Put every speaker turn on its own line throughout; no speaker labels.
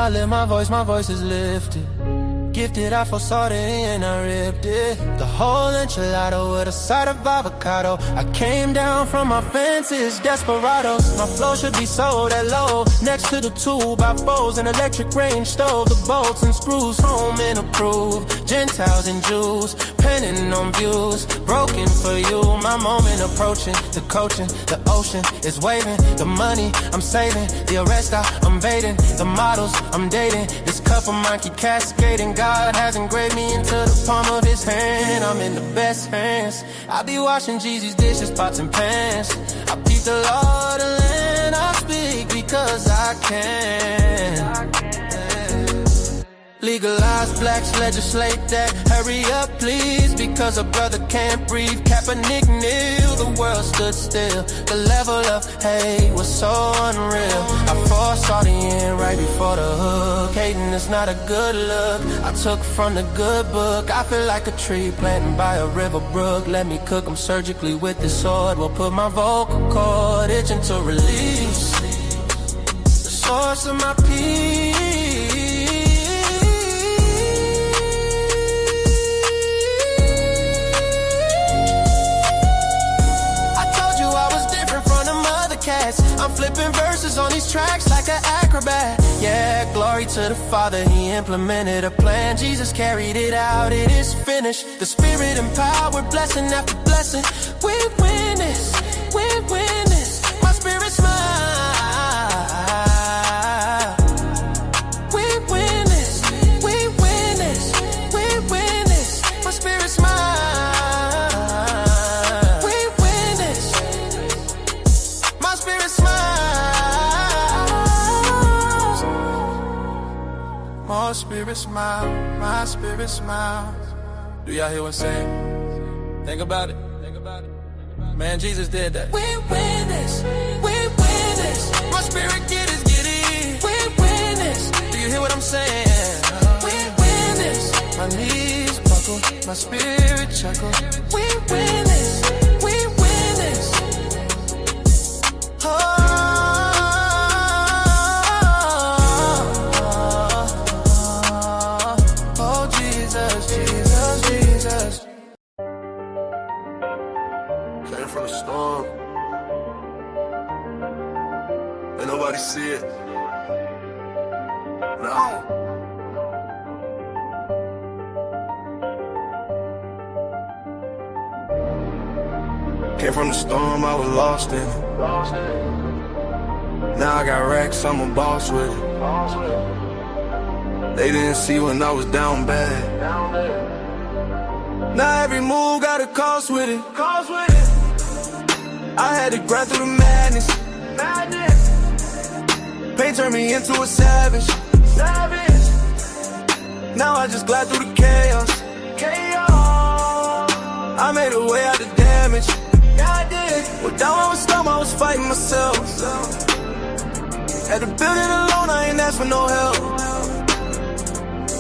I lift my voice is lifted. Gifted, I foresaw the end, I ripped it. The whole enchilada with a side of avocado. I came down from my fences, desperados. My flow should be sold at low, next to the 2x4s, an electric range stove. The bolts and screws, home and approved. Gentiles and Jews, penning on views. Broken for you, my moment approaching. The coaching, the ocean is waving. The money I'm saving, the arrest I'm evading. The models I'm dating, this cup of mine keep cascading. God has engraved me into the palm of his hand. I'm in the best hands. I be washing Jeezy's dishes, pots and pans. I peep the Lord and land. I speak because I can. Legalize blacks, legislate that. Hurry up please, because a brother can't breathe. Kaepernick kneel, the world stood still. The level of hate was so unreal. I foresaw the end right before the hook. Hating is not a good look, I took from the good book. I feel like a tree planted by a river brook. Let me cook them surgically with this sword. Will put my vocal cord itching to release the source of my peace. I'm flipping verses on these tracks like an acrobat. Yeah, glory to the Father, he implemented a plan. Jesus carried it out, it is finished. The Spirit empowered, blessing after blessing. We win this, we win this. My spirit smile. We win this, we win this, we win this. My spirit smile. My spirit smile, my spirit smile. Do y'all hear what I'm saying? Think about it, think about it. Man, Jesus did that. We win this, we win this. My spirit get it, we win this. Do you hear what I'm saying? We win this. My knees buckle, my spirit chuckle. We win this, we win this. Oh.
Came from the storm, ain't nobody see it. No. Came from the storm, I was lost in it. Now I got racks, I'm a boss with it. They didn't see when I was down bad. Now every move got a cost with it. I had to grind through the madness. Pain turned me into a savage. Now I just glide through the chaos. I made a way out the damage. Well, down I was storm, I was fighting myself. Had to build it alone, I ain't asked for no help.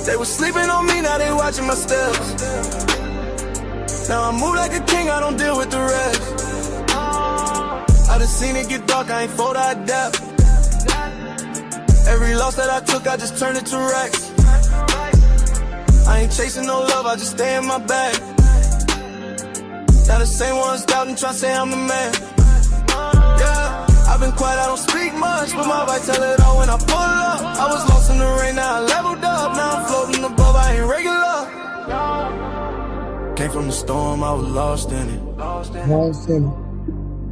They was sleeping on me, now they watching my steps. Now I move like a king, I don't deal with the rest. I done seen it get dark, I ain't fold, I adapt. Every loss that I took, I just turned it to racks. I ain't chasing no love, I just stay in my bag. Now the same ones doubting, tryna say I'm the man. Yeah, I've been quiet, I don't speak much, but my vibe tell it all when I pull up. I was lost in the rain, now I leveled up. Now I'm floating above, I ain't regular. Came from the storm, I was lost in it.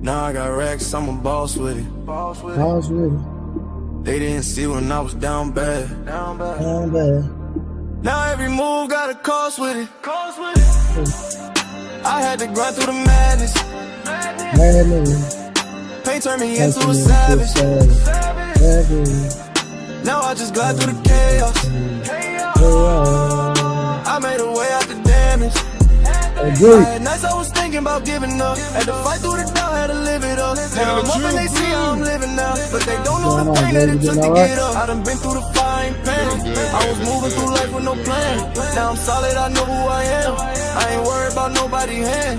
Now I got racks, I'm a boss with it. They didn't see when I was down bad. Now every move got a cost with it. I had to grind through the madness. Pain turned me into a savage. Now I just glide through the chaos. I made a way out the damage. I had nights I was thinking about giving up. Had to fight through the doubt, had to live it up. Now I'm up and they see how I'm living now, but they don't know the pain that it took to get up. I done been through the fire and pain. I was moving through life with no plan. Now I'm solid, I know who I am. I ain't worried about nobody's hand.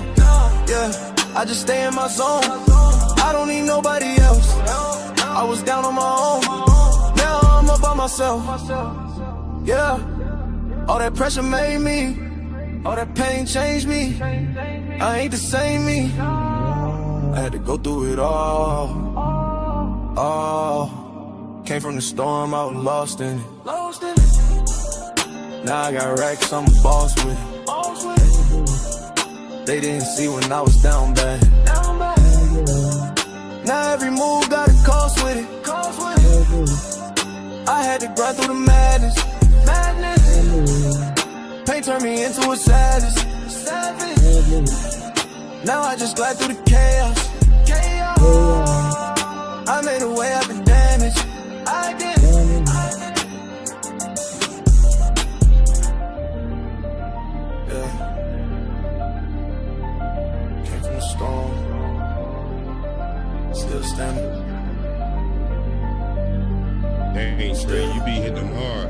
Yeah, I just stay in my zone. I don't need nobody else. I was down on my own. Now I'm up all by myself. Yeah, all that pressure made me, all that pain changed me. I ain't the same me. I had to go through it all. Came from the storm, I was lost in it. Now I got racks, I'm a boss with it. They didn't see when I was down bad. Now every move got a cost with it. I had to grind through the madness. Pain turned me into a savage. Now I just glide through the chaos. I made a way out the damage. I did. Yeah. Came from the storm. Still standing.
Dang, straight, you be hitting them hard.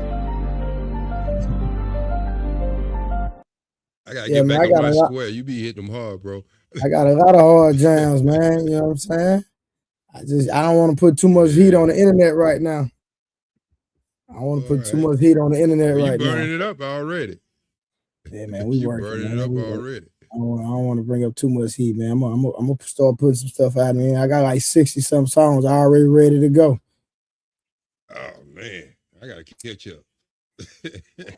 I gotta get back on my square. You be hitting them hard, bro.
I got a lot of hard jams, man. You know what I'm saying? I don't want to put too much heat on the internet right now. I don't want to put too much heat on the internet right now.
You burning it up already.
Yeah, man, we working.
Burning it up already.
I don't want to bring up too much heat, man. I'm gonna start putting some stuff out, man. I got like 60-something songs already ready to go.
Oh man, I gotta catch up.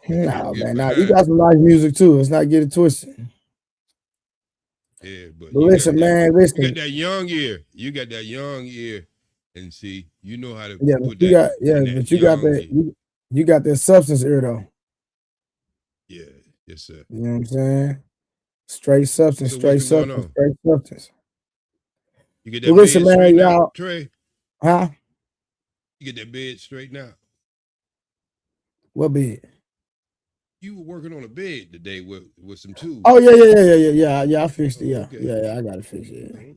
No, man, you got some nice music too. Let's not get it twisted.
Yeah, but
listen, man, listen.
You got that young ear. You got that young ear, and see, you know how to
put that. But you got that substance ear though.
Yeah, yes, sir.
You know what I'm saying? Straight substance, straight substance.
You get that bed straight now, Trey?
Huh?
You get that bed straight now?
What bed?
You were working on a bed today with some tools.
Oh yeah. I fixed it. Yeah, okay. yeah. I got it fixed.
Yeah.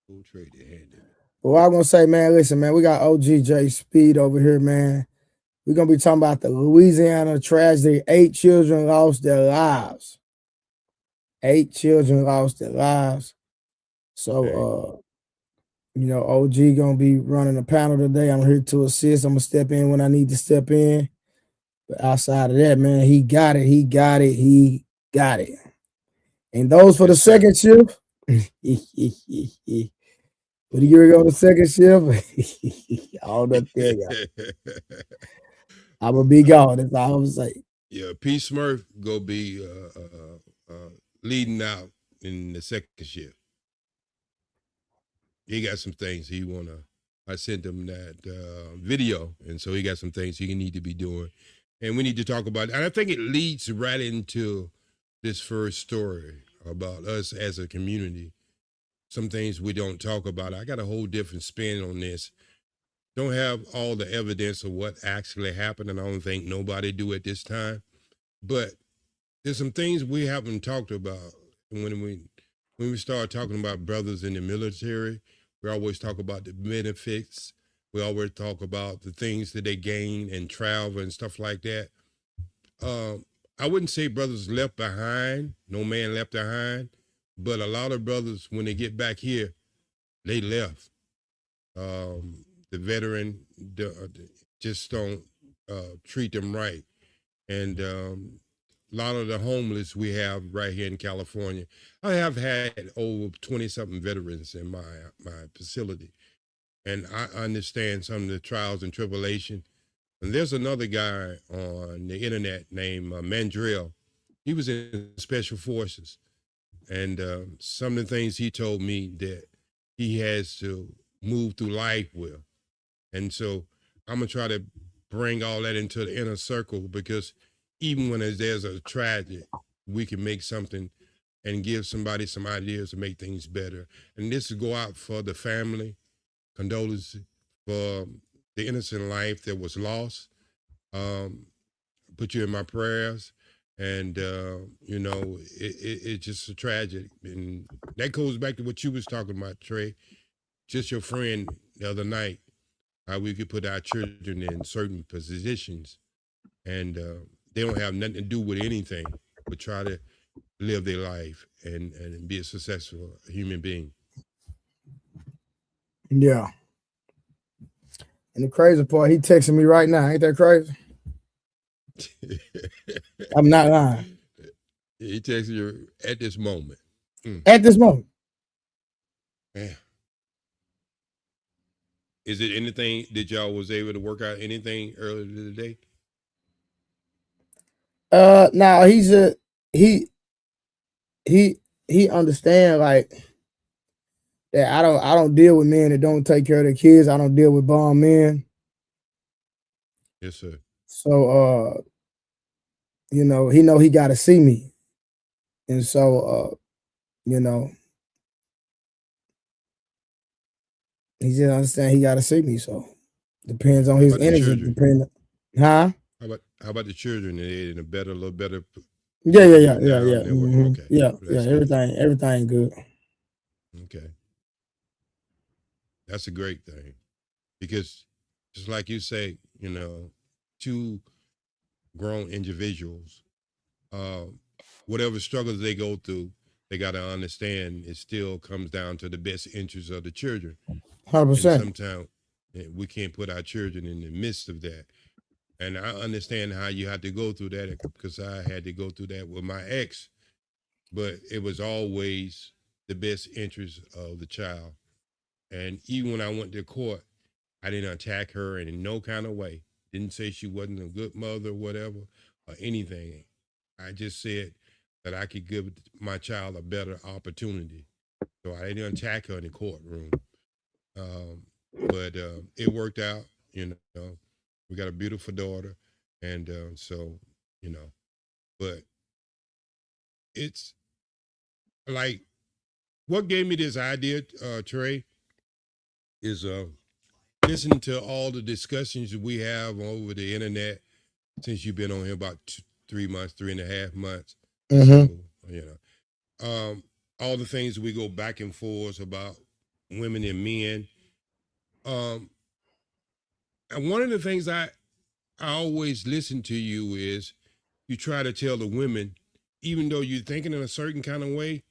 We'll trade the hand.
Well, I'm gonna say, man, listen, man, we got OGJ Speed over here, man. We're gonna be talking about the Louisiana tragedy. 8 children lost their lives. 8 children lost their lives. So, OG gonna be running a panel today. I'm here to assist. I'm gonna step in when I need to step in. But outside of that, man, he got it. And those for the second shift. But you go on the second shift, all that thing. I'm gonna be gone. That's all I'm saying.
Yeah, P. Smurf go be leading out in the second shift. He got some things he wanna. I sent him that video, and so he got some things he need to be doing, and we need to talk about it. And I think it leads right into this first story about us as a community. Some things we don't talk about. I got a whole different spin on this. Don't have all the evidence of what actually happened, and I don't think nobody do at this time. But there's some things we haven't talked about. And when we start talking about brothers in the military, we always talk about the benefits. We always talk about the things that they gain and travel and stuff like that. I wouldn't say brothers left behind, no man left behind, but a lot of brothers, when they get back here, they left. The veteran just don't treat them right. And a lot of the homeless we have right here in California. I have had over 20-something veterans in my facility. And I understand some of the trials and tribulation. And there's another guy on the internet named Mandrill. He was in Special Forces. And some of the things he told me that he has to move through life with. And so I'm going to try to bring all that into the inner circle, because even when there's a tragedy, we can make something and give somebody some ideas to make things better. And this will go out for the family, condolences for the innocent life that was lost. Put you in my prayers. And, it's just a tragedy. And that goes back to what you was talking about, Trey. Just your friend the other night, how we could put our children in certain positions, and they don't have nothing to do with anything but try to live their life and be a successful human being.
Yeah. And the crazy part, he texting me right now. Ain't that crazy? I'm not lying.
He texts you at this moment.
At this moment.
Man. Is it anything that y'all was able to work out anything earlier today?
Now he understand like that I don't deal with men that don't take care of their kids. I don't deal with bum men.
Yes, sir.
So you know, he gotta see me. And so you know, he just understand he gotta see me. So depends on
How
his
about the
energy,
children?
depending. Huh?
How about the children? Are they in a little better
Yeah.
situation now? And they're working.
Mm-hmm.
Okay,
Yeah.
that's good.
Everything good.
Okay, that's a great thing because just like you say, you know, two grown individuals, whatever struggles they go through, they got to understand it still comes down to the best interests of the children. And
100%.
sometimes we can't put our children in the midst of that. And I understand how you had to go through that because I had to go through that with my ex, but it was always the best interest of the child. And even when I went to court, I didn't attack her in no kind of way. Didn't say she wasn't a good mother or whatever or anything. I just said that I could give my child a better opportunity. So I didn't attack her in the courtroom. But it worked out, you know. We got a beautiful daughter. And so, you know, but it's like what gave me this idea, Trey, is listening to all the discussions we have over the internet since you've been on here about 3 months, 3.5 months.
Mm-hmm.
So, you know, all the things we go back and forth about women and men. And one of the things I always listen to you is you try to tell the women, even though you're thinking in a certain kind of way,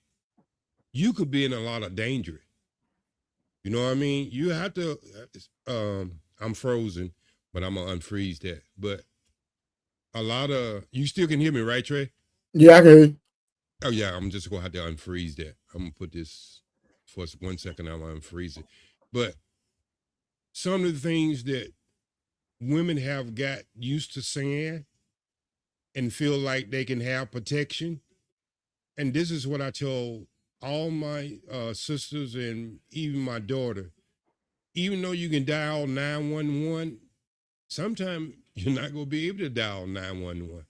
you could be in a lot of danger. You know what I mean? You have to. I'm frozen, but I'm gonna unfreeze that. But a lot of you still can hear me, right, Trey?
Yeah, I can hear you.
Oh yeah, I'm just gonna have to unfreeze that. I'm gonna put this for 1 second. I'm gonna unfreeze it. But some of the things that women have got used to saying and feel like they can have protection, and this is what I tell all my sisters and even my daughter. Even though you can dial 911, sometimes you're not going to be able to dial 911.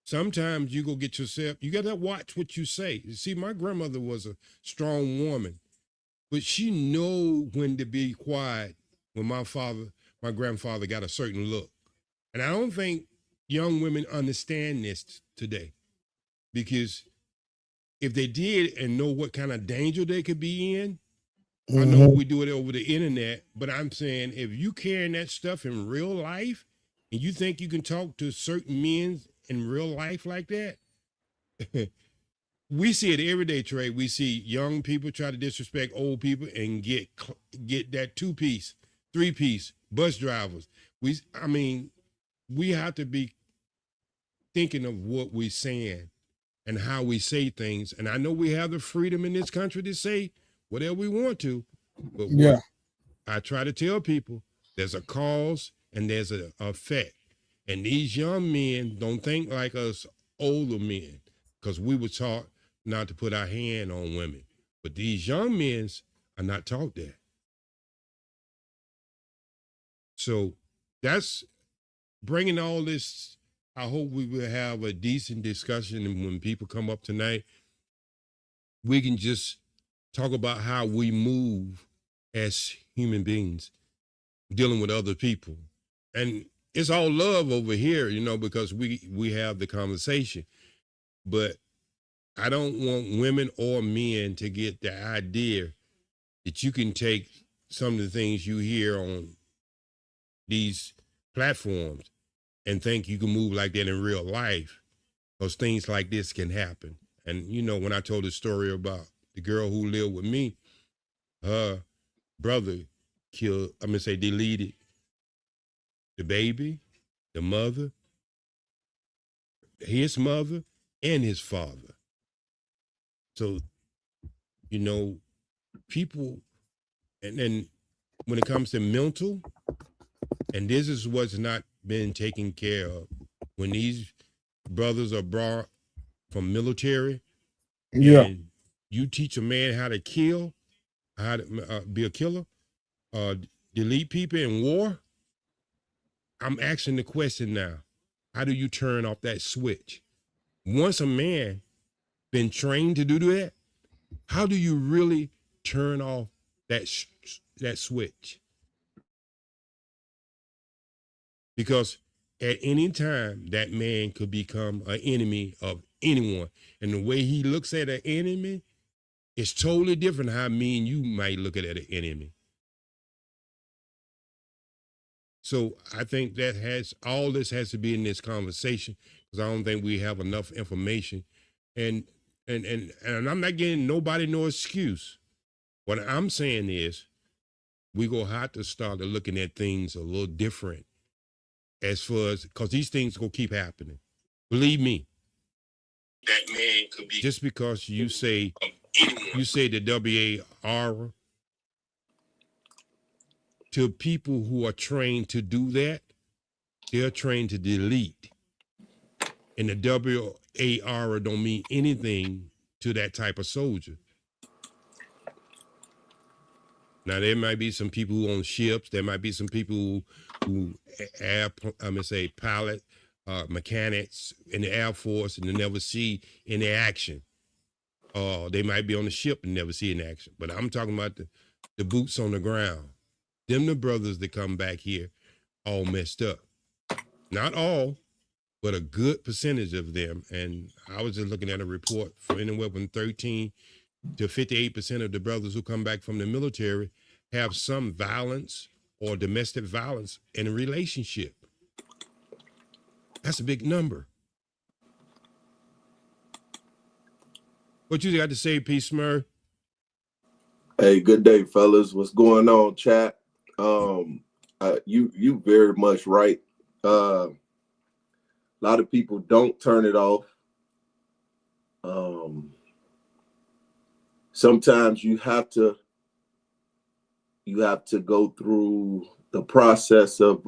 Sometimes you go get yourself, you got to watch what you say. You see, my grandmother was a strong woman, but she know when to be quiet when my grandfather got a certain look. And I don't think young women understand this today because if they did and know what kind of danger they could be in, I know
Mm-hmm.
we do it over the internet, but I'm saying if you carrying that stuff in real life and you think you can talk to certain men in real life like that, we see it every day, Trey. We see young people try to disrespect old people and get that 2-piece, 3-piece bus drivers. I mean, we have to be thinking of what we're saying and how we say things. And I know we have the freedom in this country to say whatever we want to, but
Yeah.
what I try to tell people, there's a cause and there's an effect. And these young men don't think like us older men because we were taught not to put our hand on women. But these young men are not taught that. So that's bringing all this. I hope we will have a decent discussion. And when people come up tonight, we can just talk about how we move as human beings dealing with other people. And it's all love over here, you know, because we have the conversation. But I don't want women or men to get the idea that you can take some of the things you hear on these platforms and think you can move like that in real life, because things like this can happen. And you know, when I told the story about the girl who lived with me, her brother deleted the baby, the mother, his mother, and his father. So, you know, people, and then when it comes to mental, and this is what's not been taken care of, when these brothers are brought from military,
Yeah.
and you teach a man how to kill, how to be a killer, delete people in war. I'm asking the question now: how do you turn off that switch? Once a man been trained to do that, how do you really turn off that switch? Because at any time that man could become an enemy of anyone, and the way he looks at an enemy is totally different how me and you might look at an enemy. So I think that all this has to be in this conversation, because I don't think we have enough information. And I'm not getting nobody no excuse. What I'm saying is we gonna have to start looking at things a little different, as far as, because these things gonna keep happening. Believe me. That man could be, just because you say the WAR to people who are trained to do that, they're trained to delete. And the WAR don't mean anything to that type of soldier. Now, there might be some people who own ships. There might be some people who pilot, mechanics in the Air Force, and they never see any action. They might be on the ship and never see any action. But I'm talking about the boots on the ground. Them the brothers that come back here all messed up. Not all, but a good percentage of them. And I was just looking at a report for anywhere from 13 to 58% of the brothers who come back from the military have some violence or domestic violence in a relationship. That's a big number. What you got to say, P. Smurf?
Hey, good day, fellas. What's going on, chat? You very much right. A lot of people don't turn it off. Sometimes you have to go through the process of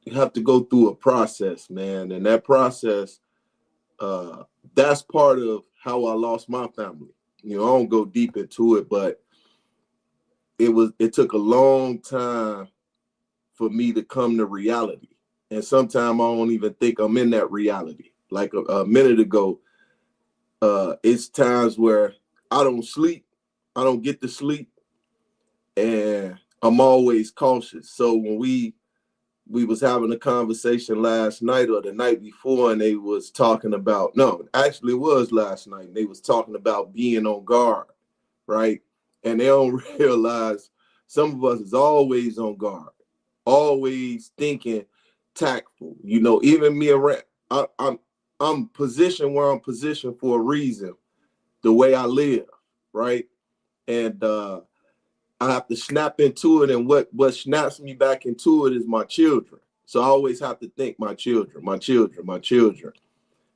you have to go through a process, man, and that process, that's part of how I lost my family. You know, I don't go deep into it, but it took a long time for me to come to reality. And sometimes I don't even think I'm in that reality. Like a minute ago, it's times where I don't sleep, I don't get to sleep, and I'm always cautious. So when we was having a conversation last night or the night before, and they was talking about, no, actually it was last night, and they was talking about being on guard, right? And they don't realize some of us is always on guard, always thinking tactful. You know, even me around, I'm positioned where I'm positioned for a reason, the way I live, right? And I have to snap into it, and what snaps me back into it is my children. So I always have to think my children, my children, my children,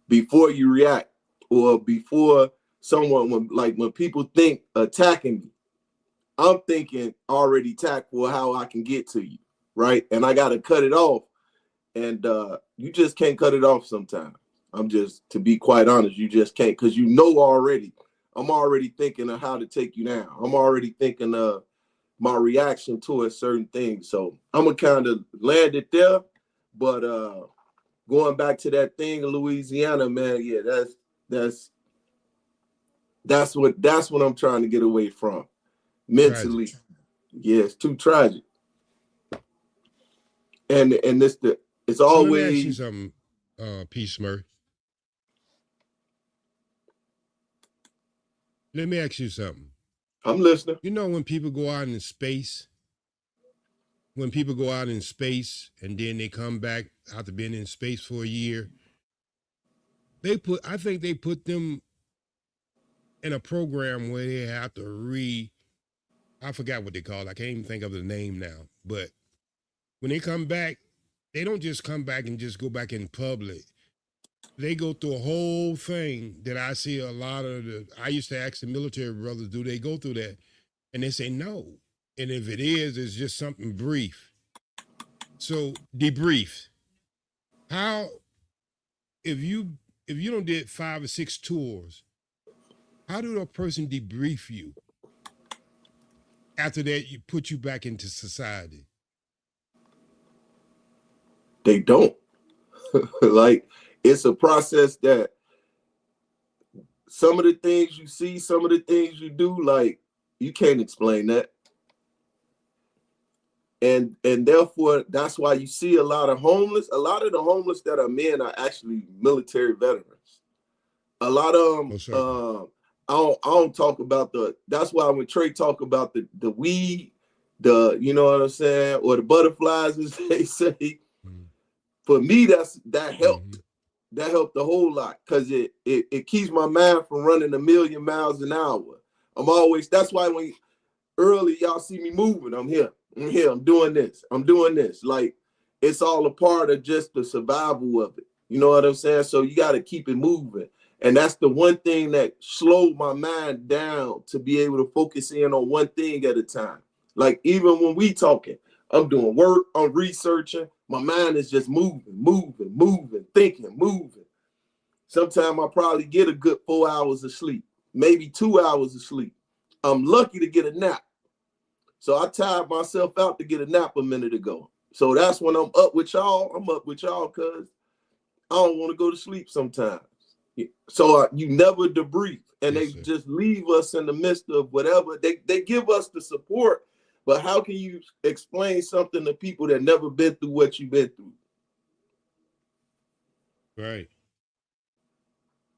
before you react, or before someone, when people think attacking me, I'm thinking already tactful how I can get to you, right? And I got to cut it off, and you just can't cut it off sometimes. To be quite honest, you just can't, because you know already, I'm already thinking of how to take you down. I'm already thinking of my reaction to a certain thing. So I'm gonna kind of land it there. But going back to that thing in Louisiana, man, yeah, that's what I'm trying to get away from mentally. Tragic. Yeah, it's too tragic. And it's always.
Let me ask you something, P. Smurf. Let me ask you something.
I'm listening.
You know, when people go out in space, and then they come back after being in space for a year, I think they put them in a program where they have to I forgot what they call it. I can't even think of the name now. But when they come back, they don't just come back and just go back in public. They go through a whole thing that I see a lot of I used to ask the military brothers, do they go through that? And they say no. And if it is, it's just something brief. So debrief. How, if you don't did 5 or 6 tours, how do a person debrief you? After that, you put you back into society.
They don't. Like, it's a process that some of the things you see, some of the things you do, like, you can't explain that. And therefore, that's why you see a lot of the homeless that are men are actually military veterans. A lot of them, I don't talk about that's why when Trey talk about the weed, you know what I'm saying, or the butterflies, as they say, for me, that helped. That helped a whole lot, because it keeps my mind from running 1,000,000 miles an hour. That's why when early y'all see me moving, I'm here, I'm doing this. Like, it's all a part of just the survival of it. You know what I'm saying? So you got to keep it moving. And that's the one thing that slowed my mind down, to be able to focus in on one thing at a time. Like, even when we talking, I'm doing work, I'm researching, my mind is just moving, thinking, moving. Sometimes I probably get a good 4 hours of sleep, maybe 2 hours of sleep. I'm lucky to get a nap. So I tired myself out to get a nap a minute ago. So that's when I'm up with y'all. I'm up with y'all because I don't want to go to sleep sometimes. So you never debrief, and they just leave us in the midst of whatever. They give us the support, but how can you explain something to people that never been through what you've been through?
Right.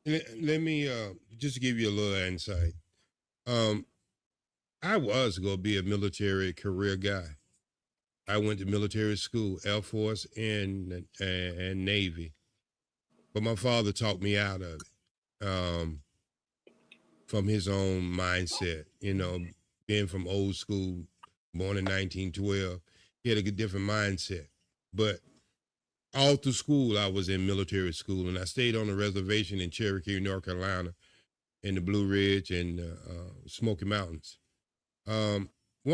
Let me just give you a little insight. I was going to be a military career guy. I went to military school, Air Force and Navy. But my father talked me out of it, from his own mindset. You know, being from old school, born in 1912, he had a different mindset. But all through school, I was in military school, and I stayed on a reservation in Cherokee, North Carolina, in the Blue Ridge and Smoky Mountains. One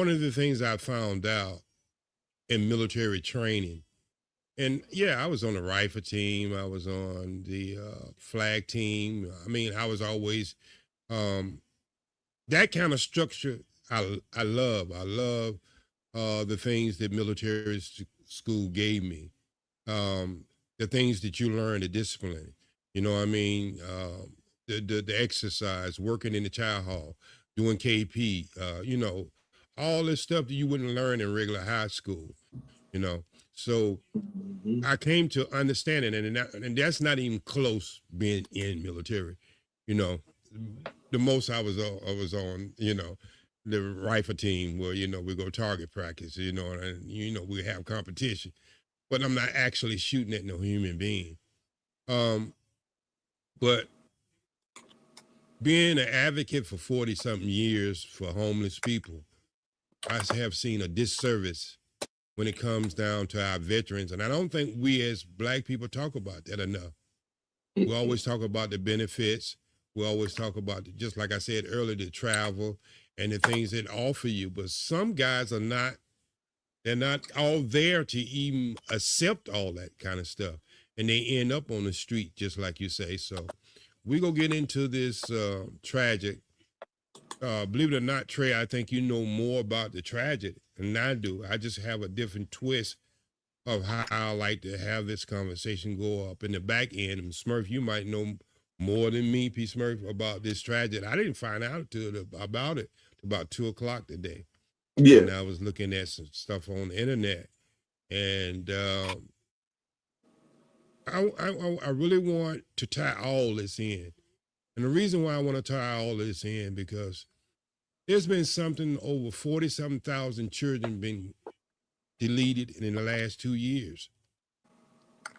of the things I found out in military training, and yeah, I was on the rifle team, I was on the flag team. I mean, I was always that kind of structure. I love the things that military school gave me. The things that you learn, the discipline. You know what I mean? The exercise, working in the child hall, doing KP. You know, all this stuff that you wouldn't learn in regular high school. You know, so I came to understand it, and that's not even close being in military. You know, the most I was on, you know, the rifle team where, you know, we go target practice, you know, and, you know, we have competition, but I'm not actually shooting at no human being. But being an advocate for 40 something years for homeless people, I have seen a disservice when it comes down to our veterans. And I don't think we as Black people talk about that enough. We always talk about the benefits. We always talk about, just like I said earlier, the travel and the things that offer you. But some guys are not, they're not all there to even accept all that kind of stuff. And they end up on the street, just like you say. So we're going to get into this tragic. Believe it or not, Trey, I think you know more about the tragic than I do. I just have a different twist of how I like to have this conversation go up in the back end. And Smurf, you might know more than me, P. Smurf, about this tragedy. I didn't find out about it about 2:00 today. Yeah. And I was looking at some stuff on the internet. And I really want to tie all this in. And the reason why I want to tie all this in, because there's been something over 40-something thousand children been deleted in the last 2 years.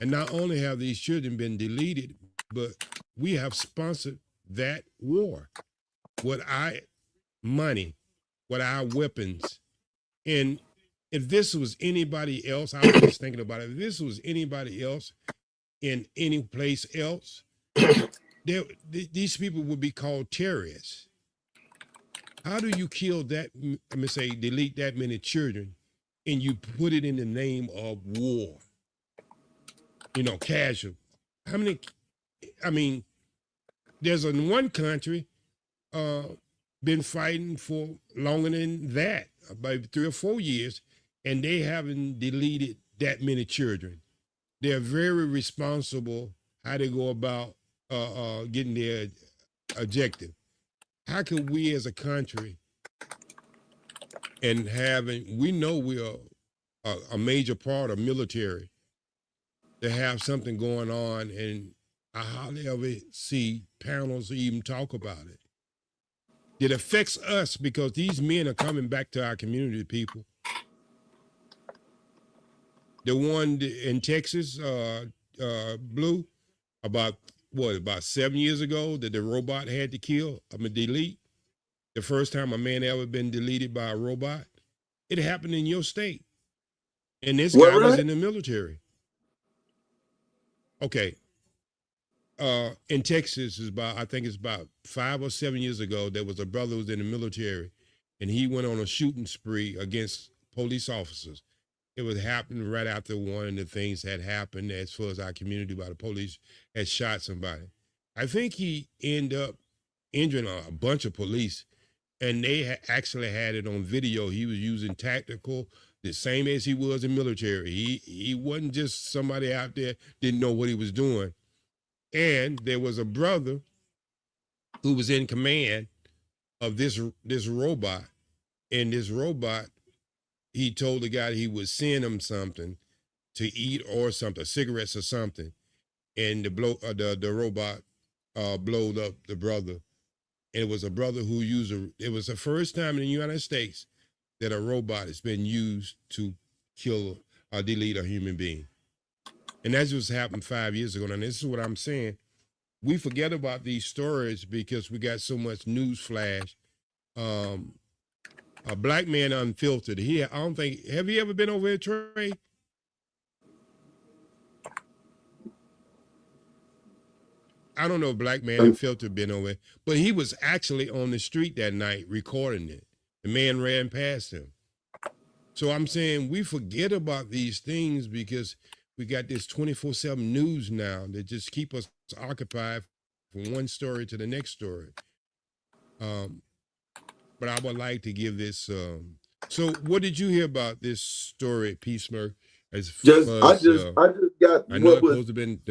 And not only have these children been deleted, but we have sponsored that war with our money. with our weapons. And if this was anybody else, I was just thinking about it. If this was anybody else in any place else, these people would be called terrorists. How do you kill that, let me say, delete that many children, and you put it in the name of war? You know, casual. How many, I mean, there's in one country been fighting for longer than that, about 3 or 4 years, and they haven't deleted that many children. They're very responsible how they go about getting their objective. How can we as a country, and we know we are a major part of military, to have something going on, and I hardly ever see panels even talk about it. It affects us because these men are coming back to our community, people. The one in Texas, Blue, about 7 years ago, that the robot had to kill, delete. The first time a man ever been deleted by a robot. It happened in your state. And this guy was in the military. Okay. In Texas, I think it's about 5 or 7 years ago, there was a brother who was in the military, and he went on a shooting spree against police officers. It was happening right after one of the things had happened as far as our community, by the police had shot somebody. I think he ended up injuring a bunch of police, and they actually had it on video. He was using tactical, the same as he was in military. He wasn't just somebody out there didn't know what he was doing. And there was a brother who was in command of this robot, and this robot, he told the guy he would send him something to eat or something, cigarettes or something, and the robot blowed up the brother. And it was a brother who it was the first time in the United States that a robot has been used to kill or delete a human being. And that just happened 5 years ago. And this is what I'm saying. We forget about these stories because we got so much news flash. A Black Man Unfiltered. Have you ever been over here, Trey? I don't know if Black Man Unfiltered been over, but he was actually on the street that night recording it. The man ran past him. So I'm saying we forget about these things because we got this 24/7 news now that just keep us occupied from one story to the next story. But I would like to give this. So what did you hear about this story, Peace Merc? I just
got
I know what was supposed to been.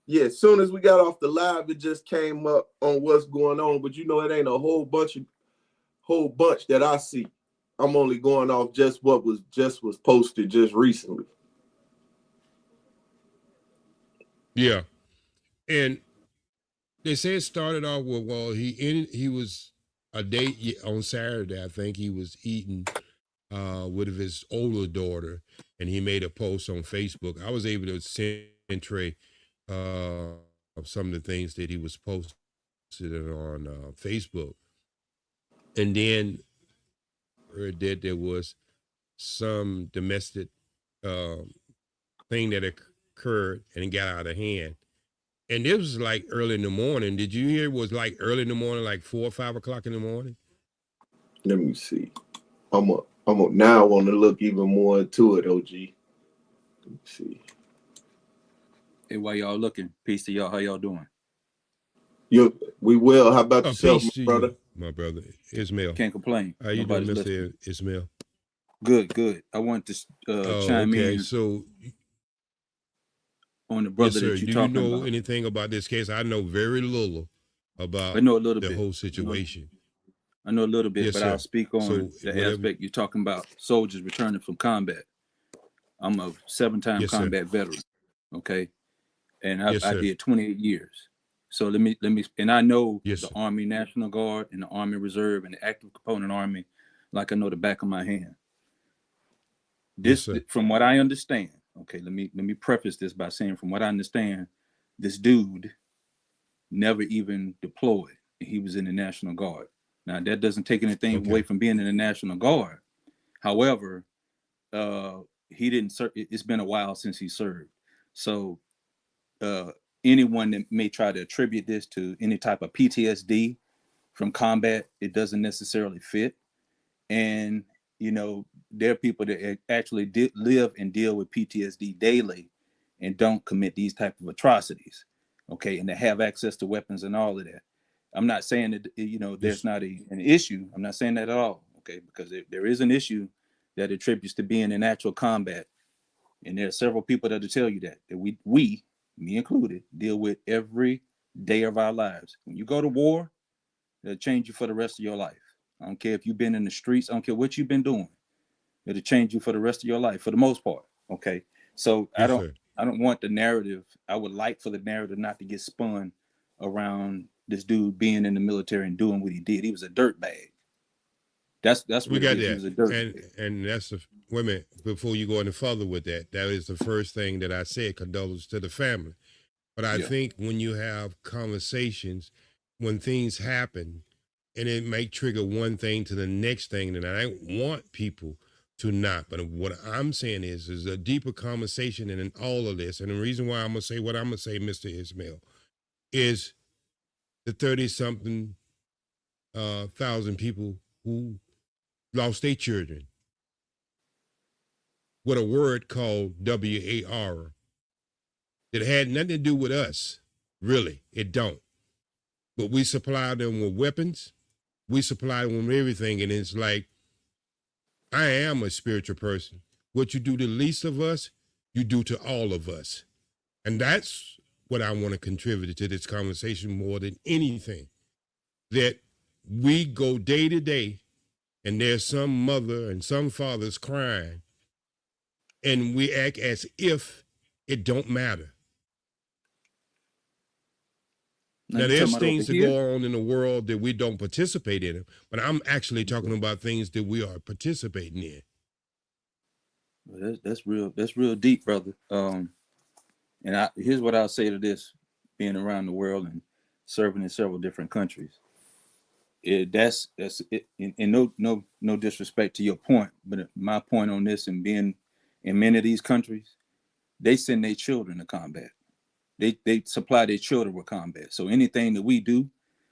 Yeah, as soon as we got off the live, it just came up on what's going on. But you know, it ain't a whole bunch that I see. I'm only going off just what was posted just recently.
Yeah, and they say it started off with, well, he was a date on Saturday. I think he was eating with his older daughter, and he made a post on Facebook. I was able to send Trey of some of the things that he was posted on Facebook, and then heard that there was some domestic thing that occurred and it got out of hand. And it was like early in the morning. Did you hear it was like early in the morning, like 4 or 5 o'clock in the morning?
Let me see. I'm now want to look even more into it, OG. Let me see.
Hey, while y'all looking, peace to y'all. How y'all doing?
We will. How about yourself, my brother?
My brother, Ismail.
Can't complain.
How you doing, Mr. Ismail?
Good. I want to chime in.
So
on the brother that you're talking about.
Do you know anything about this case? I know very little about the whole situation.
I know a little bit, but I'll speak on the aspect you're talking about, soldiers returning from combat. I'm a 7-time combat veteran, okay? And I did 28 years. So let me, and I know the Army National Guard and the Army Reserve and the active component Army, like I know the back of my hand. This, from what I understand, okay, let me preface this by saying, from what I understand, this dude never even deployed. He was in the National Guard. Now, that doesn't take anything away from being in the National Guard. However, he didn't serve. It's been a while since he served. So anyone that may try to attribute this to any type of PTSD from combat, it doesn't necessarily fit. And, you know, there are people that actually live and deal with PTSD daily and don't commit these type of atrocities. Okay. And they have access to weapons and all of that. I'm not saying that, you know, there's not an issue. I'm not saying that at all. Okay. Because there is an issue that attributes to being in actual combat. And there are several people that will tell you that we, me included, deal with every day of our lives. When you go to war, it'll change you for the rest of your life. I don't care if you've been in the streets. I don't care what you've been doing. It'll change you for the rest of your life, for the most part. Okay. So yes, I don't want the narrative. I would like for the narrative not to get spun around this dude being in the military and doing what he did. He was a dirtbag. That's what
we got that.
He was a dirtbag.
And that's the wait a minute, before you go any further with that, that is the first thing that I said, condolences to the family. But I think when you have conversations, when things happen, and it may trigger one thing to the next thing, and I want people to not. But what I'm saying is a deeper conversation in all of this. And the reason why I'm going to say what I'm going to say, Mr. Ismail, is the 30-something thousand people who lost their children with a word called WAR that had nothing to do with us. Really, it don't. But we supply them with weapons. We supply them with everything. And it's like, I am a spiritual person. What you do to the least of us, you do to all of us. And that's what I want to contribute to this conversation more than anything. That we go day to day and there's some mother and some fathers crying and we act as if it don't matter. Now, there's things that go on in the world that we don't participate in, but I'm actually talking about things that we are participating in.
Well, that's real deep, brother. And here's what I'll say to this: being around the world and serving in several different countries, that's it. And no disrespect to your point, but my point on this, and being in many of these countries, they send their children to combat. They supply their children with combat. So anything that we do,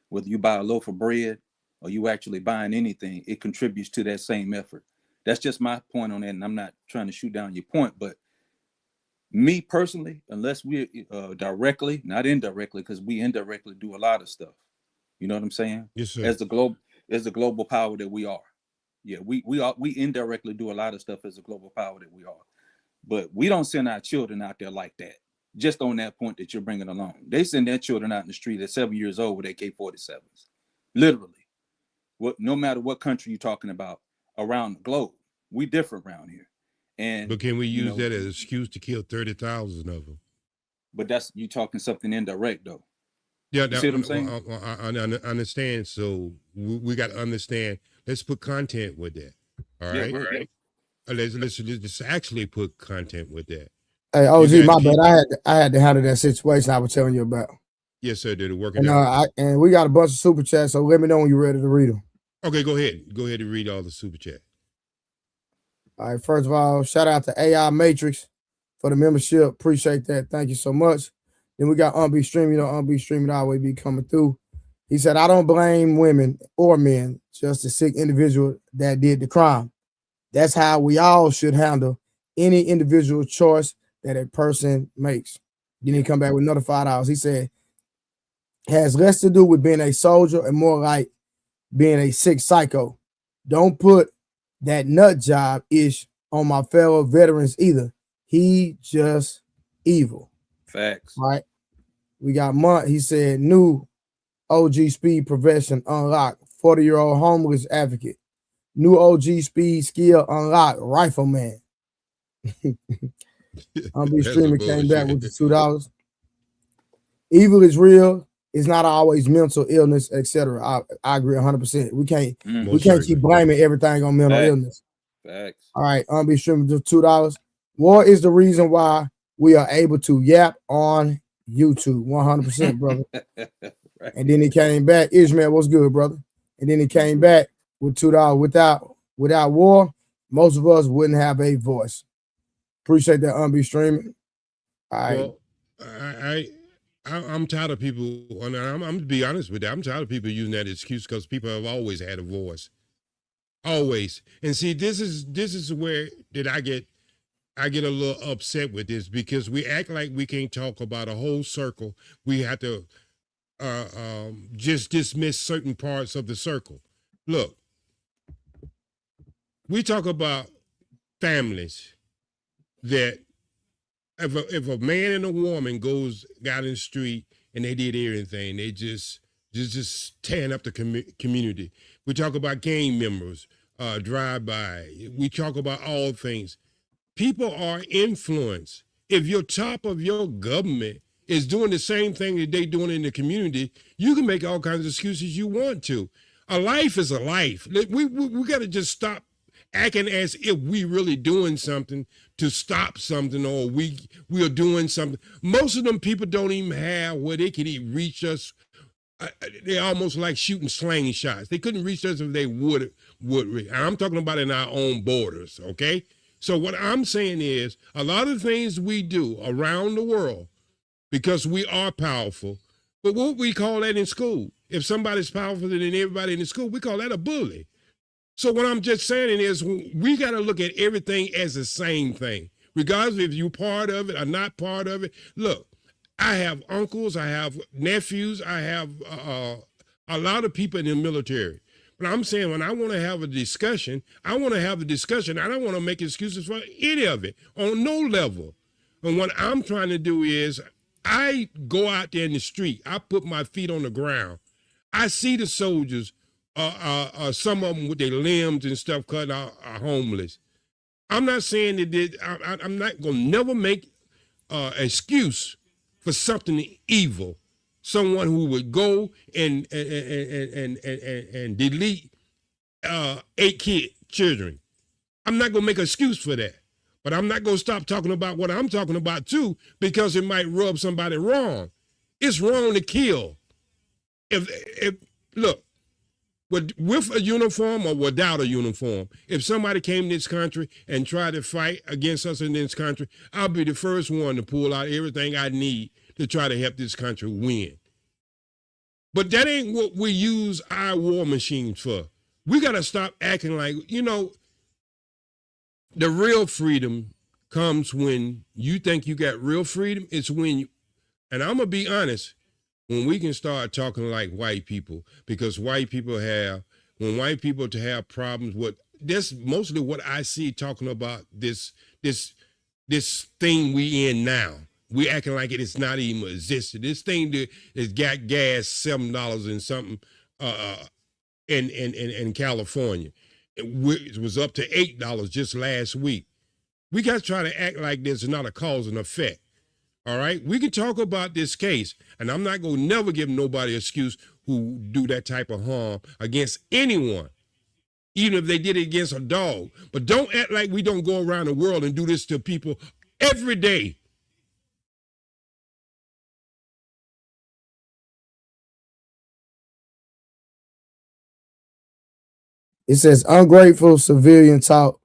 whether you buy a loaf of bread or you actually buying anything, it contributes to that same effort. That's just my point on that. And I'm not trying to shoot down your point, but me personally, unless we're directly, not indirectly, because we indirectly do a lot of stuff. You know what I'm saying?
Yes, sir.
As the global power that we are. Yeah, we indirectly do a lot of stuff as a global power that we are. But we don't send our children out there like that. Just on that point that you're bringing along. They send their children out in the street at 7 years old with AK-47s. Literally. No matter what country you're talking about around the globe, we different around here.
But can we use that as an excuse to kill 30,000 of them?
But that's, you talking something indirect, though.
Yeah,
you see what I'm saying?
I understand. So we got to understand. Let's put content with that. All right?
Right.
Let's actually put content with that.
Hey, OG, my bad. I had to handle that situation I was telling you about.
Yes, sir. Did it work out?
And we got a bunch of super chats, so let me know when you're ready to read them.
Okay, go ahead. Go ahead and read all the super chat.
All right. First of all, shout out to AI Matrix for the membership. Appreciate that. Thank you so much. Then we got Unbe Stream. You know, Unbe Stream will always be coming through. He said, I don't blame women or men, just the sick individual that did the crime. That's how we all should handle any individual choice that a person makes. Then he come back with another $5. He said, has less to do with being a soldier and more like being a sick psycho. Don't put that nut job ish on my fellow veterans either. He just evil.
Facts.
Right. We got Mont. He said, new OG Speed profession unlocked. 40-year-old homeless advocate. New OG Speed skill unlocked. Rifleman. Unbe Streamer came back with the $2. Evil is real. It's not always mental illness, etc. I agree 100%. We can't keep blaming everything on mental illness.
Facts.
All right, Unbe Streamer to $2. War is the reason why we are able to yap on YouTube. 100%, brother. Right. And then he came back. Ishmael, what's good, brother? and then he came back with $2. Without war, most of us wouldn't have a voice. Appreciate that, Unbe Streaming.
Well, I'm tired of people, and I'm to be honest with you, I'm tired of people using that excuse because people have always had a voice. Always. And see, this is where I get a little upset with this, because we act like we can't talk about a whole circle. We have to just dismiss certain parts of the circle. Look, we talk about families that if a man and a woman got in the street and they did everything, they just tearing up the community. We talk about gang members, drive-by. We talk about all things. People are influenced. If your top of your government is doing the same thing that they doing in the community, you can make all kinds of excuses you want to. A life is a life. We got to just stop acting as if we really doing something to stop something, or we are doing something. Most of them people don't even have where they can even reach us. They're almost like shooting slang shots. They couldn't reach us if they would. I'm talking about in our own borders, okay? So what I'm saying is, a lot of things we do around the world, because we are powerful, but what we call that in school, if somebody's powerful than everybody in the school, we call that a bully. So what I'm just saying is, we got to look at everything as the same thing, regardless if you're part of it or not part of it. Look, I have uncles, I have nephews, I have a lot of people in the military. But I'm saying, when I want to have a discussion, I want to have a discussion. I don't want to make excuses for any of it on no level. And what I'm trying to do is, I go out there in the street. I put my feet on the ground. I see the soldiers, some of them with their limbs and stuff cut out, are homeless. I'm not saying that I'm not going to never make excuse for something evil. Someone who would go and delete 8 children. I'm not going to make an excuse for that. But I'm not going to stop talking about what I'm talking about too, because it might rub somebody wrong. It's wrong to kill. If look, with a uniform or without a uniform, if somebody came to this country and tried to fight against us in this country, I'll be the first one to pull out everything I need to try to help this country win. But that ain't what we use our war machines for. We got to stop acting like, the real freedom comes when you think you got real freedom. It's when and I'm going to be honest, when we can start talking like white people, because when white people to have problems with this, mostly what I see talking about this thing we in now. We acting like it is not even existed. This thing that has got gas $7 and something in California. It was up to $8 just last week. We got to try to act like this is not a cause and effect. All right? We can talk about this case, and I'm not going to never give nobody an excuse who do that type of harm against anyone, even if they did it against a dog. But don't act like we don't go around the world and do this to people every day.
It says ungrateful civilian talk,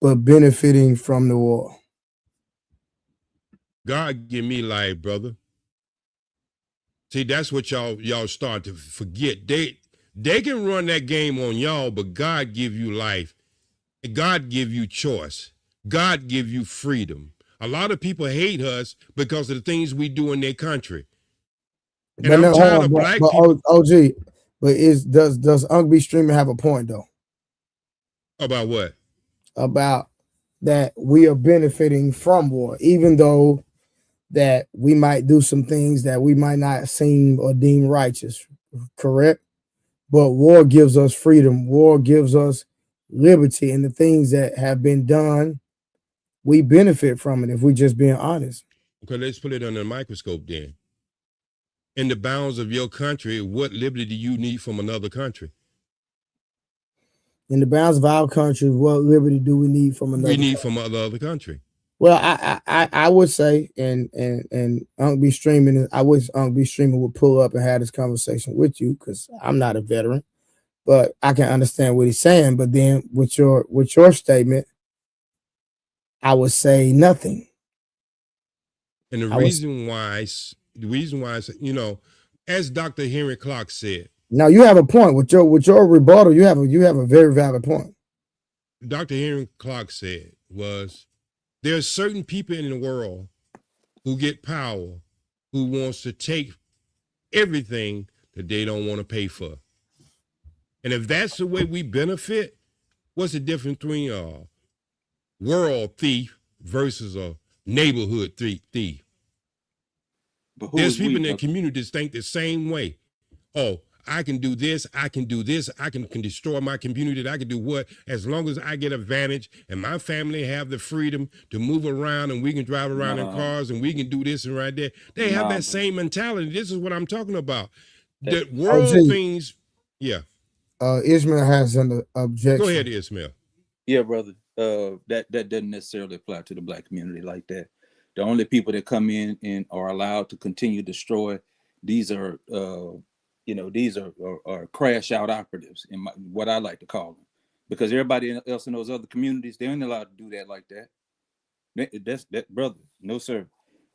but benefiting from the war.
God give me life, brother. See, that's what y'all start to forget. They can run that game on y'all, but God give you life. God give you choice. God give you freedom. A lot of people hate us because of the things we do in their country. And
but I'm tired of black people. OG, but does Unbe Streaming have a point though?
About what?
About that we are benefiting from war, even though that we might do some things that we might not seem or deem righteous, correct? But war gives us freedom. War gives us liberty, and the things that have been done, we benefit from it if we're just being honest.
Okay, let's put it under a microscope then. In the bounds of your country, what liberty do you need from another country?
In the bounds of our country, what liberty do we need from another?
We need from another country.
Well, I would say, and Unbe Streaming, I wish Unbe Streaming would pull up and have this conversation with you, because I'm not a veteran. but I can understand what he's saying. But then with your statement, I would say nothing.
And the reason why, you know, as Dr. Henry Clark said.
Now you have a point with your rebuttal. You have a very valid point.
Dr. Henry Clark said was, there are certain people in the world who get power, who wants to take everything that they don't want to pay for. And if that's the way we benefit, what's the difference between a world thief versus a neighborhood thief? There's people in the community that think the same way. Oh, I can do this, I can do this, I can destroy my community, I can do what, as long as I get advantage and my family have the freedom to move around and we can drive around in cars and we can do this and right there. They have that same mentality. This is what I'm talking about. The world things, yeah.
Ishmael has an objection.
Go ahead, Ishmael.
Yeah, brother. That doesn't necessarily apply to the black community like that. The only people that come in and are allowed to continue to destroy, these are these are crash out operatives, in what I like to call them, because everybody else in those other communities, they ain't allowed to do that like that. That's that, brother. No, sir.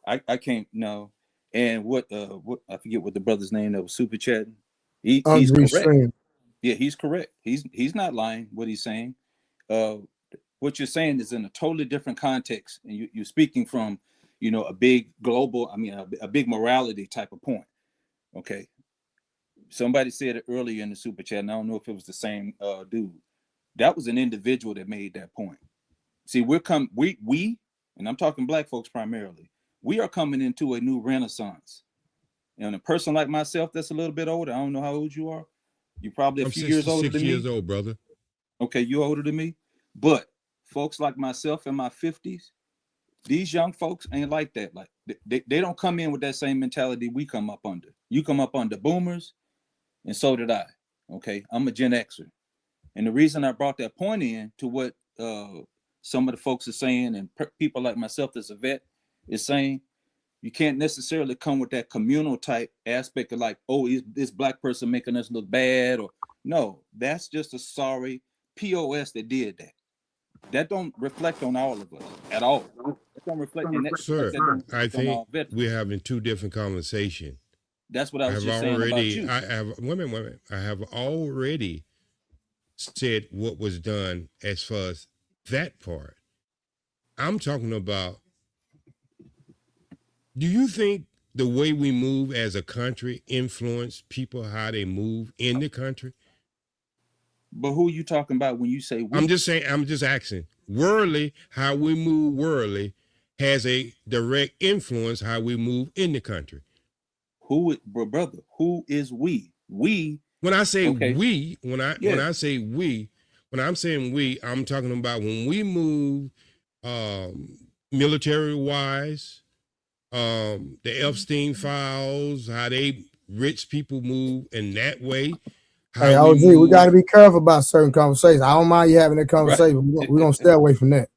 I can't. No. And what I forget what the brother's name that was super chatting. He's correct. Stream. Yeah, he's correct. He's not lying what he's saying. What you're saying is in a totally different context, and you're speaking from, a big global, a big morality type of point. Okay. Somebody said it earlier in the super chat, and I don't know if it was the same dude. That was an individual that made that point. See, we, and I'm talking black folks primarily, we are coming into a new renaissance. And a person like myself that's a little bit older, I don't know how old you are. You're probably a few years older than me.
6 years old, brother.
Okay, you're older than me. But folks like myself in my 50s, these young folks ain't like that. Like they don't come in with that same mentality we come up under. You come up under boomers, and so did I. Okay, I'm a Gen Xer. And the reason I brought that point in to what some of the folks are saying, and people like myself that's a vet is saying, you can't necessarily come with that communal type aspect of like, oh, is this black person making us look bad? Or no, that's just a sorry POS that did that. That don't reflect on all of us at all. That don't reflect on that.
Sir, I think we're having two different conversations.
That's what I was just saying about you.
I have already said what was done as far as that part. I'm talking about, do you think the way we move as a country influence people how they move in the country?
But who are you talking about when you say we?
I'm just asking. Worldly, how we move worldly has a direct influence how we move in the country.
Brother, who is we? We.
When I say we, when I'm saying we, I'm talking about when we move military wise, the Epstein files, how they rich people move in that way.
Hey, OG, we got to be careful about certain conversations. I don't mind you having that conversation. Right. We're going to stay away from that.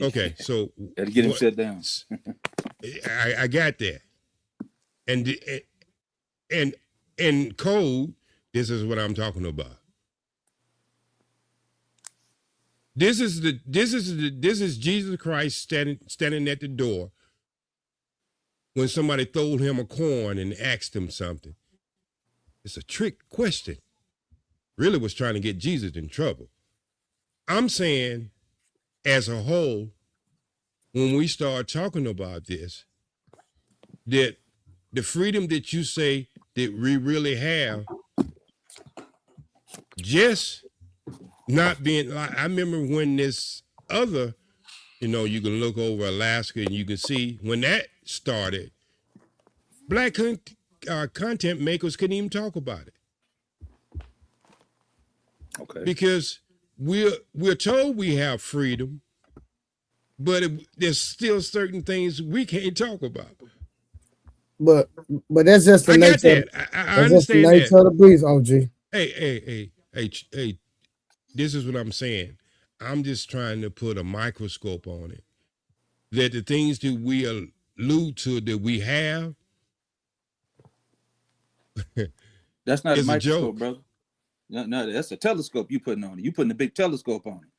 Okay, so
gotta get him shut down.
I got that. And in code, this is what I'm talking about. This is Jesus Christ standing at the door when somebody told him a coin and asked him something. It's a trick question. Really was trying to get Jesus in trouble. I'm saying, as a whole, when we start talking about this, that the freedom that you say that we really have, just not being like, I remember when this other, you can look over Alaska and you can see when that started, black content makers couldn't even talk about it.
Okay.
Because we're told we have freedom, but there's still certain things we can't talk about.
But that's just the nature.
I understand
the nature of the beast, OG.
Hey, this is what I'm saying. I'm just trying to put a microscope on it. That the things that we allude to that we have,
that's not a microscope, brother. No, that's a telescope you putting on it. You putting a big telescope on it.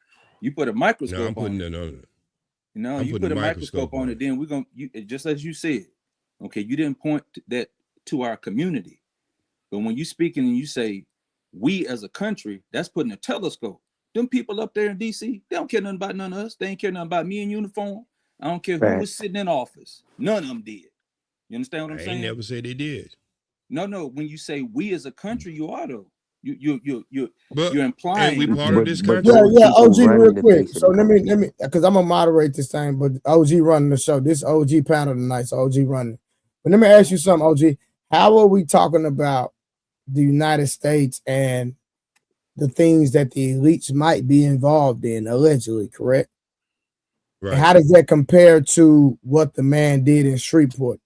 You put a microscope
no, I'm putting
on it.
it on it.
You know, you put a microscope on it. Then we're gonna, just as you said, okay, you didn't point that to our community, but when you speaking and you say we as a country, that's putting a telescope. Them people up there in DC, they don't care nothing about none of us. They ain't care nothing about me in uniform. I don't care who was sitting in office. None of them did. You understand what I'm saying?
I ain't never said they did.
No. When you say we as a country, you are though. You're implying
we part of this country.
Yeah, OG, real quick. So let me, because I'm gonna moderate this thing, but OG running the show. This OG panel tonight, so OG running. But let me ask you something, OG. How are we talking about the United States and the things that the elites might be involved in, allegedly, correct? Right. And how does that compare to what the man did in Shreveport?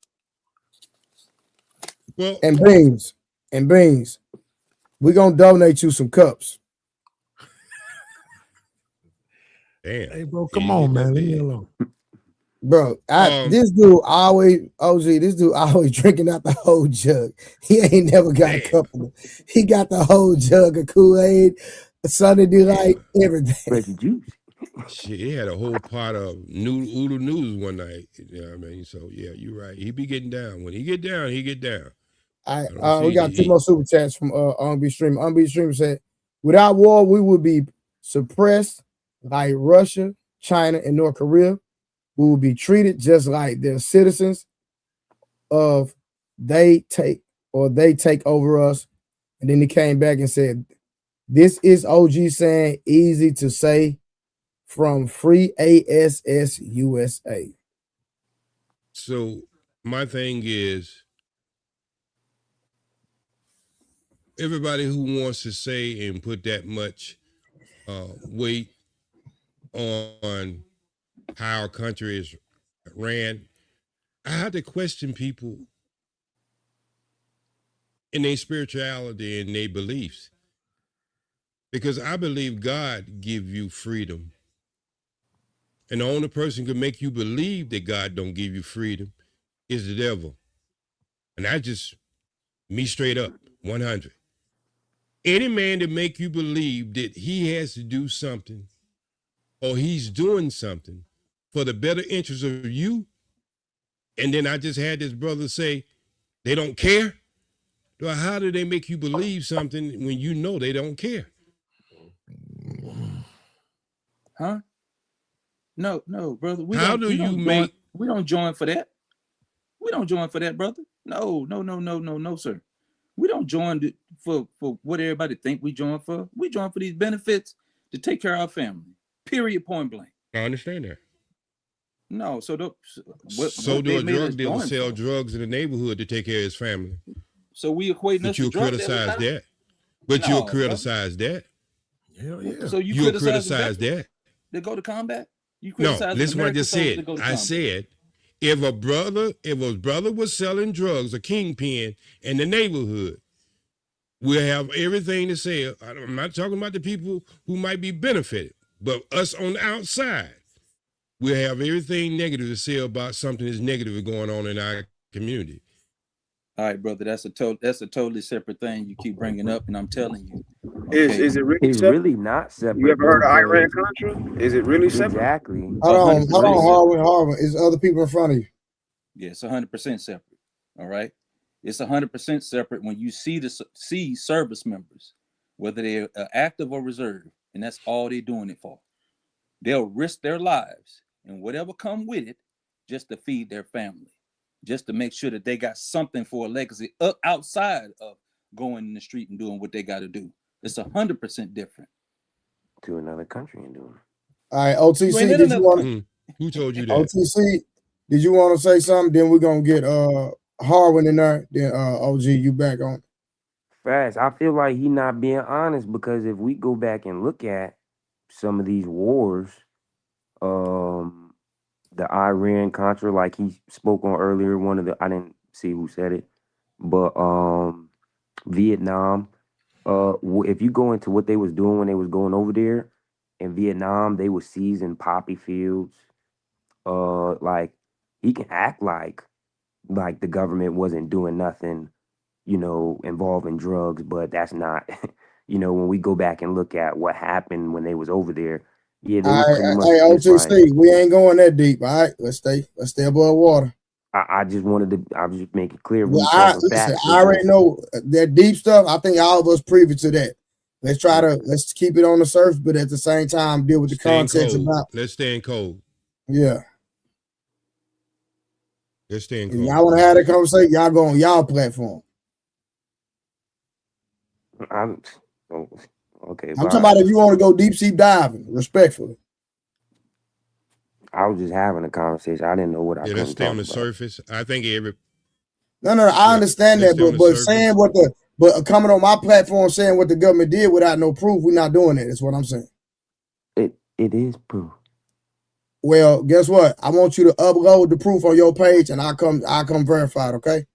Well,
and beans, we're gonna donate you some cups.
Damn.
Hey, bro, come on, man. Leave me alone.
Bro, this dude always drinking out the whole jug. He ain't never got a cup of it. He got the whole jug of Kool-Aid, Sunday Delight, everything.
Shit, he had a whole pot of Oodle Noodles one night. You know what I mean? So yeah, you're right. He be getting down. When he get down, he get down.
We got two more super chats from Unbeat Stream. Unbeat Stream said, without war, we would be suppressed like Russia, China, and North Korea. We will be treated just like their citizens of they take over us. And then he came back and said, this is OG saying easy to say from Free ASS USA.
So my thing is, everybody who wants to say and put that much weight on how our country is ran, I had to question people in their spirituality and their beliefs, because I believe God give you freedom, and the only person who can make you believe that God don't give you freedom is the devil. And that's just me straight up, 100. Any man that make you believe that he has to do something or he's doing something for the better interest of you, and then I just had this brother say they don't care. Well, how do they make you believe something when you know they don't care?
Huh? No, brother. We
how
don't,
do
we
you
don't
make?
Join, we don't join for that. We don't join for that, brother. No, sir. We don't join for what everybody think we join for. We join for these benefits to take care of our family. Period. Point blank.
I understand that.
No, so
do a drug dealer sell drugs in the neighborhood to take care of his family?
So we equating us to drug
criticize that. But you'll criticize that.
Hell yeah.
So
you'll criticize that.
They go to combat. You
criticize. No, listen what I just said. I said, if a brother was selling drugs, a kingpin in the neighborhood, we'll have everything to say. I'm not talking about the people who might be benefited, but us on the outside, we'll have everything negative to say about something that's negative going on in our community.
All right, brother, that's a totally separate thing you keep bringing up, and I'm telling you.
Okay. Is it really separate? Really not separate. You ever heard of Iran-Contra? Is it really separate? Exactly.
Hold on, Harvin. Is other people in front of you?
Yeah, it's 100% separate. All right. It's 100% separate when you see service members, whether they're active or reserve, and that's all they're doing it for. They'll risk their lives and whatever come with it just to feed their family, just to make sure that they got something for a legacy outside of going in the street and doing what they got to do. It's 100% different.
To another country and doing it.
All right, OTC, did you want
who told you that?
OTC, did you want to say something? Then we're going to get Harwin in there. Then OG, you back on.
Fast. I feel like he not being honest, because if we go back and look at some of these wars, the Iran-Contra, like he spoke on earlier, I didn't see who said it, but Vietnam, if you go into what they was doing when they was going over there in Vietnam, they were seizing poppy fields. Like he can act like the government wasn't doing nothing, involving drugs, but that's not you know, when we go back and look at what happened when they was over there, yeah, they
All
was pretty
right,
much
hey,
just like,
OGC, we ain't going that deep. All right, let's stay above water.
I just wanted to, I was just making clear
Well,
we talking
listen,
facts.
I already know that deep stuff. I think all of us privy to that. Let's keep it on the surface, but at the same time deal with the context about.
Let's stay in code.
Yeah.
Let's stay in
If
code.
y'all want to have that conversation, y'all go on y'all platform.
Okay.
I'm talking about if you want to go deep sea diving, respectfully.
I was just having a conversation. I didn't know what I couldn't
let's stay on the
about.
surface. I think
No, I understand that, but saying but coming on my platform saying what the government did without no proof, we're not doing it. That's what I'm saying.
It is proof.
Well, guess what? I want you to upload the proof on your page, and I come verify it. Okay.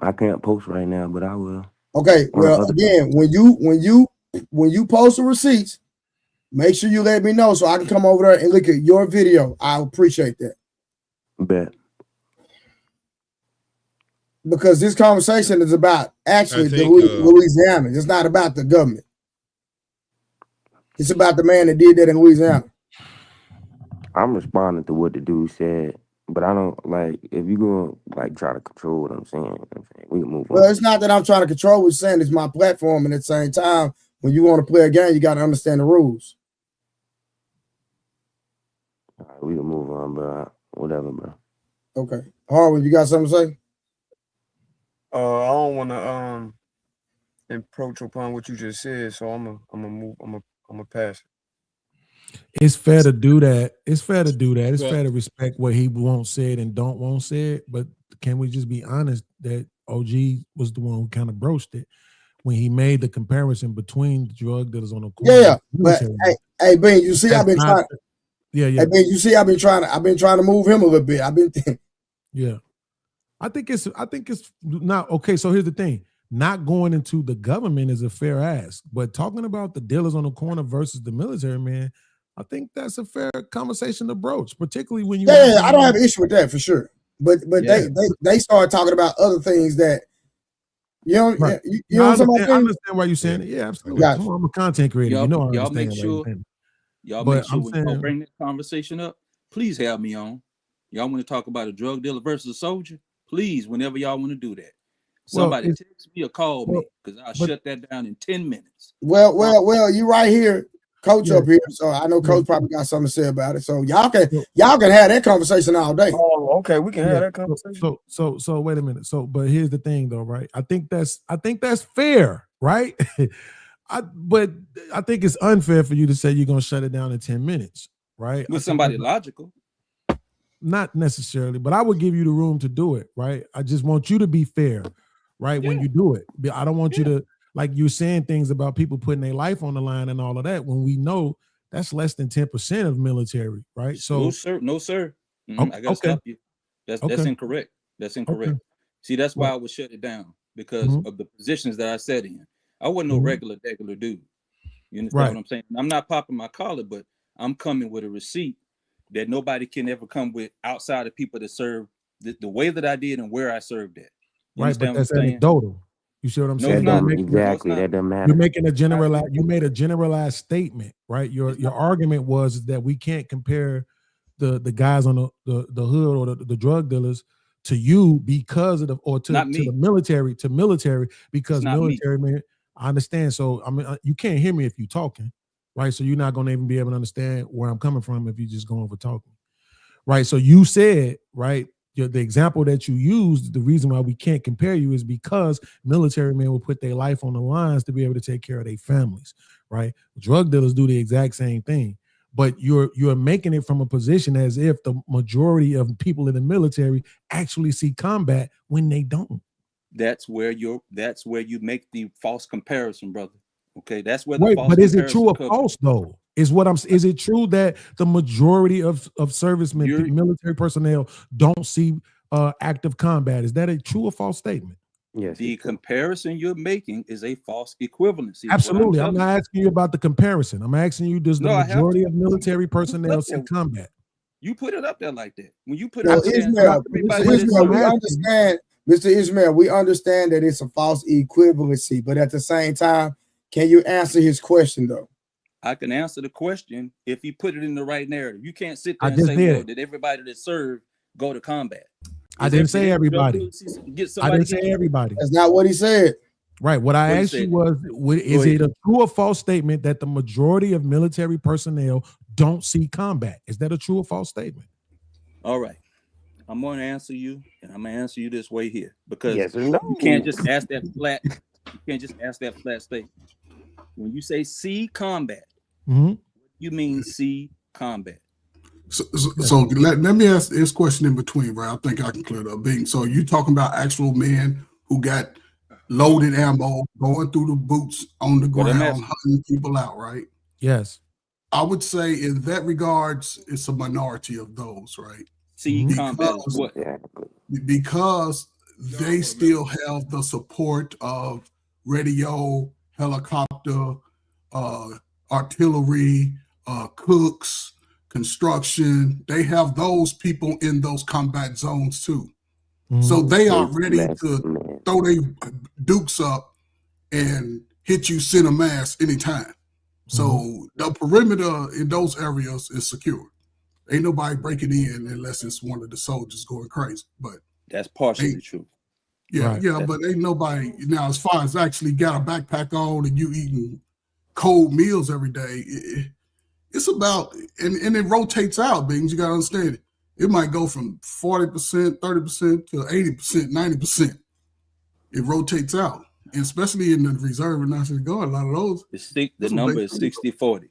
I can't post right now, but I will.
Okay. Well, again, when you post the receipts, make sure you let me know so I can come over there and look at your video. I appreciate that.
Bet.
Because this conversation is about actually Louisiana. It's not about the government. It's about the man that did that in Louisiana.
I'm responding to what the dude said, but I don't like if you gonna like try to control what I'm saying. We can move on.
Well, it's not that I'm trying to control what you're saying. It's my platform, and at the same time, when you want to play a game, you got to understand the rules.
All right, we can move on, bro. Whatever, bro.
Okay, Harvard, you got something to say?
I don't want to encroach upon what you just said, so I'm gonna pass it.
It's fair to do that. It's fair to respect what he won't say it and don't want say it. But can we just be honest that OG was the one who kind of broached it when he made the comparison between the drug dealers on the corner?
Yeah. But hey, Ben, you see, I've been trying.
Yeah.
Hey, Ben, you see, I've been trying to move him a little bit.
Yeah. I think it's not okay. So here's the thing. Not going into the government is a fair ask, but talking about the dealers on the corner versus the military, man, I think that's a fair conversation to broach, particularly when you.
Yeah, I don't have an issue with that for sure. But they started talking about other things that you know.
Right.
You know what I'm saying?
I understand why you're saying it. Yeah, absolutely. I'm a content creator.
Y'all make sure when y'all bring that conversation up, please have me on. Y'all want to talk about a drug dealer versus a soldier? Please, whenever y'all want to do that. Somebody text me or call me because I'll shut that down in 10 minutes.
Well, you right here, Coach up here. So I know Coach probably got something to say about it. So y'all can have that conversation all day.
Oh, okay, we can have that conversation.
So wait a minute. But here's the thing though, right? I think that's fair, right? But I think it's unfair for you to say you're gonna shut it down in 10 minutes, right?
With somebody logical.
Not necessarily, but I would give you the room to do it, right? I just want you to be fair, right? When you do it. I don't want you to, like you're saying things about people putting their life on the line and all of that when we know that's less than 10% of military, right? So
no, sir. I gotta stop you. That's incorrect. That's incorrect. Okay. See, that's why I would shut it down because of the positions that I sat in. I wasn't no regular dude. You understand what I'm saying? I'm not popping my collar, but I'm coming with a receipt that nobody can ever come with outside of people that serve the way that I did and where I served at.
Right, but that's anecdotal. You see what I'm saying?
Exactly. That doesn't matter.
You're making you made a generalized statement, right? Your argument was that we can't compare the guys on the hood or the drug dealers to you because of to the military because military man. I understand. So I mean, you can't hear me if you're talking. Right, so you're not going to even be able to understand where I'm coming from if you just go over talking. Right, so you said, right, the example that you used, the reason why we can't compare you is because military men will put their life on the lines to be able to take care of their families. Right, drug dealers do the exact same thing, but you're making it from a position as if the majority of people in the military actually see combat when they don't.
That's where you make the false comparison, brother. Okay, that's where
but is it true or false though? Is it true that the majority of servicemen, military personnel, don't see active combat? Is that a true or false statement?
Yes.
The comparison you're making is a false equivalency.
Absolutely. I'm not asking you about the comparison. I'm asking you, does the majority of military personnel see combat?
You put it up there like that. When you put it up there,
we understand Mr. Ishmael, we understand that it's a false equivalency, but at the same time, can you answer his question though?
I can answer the question if you put it in the right narrative. You can't sit there and say, well, did everybody that served go to combat?
I didn't say everybody. I didn't say everybody.
That's not what he said.
Right. What I asked you was, is it a true or false statement that the majority of military personnel don't see combat? Is that a true or false statement?
All right. I'm going to answer you, and I'm going to answer you this way here, because you can't just ask that flat. You can't just ask that flat statement. When you say see combat, you mean see combat.
So let me ask this question in between, right? I think I can clear it up. Bing. So you talking about actual men who got loaded ammo going through the boots on the ground, hunting people out, right?
Yes.
I would say in that regards, it's a minority of those, right?
See combat is what?
Because they still have the support of radio, helicopter, artillery, cooks, construction. They have those people in those combat zones too. So they are ready to throw their dukes up and hit you center mass anytime. So the perimeter in those areas is secure. Ain't nobody breaking in unless it's one of the soldiers going crazy. But
that's partially true.
Yeah, right. But ain't nobody now as far as actually got a backpack on and you eating cold meals every day. It's about and it rotates out, Bings. You gotta understand it. It might go from 40%, 30% to 80%, 90%. It rotates out. And especially in the reserve and National Guard, a lot of those.
The number is 60-40.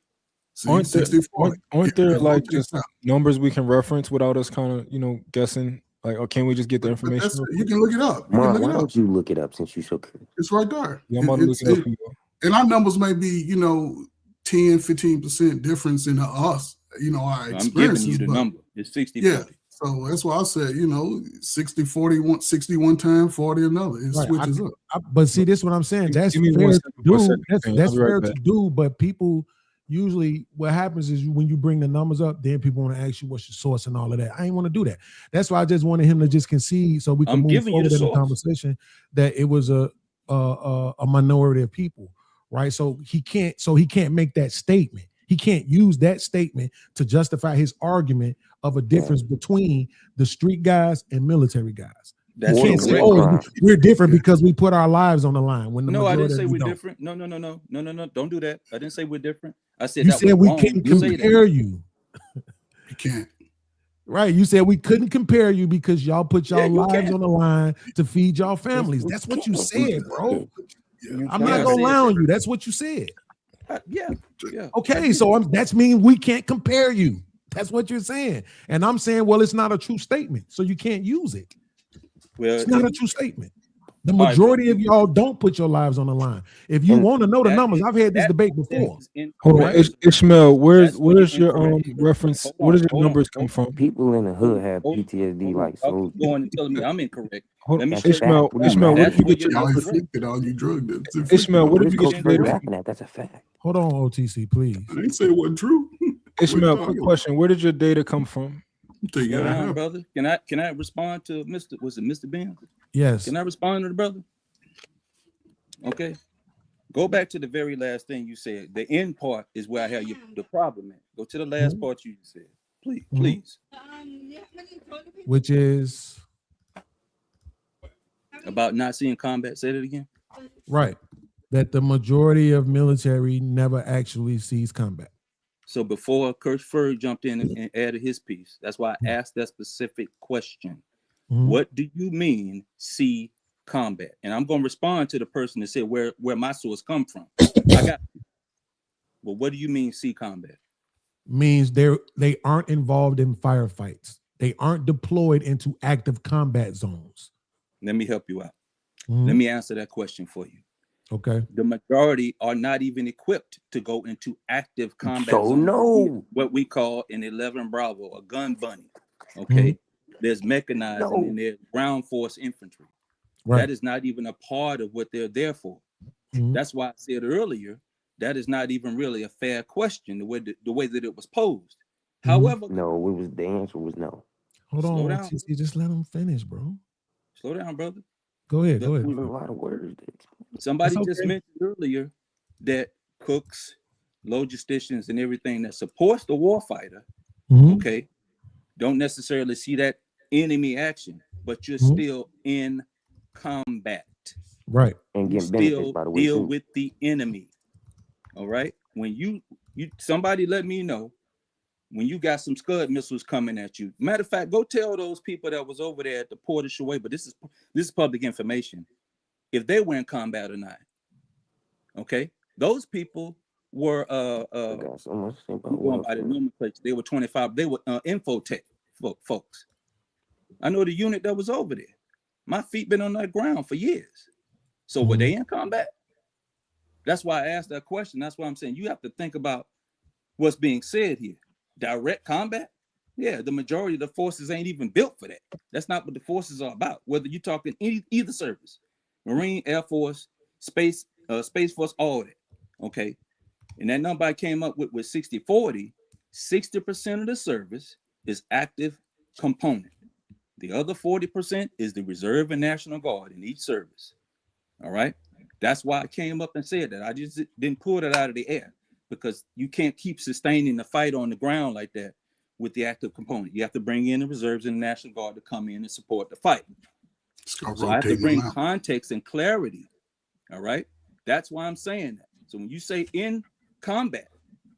Aren't there like just numbers we can reference without us kind of, guessing? Like, or can we just get the information?
You can look it up.
Why don't you look it up since you're so curious?
It's right there.
Yeah, I'm looking up for you.
And our numbers may be, 10, 15% difference in us, our experiences.
I'm giving you the number. It's 60-40.
Yeah. So that's why I said, 60-40, 60 one time, 40 another. It switches up.
But see, this is what I'm saying. That's fair to do. That's fair to do, but people usually what happens is when you bring the numbers up, then people want to ask you what's your source and all of that. I ain't want to do that. That's why I just wanted him to just concede so we can move forward in the conversation that it was a minority of people, right? So he can't make that statement. He can't use that statement to justify his argument of a difference between the street guys and military guys.
That's
you can't say, "Oh, we're different because we put our lives on the line." When
I didn't say we're different. No. Don't do that. I didn't say we're different. I said
you said we couldn't compare you.
You can't.
Right. You said we couldn't compare you because y'all put y'all lives on the line to feed y'all families. That's what you said, bro. I'm not gonna lie on you. That's what you said.
Yeah.
Okay, so that's mean we can't compare you. That's what you're saying. And I'm saying, well, it's not a true statement, so you can't use it. Well, it's not a true statement. The majority of y'all don't put your lives on the line. If you want to know the numbers, I've had this debate before.
Hold on, Ishmael, where's your reference? Where does your numbers come from?
People in the hood have PTSD like so.
Going and telling me I'm incorrect.
Ishmael, where did you get your Ishmael, where did you get your
data? That's a fact.
Hold on, OTC, please.
I didn't say it wasn't true.
Ishmael, quick question: where did your data come from?
Brother, can I respond to Mr. Ben?
Yes.
Can I respond to the brother? Okay. Go back to the very last thing you said. The end part is where I have the problem at. Go to the last part you said. Please.
Which is
about not seeing combat. Say that again.
Right. That the majority of military never actually sees combat.
So before Kurt Ferg jumped in and added his piece, that's why I asked that specific question. What do you mean see combat? And I'm going to respond to the person that said where my source come from. Well, what do you mean see combat?
Means they aren't involved in firefights. They aren't deployed into active combat zones.
Let me help you out. Let me answer that question for you.
Okay.
The majority are not even equipped to go into active combat.
So no.
What we call an 11 Bravo, a gun bunny. Okay. There's mechanized and there's ground force infantry. Right. That is not even a part of what they're there for. That's why I said earlier, that is not even really a fair question, the way that it was posed. However,
no, the answer was no.
Hold on, just let him finish, bro.
Slow down, brother.
Go ahead. Go ahead.
A lot of words.
Somebody just mentioned earlier that cooks, logisticians, and everything that supports the warfighter, okay, don't necessarily see that enemy action, but you're still in combat.
Right.
And
you still deal with the enemy. All right. When you somebody let me know when you got some Scud missiles coming at you. Matter of fact, go tell those people that was over there at the port of Shaway, but this is public information, if they were in combat or not. Okay, those people were going by the nomenclature. They were 25. They were infotech folks. I know the unit that was over there. My feet been on that ground for years. So were they in combat? That's why I asked that question. That's why I'm saying you have to think about what's being said here. Direct combat? Yeah, the majority of the forces ain't even built for that. That's not what the forces are about. Whether you're talking either service, Marine, Air Force, Space Force, all that. Okay. And that number I came up with 60-40. 60% of the service is active component. The other 40% is the Reserve and National Guard in each service. All right. That's why I came up and said that. I just didn't pull it out of the air, because you can't keep sustaining the fight on the ground like that with the active component. You have to bring in the reserves and the National Guard to come in and support the fight. So I have to bring context and clarity. All right. That's why I'm saying that. So when you say in combat,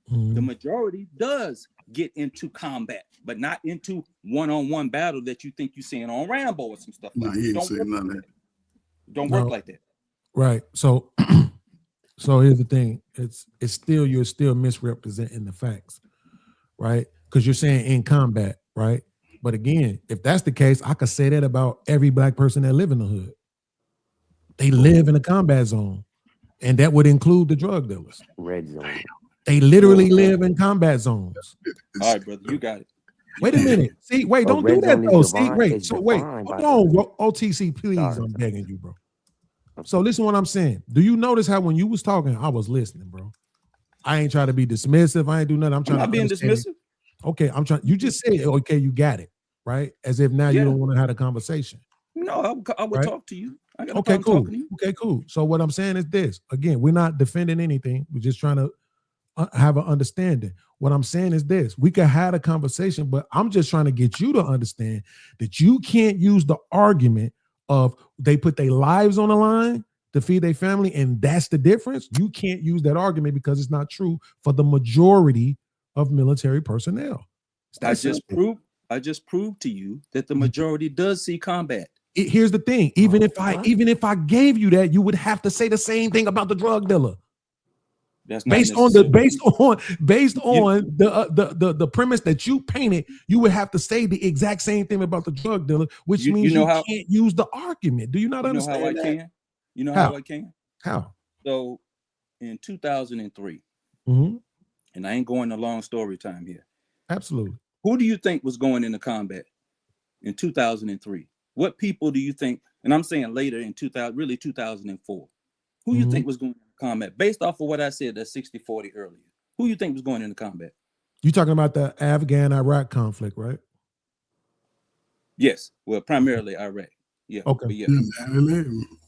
the majority does get into combat, but not into one-on-one battle that you think you're seeing on Rambo or some stuff like that. Don't work like that.
Right. So here's the thing. It's still, you're still misrepresenting the facts, right? Because you're saying in combat, right? But again, if that's the case, I could say that about every black person that live in the hood. They live in a combat zone, and that would include the drug dealers.
Red zone.
They literally live in combat zones.
All right, brother, you got it.
Wait a minute. See, wait, don't do that though. See, wait. So wait, hold on, OTC, please. I'm begging you, bro. So listen to what I'm saying. Do you notice how when you was talking, I was listening, bro? I ain't trying to be dismissive. I ain't do nothing. I'm trying
not being dismissive.
Okay, I'm trying. You just said, okay, you got it, right? As if now you don't want to have a conversation.
No, I would talk to you. I got
okay, cool.
To you.
Okay, cool. So what I'm saying is this. Again, we're not defending anything. We're just trying to have an understanding. What I'm saying is this. We could have a conversation, but I'm just trying to get you to understand that you can't use the argument of they put their lives on the line to feed their family, and that's the difference. You can't use that argument because it's not true for the majority of military personnel.
I just proved to you that the majority does see combat.
Here's the thing. Even if I gave you that, you would have to say the same thing about the drug dealer.
That's not
based on the premise that you painted, you would have to say the exact same thing about the drug dealer, which means you can't use the argument. Do you not understand?
How I can? You know how I can?
How?
So in 2003, and I ain't going a long story time here.
Absolutely.
Who do you think was going into combat in 2003? What people do you think? And I'm saying later in 2004. Who you think was going into combat? Based off of what I said, that 60-40 earlier. Who you think was going into combat?
You talking about the Afghan-Iraq conflict, right?
Yes. Well, primarily Iraq. Yeah.
Okay.
Yeah.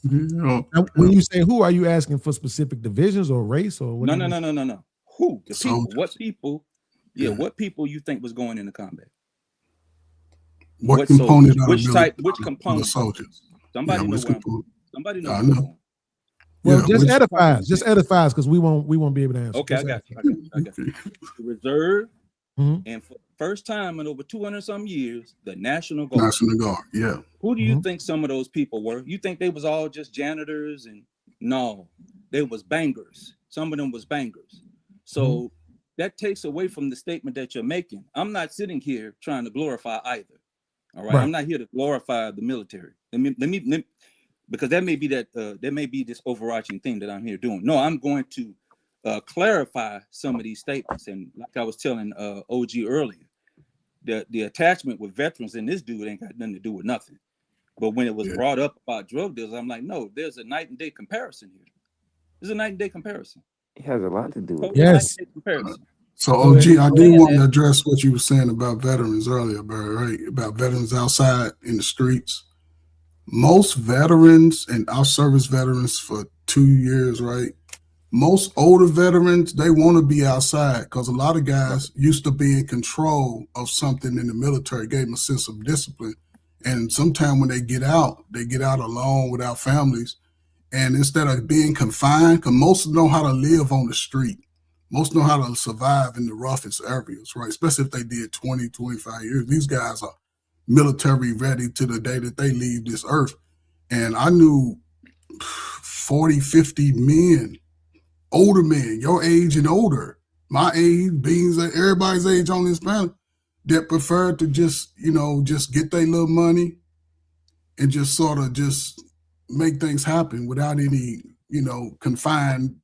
Now, when you say who, are you asking for specific divisions or race or what?
No. Who? The people. What people? Yeah. What people you think was going into combat?
What component?
Which type? Which component?
Soldiers.
Somebody knows. Somebody knows.
Well, just edifies. Just edifies, because we won't be able to answer.
Okay, I got you. The reserve, and for the first time in over 200-some years, the National Guard.
National Guard, yeah.
Who do you think some of those people were? You think they was all just janitors? And no, they was bangers. Some of them was bangers. So that takes away from the statement that you're making. I'm not sitting here trying to glorify either. All right, I'm not here to glorify the military. Let me because that may be there may be this overarching thing that I'm here doing. No, I'm going to clarify some of these statements. And like I was telling OG earlier, the attachment with veterans and this dude ain't got nothing to do with nothing. But when it was brought up about drug dealers, I'm like, no, there's a night and day comparison here. There's a night and day comparison.
It has a lot to do with
it. Yes.
So OG, I do want to address what you were saying about veterans earlier, bro, right? About veterans outside in the streets. most veterans, and our service veterans for 2 years, right? Most older veterans, they want to be outside because a lot of guys used to be in control of something in the military, gave them a sense of discipline. And sometimes when they get out alone without families. And instead of being confined, because most know how to live on the street. Most know how to survive in the roughest areas, right? Especially if they did 20, 25 years. These guys are military ready to the day that they leave this earth. And I knew 40, 50 men, older men, your age and older, my age, being everybody's age on this planet, that preferred to just, just get their little money and just sort of just make things happen without any, confined,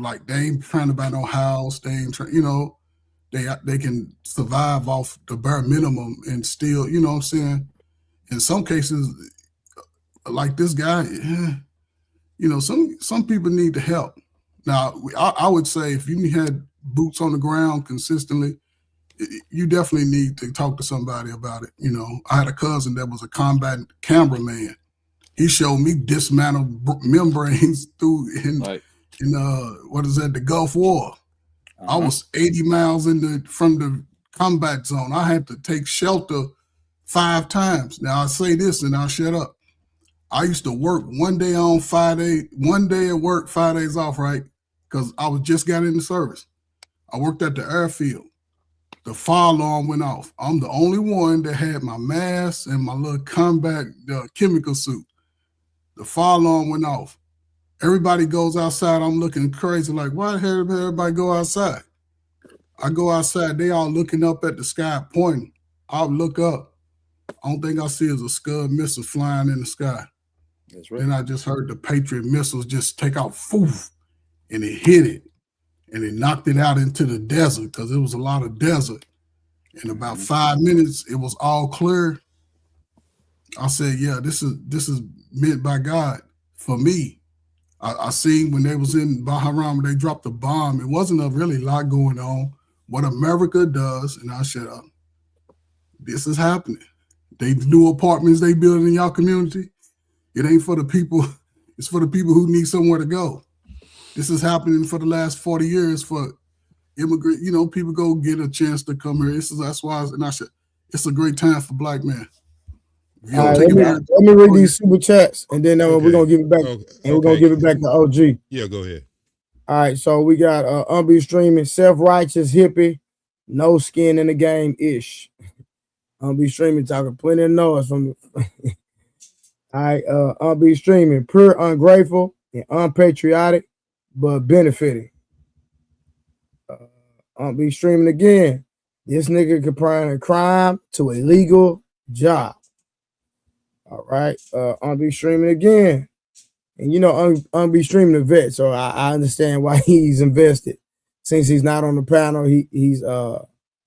like they ain't trying to buy no house, they ain't trying, they can survive off the bare minimum and still, you know what I'm saying? In some cases, like this guy, some people need the help. Now, I would say if you had boots on the ground consistently, you definitely need to talk to somebody about it. I had a cousin that was a combat cameraman. He showed me dismantled membranes the Gulf War. I was 80 miles from the combat zone. I had to take shelter 5 times. Now I say this and I'll shut up. I used to work one day on, 5 days, 1 day at work, 5 days off, right? Because I was just got in the service. I worked at the airfield. The fire alarm went off. I'm the only one that had my mask and my little combat chemical suit. The fire alarm went off. Everybody goes outside. I'm looking crazy like, why the hell did everybody go outside? I go outside. They all looking up at the sky, pointing. I look up. I don't think I see is a Scud missile flying in the sky.
That's right.
Then I just heard the Patriot missiles just take out, foof, and it hit it. And it knocked it out into the desert because it was a lot of desert. In about 5 minutes, it was all clear. I said, yeah, this is meant by God for me. I seen when they was in Bahrain, when they dropped the bomb, it wasn't a really lot going on. What America does, and I said, this is happening. They new apartments they build in y'all community, it ain't for the people, it's for the people who need somewhere to go. This is happening for the last 40 years for immigrant, people go get a chance to come here. That's why, and I said, it's a great time for Black men.
All right, let me read these super chats, and then we're gonna give it back, and we're gonna give it back to OG.
Yeah, go ahead.
All right, so we got Unbe Streaming, self-righteous hippie, no skin in the game ish. Unbe Streaming talking plenty of noise from. All right, Unbe Streaming, pure ungrateful and unpatriotic, but benefiting. Unbe Streaming again. This nigga comparing a crime to a legal job. All right, Unbe Streaming again. And Unbe Streaming a vet, so I understand why he's invested. Since he's not on the panel, he's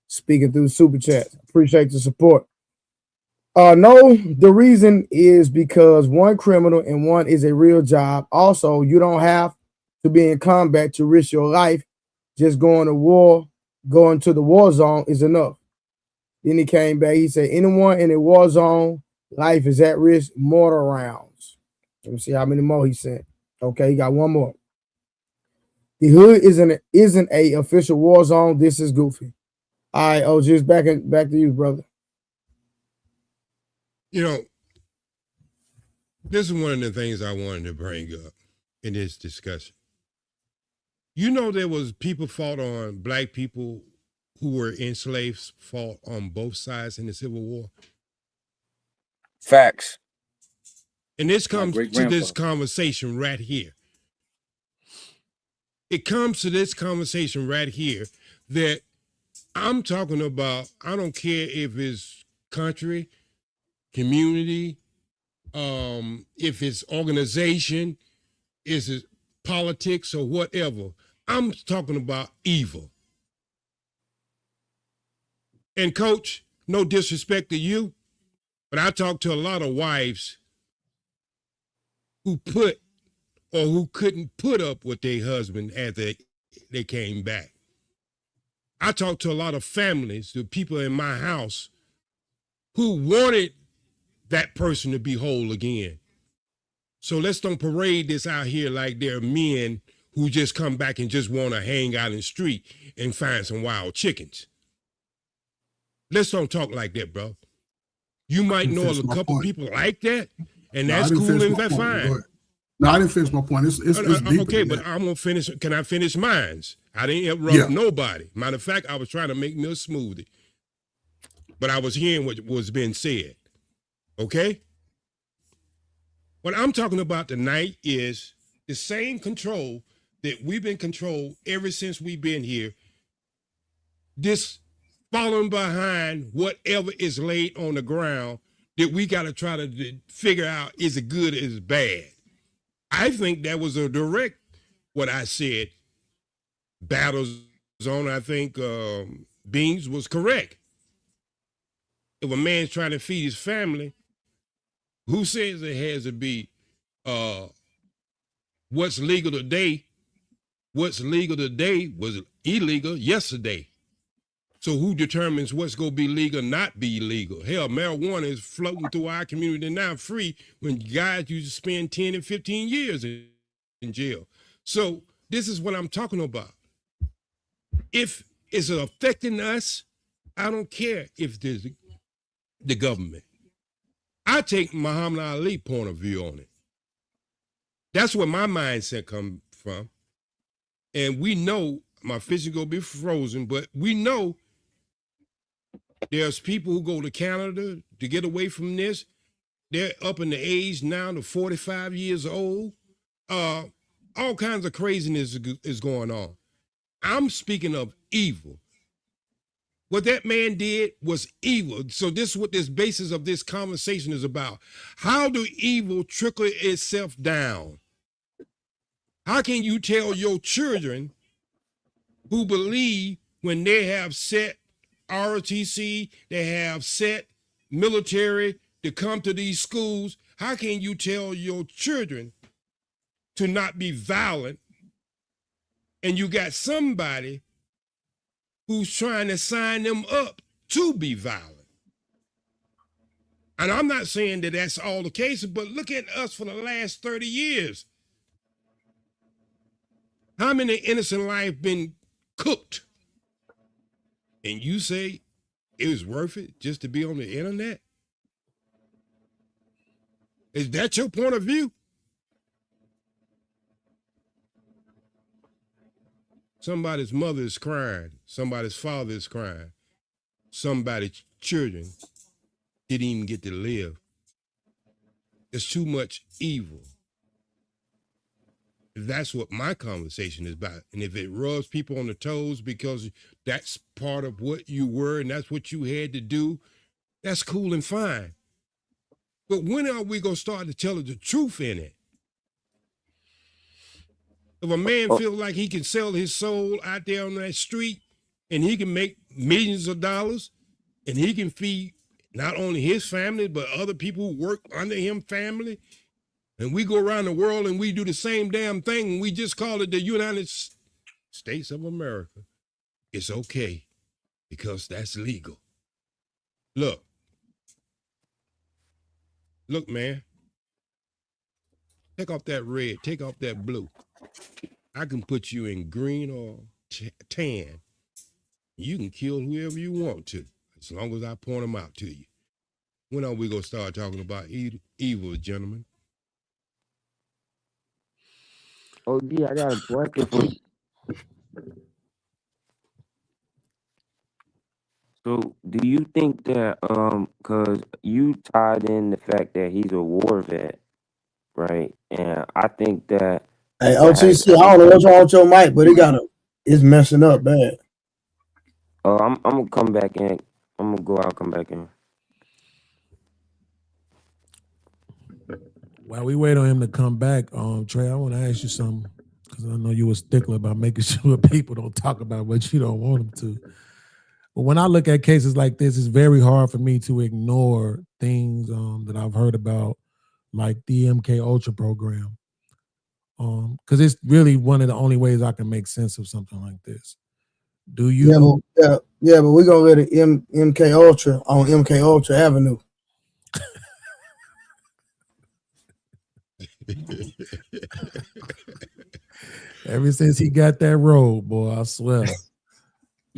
speaking through super chat. Appreciate the support. No, the reason is because one criminal and one is a real job. Also, you don't have to be in combat to risk your life. Just going to the war zone is enough. Then he came back. He said, anyone in a war zone, life is at risk, mortar rounds. Let me see how many more he sent. Okay, he got one more. The hood isn't a official war zone. This is goofy. All right, OG, it's back to you, brother.
This is one of the things I wanted to bring up in this discussion. There was people fought on, Black people who were enslaved fought on both sides in the Civil War.
Facts.
And this comes to this conversation right here. It comes to this conversation right here that I'm talking about. I don't care if it's country, community, if it's organization, is it politics or whatever. I'm talking about evil. And Coach, no disrespect to you, but I talk to a lot of wives who couldn't put up with their husband after they came back. I talk to a lot of families, the people in my house who wanted that person to be whole again. So let's don't parade this out here like they're men who just come back and just want to hang out in the street and find some wild chickens. Let's don't talk like that, bro. You might know a couple people like that, and that's cool and that's fine.
No, I didn't finish my point. It's
okay, but I'm gonna finish. Can I finish mine? I didn't interrupt nobody. Matter of fact, I was trying to make me a smoothie, but I was hearing what was being said. Okay. What I'm talking about tonight is the same control that we've been controlled ever since we've been here. This following behind whatever is laid on the ground that we got to try to figure out, is it good or is it bad? I think that was a direct, what I said, battle zone. I think Beans was correct. If a man's trying to feed his family, who says it has to be what's legal today? What's legal today was illegal yesterday. So who determines what's going to be legal, not be legal? Hell, marijuana is floating through our community now free when guys used to spend 10 and 15 years in jail. So this is what I'm talking about. If it's affecting us, I don't care if there's the government. I take Muhammad Ali point of view on it. That's where my mindset comes from. And we know my fish is going to be frozen, but we know there's people who go to Canada to get away from this. They're up in the age now to 45 years old. All kinds of craziness is going on. I'm speaking of evil. What that man did was evil. So this is what this basis of this conversation is about. How do evil trickle itself down? How can you tell your children who believe when they have set ROTC, they have set military to come to these schools, how can you tell your children to not be violent, and you got somebody who's trying to sign them up to be violent? And I'm not saying that that's all the case, but look at us for the last 30 years. How many innocent lives been cooked? And you say it was worth it just to be on the internet? Is that your point of view? Somebody's mother is crying. Somebody's father is crying. Somebody's children didn't even get to live. There's too much evil. That's what my conversation is about. And if it rubs people on the toes because that's part of what you were and that's what you had to do, that's cool and fine. But when are we going to start to tell the truth in it? If a man feels like he can sell his soul out there on that street and he can make millions of dollars and he can feed not only his family, but other people who work under him family, and we go around the world and we do the same damn thing and we just call it the United States of America, it's okay because that's legal. Look, man, take off that red, take off that blue. I can put you in green or tan. You can kill whoever you want to, as long as I point them out to you. When are we going to start talking about evil, gentlemen?
Oh, yeah, I got a question for you. So, do you think that, because you tied in the fact that he's a war vet, right? And I think that.
Hey, OTC, I don't know what's wrong with your mic, but it's messing up bad.
Oh, I'm gonna come back in. I'm gonna go out, come back in.
While we wait on him to come back, Trey, I want to ask you something, because I know you were stickler about making sure people don't talk about what you don't want them to. But when I look at cases like this, it's very hard for me to ignore things that I've heard about, like the MK Ultra program, because it's really one of the only ways I can make sense of something like this. Do you?
Yeah, but we're gonna let it MK Ultra on MK Ultra Avenue.
Ever since he got that road, boy, I swear.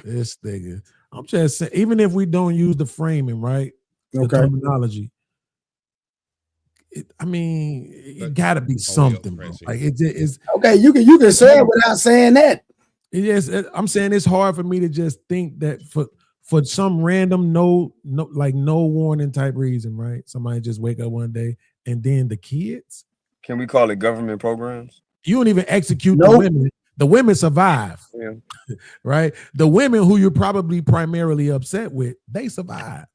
This nigga. I'm just saying, even if we don't use the framing, right? The terminology. It gotta be something, bro. Like it's
okay. You can say it without saying that.
I'm saying it's hard for me to just think that for some random no warning type reason, right? Somebody just wake up one day and then the kids.
Can we call it government programs?
You don't even execute the women. The women survive.
Yeah.
Right? The women who you're probably primarily upset with, they survive.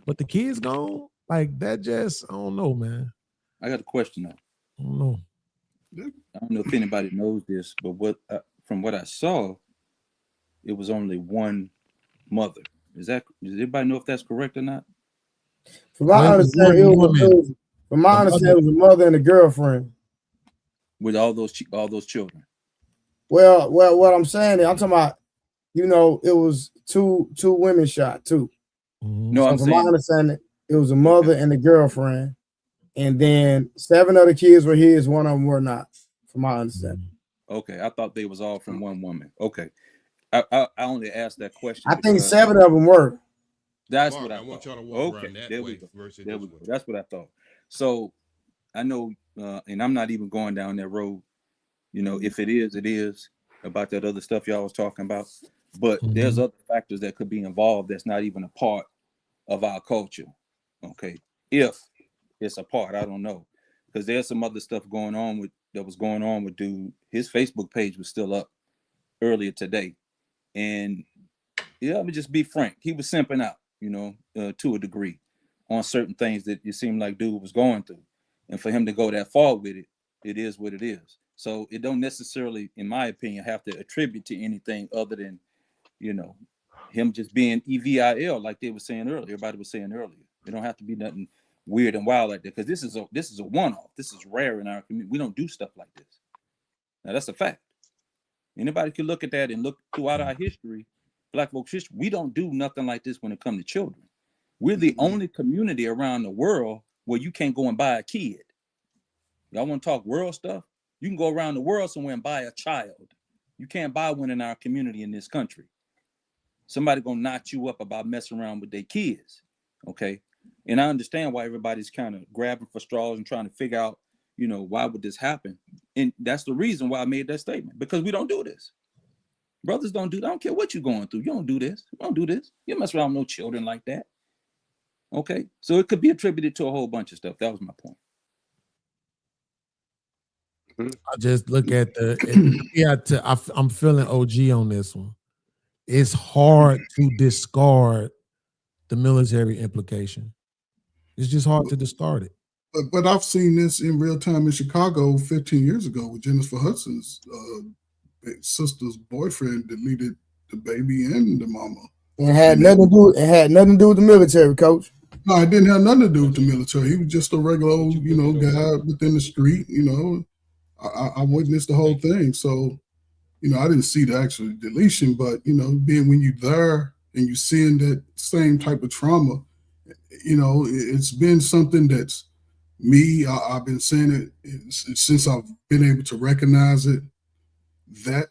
But the kids gone? Like that just, I don't know, man.
I got a question now.
I don't know.
I don't know if anybody knows this, but from what I saw, it was only one mother. Does anybody know if that's correct or not?
From my understanding, it was a mother and a girlfriend.
With all those children.
Well, what I'm saying is, I'm talking about, it was two women shot too.
Mm-hmm. No,
so from my understanding, it was a mother and a girlfriend, and then 7 other kids were his. 1 of them were not. From my understanding.
Okay, I thought they was all from one woman. Okay, I only asked that question.
I think 7 of them were.
That's
Mark,
what
I want y'all to walk around that way versus this way.
That's what I thought. So I know, and I'm not even going down that road. If it is, it is about that other stuff y'all was talking about. But there's other factors that could be involved that's not even a part of our culture. Okay, if it's a part, I don't know, because there's some other stuff that was going on with dude. His Facebook page was still up earlier today, and let me just be frank, he was simping out, to a degree, on certain things that it seemed like dude was going through, and for him to go that far with it, it is what it is. So it don't necessarily, in my opinion, have to attribute to anything other than, him just being EVIL, like they were saying earlier. Everybody was saying earlier. It don't have to be nothing weird and wild like that, because this is a one-off. This is rare in our community. We don't do stuff like this. Now that's a fact. Anybody can look at that and look throughout our history, Black folks' history. We don't do nothing like this when it comes to children. We're the only community around the world where you can't go and buy a kid. Y'all want to talk world stuff? You can go around the world somewhere and buy a child. You can't buy one in our community in this country. Somebody gonna knock you up about messing around with their kids, okay? And I understand why everybody's kind of grabbing for straws and trying to figure out, why would this happen? And that's the reason why I made that statement, because we don't do this. Brothers don't do that. I don't care what you're going through. You don't do this. You don't do this. You mess around with no children like that, okay? So it could be attributed to a whole bunch of stuff. That was my point.
I just look at I'm feeling OG on this one. It's hard to discard the military implication. It's just hard to discard it.
But I've seen this in real time in Chicago 15 years ago with Jennifer Hudson's sister's boyfriend deleted the baby and the mama.
It had nothing to do with the military, Coach.
No, it didn't have nothing to do with the military. He was just a regular old, guy within the street. I witnessed the whole thing. So, I didn't see the actual deletion, but, being when you're there and you're seeing that same type of trauma, it's been something that's I've been saying it since I've been able to recognize it. That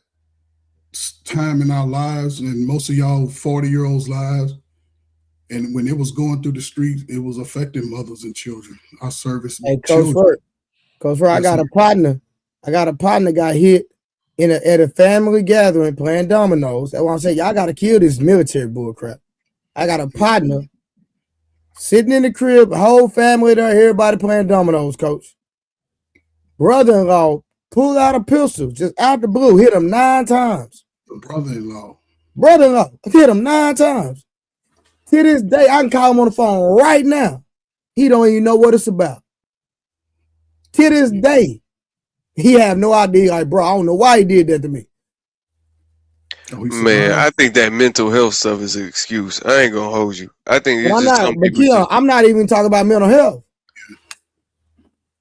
time in our lives, and most of y'all 40-year-olds' lives, and when it was going through the streets, it was affecting mothers and children. Our service.
Hey, Coach Ford, I got a partner got hit at a family gathering playing dominoes. That's why I'm saying y'all got to kill this military bullcrap. I got a partner sitting in the crib, whole family there, everybody playing dominoes, Coach. Brother-in-law pulled out a pistol just out the blue, hit him 9 times.
Brother-in-law
hit him 9 times. To this day, I can call him on the phone right now. He don't even know what it's about. To this day, he have no idea. Like, bro, I don't know why he did that to me.
Man, I think that mental health stuff is an excuse. I ain't gonna hold you. I think it's
I'm not even talking about mental health.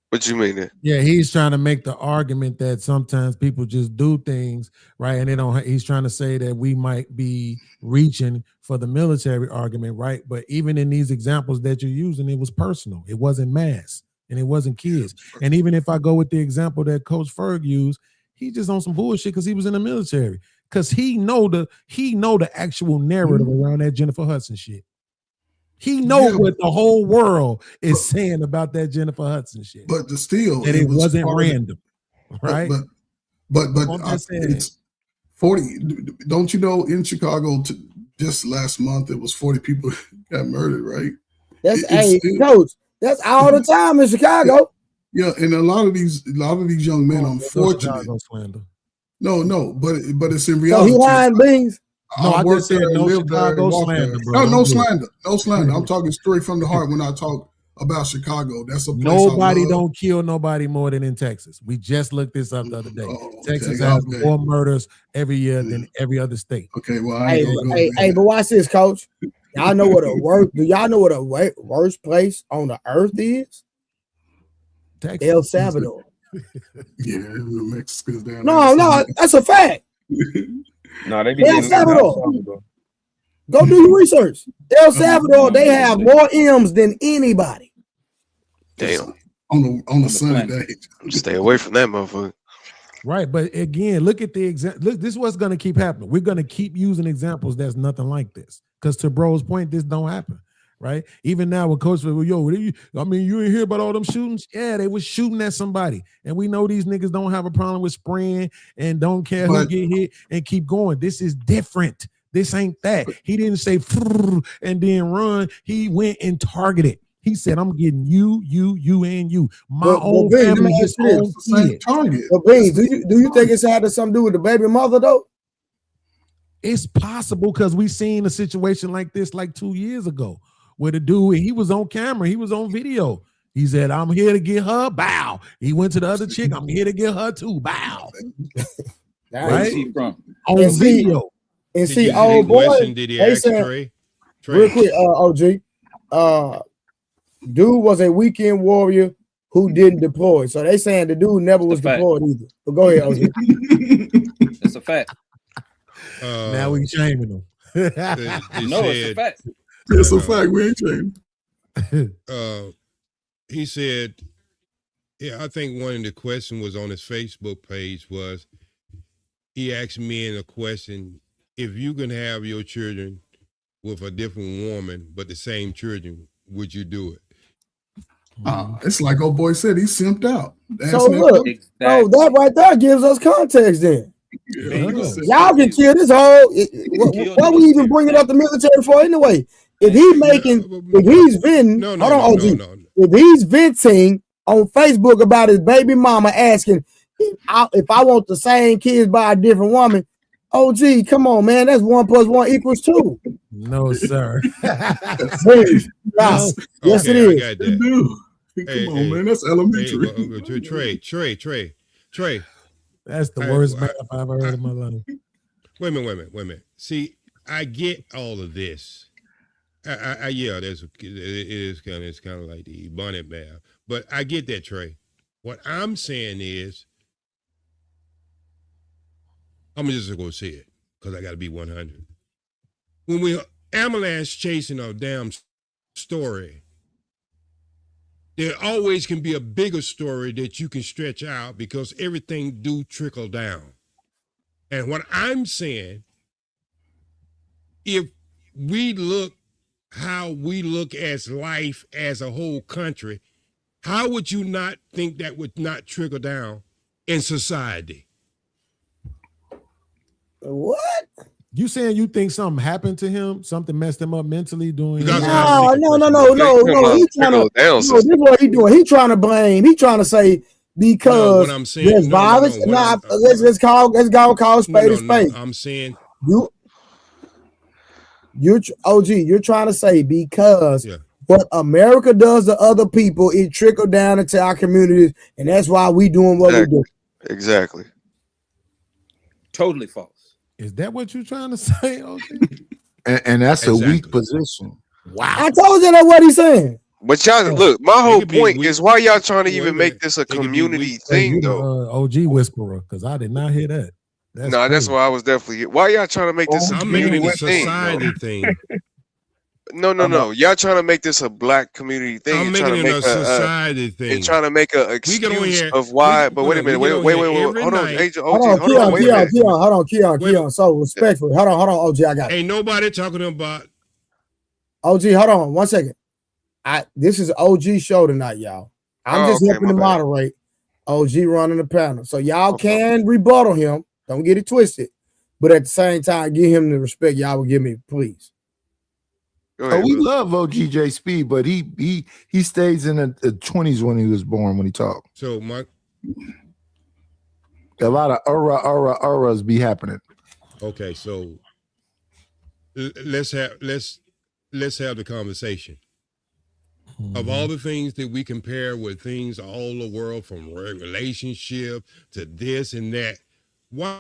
What you mean then?
Yeah, he's trying to make the argument that sometimes people just do things, right? And they don't. He's trying to say that we might be reaching for the military argument, right? But even in these examples that you're using, it was personal. It wasn't mass. and it wasn't kids. And even if I go with the example that Coach Ferg used, he just on some bullshit because he was in the military. Because he know the actual narrative around that Jennifer Hudson shit. He knows what the whole world is saying about that Jennifer Hudson shit.
But still,
that it wasn't random, right?
But it's 40. Don't you know in Chicago just last month it was 40 people got murdered, right?
That's Coach. That's all the time in Chicago.
Yeah, and a lot of these young men, unfortunately. No, but it's in reality.
So he lying beans.
No, I just said no Chicago slander, bro.
No slander. I'm talking straight from the heart when I talk about Chicago. That's a place
nobody don't kill nobody more than in Texas. We just looked this up the other day. Texas has more murders every year than every other state.
Okay, well,
but watch this, Coach. Y'all know what do y'all know what a worst place on the earth is? Texas. El Salvador.
Yeah, Mexico's down.
No, that's a fact.
No, they be
El Salvador. Go do your research. El Salvador, they have more M's than anybody.
Damn.
On the sunny day.
Stay away from that motherfucker.
Right, but again, look at the example. Look, this is what's going to keep happening. We're going to keep using examples that's nothing like this. Because to bro's point, this don't happen. Right? Even now with Coach, you ain't hear about all them shootings? Yeah, they was shooting at somebody. And we know these niggas don't have a problem with spraying and don't care who get hit and keep going. This is different. This ain't that. He didn't say and then run. He went and targeted. He said, I'm getting you, and you. My own family, his own kid.
But Beans, do you think it's had something to do with the baby mother, though?
It's possible because we seen a situation like this like 2 years ago where the dude, he was on camera, he was on video. He said, I'm here to get her, bow. He went to the other chick, I'm here to get her too, bow.
Right?
On video.
And see, old boy, they said,
Trey?
Real quick, OG, dude was a weekend warrior who didn't deploy. So they saying the dude never was deployed either. But go ahead, OG.
It's a fact.
Now we shaming him.
It's a fact.
It's a fact. We ain't shaming.
He said, yeah, I think one of the questions was on his Facebook page was, he asked me in a question, if you can have your children with a different woman, but the same children, would you do it?
It's like old boy said, he simped out.
So look, that right there gives us context then. Y'all can kill this whole. Why we even bring it up the military for anyway? If he's venting, hold on, OG. If he's venting on Facebook about his baby mama asking if I want the same kids by a different woman, OG, come on, man, that's 1 + 1 = 2.
No, sir.
Yes, it is.
Come on, man, that's elementary.
Trey.
That's the worst math I've ever heard in my life.
Wait a minute. See, I get all of this. Yeah, it's kind of like the bonnet math, but I get that, Trey. What I'm saying is, I'm just gonna say it because I got to be 100. When we avalanche chasing a damn story, there always can be a bigger story that you can stretch out because everything do trickle down. And what I'm saying, if we look how we look as life as a whole country, how would you not think that would not trickle down in society?
What?
You saying you think something happened to him? Something messed him up mentally doing?
No. He's trying to. This is what he doing. He trying to blame. He trying to say because there's violence. Let's call spade a spade.
I'm saying
you're OG. You're trying to say because what America does to other people, it trickled down into our communities, and that's why we doing what we do.
Exactly.
Totally false.
Is that what you're trying to say? Okay.
And that's a weak position.
Wow. I told you that's what he's saying.
But y'all, look, my whole point is why y'all trying to even make this a community thing, though?
OG whisperer, because I did not hear that.
That's why I was definitely. Why y'all trying to make this a community thing? No. Y'all trying to make this a black community thing.
I'm making it a society thing.
And trying to make an excuse of why. But wait a minute. Wait. Hold on, Agent OG.
Hold on. So respectfully, hold on, OG. I got it.
Ain't nobody talking about.
OG, hold on 1 second. This is OG show tonight, y'all. I'm just helping to moderate. OG running the panel, so y'all can rebuttal him. Don't get it twisted, but at the same time, give him the respect y'all will give me, please.
Ahead, we love OGJ Speed, but he stays in the 20s when he was born when he talked.
So Mike,
a lot of auras be happening.
Okay, so let's have the conversation. Of all the things that we compare with things all the world, from relationship to this and that, why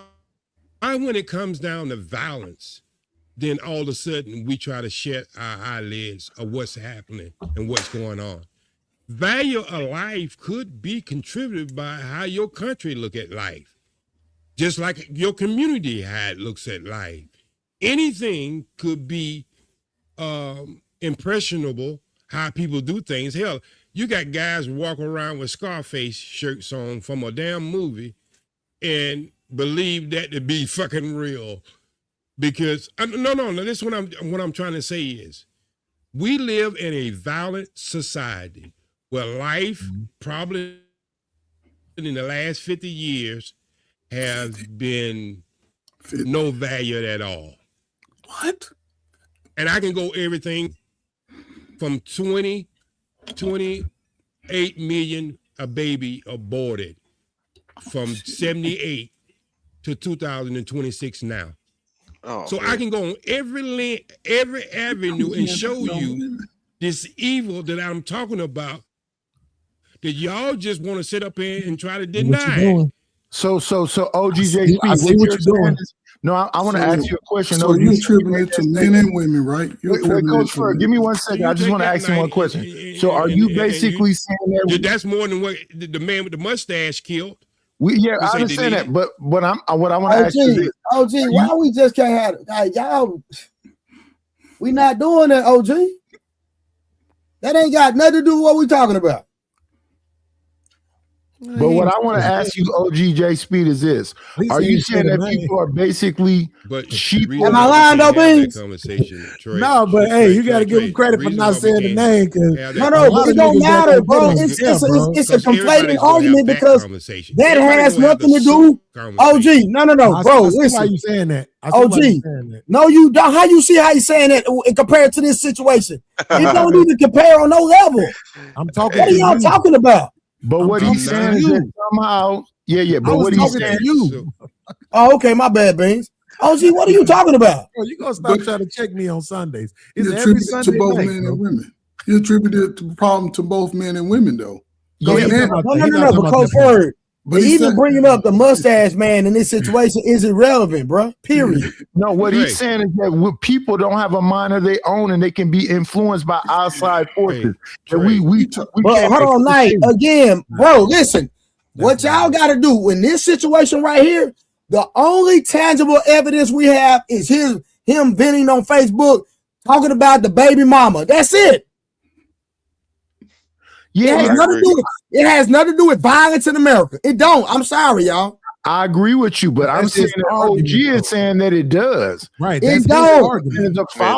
when it comes down to violence, then all of a sudden we try to shut our eyelids of what's happening and what's going on? Value of life could be contributed by how your country look at life, just like your community how it looks at life. Anything could be impressionable how people do things. Hell, you got guys walking around with Scarface shirts on from a damn movie and believe that to be fucking real. Because no, this is what I'm trying to say is, we live in a violent society where life probably in the last 50 years has been no value at all.
What?
And I can go everything from 28 million a baby aborted from 78 to 2026 now. So man. I can go on every avenue and show you this evil that I'm talking about that y'all just want to sit up here and try to deny.
So OGJ, I see what you're doing. No, I want to ask you a question.
So you attribute it to men and women, right?
Coach Ferg, give me 1 second. I just want to ask you one question. So are you basically saying that
that's more than what the man with the mustache killed?
I understand that, but what I want to ask you is,
OG, why we just can't have y'all? We not doing that, OG. That ain't got nothing to do with what we talking about.
But what I want to ask you, OGJ Speed, is this: are you saying that people are basically sheep?
Am I lying, though, Beans?
No, but hey, you got to give him credit for not saying the name.
No, but it don't matter, bro. It's a conflating argument because that has nothing to do. OG, no, bro. Listen,
why you saying that?
OG, no, you don't. How you see how you saying that compared to this situation? It don't need to compare on no level.
I'm talking.
What are y'all talking about?
But what he's saying is that somehow, but what he's saying,
you.
Oh, okay, my bad, Beans. OG, what are you talking about?
Bro, you gonna stop trying to check me on Sundays?
It's every Sunday to both men and women. You attributed the problem to both men and women, though.
No, but Coach Ferg, but even bringing up the mustache man in this situation is irrelevant, bro. Period.
No, what he's saying is that people don't have a mind of their own, and they can be influenced by outside forces. And we
hold on, Knight, again, bro. Listen, what y'all got to do in this situation right here? The only tangible evidence we have is him venting on Facebook talking about the baby mama. That's it.
Yeah,
it has nothing to do with violence in America. It don't. I'm sorry, y'all.
I agree with you, but I'm saying that OG is saying that it does.
Right.
It don't.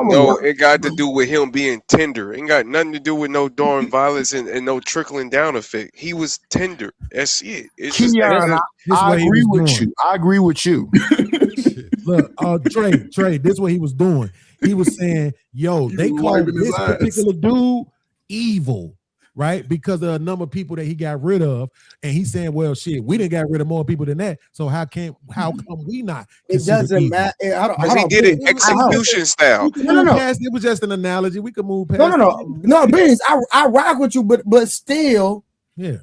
No, it got to do with him being tender. It ain't got nothing to do with no darn violence and no trickling down effect. He was tender. That's it. It's
Keon, I agree with you. I agree with you.
Look, Trey, this is what he was doing. He was saying, yo, they called this particular dude evil. Right, because of a number of people that he got rid of, and he's saying, "Well, shit, we didn't got rid of more people than that. So how come we not?"
It doesn't matter.
He did it execution style.
No. It was just an analogy. We could move past.
No, Beans. I rock with you, but still,
yeah.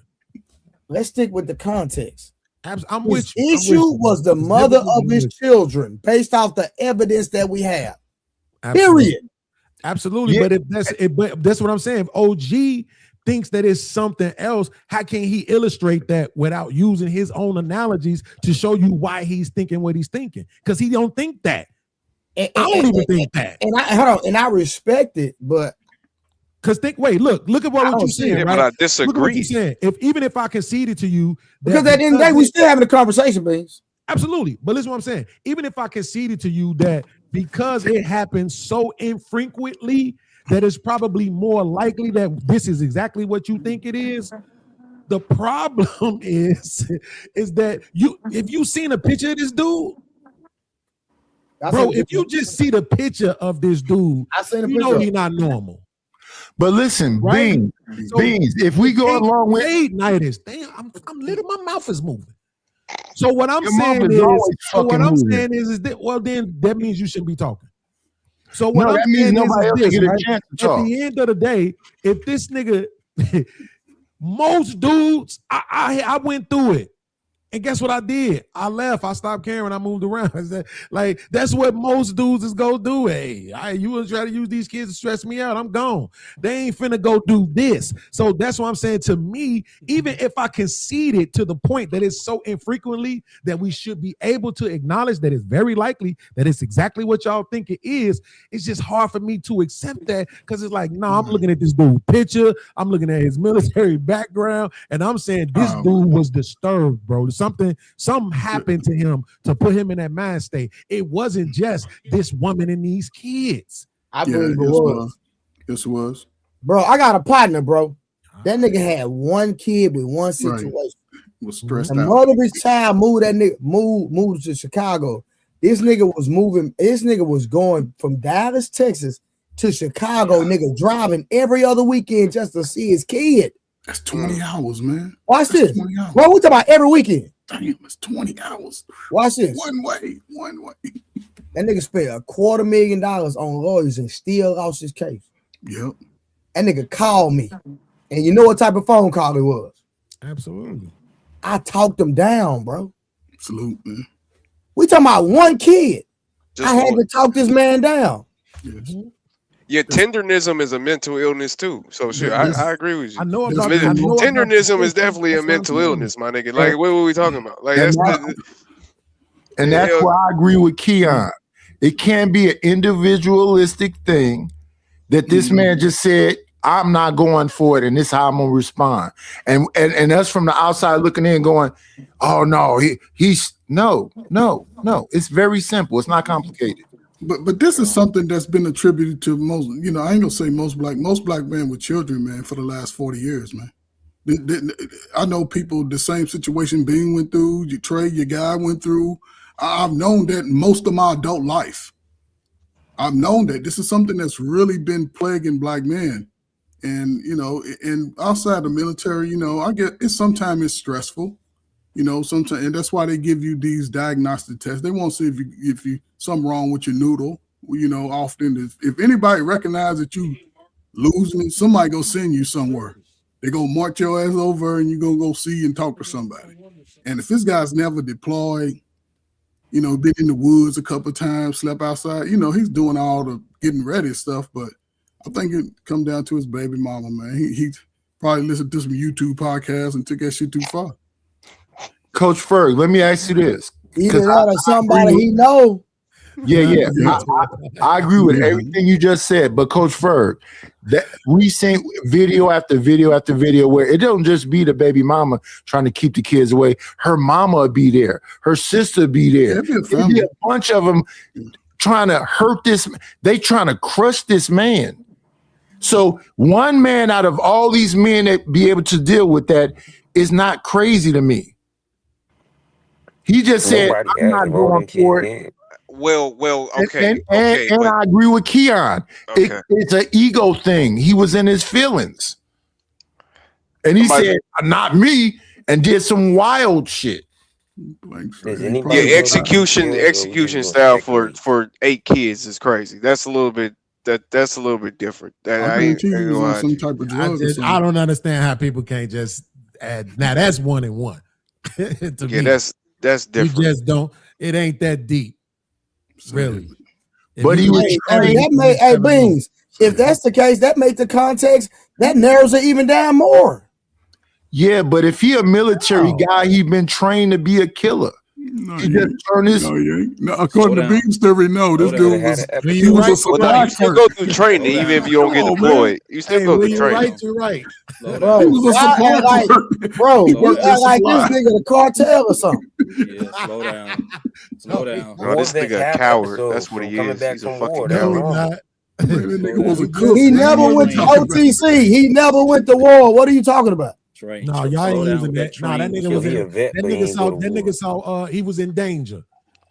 Let's stick with the context.
I'm with
you. Issue was the mother of his children, based off the evidence that we have.
Absolutely.
Period.
Absolutely, yeah. But that's what I'm saying. If OG thinks that it's something else, how can he illustrate that without using his own analogies to show you why he's thinking what he's thinking? Because he don't think that. I don't even think that.
And I respect it, but
because look at what you're saying, right?
But I disagree.
Look at what you're saying. Even if I conceded to you,
because at the end of the day, we still having a conversation, Beans.
Absolutely. But listen to what I'm saying. Even if I conceded to you that because it happens so infrequently, that it's probably more likely that this is exactly what you think it is. The problem is that if you seen a picture of this dude, bro, if you just see the picture of this dude, you know he's not normal.
But listen, right? Beans, if we go along with
Nightis, damn, I'm little, my mouth is moving. So what I'm saying is that, well, then that means you shouldn't be talking. So what I'm saying is this, right? At the end of the day, if this nigga, most dudes, I went through it. And guess what I did? I left. I stopped caring. I moved around. Like, that's what most dudes is go do. Hey, you was trying to use these kids to stress me out. I'm gone. They ain't finna go do this. So that's what I'm saying. To me, even if I conceded to the point that it's so infrequently that we should be able to acknowledge that it's very likely that it's exactly what y'all think it is, it's just hard for me to accept that because it's like, no, I'm looking at this dude's picture. I'm looking at his military background. And I'm saying this dude was disturbed, bro. Something happened to him to put him in that mind state. It wasn't just this woman and these kids.
I believe it was.
Yes, it was.
Bro, I got a partner, bro. That nigga had one kid with one situation.
Right. Was stressed
the
out.
mother of his child moved to Chicago. This nigga was moving. This nigga was going from Dallas, Texas to Chicago, nigga, driving every other weekend just to see his kid.
That's 20 hours, man.
Watch this. Well, we talking about every weekend.
Damn, it's 20 hours.
Watch this.
One way.
That nigga spent $250,000 on lawyers and still lost his case.
Yep.
That nigga called me. And you know what type of phone call it was?
Absolutely.
I talked him down, bro.
Salute, man.
We talking about one kid. I had to talk this man down.
Yes.
Yeah, tendernism is a mental illness too. So sure, I agree with you.
I know about
tendernism is definitely a mental illness, my nigga. Like, what were we talking about? Like, that's
why I agree with Keon. It can be an individualistic thing that this man just said, I'm not going for it, and this is how I'm gonna respond. And us from the outside looking in, going, oh no, he's no. It's very simple. It's not complicated.
But this is something that's been attributed to most, I ain't gonna say most black men with children, man, for the last 40 years, man. I know people, the same situation Bean went through, Trey, your guy went through. I've known that most of my adult life. I've known that this is something that's really been plaguing black men. And, and outside the military, I get it. Sometimes it's stressful. Sometimes, and that's why they give you these diagnostic tests. They won't see if you something wrong with your noodle. Often if anybody recognizes that you losing it, somebody go send you somewhere. They go march your ass over, and you go see and talk to somebody. And if this guy's never deployed, been in the woods a couple of times, slept outside, he's doing all the getting ready stuff. But I think it come down to his baby mama, man. He probably listened to some YouTube podcasts and took that shit too far.
Coach Ferg, let me ask you this.
Either that or somebody he know.
Yeah. I agree with everything you just said. But Coach Ferg, that we seen video after video after video where it don't just be the baby mama trying to keep the kids away. Her mama would be there. Her sister would be there. It'd be a bunch of them trying to hurt this. They trying to crush this man. So one man out of all these men that be able to deal with that is not crazy to me. He just said, I'm not going for it.
Well, okay.
And I agree with Keon. Okay. It's an ego thing. He was in his feelings. And he said, not me, and did some wild shit.
Yeah, execution style for 8 kids is crazy. That's a little bit different.
I some type of drug
I don't understand how people can't just add. Now that's 1 and 1.
That's different.
You just don't. It ain't that deep, really.
But he was
Beans. If that's the case, that makes the context that narrows it even down more.
Yeah, but if he a military guy, he been trained to be a killer.
No,
he just turned his.
no, according to Beam's theory, no, this dude was he was a supply
you still go through training even if you don't get deployed. You still go through training.
You're right.
Bro,
he was a supply clerk.
Bro, you act like this nigga the cartel or something.
Yeah, slow down. Slow down.
No, this nigga a coward. That's what he is. He's a fucking coward.
Nigga was a cook.
He never went to OTC. He never went to war. What are you talking about?
Train.
No, y'all ain't using that. No, that nigga was in. That nigga saw. He was in danger.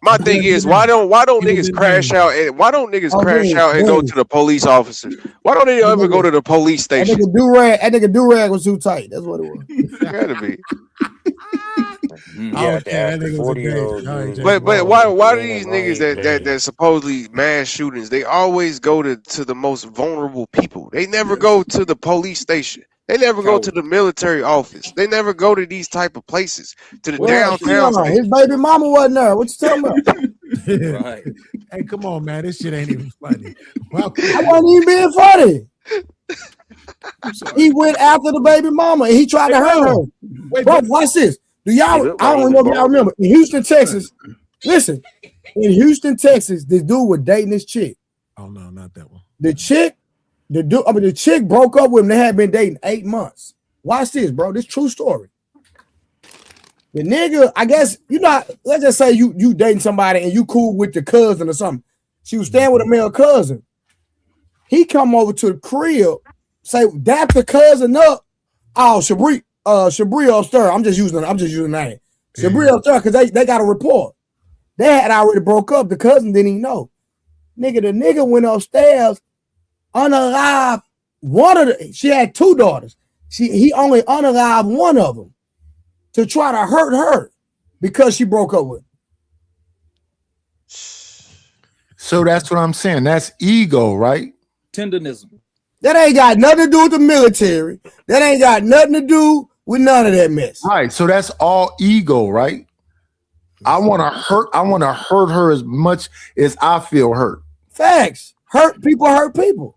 My thing is, why don't niggas crash out? Why don't niggas crash out and go to the police officers? Why don't they ever go to the police station?
That nigga do-rag was too tight. That's what it was.
Gotta be.
Yeah, that 40-year-old.
But why do these niggas that supposedly mass shootings? They always go to the most vulnerable people. They never go to the police station. They never go to the military office. They never go to these type of places. To the downtown.
His baby mama wasn't there. What you talking about?
Right. Hey, come on, man. This shit ain't even funny.
I wasn't even being funny. He went after the baby mama and he tried to hurt her. Bro, watch this. Do y'all? I don't know if y'all remember in Houston, Texas. Listen, in Houston, Texas, this dude was dating this chick.
Oh no, not that one.
The chick broke up with him. They had been dating 8 months. Watch this, bro. This true story. The nigga, I guess let's just say you dating somebody and you cool with the cousin or something. She was staying with a male cousin. He come over to the crib, say dap the cousin up. Oh, Shabri upstairs. I'm just using the name. Shabri upstairs because they got a report. They had already broke up. The cousin didn't even know. The nigga went upstairs, unalived she had 2 daughters. He only unalived one of them to try to hurt her because she broke up with him.
So that's what I'm saying. That's ego, right?
Tendonism.
That ain't got nothing to do with the military. That ain't got nothing to do with none of that mess.
Right. So that's all ego, right? I want to hurt her as much as I feel hurt.
Facts. Hurt people.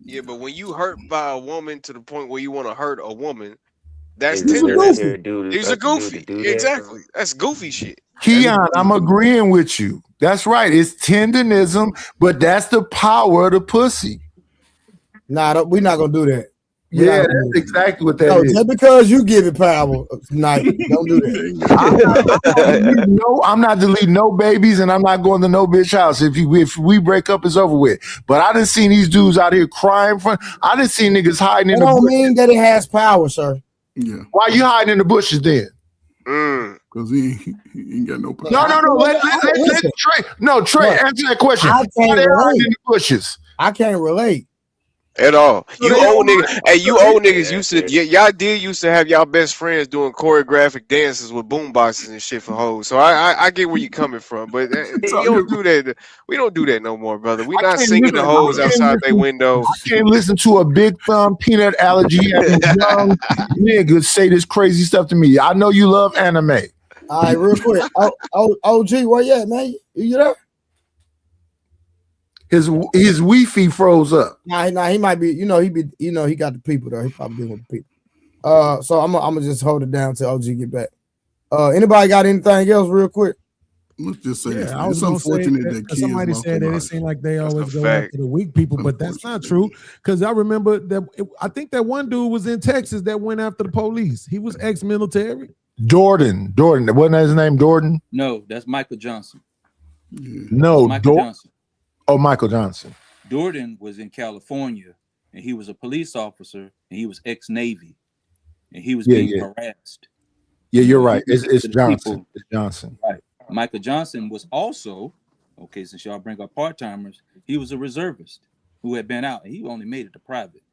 Yeah, but when you hurt by a woman to the point where you want to hurt a woman, that's goofy. He's a goofy. Exactly. That's goofy shit.
Keon, I'm agreeing with you. That's right. It's tendonism, but that's the power of the pussy.
Nah, we're not gonna do that.
That's exactly what that is.
Just because you give it power tonight, don't do that.
I'm not deleting no babies, and I'm not going to no bitch house. If we break up, it's over with. But I done seen these dudes out here crying. I done seen niggas hiding in the bushes.
Don't mean that it has power, sir.
Yeah.
Why you hiding in the bushes then?
Because he ain't got no power.
No. Let Trey. No, Trey, answer that question. Why they hiding in the bushes?
I can't relate.
At all. You old niggas. Hey, you old niggas used to y'all did used to have y'all best friends doing choreographic dances with boomboxes and shit for hoes. So I get where you coming from, but you don't do that. We don't do that no more, brother. We not singing the hoes outside their window.
I can't listen to a big thumb peanut allergy having young niggas say this crazy stuff to me. I know you love anime.
All right, real quick. OG, where you at, man? You there?
His Wi-Fi froze up.
Nah, he might be. He got the people though. He probably dealing with the people. So I'm gonna just hold it down till OG get back. Anybody got anything else, real quick?
Let's just say
I was unfortunate that kids. Somebody said that it seemed like they always go after the weak people, but that's not true. Because I remember that I think that one dude was in Texas that went after the police. He was ex-military.
Jordan, wasn't that his name? Jordan?
No, that's Michael Johnson.
No, Michael Johnson. Oh, Michael Johnson.
Jordan was in California, and he was a police officer, and he was ex-Navy, and he was being harassed.
Yeah, you're right. It's Johnson. It's Johnson.
Right. Michael Johnson was also, since y'all bring up part-timers, he was a reservist who had been out, and he only made it to private.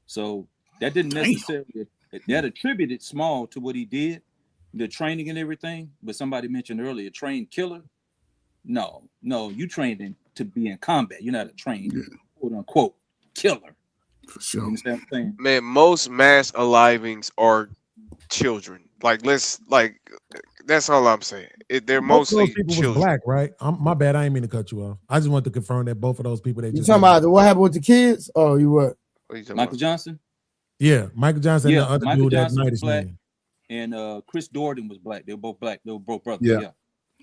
So that didn't necessarily, that attributed small to what he did, the training and everything, but somebody mentioned earlier, trained killer. No, you trained to be in combat. You're not a trained, quote unquote, killer.
For sure.
You understand what I'm saying?
Man, most mass alivings are children. That's all I'm saying. They're mostly
people
children.
Was black, right? My bad. I ain't mean to cut you off. I just want to confirm that both of those people.
You talking about what happened with the kids? Oh, you what?
Michael Johnson?
Yeah, Michael Johnson.
Yeah,
and the other
Michael
dude
Johnson
that night
was
is
black. and Chris Dordan was black. They were both black. They were both brothers.
Yeah.
Yeah.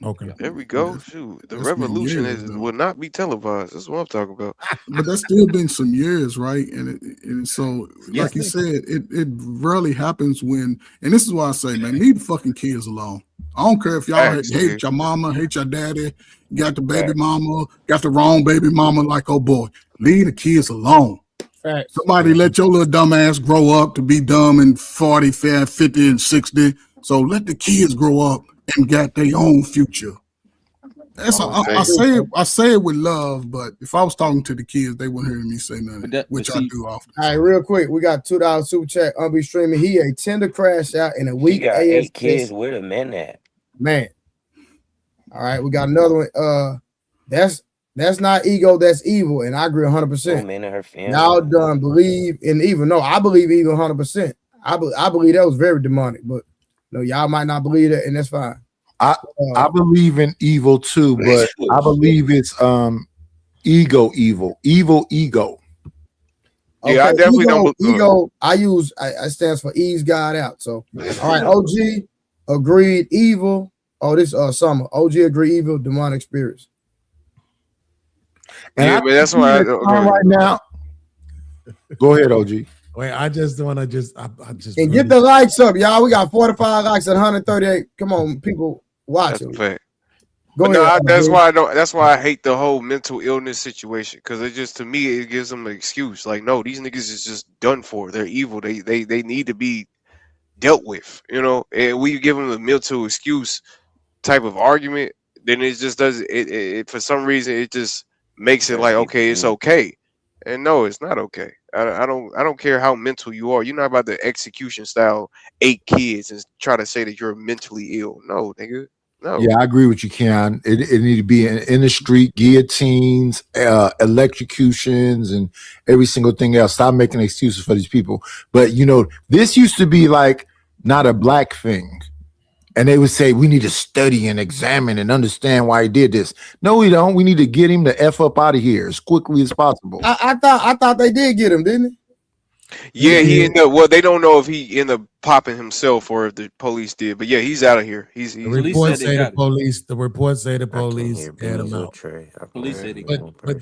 Okay.
Yeah.
There we go. Shoot, the revolution will not be televised. That's what I'm talking about.
But that's still been some years, right? And so, like you said, it rarely happens when. And this is why I say, man, leave the fucking kids alone. I don't care if y'all hate your mama, hate your daddy, got the baby mama, got the wrong baby mama. Like, oh boy, leave the kids alone. Somebody let your little dumb ass grow up to be dumb in 40, 50, and 60. So let the kids grow up and got their own future. That's I say it with love, but if I was talking to the kids, they wouldn't hear me say nothing, which I do often.
All right, real quick, we got $2 super chat. I'll be streaming. He a tender crash out in a week.
He got 8 kids. Where the men at?
Man. All right, we got another one. That's not ego, that's evil, and I agree 100%.
Men and her family.
Y'all done believe in evil. No, I believe evil 100%. I believe that was very demonic, but no, y'all might not believe that, and that's fine.
I believe in evil too, but I believe it's ego.
Yeah,
okay,
I definitely don't.
Ego. I stands for ease God out. So, all right, OG agreed evil. Oh, this Summer. OG agreed evil, demonic spirits.
And
but that's why
right now. Go ahead, OG.
Wait, I just want to
and get the likes up, y'all. We got 45 likes at 138. Come on, people, watch it.
Fact.
Go
but
ahead.
That's why I don't. That's why I hate the whole mental illness situation, because it just, to me, it gives them an excuse. Like, no, these niggas is just done for. They're evil. They need to be dealt with. You know, and we give them a mental excuse type of argument, then it just does it. For some reason, it just makes it like, okay, it's okay, and no, it's not okay. I don't care how mental you are. You're not about to execution style 8 kids and try to say that you're mentally ill. No, nigga. No.
Yeah, I agree with you, Keon. It need to be in the street, guillotines, electrocutions, and every single thing else. Stop making excuses for these people. But you know, this used to be like not a black thing. And they would say, we need to study and examine and understand why he did this. No, we don't. We need to get him the F up out of here as quickly as possible.
I thought they did get him, didn't
he? Yeah, he ended up, well, they don't know if he ended up popping himself or if the police did. But yeah, he's out of here.
The reports say the police had him out.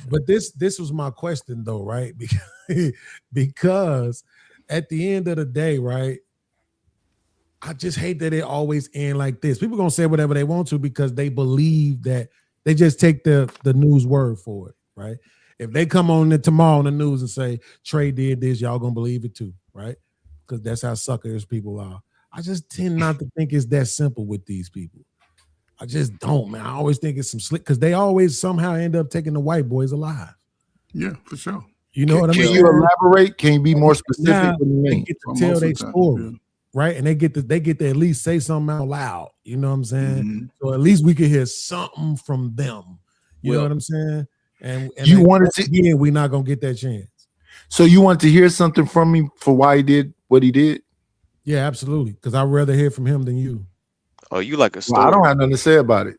But this was my question though, right? Because at the end of the day, right? I just hate that it always ends like this. People gonna say whatever they want to because they believe that they just take the news word for it, right? If they come on tomorrow on the news and say Trey did this, y'all gonna believe it too, right? Because that's how suckers people are. I just tend not to think it's that simple with these people. I just don't, man. I always think it's some slick because they always somehow end up taking the white boys alive.
Yeah, for sure.
You know what I mean?
Can you elaborate? Can you be more specific?
Now, they get to tell their story. Yeah. Right, and they get to at least say something out loud. You know what I'm saying? Mm-hmm. So at least we could hear something from them. You know what I'm saying? And
you wanted to,
again, we're not gonna get that chance.
So you want to hear something from him for why he did what he did?
Yeah, absolutely. Because I'd rather hear from him than you.
Oh, you like a story?
Well, I don't have nothing to say about it.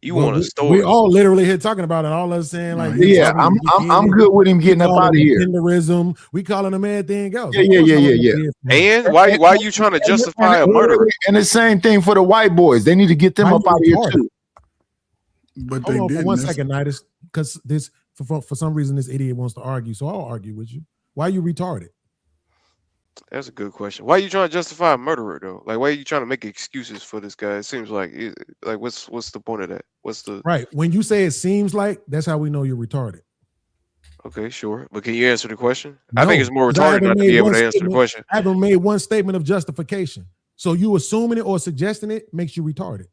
You want a story?
We all literally here talking about it. All us saying like,
yeah, I'm good with him getting up out of here.
Genderism, we calling him everything else.
Yeah.
And why are you trying to justify a murder?
And the same thing for the white boys. They need to get them up out of here too.
But
hold on for 1 second, Nidus, because this for some reason this idiot wants to argue, so I'll argue with you. Why are you retarded?
That's a good question. Why are you trying to justify a murderer though? Like, why are you trying to make excuses for this guy? It seems like what's the point of that? What's the
right? When you say it seems like, that's how we know you're retarded.
Okay, sure. But can you answer the question? No, I think it's more retarded not to be able to answer the question.
I haven't made one statement of justification. So you assuming it or suggesting it makes you retarded.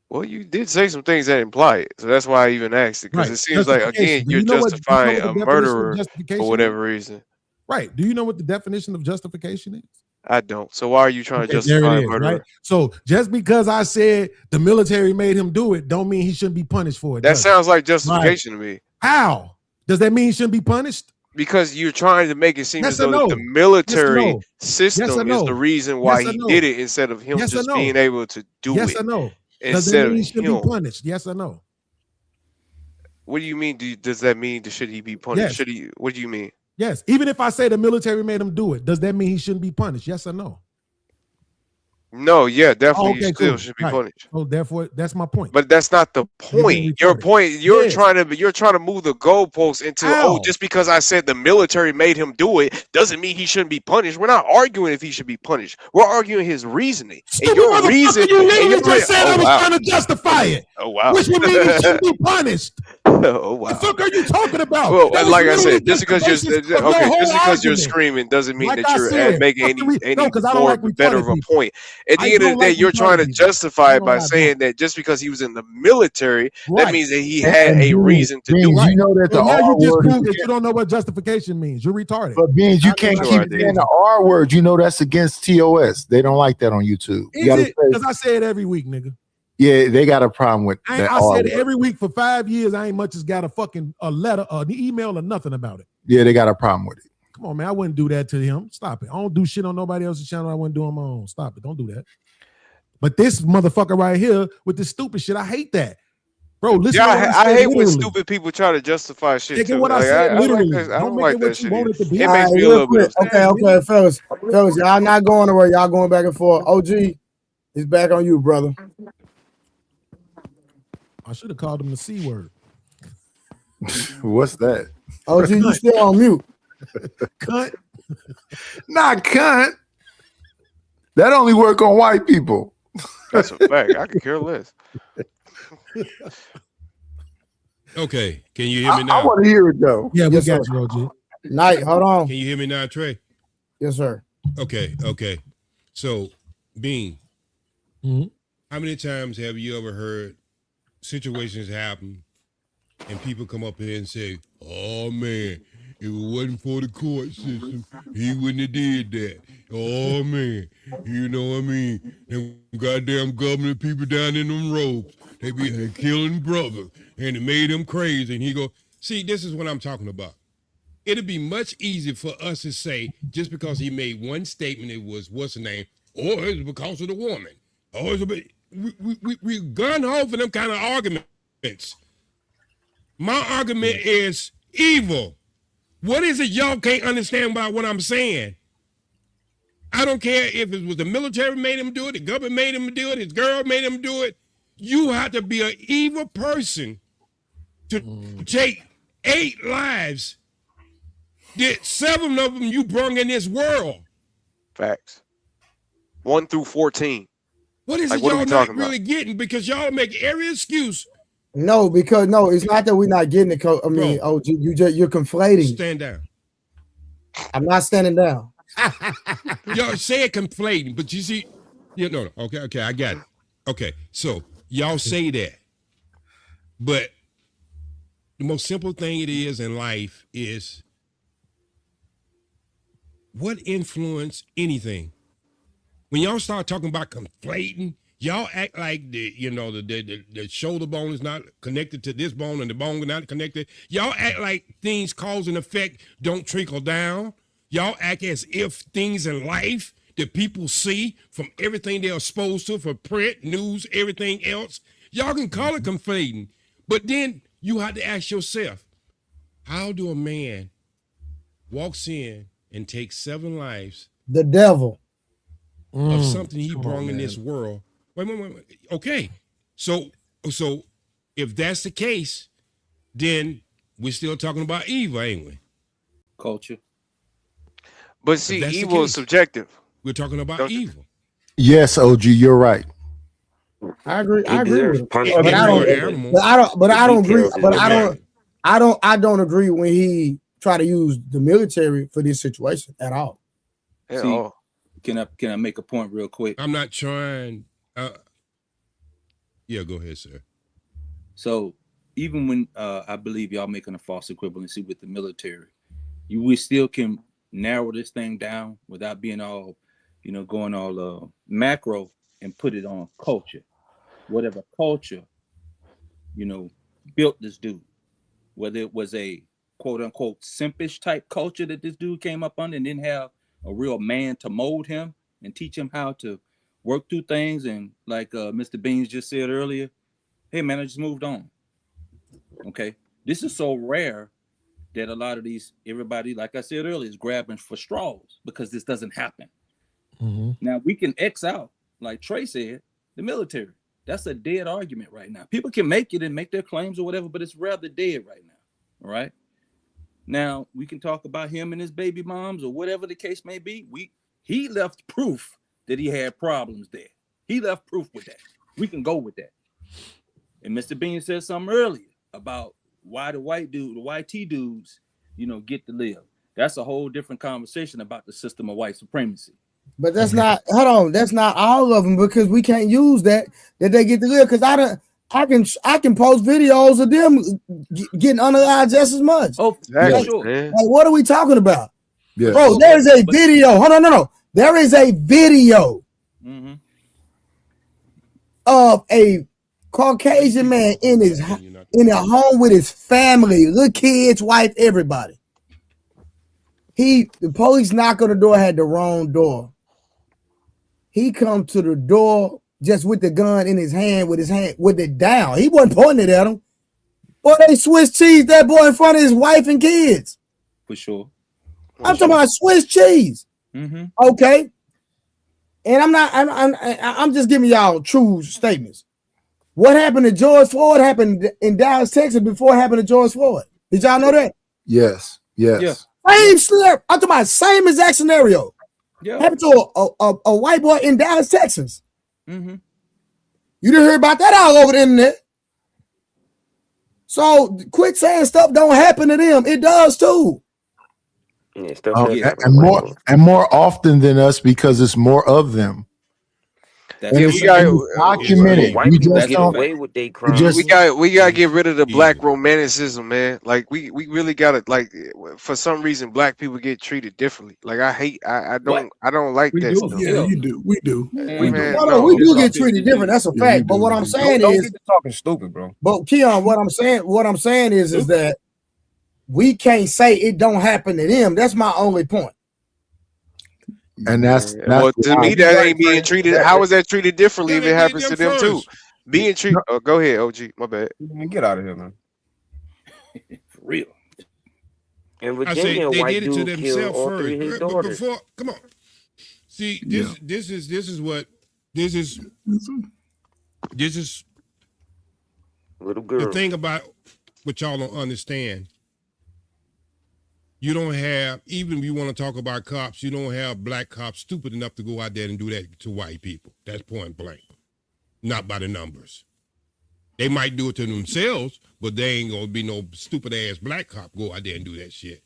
Well, you did say some things that imply it. So that's why I even asked it. Because it seems like, again, you're justifying a murderer for whatever reason.
Right. Do you know what the definition of justification is?
I don't. So why are you trying to justify a murderer?
Right? So just because I said the military made him do it, don't mean he shouldn't be punished for it.
That sounds like justification to me.
How? Does that mean he shouldn't be punished?
Because you're trying to make it seem as though the military system is the reason why he did it instead of him just being able to do it.
Yes or no? Does that mean he should be punished? Yes or no?
What do you mean? Does that mean should he be punished? Should he? What do you mean?
Yes. Even if I say the military made him do it, does that mean he shouldn't be punished? Yes or no?
No, yeah, definitely.
Okay,
You still
cool.
should be
Right.
punished.
So therefore, that's my point.
But that's not the point. Your point. You're
Yes.
trying to move the goalposts into just because I said the military made him do it doesn't mean he shouldn't be punished. We're not arguing if he should be punished. We're arguing his reasoning.
Stupid motherfucker! You literally just said I was trying to justify it.
Oh wow.
Which would mean he shouldn't be punished.
Oh wow.
The fuck are you talking about?
Well, like I said, just because you're screaming doesn't mean that you're making any more better of a point. At the end of the day, you're trying to justify it by saying that just because he was in the military, that means that he had a reason to do it.
You know that
now you just proved that you don't know what justification means. You're retarded.
But Beans, you can't keep saying the R word. You know that's against TOS. They don't like that on YouTube.
Is it? Because I say it every week, nigga.
Yeah, they got a problem with that.
I said it every week for 5 years. I ain't much as got a fucking letter, an email, or nothing about it.
Yeah, they got a problem with it.
Come on, man. I wouldn't do that to him. Stop it. I don't do shit on nobody else's channel. I wouldn't do on my own. Stop it. Don't do that. But this motherfucker right here with this stupid shit, I hate that. Bro, listen.
Yeah, I hate when stupid people try to justify shit too.
What I said literally.
I don't like that shit. It
makes
me a little bit.
Okay, fellas, y'all not going nowhere. Y'all going back and forth. OG, it's back on you, brother.
I should have called him the C word.
What's that?
OG, you still on mute.
Cunt.
Not cunt. That only work on white people.
That's a fact. I could care less.
Okay, can you hear me now?
I want to hear it though.
Yeah, we got you, OG.
Night, hold on.
Can you hear me now, Trey?
Yes, sir.
Okay. So, Bean, how many times have you ever heard situations happen and people come up here and say, oh man, if it wasn't for the court system, he wouldn't have did that. Oh man, you know what I mean? Them goddamn government people down in them robes, they be killing brothers and it made them crazy. And he go, see, this is what I'm talking about. It'd be much easier for us to say, just because he made one statement, it was, what's the name? Or it's because of the woman. Or we gun ho for them kind of arguments. My argument is evil. What is it y'all can't understand about what I'm saying? I don't care if it was the military made him do it, the government made him do it, his girl made him do it. You have to be an evil person to take 8 lives that 7 of them you brung in this world.
Facts. 1 through 14.
What is it y'all not really getting? Because y'all make every excuse.
No, because it's not that we're not getting it. I mean, OG, you're conflating.
Stand down.
I'm not standing down.
Y'all say it conflating, but you see, no. Okay, I got it. Okay, so y'all say that, but the most simple thing it is in life is what influence anything. When y'all start talking about conflating, y'all act like the shoulder bone is not connected to this bone and the bone is not connected. Y'all act like things cause and effect don't trickle down. Y'all act as if things in life that people see from everything they're exposed to, from print, news, everything else, y'all can call it conflating. But then you have to ask yourself, how do a man walks in and takes 7 lives?
The devil.
Of something he brought in this world. Wait. Okay. So if that's the case, then we're still talking about evil, ain't we?
Culture.
But see, evil is subjective.
We're talking about evil.
Yes, OG, you're right.
I agree with it.
But
I don't agree when he try to use the military for this situation at all.
See, can I make a point real quick?
I'm not trying. Yeah, go ahead, sir.
So even when I believe y'all making a false equivalency with the military, we still can narrow this thing down without being all, going all macro and put it on culture. Whatever culture, built this dude, whether it was a quote unquote simpish type culture that this dude came up under and didn't have a real man to mold him and teach him how to work through things. And like Mr. Beans just said earlier, hey man, I just moved on. Okay. This is so rare that a lot of everybody, like I said earlier, is grabbing for straws because this doesn't happen. Mm-hmm. Now we can X out like Trey said, the military. That's a dead argument right now. People can make it and make their claims or whatever, but it's rather dead right now. All right. Now we can talk about him and his baby moms or whatever the case may be. He left proof that he had problems there. He left proof with that. We can go with that. And Mr. Bean said something earlier about why the YT dudes, get to live. That's a whole different conversation about the system of white supremacy.
But that's not, hold on, that's not all of them, because we can't use that they get to live. Because I can post videos of them getting unalive just as much.
Oh,
like,
sure.
Like, what are we talking about?
Yeah.
Bro, there is a video. Hold on, no. There is a video of a Caucasian man in a home with his family, little kids, wife, everybody. The police knock on the door, had the wrong door. He come to the door just with the gun in his hand, with it down. He wasn't pointing it at him. Boy, they Swiss cheese that boy in front of his wife and kids.
For sure.
I'm talking about Swiss cheese. Okay. And I'm just giving y'all true statements. What happened to George Floyd happened in Dallas, Texas before it happened to George Floyd. Did y'all know that?
Yes.
Yeah.
Same scenario. I'm talking about same exact scenario.
Yeah.
Happened to a white boy in Dallas, Texas. You didn't hear about that all over the internet. So quit saying stuff don't happen to them. It does too.
Yeah, stuff
and more often than us, because it's more of them.
We got
documented.
White people get away with their crimes.
We got to get rid of the black romanticism, man. Like we really got to, like, for some reason black people get treated differently. Like I don't like that stuff.
Yeah, you do. We do.
We do get treated different. That's a fact. But what I'm saying is,
get talking stupid, bro.
But Keon, what I'm saying is that we can't say it don't happen to them. That's my only point.
And that's
well, to me, that ain't being treated. How is that treated differently if it happens to them too? Being treated. Oh, go ahead, OG. My bad.
Get out of here, man.
For real.
In Virginia, white dude killed all three of his daughters.
Come on. See, this is
little girl.
The thing about what y'all don't understand. You don't have, even if you want to talk about cops, you don't have black cops stupid enough to go out there and do that to white people. That's point blank. Not by the numbers. They might do it to themselves, but they ain't going to be no stupid ass black cop go out there and do that shit.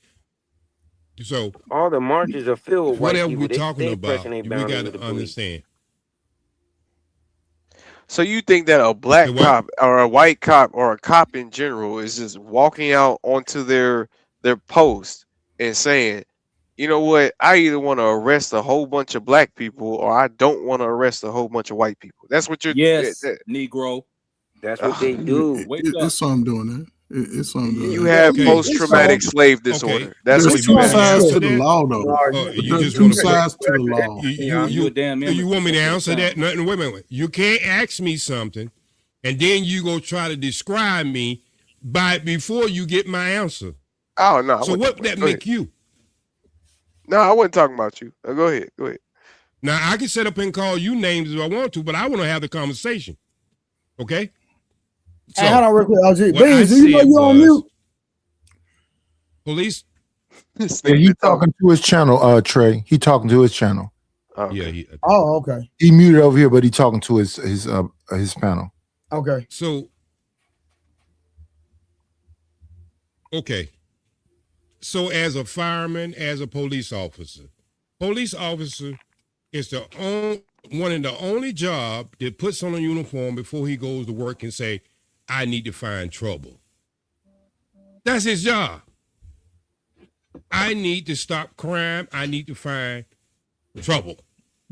So
all the marches are filled with white
whatever
people.
we're talking about, we got to understand.
So you think that a black cop or a white cop or a cop in general is just walking out onto their post and saying, you know what, I either want to arrest a whole bunch of black people or I don't want to arrest a whole bunch of white people? That's what you're.
Yes, Negro.
That's what they do.
It's something doing that. It's something doing
you have post-traumatic slave disorder. That's
There's
what
two
you have.
sides to the law, though. There's two sides to the law.
You want me to answer that? No, wait a minute. You can't ask me something, and then you go try to describe me before you get my answer.
Oh no!
So what that make you?
No, I wasn't talking about you. Go ahead.
Now I can set up and call you names if I want to, but I want to have the conversation. Okay. So,
hey, hold on real quick, LG. Beans, do you know you on mute?
Police.
Yeah, he talking to his channel, Trey. He talking to his channel.
Yeah.
Okay.
He muted over here, but he talking to his panel.
Okay.
So as a fireman, as a police officer is one of the only job that puts on a uniform before he goes to work and say, I need to find trouble. That's his job. I need to stop crime. I need to find trouble.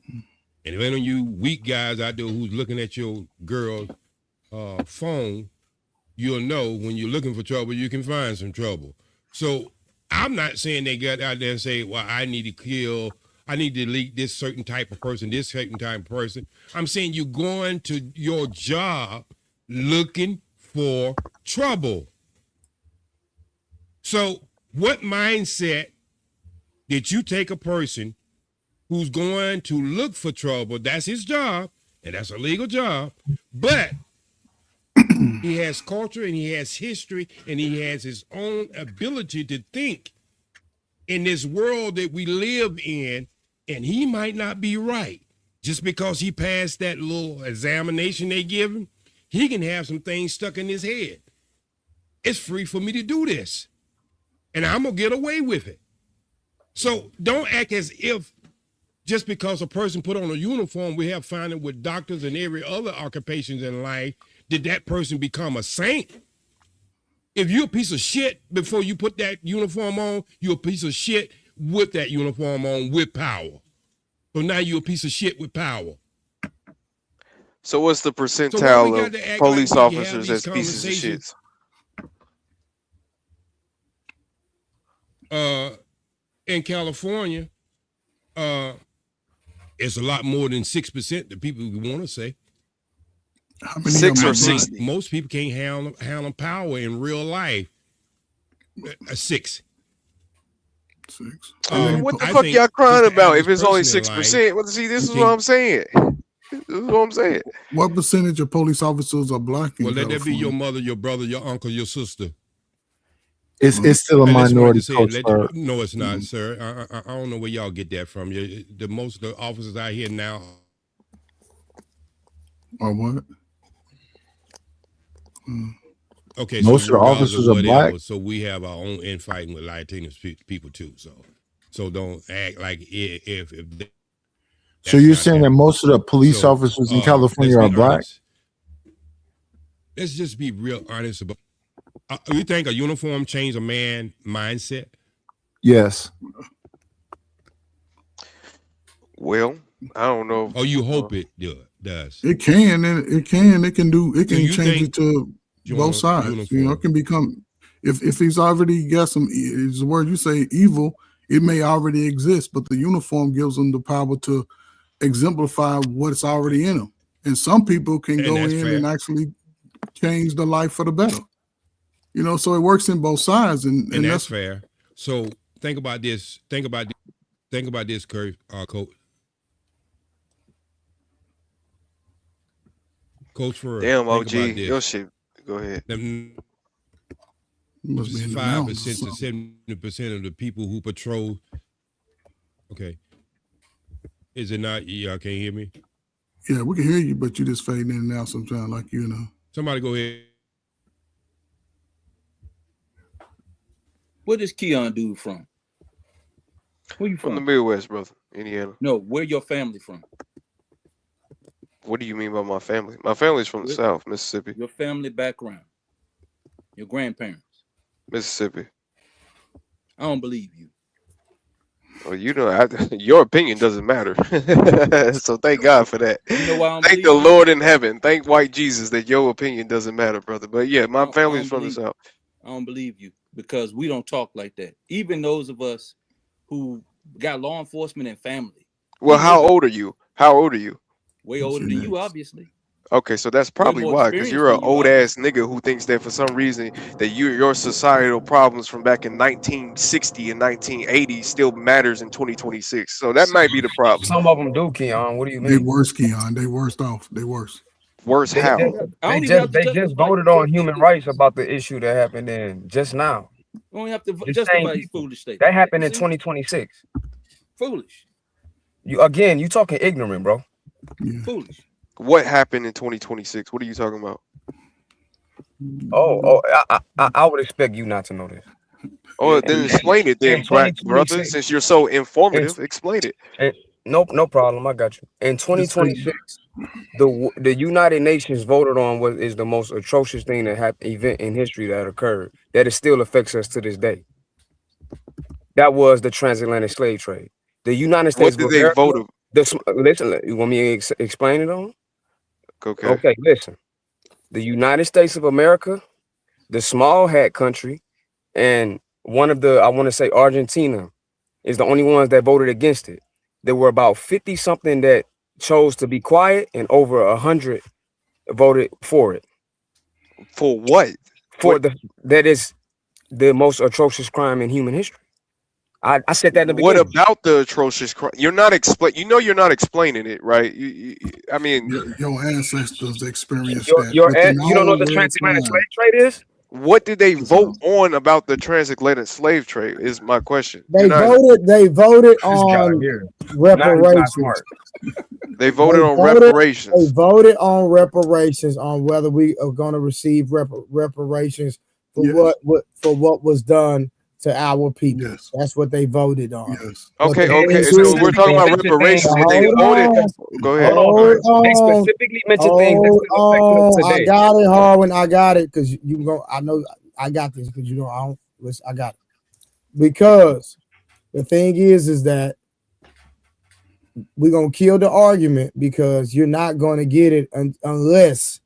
And if any of you weak guys out there who's looking at your girl's phone, you'll know when you're looking for trouble, you can find some trouble. So I'm not saying they got out there and say, well, I need to delete this certain type of person, this certain type of person. I'm saying you're going to your job looking for trouble. So what mindset did you take a person who's going to look for trouble. That's his job, and that's a legal job. But he has culture and he has history and he has his own ability to think in this world that we live in, and he might not be right. Just because he passed that little examination they give him, he can have some things stuck in his head. It's free for me to do this, and I'm going to get away with it. So don't act as if just because a person put on a uniform, we have found it with doctors and every other occupations in life, did that person become a saint? If you're a piece of shit before you put that uniform on, you're a piece of shit with that uniform on with power. So now you're a piece of shit with power.
So what's the percentile of police officers as pieces of shits?
In California, it's a lot more than 6% that people want to say.
How many
6 or 60?
Most people can't handle power in real life. 6.
What the fuck y'all crying about if it's only 6%? Well, see, this is what I'm saying. This is what I'm saying.
What percentage of police officers are black in California?
Let that be your mother, your brother, your uncle, your sister.
It's still a minority.
No, it's not, sir. I don't know where y'all get that from. The most of the officers out here now
are what?
Okay,
most
so
of the officers are black.
So we have our own infighting with Latino people too. So don't act like if
so you're saying that most of the police officers in California are black?
Let's just be real honest about. You think a uniform changed a man's mindset?
Yes.
Well, I don't know.
Oh, you hope it does.
It can, and it can change it to both sides. You know, it can become if he's already got some. Is the word you say evil? It may already exist, but the uniform gives them the power to exemplify what's already in them. And some people can go in and actually change the life for the better. You know, so it works in both sides, and
that's fair. So think about this. Think about this, Coach. Coach for
damn OG, your shit. Go ahead.
5% to 70% of the people who patrol. Okay. Is it not? Y'all can't hear me?
Yeah, we can hear you, but you just fading in and out sometimes, like you know.
Somebody go ahead.
Where does Keon dude from? Where you
from? The Midwest, brother. Indiana.
No, where your family from?
What do you mean by my family? My family's from the South, Mississippi.
Your family background. Your grandparents.
Mississippi.
I don't believe you.
Well, you know, your opinion doesn't matter. So thank God for that.
You know why I don't
thank the Lord in heaven. Thank white Jesus that your opinion doesn't matter, brother. But yeah, my family's from the South.
I don't believe you because we don't talk like that. Even those of us who got law enforcement and family.
Well, how old are you? How old are you?
Way older than you, obviously.
Okay, so that's probably why, because you're an old ass nigga who thinks that for some reason that your societal problems from back in 1960 and 1980 still matters in 2026. So that might be the problem.
Some of them do, Keon. What do you mean?
They worse, Keon. They worst off. They worse.
Worse how?
They just voted on human rights about the issue that happened in just now.
We don't have to justify these foolish statements.
That happened in 2026.
Foolish.
You talking ignorant, bro.
Yeah.
Foolish.
What happened in 2026? What are you talking about?
I would expect you not to know this.
Oh, then explain it then, brother. Since you're so informative, explain it.
No problem. I got you. In 2026, the United Nations voted on what is the most atrocious thing event in history that occurred. That it still affects us to this day. That was the transatlantic slave trade. The United States.
What did they vote?
Listen, you want me to explain it on?
Okay.
Okay, listen. The United States of America, the small hat country, and one of the, I want to say Argentina, is the only ones that voted against it. There were about 50 something that chose to be quiet, and over 100 voted for it.
For what?
That is the most atrocious crime in human history. I said that in the
What
beginning.
about the atrocious crime? You're not you're not explaining it, right? I mean,
your ancestors experienced
you don't know what the
real
transatlantic
time.
slave trade is?
what did they vote on about the transatlantic slave trade? Is my question.
They voted on reparations.
They voted on reparations.
They voted on reparations, on whether we are going to receive reparations for what was done to our people.
Yes.
That's what they voted on.
Yes.
Okay. So we're talking about reparations. They voted. Go ahead.
They specifically mentioned things that still affect us today.
I got it, Harwin. I got it because you go. I know I got this because you know I got it. Because the thing is that we're gonna kill the argument because you're not gonna get it unless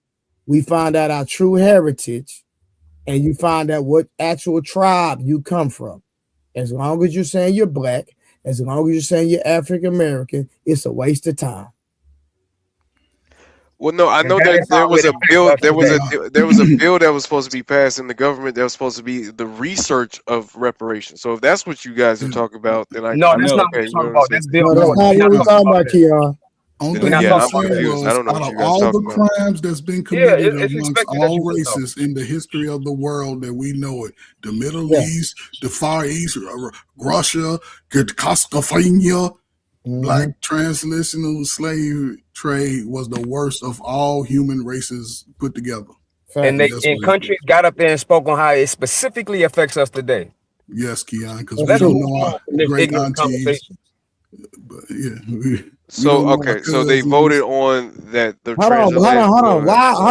we find out our true heritage and you find out what actual tribe you come from. As long as you're saying you're black, as long as you're saying you're African American, it's a waste of time.
Well, no, I know that there was a bill. There was a bill that was supposed to be passed in the government that was supposed to be the research of reparations. So if that's what you guys are talking about, then
that's not what we're talking about. That's bill.
That's not what we're talking about, Keon.
I'm confused. I don't know what you guys
all
talking
the
about.
crimes that's been committed amongst all races in the history of the world that we know it, the Middle East, the Far East, Russia, Castlevania, black translational slave trade was the worst of all human races put together.
And countries got up there and spoke on how it specifically affects us today.
Yes, Keon, because we don't know our great aunties. But
So they voted on that.
Hold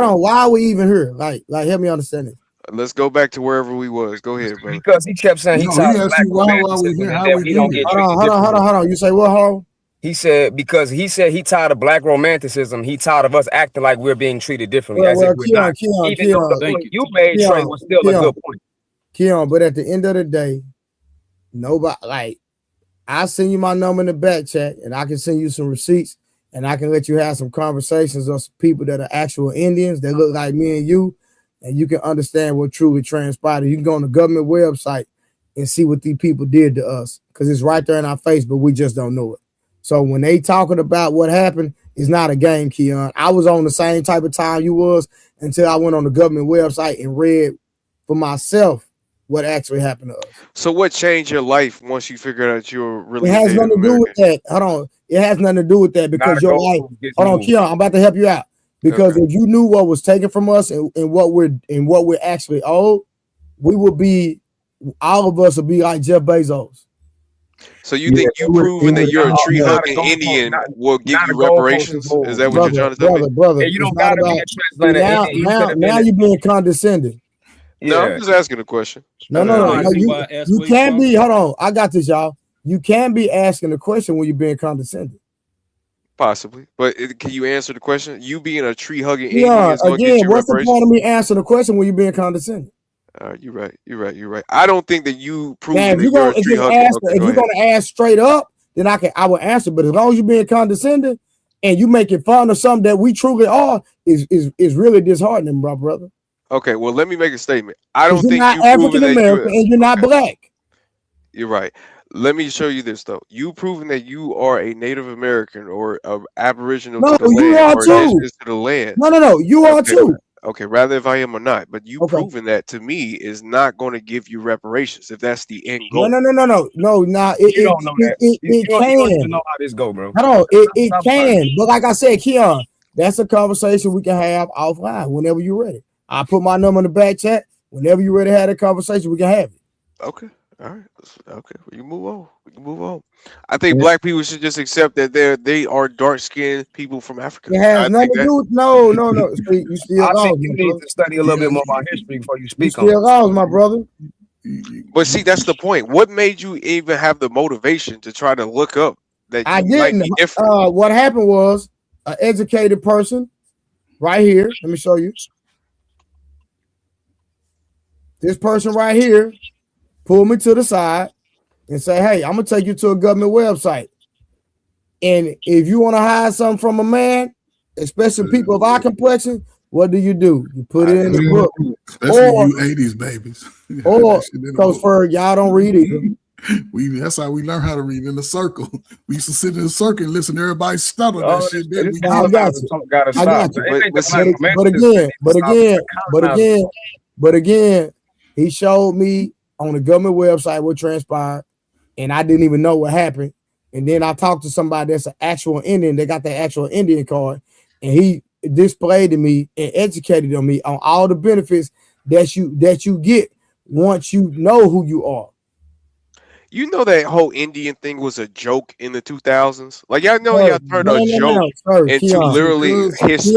on. Why are we even here? Like help me understand it.
Let's go back to wherever we was. Go ahead, brother.
Because he kept saying he tired of black romanticism and that we don't get treated differently.
Hold on. You say what, Harold?
He said because he said he tired of black romanticism. He tired of us acting like we're being treated differently. Even though the point you made, Trey, was still a good point.
Keon, but at the end of the day, nobody I send you my number in the back chat, and I can send you some receipts, and I can let you have some conversations with some people that are actual Indians that look like me and you can understand what truly transpired. You can go on the government website and see what these people did to us, because it's right there in our face, but we just don't know it. So when they talking about what happened, it's not a game, Keon. I was on the same type of time you was until I went on the government website and read for myself what actually happened to us.
So what changed your life once you figured out you were really?
It has nothing to do with that. Hold on. It has nothing to do with that because your life. Hold on, Keon. I'm about to help you out. Because if you knew what was taken from us and what we're actually owed, we would be, all of us would be like Jeff Bezos.
So you think you proving that you're a tree hugging Indian will give you reparations? Is that what you're trying to tell me?
Brother,
you don't gotta be a transplanted.
Now you're being condescending.
No, I'm just asking a question.
No. You can't be. Hold on, I got this, y'all. You can be asking a question when you're being condescending.
Possibly, but can you answer the question? You being a tree hugging Indian is going to get you
what's the point of me answering the question when you're being condescending?
You're right. I don't think that you prove that
you're a tree hugging. If you're going to ask straight up, then I will answer. But as long as you're being condescending and you making fun of something that we truly are, is really disheartening, my brother.
Okay, well, let me make a statement. I don't think
you're not African American and you're not black.
You're right. Let me show you this though. You proving that you are a Native American or an Aboriginal to the land or indigenous to the land.
No, you are too.
Okay, rather if I am or not, but you proving that to me is not going to give you reparations if that's the end goal.
No.
You don't know that. You don't even know how this go, bro.
Hold on, it can. But like I said, Keon, that's a conversation we can have offline whenever you're ready. I'll put my number in the back chat. Whenever you're ready to have a conversation, we can have it.
Okay. All right. Okay. We can move on. I think black people should just accept that they are dark-skinned people from Africa.
It has nothing to do with no. You still
I think you need to study a little bit more about history before you speak on it.
You still lost, my brother.
But see, that's the point. What made you even have the motivation to try to look up that you might be different?
What happened was an educated person right here. Let me show you. This person right here pulled me to the side and say, hey, I'm going to take you to a government website. And if you want to hide something from a man, especially people of our complexion, what do? You put it in the book.
Especially you 80s babies.
Or, because for y'all don't read either.
That's how we learn how to read in a circle. We used to sit in a circle and listen to everybody stutter that shit. Then we
I got you.
Gotta stop.
But again, he showed me on the government website what transpired, and I didn't even know what happened. And then I talked to somebody that's an actual Indian. They got the actual Indian card, and he displayed to me and educated on me on all the benefits that you get once you know who you are.
You know that whole Indian thing was a joke in the 2000s. Like y'all know y'all turned a joke into
Keon,
literally history.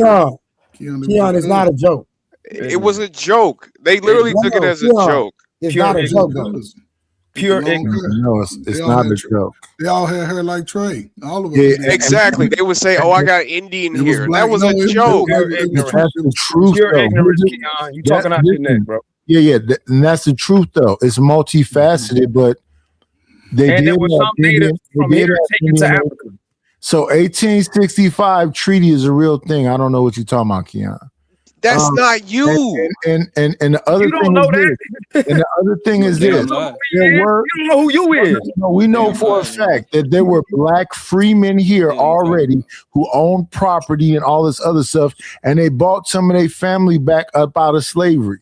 Keon, it's not a joke.
It was a joke. They literally took it as a joke.
It's not a joke, though.
Pure ignorance.
No, it's not a joke.
They all had hair like Trey. All of them.
Yeah,
exactly. They would say, "Oh, I got Indian hair." That was a joke.
That's the truth,
Pure
though.
ignorance, Keon. You talking out your neck, bro.
Yeah, and that's the truth, though. It's multifaceted, but
there was some native from here taken to Africa.
So 1865 treaty is a real thing. I don't know what you're talking about, Keon.
That's not you.
And the other
you don't know that.
And the other thing is this.
You don't know who you is.
We know for a fact that there were black freemen here already who owned property and all this other stuff, and they bought some of their family back up out of slavery.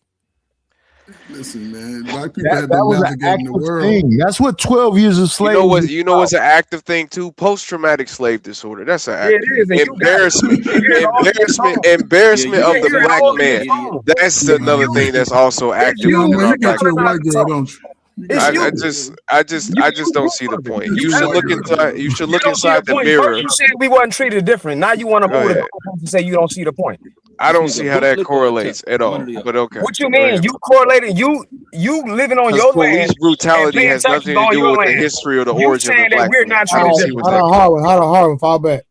Listen, man, black people had
that
been
was an
navigating the
active
world.
Thing. That's what 12 years of slavery.
You know what's an active thing too? Post-traumatic slave disorder. That's an active embarrassment of the black man. That's another thing that's also active.
You got your white girl, don't you?
I just don't see the point. You should look inside. You should look inside the mirror.
You said we wasn't treated different. Now you want to move to say you don't see the point.
I don't see how that correlates at all. But okay.
What you mean? You correlated you living on your land.
Police brutality has nothing to do with the history or the origin of the black
we're not treated different.
Hold on, Harvin, fall back.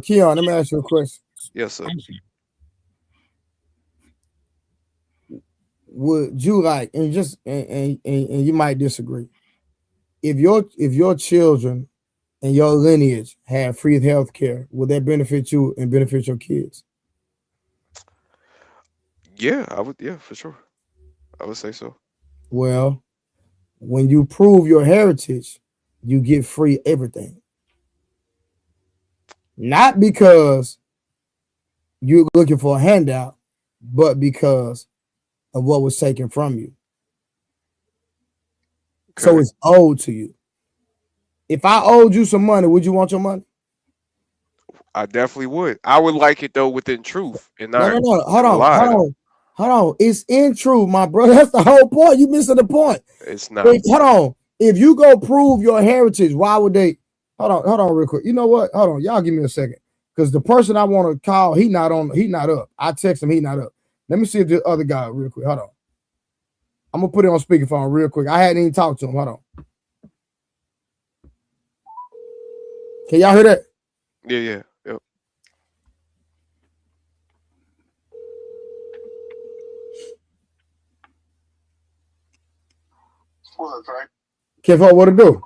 Keon, let me ask you a question.
Yes, sir.
Would you like, and you might disagree, if your children and your lineage had free health care, would that benefit you and benefit your kids?
Yeah, I would. Yeah, for sure. I would say so.
Well, when you prove your heritage, you get free everything. Not because you're looking for a handout, but because of what was taken from you. Okay. So it's owed to you. If I owed you some money, would you want your money?
I definitely would. I would like it though within truth and not.
No. Hold on. It's in truth, my brother. That's the whole point. You missing the point.
It's not.
Hold on. If you go prove your heritage, why would they? Hold on, real quick. You know what? Hold on. Y'all give me a second. Because the person I want to call, he not up. I text him, he not up. Let me see if the other guy real quick. Hold on. I'm gonna put it on speakerphone real quick. I hadn't even talked to him. Hold on. Can y'all hear that?
Yeah. Yep.
Kev, what to do?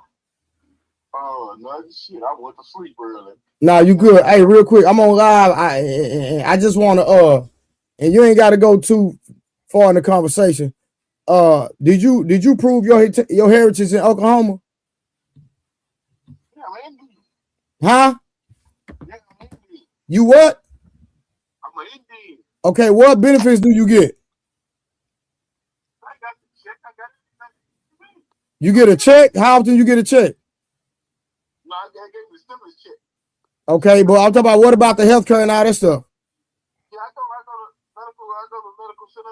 Nothing. Shit, I went to sleep early.
Nah, you good. Hey, real quick, I'm on live. I just want to and you ain't got to go too far in the conversation. Did you prove your heritage in Oklahoma?
Yeah, I'm Indian.
Huh?
Yeah, I'm Indian.
You what?
I'm an Indian.
Okay, what benefits do you get?
I got the check. I got it.
You get a check? How often you get a check?
No, I gave me the stimulus check.
Okay, but I'm talking about what about the healthcare and all that stuff?
Yeah, I go to medical center,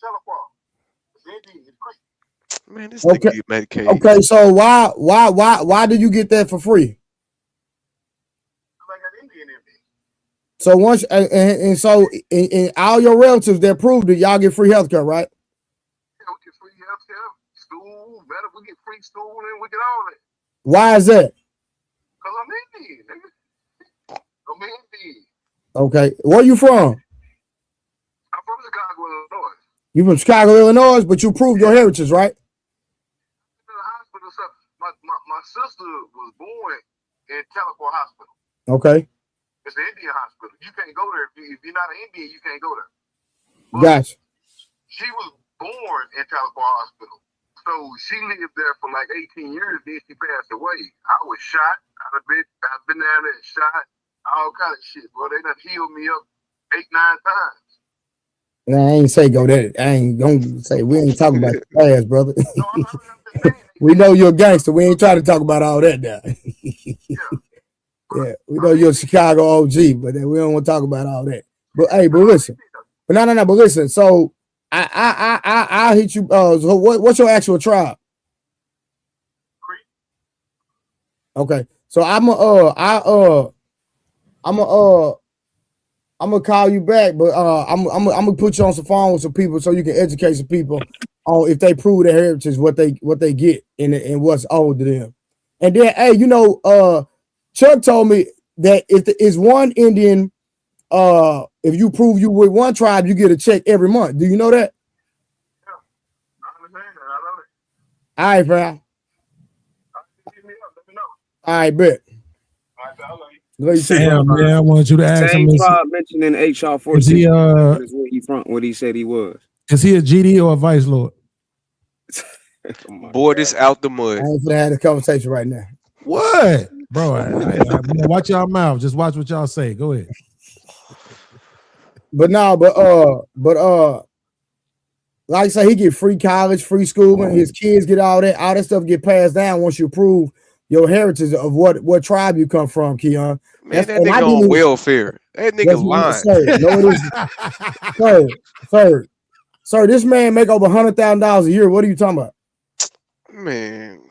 Telequal. It's Indian. It's great.
Man, this nigga get Medicaid.
Okay, so why do you get that for free?
I got Indian in me.
So once and so in all your relatives that proved it, y'all get free healthcare, right?
Yeah, we get free healthcare, school, medical. We get free school, and we get all that.
Why is that?
Because I'm Indian, nigga. I'm Indian.
Okay, where you from?
I'm from Chicago, Illinois.
You from Chicago, Illinois, but you proved your heritage, right?
In the hospital, so my sister was born in Telequal Hospital.
Okay.
It's the Indian hospital. You can't go there if you're not an Indian. You can't go there.
Gotcha.
She was born in Telequal Hospital. So she lived there for like 18 years. Then she passed away. I was shot. I've been down there and shot. All kind of shit, bro. They done healed me up 8-9 times.
Nah, I ain't say go there. I ain't gonna say we ain't talking about the past, brother.
No,
we know you're a gangster. We ain't trying to talk about all that now. Yeah, we know you're a Chicago OG, but then we don't want to talk about all that. But hey, but listen, but no. But listen. So I hit you. So what's your actual tribe? Okay, so I'm gonna call you back, but I'm gonna put you on some phone with some people so you can educate some people on if they prove their heritage, what they get and what's owed to them. And then, hey, Chuck told me that if it's one Indian, if you prove you with one tribe, you get a check every month. Do you know that?
Yeah, I understand that. I love it.
All right, fam.
Hit me up. Let me know.
All right, bet.
All right, I love you.
Sam, man, I want you to ask him.
Same tribe mentioned in HR 14.
Is he
where he from? What he said he was.
Is he a GD or a vice lord?
Boy, this out the mud.
I ain't gonna have this conversation right now.
What, bro? I watch y'all mouth. Just watch what y'all say. Go ahead.
But like I say, he get free college, free schooling. His kids get all that stuff get passed down once you prove your heritage of what tribe you come from, Keon.
Man, that nigga on welfare. That nigga lying.
Sir, this man make over $100,000 a year. What are you talking about?
Man,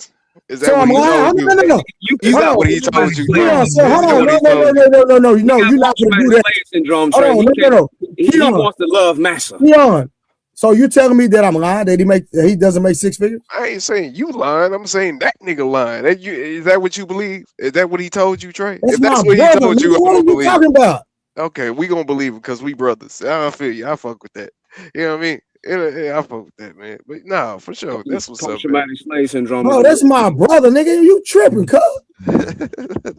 is that what he told you?
No.
Is that what he told you?
Hold on. No. You're not gonna do that.
Syndrome,
no.
He wants to love massa.
Keon. So you telling me that I'm lying that he doesn't make six figures?
I ain't saying you lying. I'm saying that nigga lying. Is that what you believe? Is that what he told you, Trey?
That's
if that's
what
he told you,
what are you talking about?
Okay, we gonna believe him because we brothers. I feel you. I fuck with that. You know what I mean? Yeah, I fuck with that, man. But nah, for sure. That's what's up.
Traumatic slave syndrome.
Oh, that's my brother, nigga. You tripping, cuz?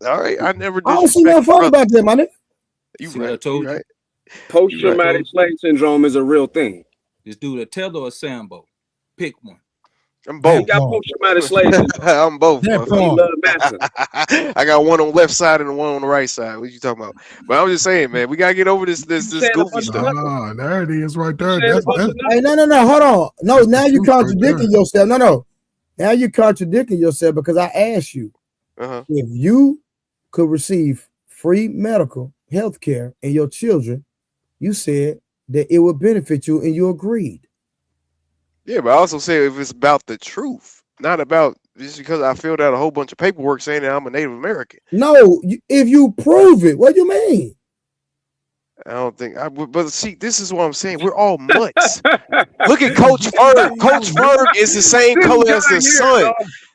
All right, I never did.
I don't see nothing funny about that, my nigga.
You right. I told you. Right.
Post-traumatic slave syndrome is a real thing.
This dude a Taylor or Sambo? Pick one.
I'm both.
He got post-traumatic slave syndrome.
I'm both.
He love massa.
I got one on the left side and one on the right side. What you talking about? But I was just saying, man, we gotta get over this goofy stuff.
There it is, right there.
Hey, no. Hold on. No, now you're contradicting yourself. No. Now you're contradicting yourself because I asked you if you could receive free medical health care and your children, you said that it would benefit you and you agreed.
Yeah, but I also said if it's about the truth, not about just because I filled out a whole bunch of paperwork saying that I'm a Native American.
No, if you prove it, what do you mean?
I don't think but see, this is what I'm saying. We're all mutts. Look at Coach Ferg. Coach Ferg is the same color as the sun.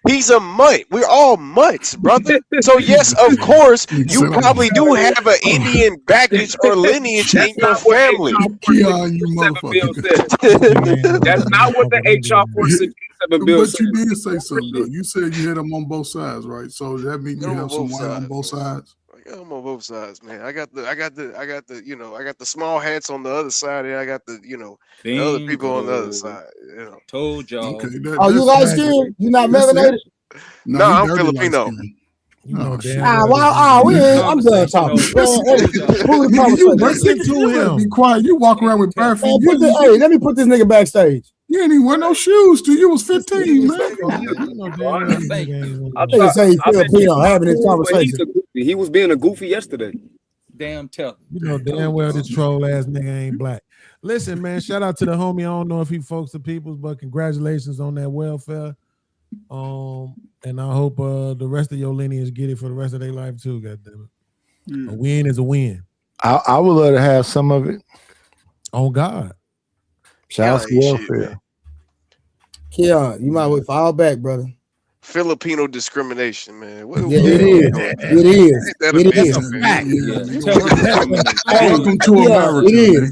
He's a mutt. We're all mutts, brother. So yes, of course, you probably do have an Indian baggage or lineage in your family.
That's not what the HR 467 bill said.
But you did say something, though. You said you had them on both sides, right? So does that mean you have some white on both sides?
I'm on both sides, man. I got the small hats on the other side, and I got the the other people on the other side.
Told y'all.
Okay,
you light skinned? You not melanated?
No, I'm Filipino.
I'm done talking.
You listen to him. Be quiet. You walk around with bare feet.
Hey, let me put this nigga backstage.
You ain't even wear no shoes till you was 15, man.
I say he's Filipino having this conversation. He was being a goofy yesterday.
Damn tell.
You know damn well this troll ass nigga ain't black. Listen, man, shout out to the homie. I don't know if he folks the peoples, but congratulations on that welfare. And I hope the rest of your lineage get it for the rest of their life too. Goddamn it, a win is a win.
I would love to have some of it.
On God.
Shout out to welfare.
Keon, you might well fall back, brother.
Filipino discrimination, man.
It is.
Welcome to America.
It is.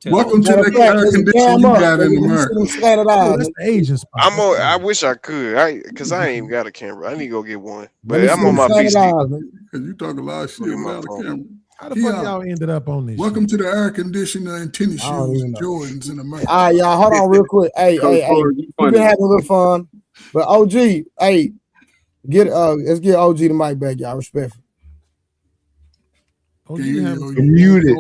Welcome to the air conditioning you got in America.
Asian spot.
I wish I could, because I ain't even got a camera. I need to go get one. But I'm on my PC.
You talk a lot of shit without a camera.
How the fuck y'all ended up on this?
Welcome to the air conditioner and tennis shoes, Jordans in America.
All right, y'all, hold on real quick. Hey, we've been having a little fun, but OG, hey, let's get OG the mic back, y'all. Respectful.
OG
muted.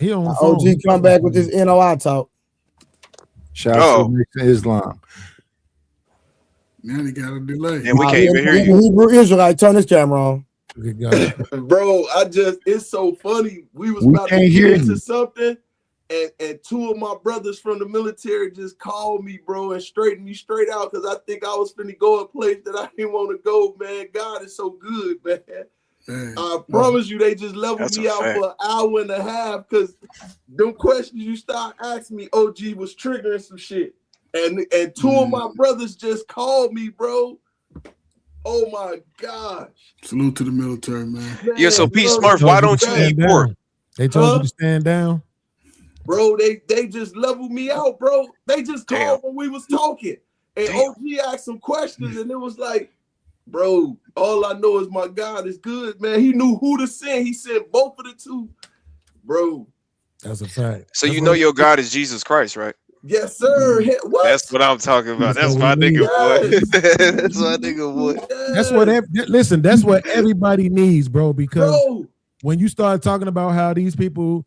He on
OG come back with this NOI talk.
Shout out to Islam.
Now he got a delay.
Yeah, we can't even hear you.
Hebrew Israelite, turn this camera on.
Bro, it's so funny. We was about to get into something, and two of my brothers from the military just called me, bro, and straightened me straight out because I think I was finna go a place that I didn't want to go, man. God is so good, man. I promise you, they just leveled me out for an hour and a half because them questions you start asking me, OG was triggering some shit. And two of my brothers just called me, bro. Oh my gosh.
Salute to the military, man.
Yeah, so P Smurf, why don't you eat pork?
They told you to stand down.
Bro, they just leveled me out, bro. They just called when we was talking. And OG asked some questions, and it was like, bro, all I know is my God is good, man. He knew who to send. He sent both of the two. Bro.
That's a fact.
So you know your God is Jesus Christ, right?
Yes, sir. What?
That's what I'm talking about. That's my nigga, boy. That's my nigga, boy.
That's what. Listen, that's what everybody needs, bro. Because when you start talking about how these people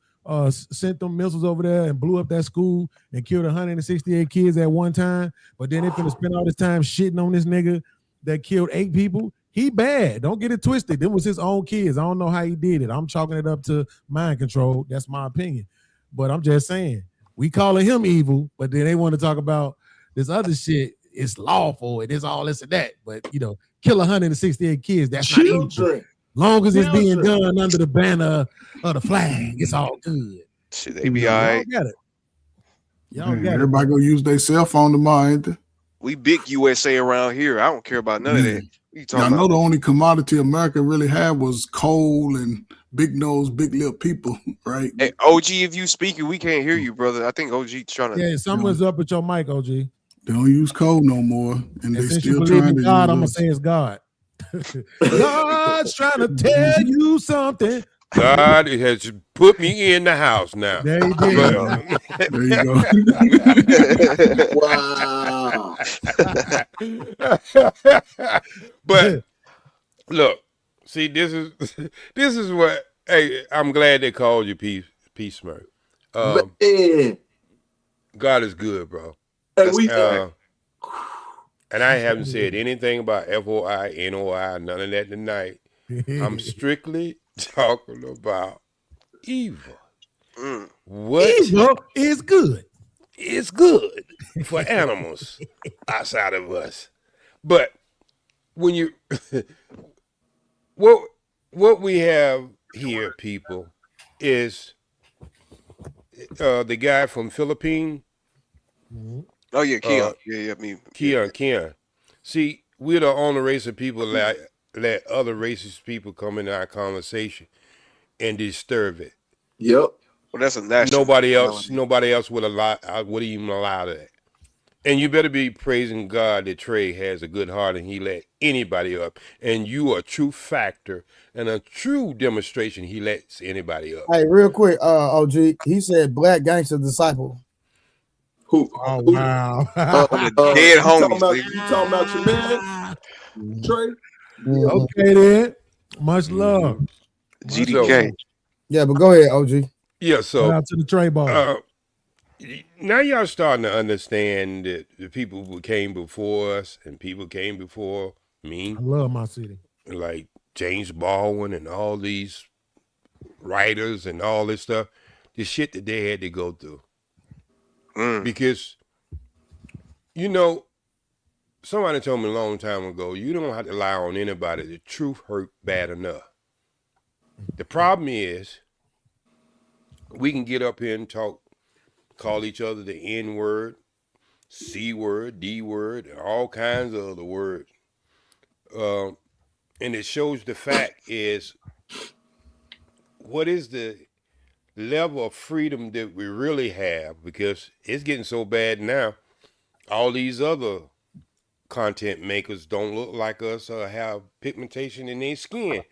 sent them missiles over there and blew up that school and killed 168 kids at one time, but then they finna spend all this time shitting on this nigga that killed 8 people. He bad. Don't get it twisted. Them was his own kids. I don't know how he did it. I'm chalking it up to mind control. That's my opinion. But I'm just saying. We calling him evil, but then they want to talk about this other shit. It's lawful and it's all this and that. But kill 168 kids. That's not evil. Long as it's being done under the banner of the flag, it's all good.
Shit, they be all right.
Y'all got it. Y'all got
everybody gonna use their cell phone tomorrow, ain't they?
We big USA around here. I don't care about none of that.
I know the only commodity America really had was coal and big nose, big lip people, right?
Hey, OG, if you speaking, we can't hear you, brother. I think OG trying to.
Yeah, something's up with your mic, OG.
They don't use coal no more, and they
since
still
you believe
trying
in
to.
God, I'm gonna say it's God. God's trying to tell you something.
God has put me in the house now.
There you go.
There you go.
Wow.
But look, see, this is what. Hey, I'm glad they called you Peace Smurf. God is good, bro. And I haven't said anything about FOI, NOI, none of that tonight. I'm strictly talking about evil. What
evil is good.
It's good for animals outside of us. But when you what we have here, people, is the guy from Philippines.
Oh yeah, Keon.
Keon. See, we're the only race of people let other racist people come into our conversation and disturb it.
Yep.
Well, that's a national.
Nobody else would even allow that. And you better be praising God that Trey has a good heart and he let anybody up. And you are a true factor and a true demonstration he lets anybody up.
Hey, real quick, OG, he said black gangster disciple.
Who?
Oh, wow.
Dead homies.
You talking about your man, Trey?
Okay, then. Much love.
GDK.
Yeah, but go ahead, OG.
Yeah, so
shout out to the Trey ball.
Now y'all starting to understand that the people who came before us and people came before me.
I love my city.
Like James Baldwin and all these writers and all this stuff. The shit that they had to go through. Because, somebody told me a long time ago, you don't have to lie on anybody. The truth hurt bad enough. The problem is, we can get up here and call each other the N-word, C-word, D-word, and all kinds of other words. And it shows the fact is, what is the level of freedom that we really have? Because it's getting so bad now. All these other content makers don't look like us or have pigmentation in their skin.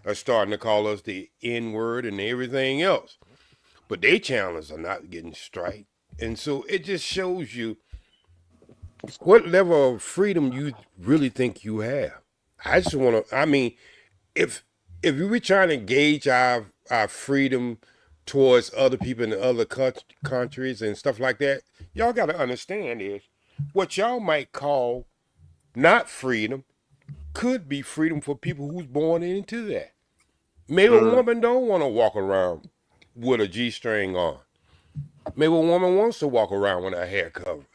are starting to call us the N-word and everything else. But their channels are not getting strike. And so it just shows you what level of freedom you really think you have. I just want to, I mean, if we were trying to gauge our freedom towards other people in other countries and stuff like that, y'all got to understand is what y'all might call not freedom could be freedom for people who's born into that. Maybe a woman don't want to walk around with a G-string on. Maybe a woman wants to walk around with her hair covered.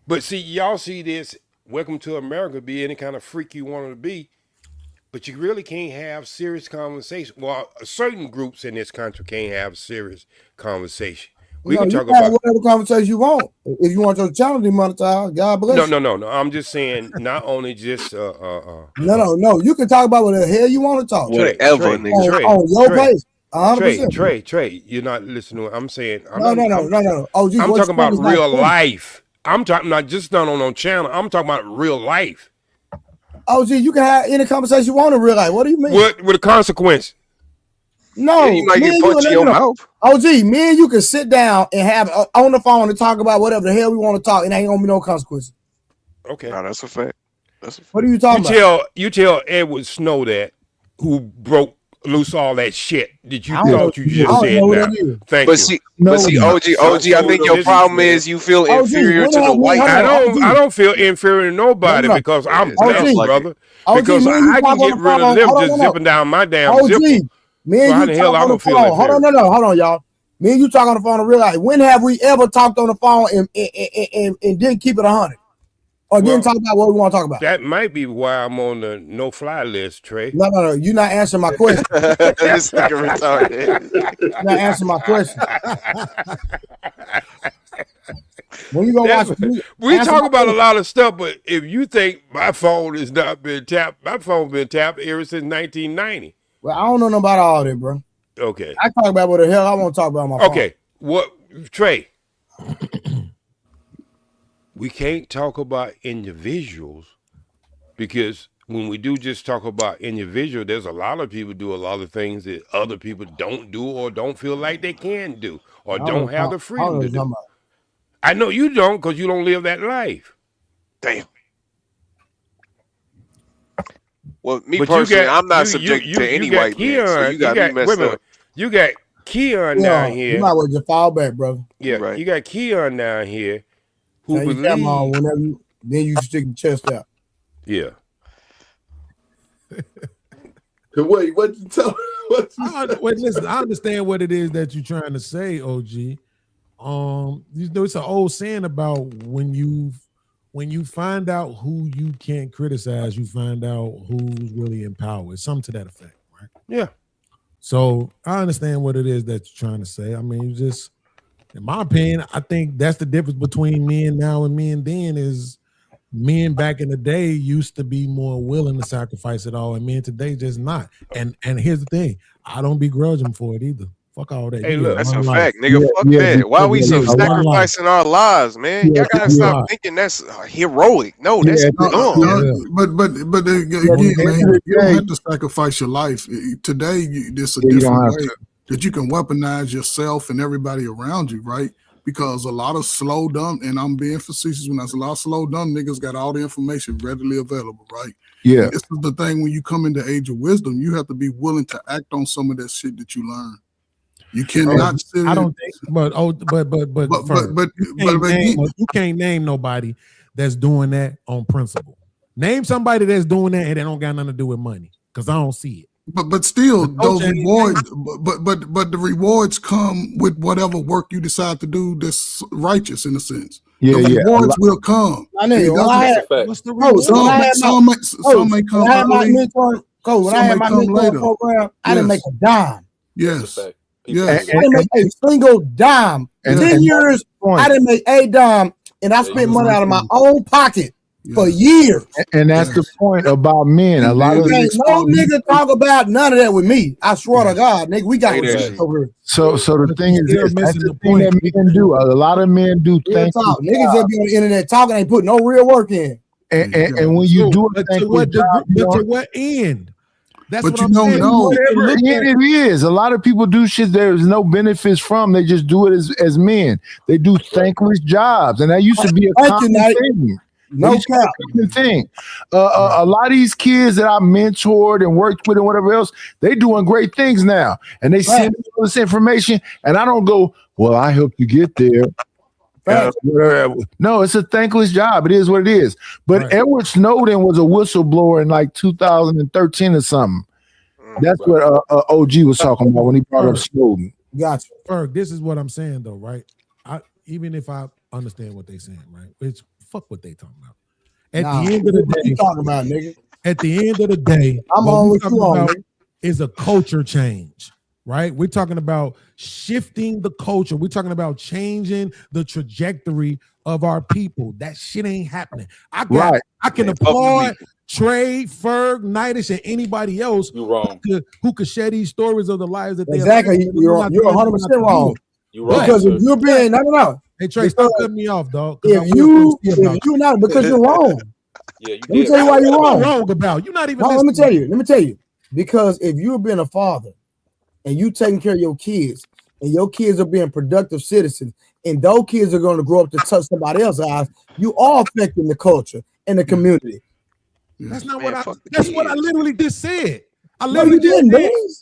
But see, y'all see this, welcome to America, be any kind of freak you want to be, but you really can't have serious conversation. Well, certain groups in this country can't have serious conversation. We can talk about
whatever conversation you want. If you want your channel demonetized, God bless you.
No. I'm just saying, not only just
No. You can talk about what the hell you want to talk.
Whatever,
on your page. 100%.
Trey, you're not listening to what I'm saying.
No. Oh, geez,
I'm talking about real life. I'm talking not just not on channel. I'm talking about real life.
Oh, gee, you can have any conversation you want in real life. What do you mean?
With a consequence?
No,
you might get punched in your mouth.
Oh, gee, me and you can sit down and have on the phone and talk about whatever the hell we want to talk, and ain't gonna be no consequences.
Okay,
no, that's a fact.
What are you talking about?
You tell Edward Snow that, who broke loose all that shit that you thought you just said now. Thank you.
But see, OG, I think your problem is you feel inferior to the white.
I don't feel inferior to nobody because I'm blessed, brother. Because I can get rid of them just zipping down my damn zipper.
Me and you talk on the phone. Hold on, y'all. Me and you talk on the phone in real life. When have we ever talked on the phone and didn't keep it 100? Or didn't talk about what we want to talk about?
That might be why I'm on the no-fly list, Trey.
No. You're not answering my question.
This nigga retarded.
You're not answering my question. When you gonna watch?
We talk about a lot of stuff, but if you think my phone has not been tapped, my phone's been tapped ever since 1990.
Well, I don't know nothing about all that, bro.
Okay.
I talk about what the hell I want to talk about on my phone.
Okay. What, Trey? We can't talk about individuals because when we do just talk about individual, there's a lot of people do a lot of things that other people don't do or don't feel like they can do or don't have the freedom to do. I know you don't because you don't live that life.
Damn. Well, me personally, I'm not subject to any white man, so you got me messed up.
You got Keon down here.
You might well just fall back, brother.
Yeah, right. You got Keon down here. Who
you then you stick your chest out.
Yeah.
Wait, what you tell?
Wait, listen. I understand what it is that you're trying to say, OG. You know, it's an old saying about when you find out who you can't criticize, you find out who's really in power. It's something to that effect, right?
Yeah.
So I understand what it is that you're trying to say. I mean, just. In my opinion, I think that's the difference between men now and men then is men back in the day used to be more willing to sacrifice it all, and men today just not. And here's the thing, I don't begrudge them for it either. Fuck all that.
Hey, look,
that's a fact, nigga. Fuck that. Why we so sacrificing our lives, man? Y'all gotta stop thinking that's heroic. No, that's dumb.
But again, man, you don't have to sacrifice your life. Today, this is a different way that you can weaponize yourself and everybody around you, right? Because a lot of slow, dumb, and I'm being facetious when I say a lot of slow, dumb niggas got all the information readily available, right?
Yeah.
And this is the thing, when you come into age of wisdom, you have to be willing to act on some of that shit that you learn. You cannot sit.
I don't think, but you can't name nobody that's doing that on principle. Name somebody that's doing that and they don't got nothing to do with money, because I don't see it.
But still, those rewards. But the rewards come with whatever work you decide to do that's righteous in a sense. The rewards will come.
I know.
What's the reward? Some may come early.
When I had my mentor program, I didn't make a dime.
Yes.
Yes. I didn't make a single dime. 10 years, I didn't make a dime, and I spent money out of my own pocket for years.
And that's the point about men. A lot of
no nigga talk about none of that with me. I swear to God, nigga, we got over here.
So the thing is, that's the thing that men do. A lot of men do things.
Niggas just be on the internet talking, ain't put no real work in.
And when you do it,
to what end? That's
but
what
you
I'm
don't
saying.
know.
It is. A lot of people do shit there's no benefits from. They just do it as men. They do thankless jobs, and that used to be a common thing.
No cap.
Thing. A lot of these kids that I mentored and worked with and whatever else, they doing great things now, and they send me all this information, and I don't go, well, I helped you get there. No, it's a thankless job. It is what it is. But Edward Snowden was a whistleblower in like 2013 or something. That's what OG was talking about when he brought up Snowden.
Gotcha.
Ferg, this is what I'm saying though, right? Even if I understand what they're saying, right? It's fuck what they talking about. At the end of the day,
what you talking about, nigga?
At the end of the day,
I'm on with you on
is a culture change. Right? We're talking about shifting the culture. We're talking about changing the trajectory of our people. That shit ain't happening. I can applaud Trey, Ferg, Nitish, and anybody else who could share these stories of the lives that they
exactly. You're 100% wrong.
You're wrong.
Because if you're being no.
Hey Trey, stop cutting me off, dog.
If you not because you're wrong.
Yeah, you
let me tell you why you're wrong.
Wrong about you're not even.
No, let me tell you. Because if you're being a father and you taking care of your kids, and your kids are being productive citizens, and those kids are going to grow up to touch somebody else's eyes, you are affecting the culture and the community.
That's not what I literally just said. I literally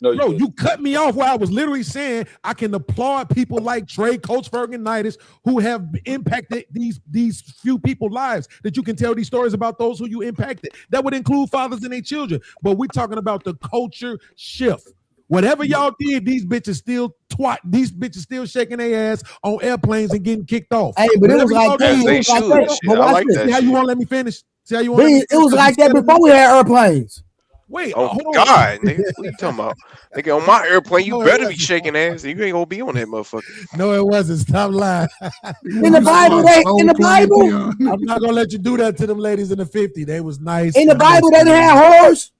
bro, you cut me off where I was literally saying I can applaud people like Trey, Coach Ferg, and Nitish who have impacted these few people's lives, that you can tell these stories about those who you impacted. That would include fathers and their children. But we're talking about the culture shift. Whatever y'all did, these bitches still shaking their ass on airplanes and getting kicked off.
Hey, but it was like that.
But watch this. See how you won't let me finish? See how you won't?
It was like that before we had airplanes.
Wait,
oh God, nigga, what you talking about? Nigga, on my airplane, you better be shaking ass. You ain't gonna be on that motherfucker.
No, it wasn't. Stop lying.
In the Bible,
I'm not gonna let you do that to them ladies in the 50. They was nice.
In the Bible, they didn't have whores.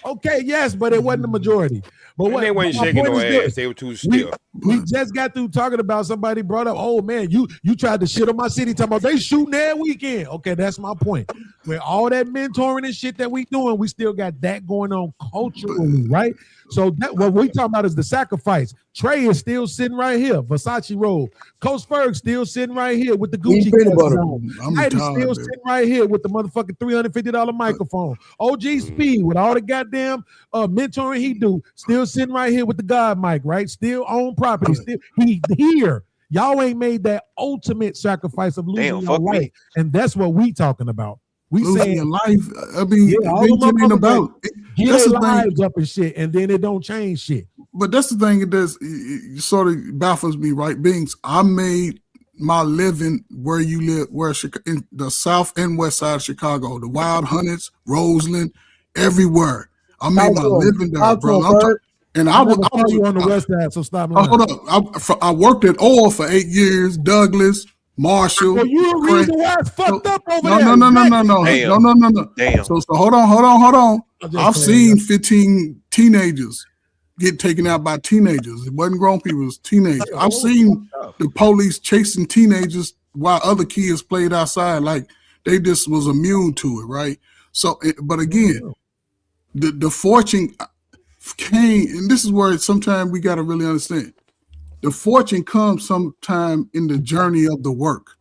Okay, yes, but it wasn't the majority. But
they weren't shaking no ass. They were too still.
We just got through talking about somebody brought up, oh man, you tried to shit on my city, talking about they shooting every weekend. Okay, that's my point. With all that mentoring and shit that we doing, we still got that going on culturally, right? So that what we talking about is the sacrifice. Trey is still sitting right here, Versace robe. Coach Ferg still sitting right here with the Gucci on. Heidi's still sitting right here with the motherfucking $350 microphone. OG Speed with all the goddamn mentoring he do, still sitting right here with the God mic, right? Still own property, still he here. Y'all ain't made that ultimate sacrifice of losing your life, and that's what we talking about. We
losing your life. I mean,
ain't about get their lives up and shit, and then it don't change shit.
But that's the thing. It does. It sort of baffles me, right? Beings, I made my living where you live, in the south and west side of Chicago, the Wild Hunters, Roseland, everywhere. I made my living there, bro. And I was
on the west side, so stop lying.
Hold up. I worked at oil for 8 years, Douglas, Marshall.
Well, you a reason why it's fucked up over there.
No. Damn. So hold on. I've seen 15 teenagers get taken out by teenagers. It wasn't grown people, it was teenagers. I've seen the police chasing teenagers while other kids played outside, like they just was immune to it, right? So, but again, the fortune came, and this is where sometimes we got to really understand. The fortune comes sometime in the journey of the work.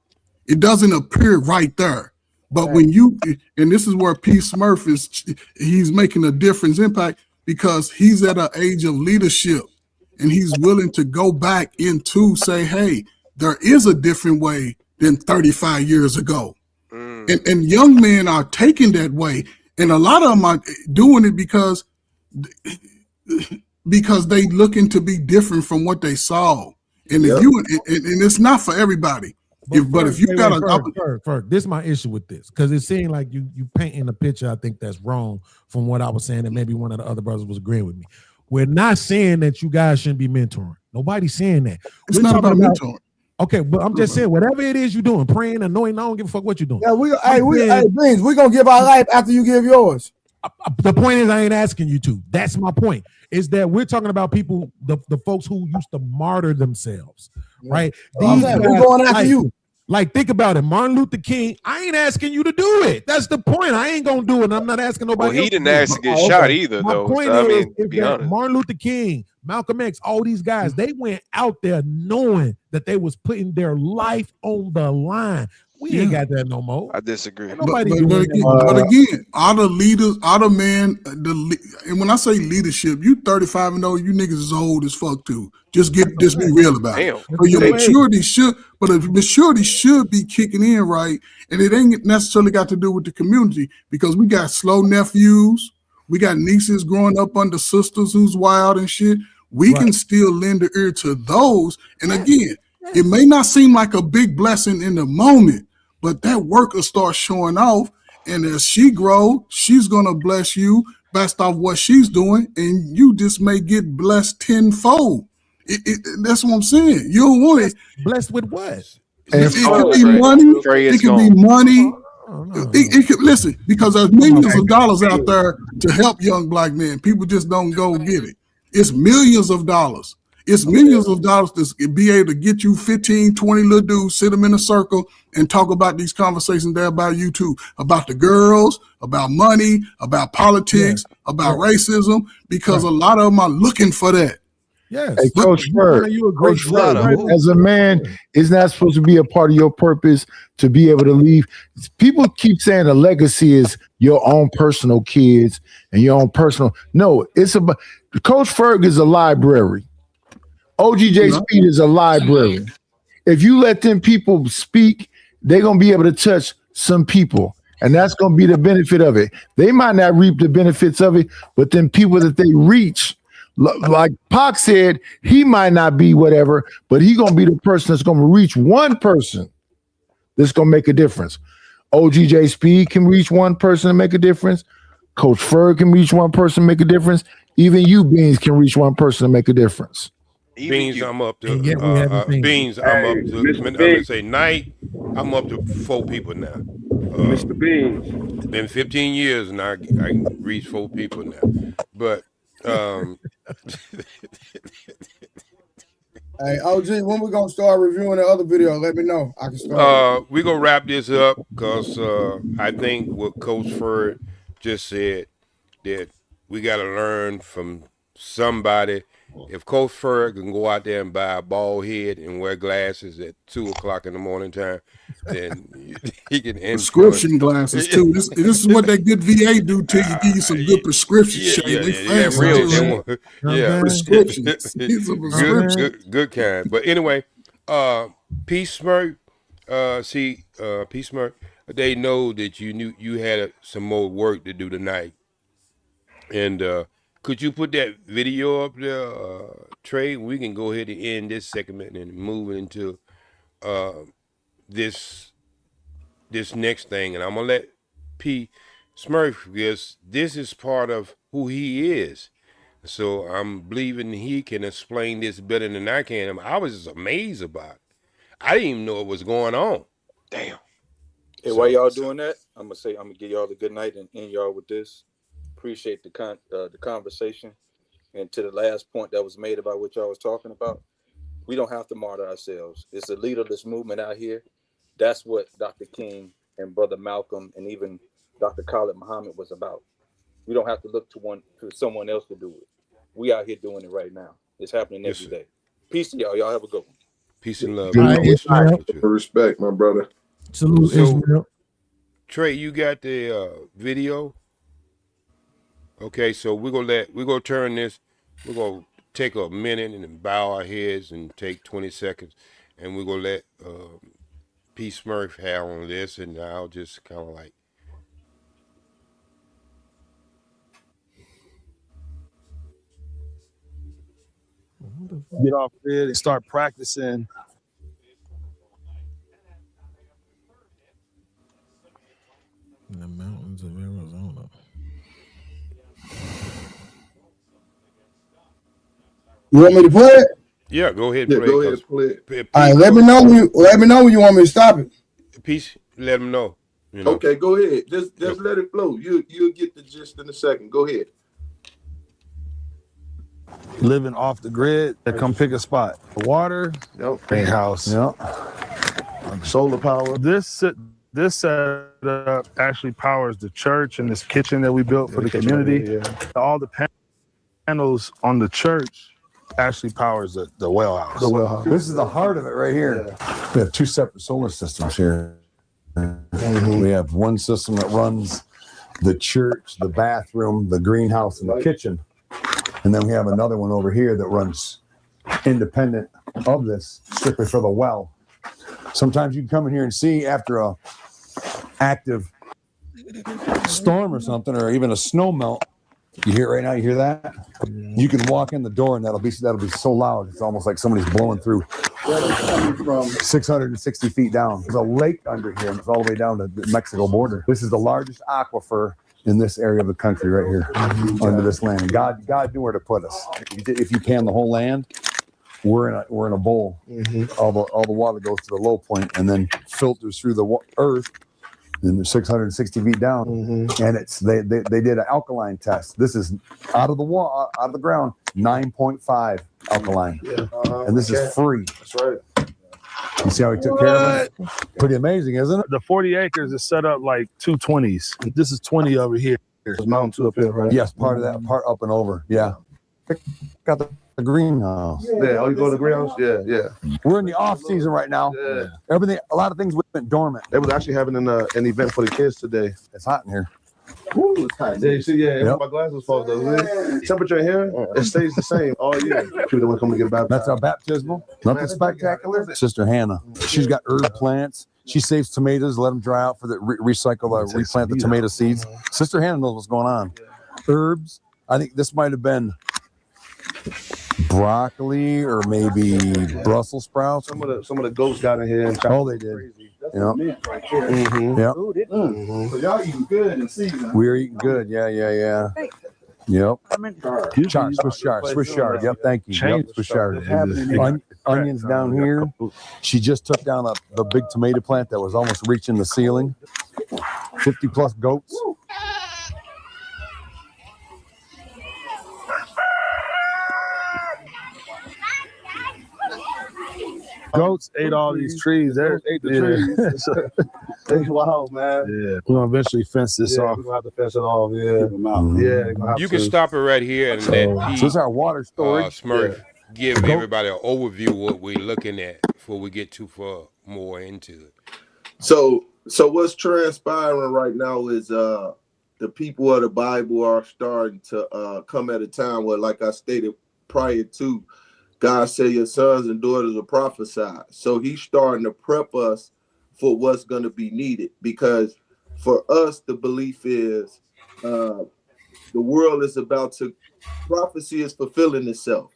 It doesn't appear right there. But when you, and this is where P. Smurf he's making a difference impact, because he's at an age of leadership and he's willing to go back into say, hey, there is a different way than 35 years ago. And young men are taking that way. And a lot of them are doing it because they looking to be different from what they saw. And if you and it's not for everybody. But if you got
a this is my issue with this, because it seemed like you painting a picture I think that's wrong from what I was saying, and maybe one of the other brothers was agreeing with me. We're not saying that you guys shouldn't be mentoring. Nobody's saying that.
It's not about mentoring.
Okay, but I'm just saying, whatever it is you're doing, praying, anointing, I don't give a fuck what you're doing.
Yeah, Beans, we're gonna give our life after you give yours.
The point is, I ain't asking you to. That's my point. Is that we're talking about people, the folks who used to martyr themselves, right?
We're going after you.
Like, think about it. Martin Luther King, I ain't asking you to do it. That's the point. I ain't going to do it. I'm not asking nobody else.
Well, he didn't ask to get shot either,
My
though.
point
So, I
is
mean, be
that
honest.
Martin Luther King, Malcolm X, all these guys, they went out there knowing that they was putting their life on the line. We ain't got that no more.
I disagree.
But again, all the leaders, all the men, and when I say leadership, you 35 and old, you niggas is old as fuck too. Just be real about it. But your maturity should be kicking in, right? And it ain't necessarily got to do with the community, because we got slow nephews, we got nieces growing up under sisters who's wild and shit. We can still lend the ear to those. And again, it may not seem like a big blessing in the moment, but that work will start showing off. And as she grows, she's going to bless you based off what she's doing. And you just may get blessed tenfold. That's what I'm saying. You don't want it.
Blessed with what?
It could be money. It could be money. It could, listen, because there's millions of dollars out there to help young black men. People just don't go get it. It's millions of dollars. It's millions of dollars to be able to get you 15, 20 little dudes, sit them in a circle and talk about these conversations there about you too, about the girls, about money, about politics, about racism, because a lot of them are looking for that.
Yes.
Hey, Coach Ferg, as a man, isn't that supposed to be a part of your purpose to be able to leave? People keep saying a legacy is your own personal kids and your own personal. No, it's about Coach Ferg is a library. OGJ Speed is a library. If you let them people speak, they're going to be able to touch some people. And that's going to be the benefit of it. They might not reap the benefits of it, but then people that they reach, like Pac said, he might not be whatever, but he's going to be the person that's going to reach one person that's going to make a difference. OGJ Speed can reach one person and make a difference. Coach Ferg can reach one person and make a difference. Even you, Beans, can reach one person and make a difference.
Beans, I'm up to Beans. I'm up to. I'm gonna say Night. I'm up to 4 people now.
Mr. Beans.
It's been 15 years and I can reach 4 people now. But
hey, OG, when we gonna start reviewing the other video? Let me know. I can start.
We're gonna wrap this up because I think what Coach Ferg just said, that we gotta learn from somebody. If Coach Ferg can go out there and buy a bald head and wear glasses at 2:00 in the morning time, then he can
prescription glasses too. This is what that good VA do to you. Give you some good prescription prescriptions.
Good kind. But anyway, Peace Smurf. Peace Smurf. They know that you had some more work to do tonight, and could you put that video up there, Trey? We can go ahead and end this segment and move into this next thing. And I'm going to let P. Smurf, because this is part of who he is. So I'm believing he can explain this better than I can. I was just amazed about it. I didn't even know what was going on.
Damn.
Hey, while y'all doing that, I'm gonna give y'all the good night and end y'all with this. Appreciate the conversation, and to the last point that was made about what y'all was talking about, we don't have to martyr ourselves. It's a leaderless movement out here. That's what Dr. King and Brother Malcolm and even Dr. Khalid Muhammad was about. We don't have to look to someone else to do it. We out here doing it right now. It's happening every day. Peace to y'all. Y'all have a good one.
Peace and love.
Respect, my brother.
Salute, Israel.
Trey, you got the video? Okay, so we're gonna turn this. We're gonna take a minute and bow our heads and take 20 seconds, and we're gonna let P. Smurf have on this, and I'll just kind of like.
Get off grid and start practicing.
In the mountains of Arizona.
You want me to play it?
Yeah, go ahead.
Yeah,
play
go ahead and play it.
All right, let me know when you want me to stop it.
Peace. Let them know.
Okay, go ahead. Just let it flow. You'll get the gist in a second. Go ahead.
Living off the grid, come pick a spot. Water,
Yep.
a house. Yep. Solar power. This setup actually powers the church and this kitchen that we built for the community. All the panels on the church actually powers the well house.
The well house. This is the heart of it right here. We have two separate solar systems here. We have one system that runs the church, the bathroom, the greenhouse, and the kitchen. And then we have another one over here that runs independent of this, strictly for the well. Sometimes you can come in here and see after a active storm or something, or even a snow melt. You hear it right now? You hear that? You can walk in the door and that'll be so loud. It's almost like somebody's blowing through. From 660 feet down. There's a lake under here and it's all the way down to the Mexico border. This is the largest aquifer in this area of the country right here, under this land. And God knew where to put us. If you pan the whole land, we're in a bowl. All the water goes to the low point and then filters through the earth. And they're 660 feet down, and they did an alkaline test. This is out of the ground, 9.5 alkaline, and this is free. That's right. You see how he took care of it? Pretty amazing, isn't it?
The 40 acres is set up like 220s. This is 20 over here. There's mountain 2 up here, right?
Yes, part of that, part up and over. Yeah. Got the greenhouse.
Yeah, oh, you go to the greenhouse? Yeah.
We're in the off season right now.
Yeah.
A lot of things went dormant.
They was actually having an event for the kids today.
It's hot in here.
Ooh, it's hot. Yeah, you see, my glasses fall though. Temperature in here, it stays the same all year. People that want to come to get baptized.
That's our baptismal. Nothing spectacular. Sister Hannah, she's got herb plants. She saves tomatoes, let them dry out for the replant the tomato seeds. Sister Hannah knows what's going on. Herbs. I think this might have been broccoli or maybe Brussels sprouts.
Some of the goats got in here and
they did.
Yeah.
So y'all eating good in season. We're eating good. Yeah. Yep. Swiss chard. Yep. Thank you. Yep. Swiss chard. Onions down here. She just took down the big tomato plant that was almost reaching the ceiling. 50 plus goats.
Goats ate all these trees. They ate the trees. It's wild, man. Yeah. We're gonna eventually fence this off. We're gonna have to fence it off. Yeah.
You can stop it right here and let Pete,
this is our water storage.
Smurf give everybody an overview of what we're looking at before we get too far more into it.
So what's transpiring right now is the people of the Bible are starting to come at a time where, like I stated prior to, God said your sons and daughters will prophesy. So he's starting to prep us for what's going to be needed, because for us, the belief is the world is about to, prophecy is fulfilling itself.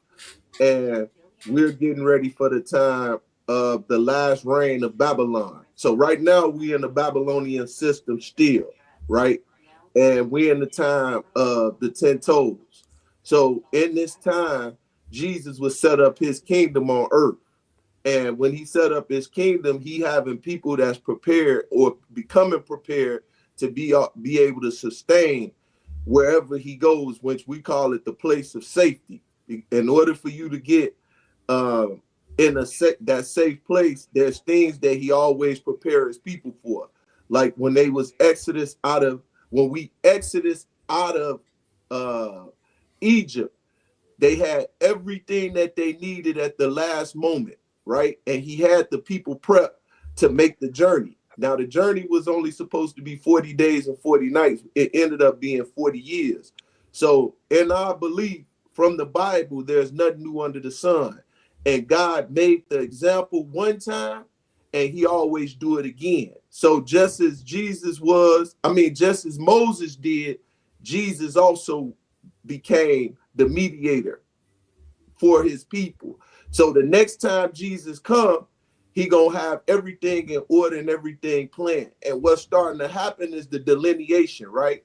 And we're getting ready for the time of the last reign of Babylon. So right now we in the Babylonian system still, right? And we're in the time of the 10 toes. So in this time, Jesus would set up his kingdom on earth. And when he set up his kingdom, he having people that's prepared or becoming prepared to be able to sustain wherever he goes, which we call it the place of safety. In order for you to get in that safe place, there's things that he always prepares his people for. Like when we exodus out of Egypt, they had everything that they needed at the last moment, right? And he had the people prepped to make the journey. Now, the journey was only supposed to be 40 days and 40 nights. It ended up being 40 years. So in our belief from the Bible, there's nothing new under the sun. And God made the example one time, and he always do it again. So just as Moses did, Jesus also became the mediator for his people. So the next time Jesus come, he gonna have everything in order and everything planned. And what's starting to happen is the delineation, right?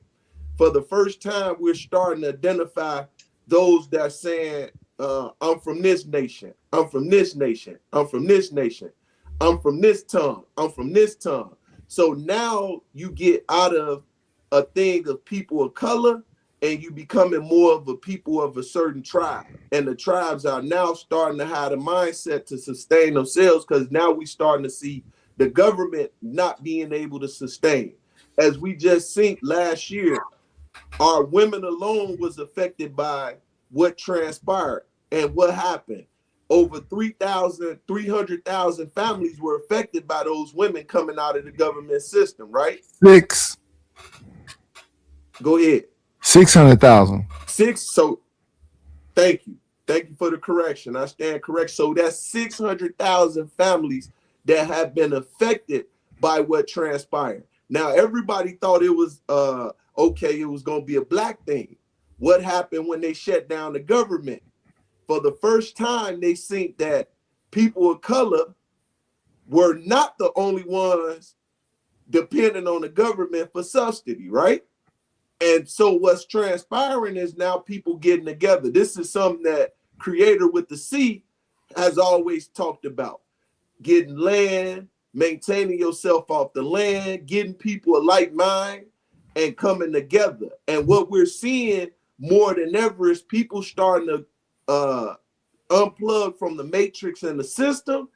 For the first time, we're starting to identify those that are saying, I'm from this nation, I'm from this nation, I'm from this nation, I'm from this tongue, I'm from this tongue. So now you get out of a thing of people of color, and you becoming more of a people of a certain tribe. And the tribes are now starting to have the mindset to sustain themselves, because now we starting to see the government not being able to sustain. As we just seen last year, our women alone was affected by what transpired. And what happened? Over 300,000 families were affected by those women coming out of the government system, right?
6.
Go ahead.
600,000.
6. So thank you. Thank you for the correction. I stand correct. So that's 600,000 families that have been affected by what transpired. Now, everybody thought it was okay, it was going to be a black thing. What happened when they shut down the government? For the first time, they seen that people of color were not the only ones depending on the government for subsidy, right? And so what's transpiring is now people getting together. This is something that Creator with the C has always talked about. Getting land, maintaining yourself off the land, getting people a like mind, and coming together. And what we're seeing more than ever is people starting to unplug from the matrix and the system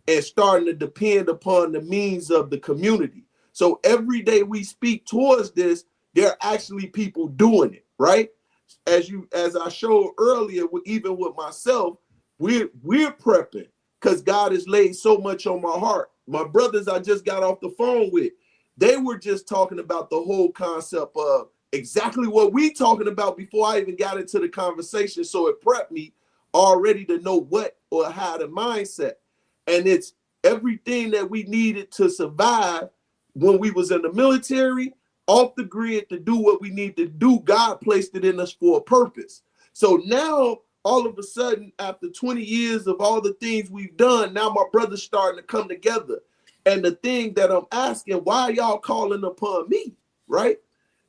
and starting to depend upon the means of the community. So every day we speak towards this, there are actually people doing it, right? As I showed earlier, even with myself, we're prepping because God has laid so much on my heart. My brothers I just got off the phone with, they were just talking about the whole concept of exactly what we talking about before I even got into the conversation. So it prepped me already to know what or how the mindset. And it's everything that we needed to survive when we was in the military, off the grid, to do what we need to do. God placed it in us for a purpose. So now, all of a sudden, after 20 years of all the things we've done, now my brother's starting to come together. And the thing that I'm asking, why are y'all calling upon me, right?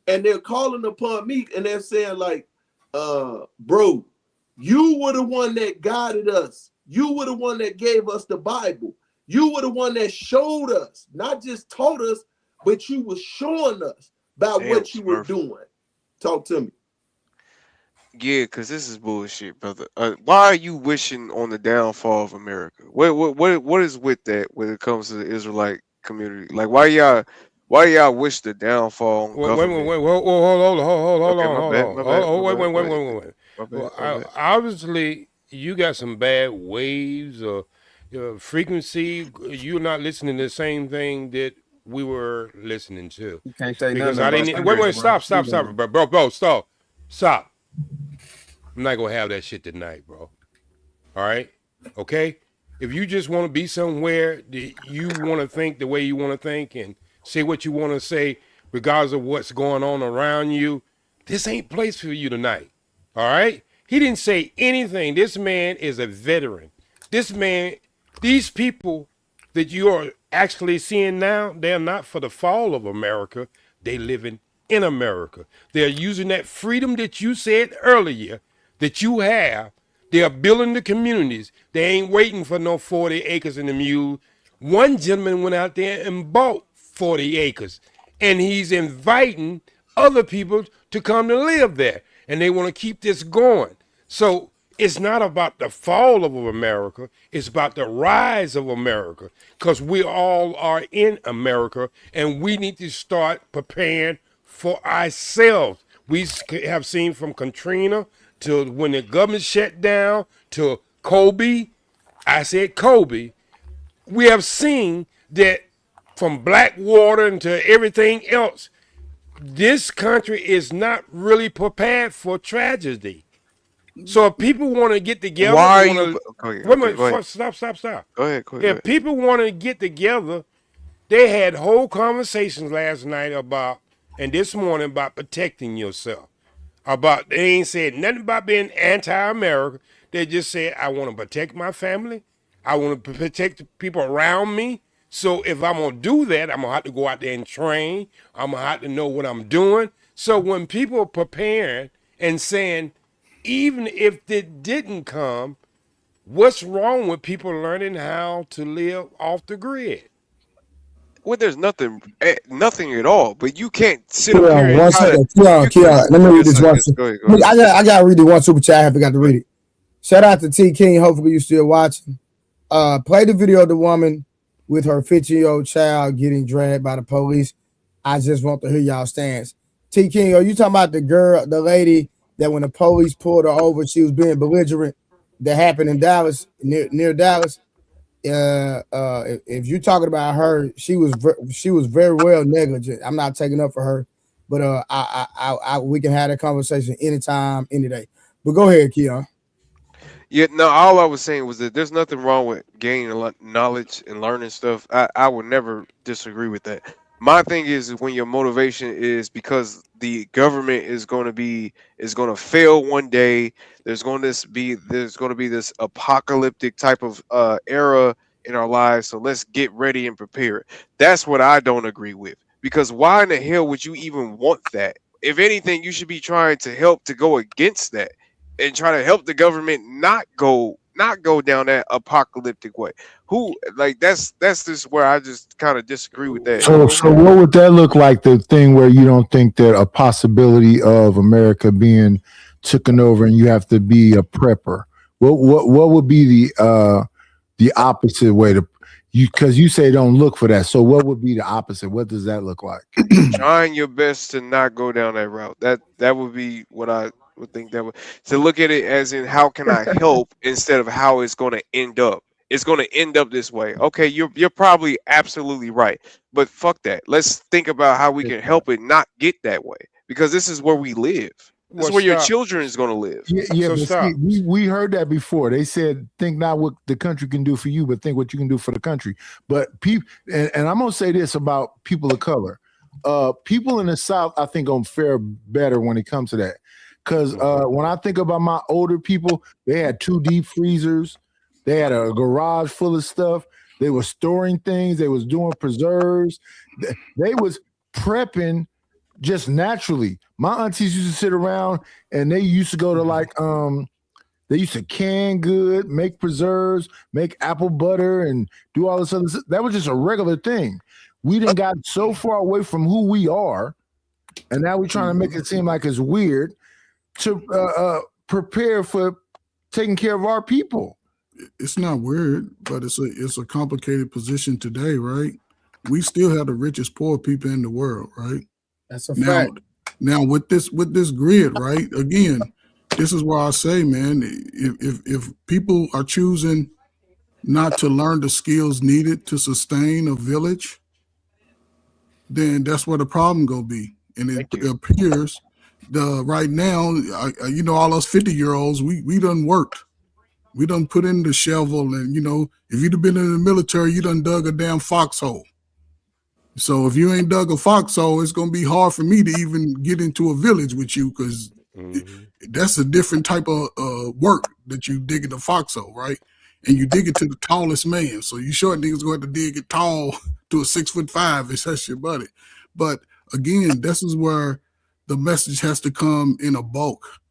And they're calling upon me and they're saying like, bro, you were the one that guided us. You were the one that gave us the Bible. You were the one that showed us, not just taught us, but you were showing us about what you were doing. Talk to me.
Yeah, because this is bullshit, brother. Why are you wishing on the downfall of America? What is with that when it comes to the Israelite community? Like, why y'all wish the downfall on government?
Wait, hold on. Wait. Obviously, you got some bad waves or frequency. You're not listening to the same thing that we were listening to.
You can't say
because
nothing.
I didn't. Wait, stop, bro, stop. I'm not gonna have that shit tonight, bro. All right, okay. If you just want to be somewhere that you want to think the way you want to think and say what you want to say, regardless of what's going on around you, this ain't place for you tonight. All right. He didn't say anything. This man is a veteran. This man, these people that you are actually seeing now, they're not for the fall of America. They living in America. They're using that freedom that you said earlier that you have. They are building the communities. They ain't waiting for no 40 acres in the mule. One gentleman went out there and bought 40 acres, and he's inviting other people to come to live there, and they want to keep this going. So it's not about the fall of America. It's about the rise of America, because we all are in America, and we need to start preparing for ourselves. We have seen from Katrina to when the government shut down to Kobe. I said Kobe. We have seen that from Blackwater into everything else, this country is not really prepared for tragedy. So if people want to get together,
Why are you? Wait a minute.
Stop.
Go ahead.
If people want to get together, they had whole conversations last night about, and this morning about protecting yourself. They ain't said nothing about being anti-America. They just said, I want to protect my family. I want to protect the people around me. So if I'm going to do that, I'm going to have to go out there and train. I'm going to have to know what I'm doing. So when people are preparing and saying, even if it didn't come, what's wrong with people learning how to live off the grid?
Well, there's nothing at all. But you can't sit up here and
One second. Let me read this one.
Go ahead.
I gotta read the one super chat. I forgot to read it. Shout out to T King. Hopefully you still watching. Play the video of the woman with her 15-year-old child getting dragged by the police. I just want to hear y'all stance. T. King, are you talking about the lady that when the police pulled her over, she was being belligerent? That happened in Dallas, near Dallas. If you're talking about her, she was very well negligent. I'm not taking up for her, but we can have that conversation anytime, any day. But go ahead, Keon.
Yeah, no, all I was saying was that there's nothing wrong with gaining a lot knowledge and learning stuff. I would never disagree with that. My thing is when your motivation is because the government is going to fail one day. There's going to be this apocalyptic type of era in our lives. So let's get ready and prepare. That's what I don't agree with. Because why in the hell would you even want that? If anything, you should be trying to help to go against that and try to help the government not go down that apocalyptic way. Who like that's just where I just kind of disagree with that.
So what would that look like? The thing where you don't think that a possibility of America being taken over and you have to be a prepper. What would be the opposite way to you? Because you say don't look for that. So what would be the opposite? What does that look like?
Trying your best to not go down that route. That would be what I would think that would, to look at it as in how can I help instead of how it's going to end up. It's going to end up this way. Okay, you're probably absolutely right, but fuck that. Let's think about how we can help it not get that way, because this is where we live. This is where your children is going to live.
Yeah, so we heard that before. They said, think not what the country can do for you, but think what you can do for the country. But people, and I'm going to say this about people of color. People in the South, I think, gonna fare better when it comes to that. Because when I think about my older people, they had 2 deep freezers. They had a garage full of stuff. They were storing things. They was doing preserves. They was prepping just naturally. My aunties used to sit around and they used to go to like they used to can good, make preserves, make apple butter, and do all this other stuff. That was just a regular thing. We done got so far away from who we are, and now we're trying to make it seem like it's weird to prepare for taking care of our people.
It's not weird, but it's a complicated position today, right? We still have the richest poor people in the world, right?
That's a fact.
Now with this grid, right? Again, this is why I say, man, if people are choosing not to learn the skills needed to sustain a village, then that's where the problem gonna be. And it appears right now, all those 50-year-olds, we done worked. We done put in the shovel, and if you'd have been in the military, you done dug a damn foxhole. So if you ain't dug a foxhole, it's gonna be hard for me to even get into a village with you, because that's a different type of work that you dig in the foxhole, right? And you dig it to the tallest man. So you short niggas going to dig it tall to a 6'5" if that's your buddy. But again, this is where the message has to come in a bulk.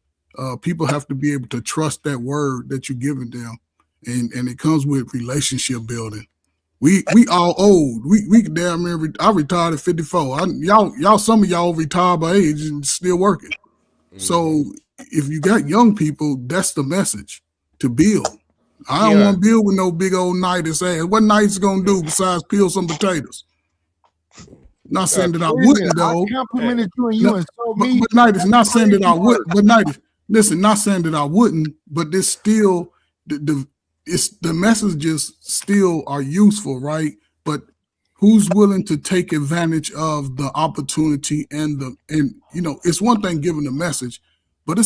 People have to be able to trust that word that you're giving them, and it comes with relationship building. We all old. We damn near. I retired at 54. Some of y'all retired by age and still working. So if you got young people, that's the message, to build. I don't want to build with no big old knight and say, what knight's gonna do besides peel some potatoes? Not saying that I wouldn't, though.
I complimented you and you insult me.
But Knight is not saying that I would. But Knight, listen, not saying that I wouldn't, but this still the messages still are useful, right? But who's willing to take advantage of the opportunity and it's one thing giving the message, but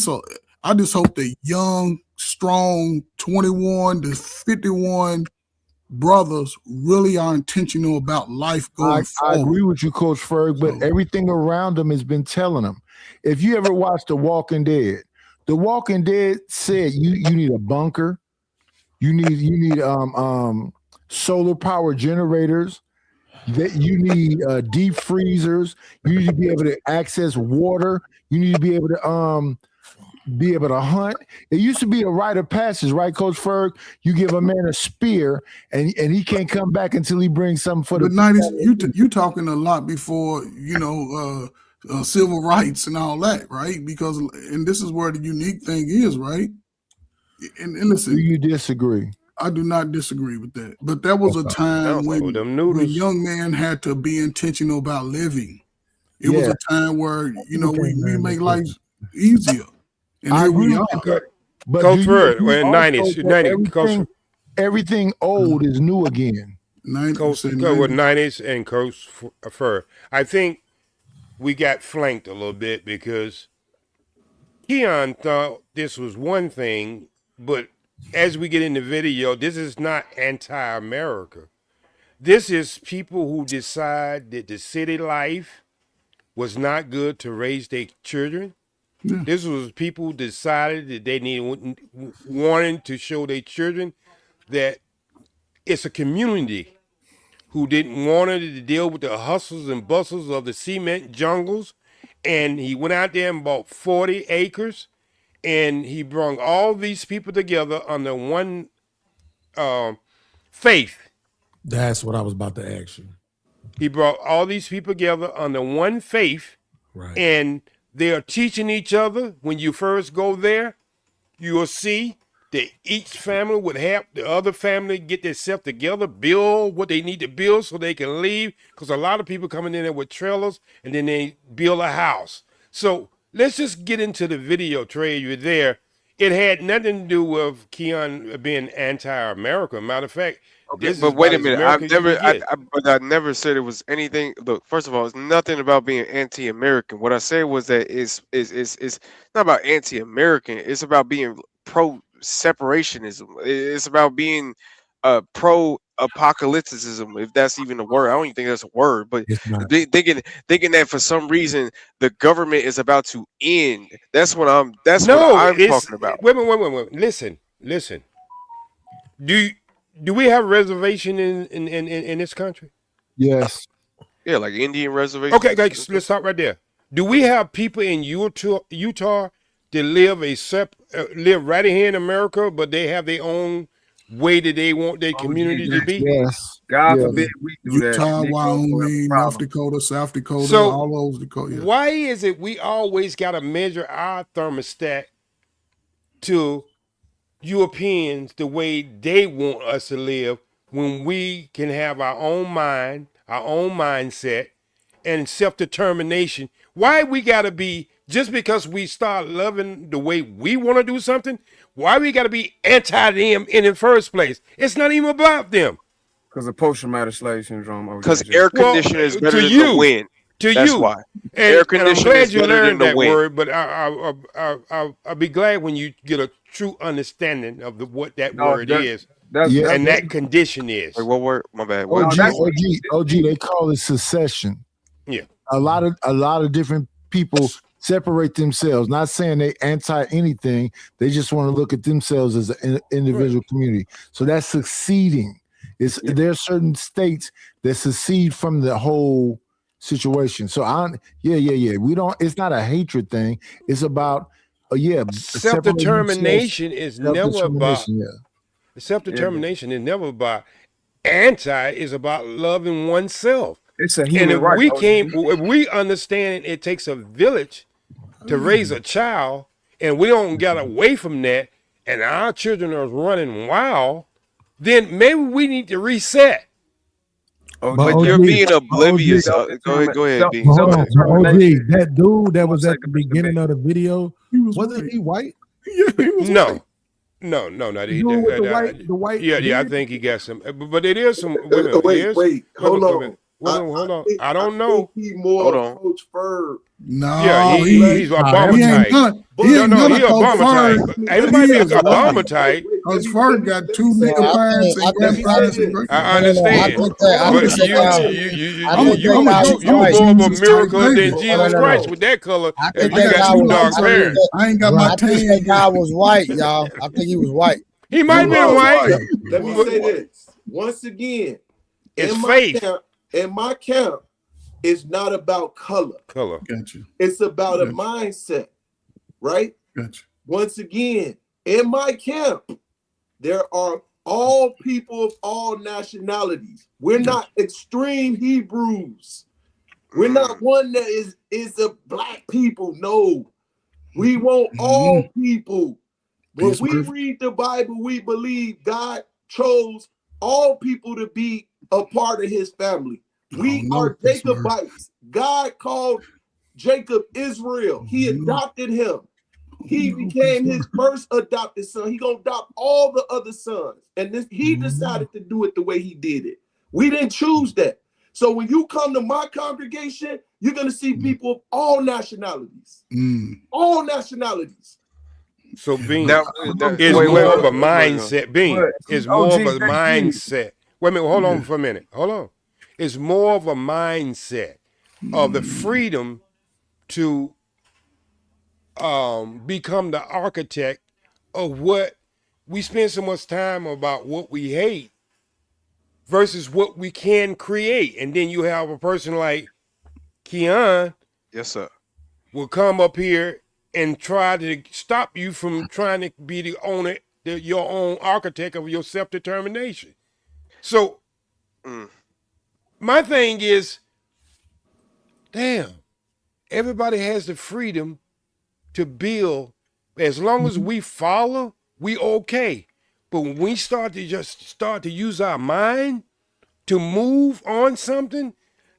I just hope that young, strong 21 to 51 brothers really are intentional about life going forward.
I agree with you, Coach Ferg, but everything around them has been telling them. If you ever watched The Walking Dead said you need a bunker, you need solar power generators, that you need deep freezers, you need to be able to access water, you need to be able to hunt. It used to be a rite of passage, right, Coach Ferg? You give a man a spear, and he can't come back until he brings something for the.
But 90s, you talking a lot before civil rights and all that, right? And this is where the unique thing is, right? And listen,
do you disagree?
I do not disagree with that. But there was a time when young men had to be intentional about living. It was a time where, you know, we make life easier. And here we are.
But
Coach Bird, in 90s,
everything old is new again.
Coach with 90s and Coach Fur. I think we got flanked a little bit because Keon thought this was one thing, but as we get in the video, this is not anti-America. This is people who decide that the city life was not good to raise their children. Yeah. This was people who decided that they wanting to show their children that it's a community who didn't want to deal with the hustles and bustles of the cement jungles. And he went out there and bought 40 acres. And he brought all these people together under one faith.
That's what I was about to ask you.
He brought all these people together under one faith. Right. And they are teaching each other. When you first go there, you will see that each family would help the other family get themselves together, build what they need to build so they can leave. Because a lot of people coming in there with trailers and then they build a house. So let's just get into the video, Trey. You're there. It had nothing to do with Keon being anti-America. Matter of fact,
okay, but wait a minute. I never said it was anything. Look, first of all, it's nothing about being anti-American. What I said was that it's not about anti-American. It's about being pro-separationism. It's about being pro-apocalypticism, if that's even a word. I don't even think that's a word, but thinking that for some reason the government is about to end. That's what I'm talking about.
Wait. Listen. Do we have reservation in this country?
Yes.
Yeah, like Indian reservation.
Okay, guys, let's stop right there. Do we have people in Utah that live right here in America, but they have their own way that they want their community to be?
Yes.
God forbid we do that.
Utah, Wyoming, North Dakota, South Dakota,
so
all those Dakota. Yeah.
Why is it we always got to measure our thermostat to Europeans the way they want us to live when we can have our own mind, our own mindset, and self-determination? Why we got to be, just because we start loving the way we want to do something, why we got to be anti them in the first place? It's not even about them.
Because of post-traumatic slave syndrome.
Because air conditioner is better than the wind. That's why.
Air conditioner is better than the wind. Word, but I'll be glad when you get a true understanding of what that word is. And that condition is.
Wait, what word? My bad.
OG, they call it secession.
Yeah.
A lot of different people separate themselves, not saying they anti anything. They just want to look at themselves as an individual community. So that's succeeding. There are certain states that secede from the whole situation. So we don't, it's not a hatred thing. It's about
self-determination is never about self-determination is never about anti, is about loving oneself.
It's a human right.
If we understand it takes a village to raise a child, and we don't get away from that, and our children are running wild, then maybe we need to reset.
But you're being oblivious. Go ahead, B.
OG, that dude that was at the beginning of the video, wasn't he white?
Yeah, he was white.
No, not
the white.
Yeah, I think he got some, but it is some.
Wait, hold on.
Hold on. I don't know.
He more Coach Ferg.
No,
yeah, he's Obama type. He a Obama type. Everybody is Obama type.
Coach Ferg got two nigga parents.
I understand. But you're more of a miracle than Jesus Christ with that color. And you got two dark parents.
I ain't got my tan.
I think that guy was white, y'all. I think he was white.
He might have been white.
Let me say this once again.
It's faith.
In my camp, it's not about color.
Gotcha.
It's about a mindset, right?
Gotcha.
Once again, in my camp, there are all people of all nationalities. We're not extreme Hebrews. We're not one that is a black people. No, we want all people. When we read the Bible, we believe God chose all people to be a part of his family. We are Jacobites. God called Jacob Israel. He adopted him. He became his first adopted son. He gonna adopt all the other sons. And he decided to do it the way he did it. We didn't choose that. So when you come to my congregation, you're gonna see people of all nationalities. All nationalities.
So Bean, it's more of a mindset. Bean, it's more of a mindset. Wait a minute, hold on for a minute. Hold on. It's more of a mindset of the freedom to become the architect of what we spend so much time about what we hate versus what we can create. And then you have a person like Keon.
Yes, sir.
Will come up here and try to stop you from trying to be the owner, your own architect of your self-determination. So my thing is, damn, everybody has the freedom to build. As long as we follow, we okay. But when we start to use our mind to move on something,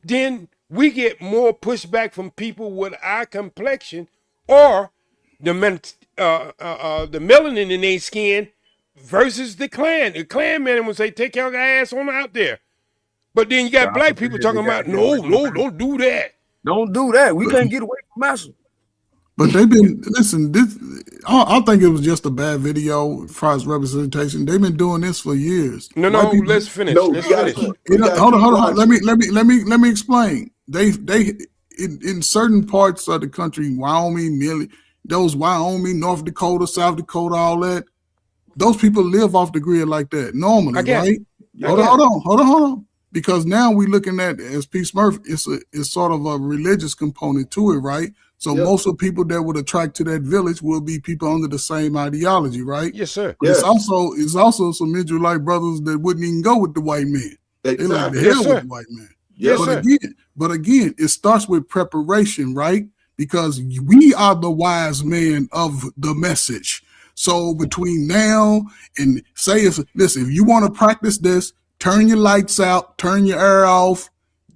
then we get more pushback from people with our complexion or the melanin in their skin versus the Klan. The Klan men would say, take your ass on out there. But then you got black people talking about, no, don't do that.
Don't do that. We can't get away from Massa.
But they've been, listen, this, I think it was just a bad video as far as representation. They've been doing this for years.
No, let's finish. Let's finish.
Hold on. Let me explain. They in certain parts of the country, Wyoming, North Dakota, South Dakota, all that, those people live off the grid like that normally, right? Hold on. Because now we're looking at, as P. Smurf, it's sort of a religious component to it, right? So most of the people that would attract to that village will be people under the same ideology, right?
Yes, sir.
But it's also some Israelite brothers that wouldn't even go with the white man. They like the hell with the white man.
Yes,
but again, it starts with preparation, right? Because we are the wise men of the message. So between now and if you want to practice this, turn your lights out, turn your air off,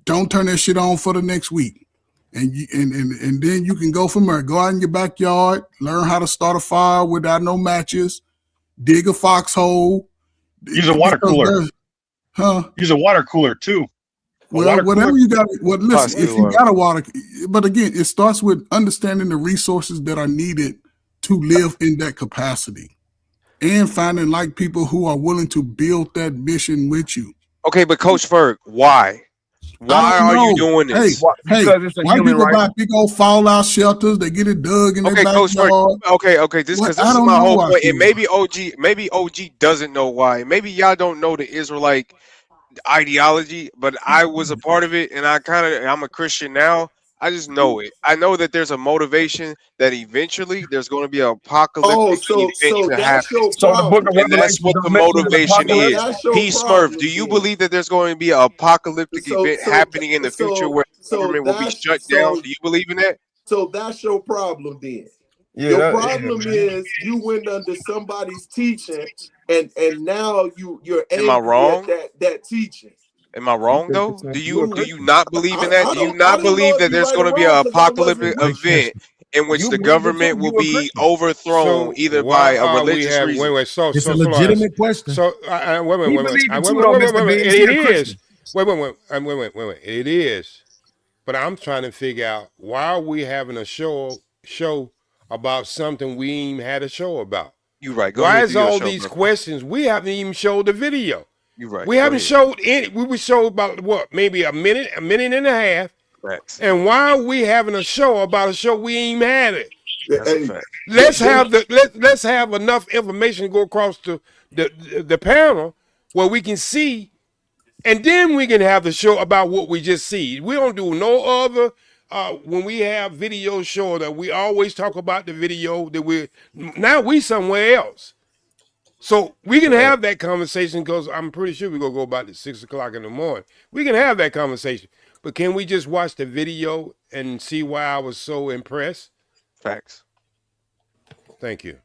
don't turn that shit on for the next week. And then you can go from there. Go out in your backyard, learn how to start a fire without no matches, dig a foxhole.
Use a water cooler. Use a water cooler too.
Whatever you got. Well, listen, if you got a water, but again, it starts with understanding the resources that are needed to live in that capacity and finding like people who are willing to build that mission with you.
Okay, but Coach Ferg, why? Why are you doing this?
Because it's a human right. Buy big old fallout shelters. They get it dug in their backyard.
Okay. This is my whole point. And maybe OG doesn't know why. Maybe y'all don't know the Israelite ideology, but I was a part of it, and I'm a Christian now. I just know it. I know that there's a motivation that eventually there's going to be an apocalyptic event to happen.
So the book of
and that's what the motivation is. P. Smurf, do you believe that there's going to be an apocalyptic event happening in the future where the government will be shut down? Do you believe in that?
So that's your problem then. Your problem is you went under somebody's teaching, and now you're angry at that teaching.
Am I wrong though? Do you not believe in that? Do you not believe that there's going to be an apocalyptic event in which the government will be overthrown either by a religious reason?
It's a legitimate question.
So wait. It is. Wait. It is. But I'm trying to figure out why are we having a show about something we ain't even had a show about.
You right.
Why is all these questions? We haven't even showed the video.
You're right.
We haven't showed any. We were showed about what? Maybe a minute and a half.
Facts.
And why are we having a show about a show we ain't even had it?
That's a fact.
Let's have enough information to go across to the panel where we can see, and then we can have the show about what we just see. We don't do no other. When we have video show that we always talk about the video that we somewhere else. So we can have that conversation because I'm pretty sure we're going to go about at 6 o'clock in the morning. We can have that conversation. But can we just watch the video and see why I was so impressed?
Facts.
Thank you.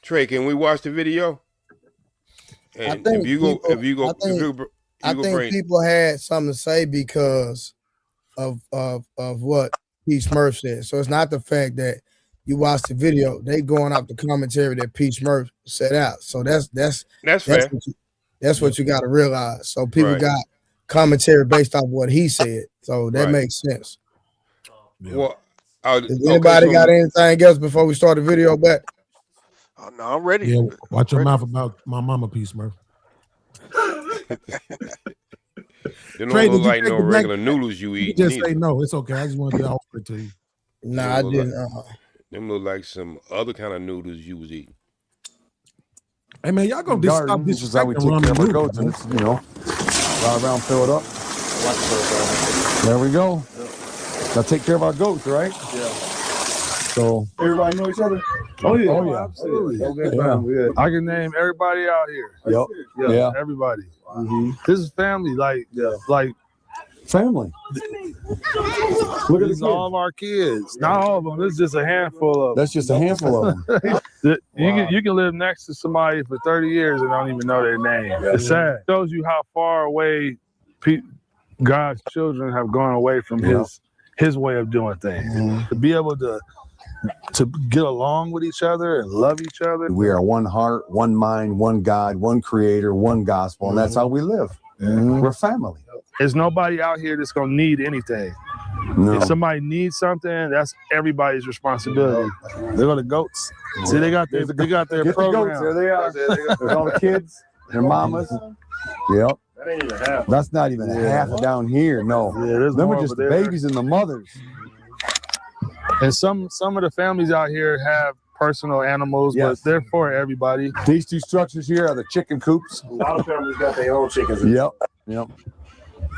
Trey, can we watch the video? And if you go,
I think people had something to say because of what Peach Murph said. So it's not the fact that you watch the video; they going off the commentary that Peach Murph set out. So that's
fair.
What you got to realize. So people got commentary based off what he said. So that makes sense.
Well,
does anybody got anything else before we start the video back?
Oh, no, I'm ready.
Yeah, watch your mouth about my mama, Peace Murph.
They don't look like no regular noodles you eat.
Just say no. It's okay. I just wanted to offer it to you.
Nah, I didn't.
Them look like some other kind of noodles you was eating.
Hey man, y'all gonna stop
this is how we take care of our goats, and it's, ride around, fill it up. There we go. Now take care of our goats, right? Yeah. So
everybody know each other. Oh yeah, absolutely. Yeah. I can name everybody out here.
Yep. Yeah.
Everybody. This is family, like
family.
Look at all of our kids. Not all of them. This is just a handful of.
That's just a handful of them.
You can live next to somebody for 30 years and don't even know their name. It's sad. It shows you how far away God's children have gone away from his way of doing things. To be able to get along with each other and love each other.
We are one heart, one mind, one God, one creator, one gospel, and that's how we live. We're family.
There's nobody out here that's gonna need anything. No. If somebody needs something, that's everybody's responsibility. They're gonna goats. See, they got their program.
The goats. There they are. There's all the kids, their mamas. Yep.
That ain't even half.
That's not even half down here. No. Them are just the babies and the mothers.
And some of the families out here have personal animals, but they're for everybody.
These two structures here are the chicken coops.
A lot of families got their own chickens.
Yep.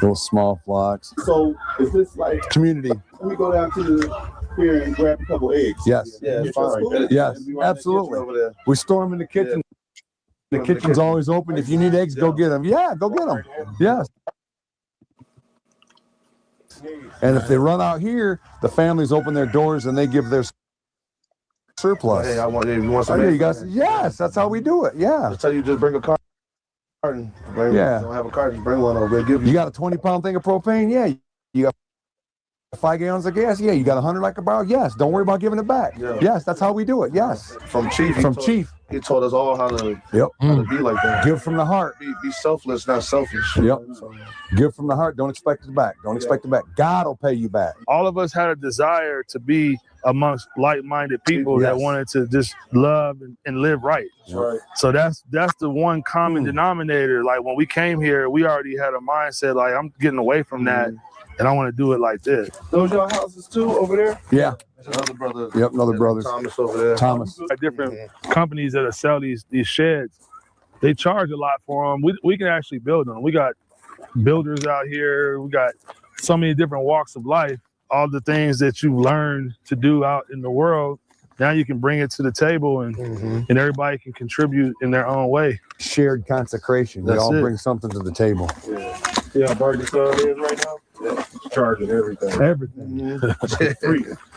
Little small flocks.
So is this like
community?
Let me go down to here and grab a couple eggs.
Yes.
Yeah, fine.
Yes, absolutely. We store them in the kitchen. The kitchen's always open. If you need eggs, go get them. Yeah, go get them. Yes. And if they run out here, the families open their doors and they give their surplus.
Hey, you want some eggs?
Yes, that's how we do it. Yeah.
I tell you, just bring a carton.
Yeah.
Don't have a carton, bring one over. We'll give you.
You got a 20-pound thing of propane? Yeah. You got 5 gallons of gas? Yeah. You got 100 like a barrel? Yes. Don't worry about giving it back. Yeah. Yes, that's how we do it. Yes.
From Chief. He taught us all how to be like that.
Give from the heart.
Be selfless, not selfish.
Yep. Give from the heart. Don't expect it back. Don't expect it back. God will pay you back.
All of us had a desire to be amongst like-minded people that wanted to just love and live right.
Right.
So that's the one common denominator. Like when we came here, we already had a mindset like I'm getting away from that and I want to do it like this.
Those your houses too over there?
Yeah.
Another brother.
Yep, another brother.
Thomas over there.
Thomas.
Different companies that sell these sheds, they charge a lot for them. We can actually build them. We got builders out here. We got so many different walks of life. All the things that you learned to do out in the world, now you can bring it to the table and everybody can contribute in their own way.
Shared consecration. We all bring something to the table.
Yeah, Barney Son is right now. Yeah, charging everything.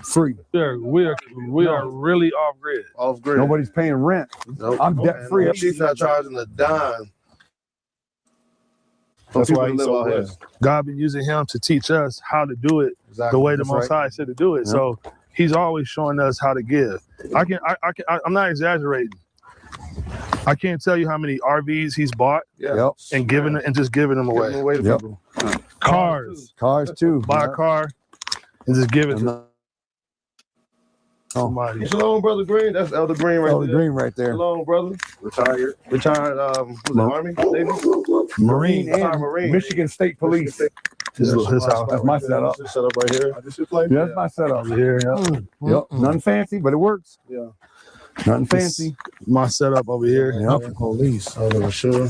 Free.
We are really off grid.
Off grid.
Nobody's paying rent.
Nope.
I'm debt free.
She's not charging a dime.
That's why he's so blessed. God been using him to teach us how to do it the way the Most High said to do it. So he's always showing us how to give. I'm not exaggerating. I can't tell you how many RVs he's bought and just giving them away.
To people.
Cars
too.
Buy a car and just give it to somebody.
Shalom, Brother Green. That's Elder Green right there.
Elder Green right there.
Shalom, brother. Retired. Army? Navy?
Marine and Michigan State Police.
His house.
That's my setup.
Set up right here.
Yeah, that's my setup
here.
Yep. Nothing fancy, but it works.
Yeah.
Nothing fancy.
My setup over here.
Yep.
Police. Sure.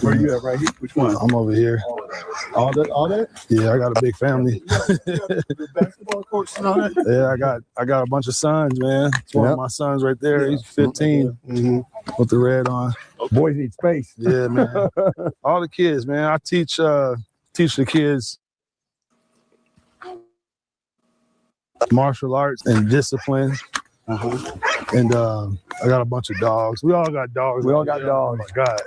Where you at right here? Which one?
I'm over here.
All that?
Yeah, I got a big family.
The basketball courts and all that?
Yeah, I got a bunch of sons, man. It's one of my sons right there. He's 15 with the red on.
Boys need space.
Yeah, man. All the kids, man. I teach the kids martial arts and discipline. And I got a bunch of dogs. We all got dogs.
We all got dogs.
Oh my God.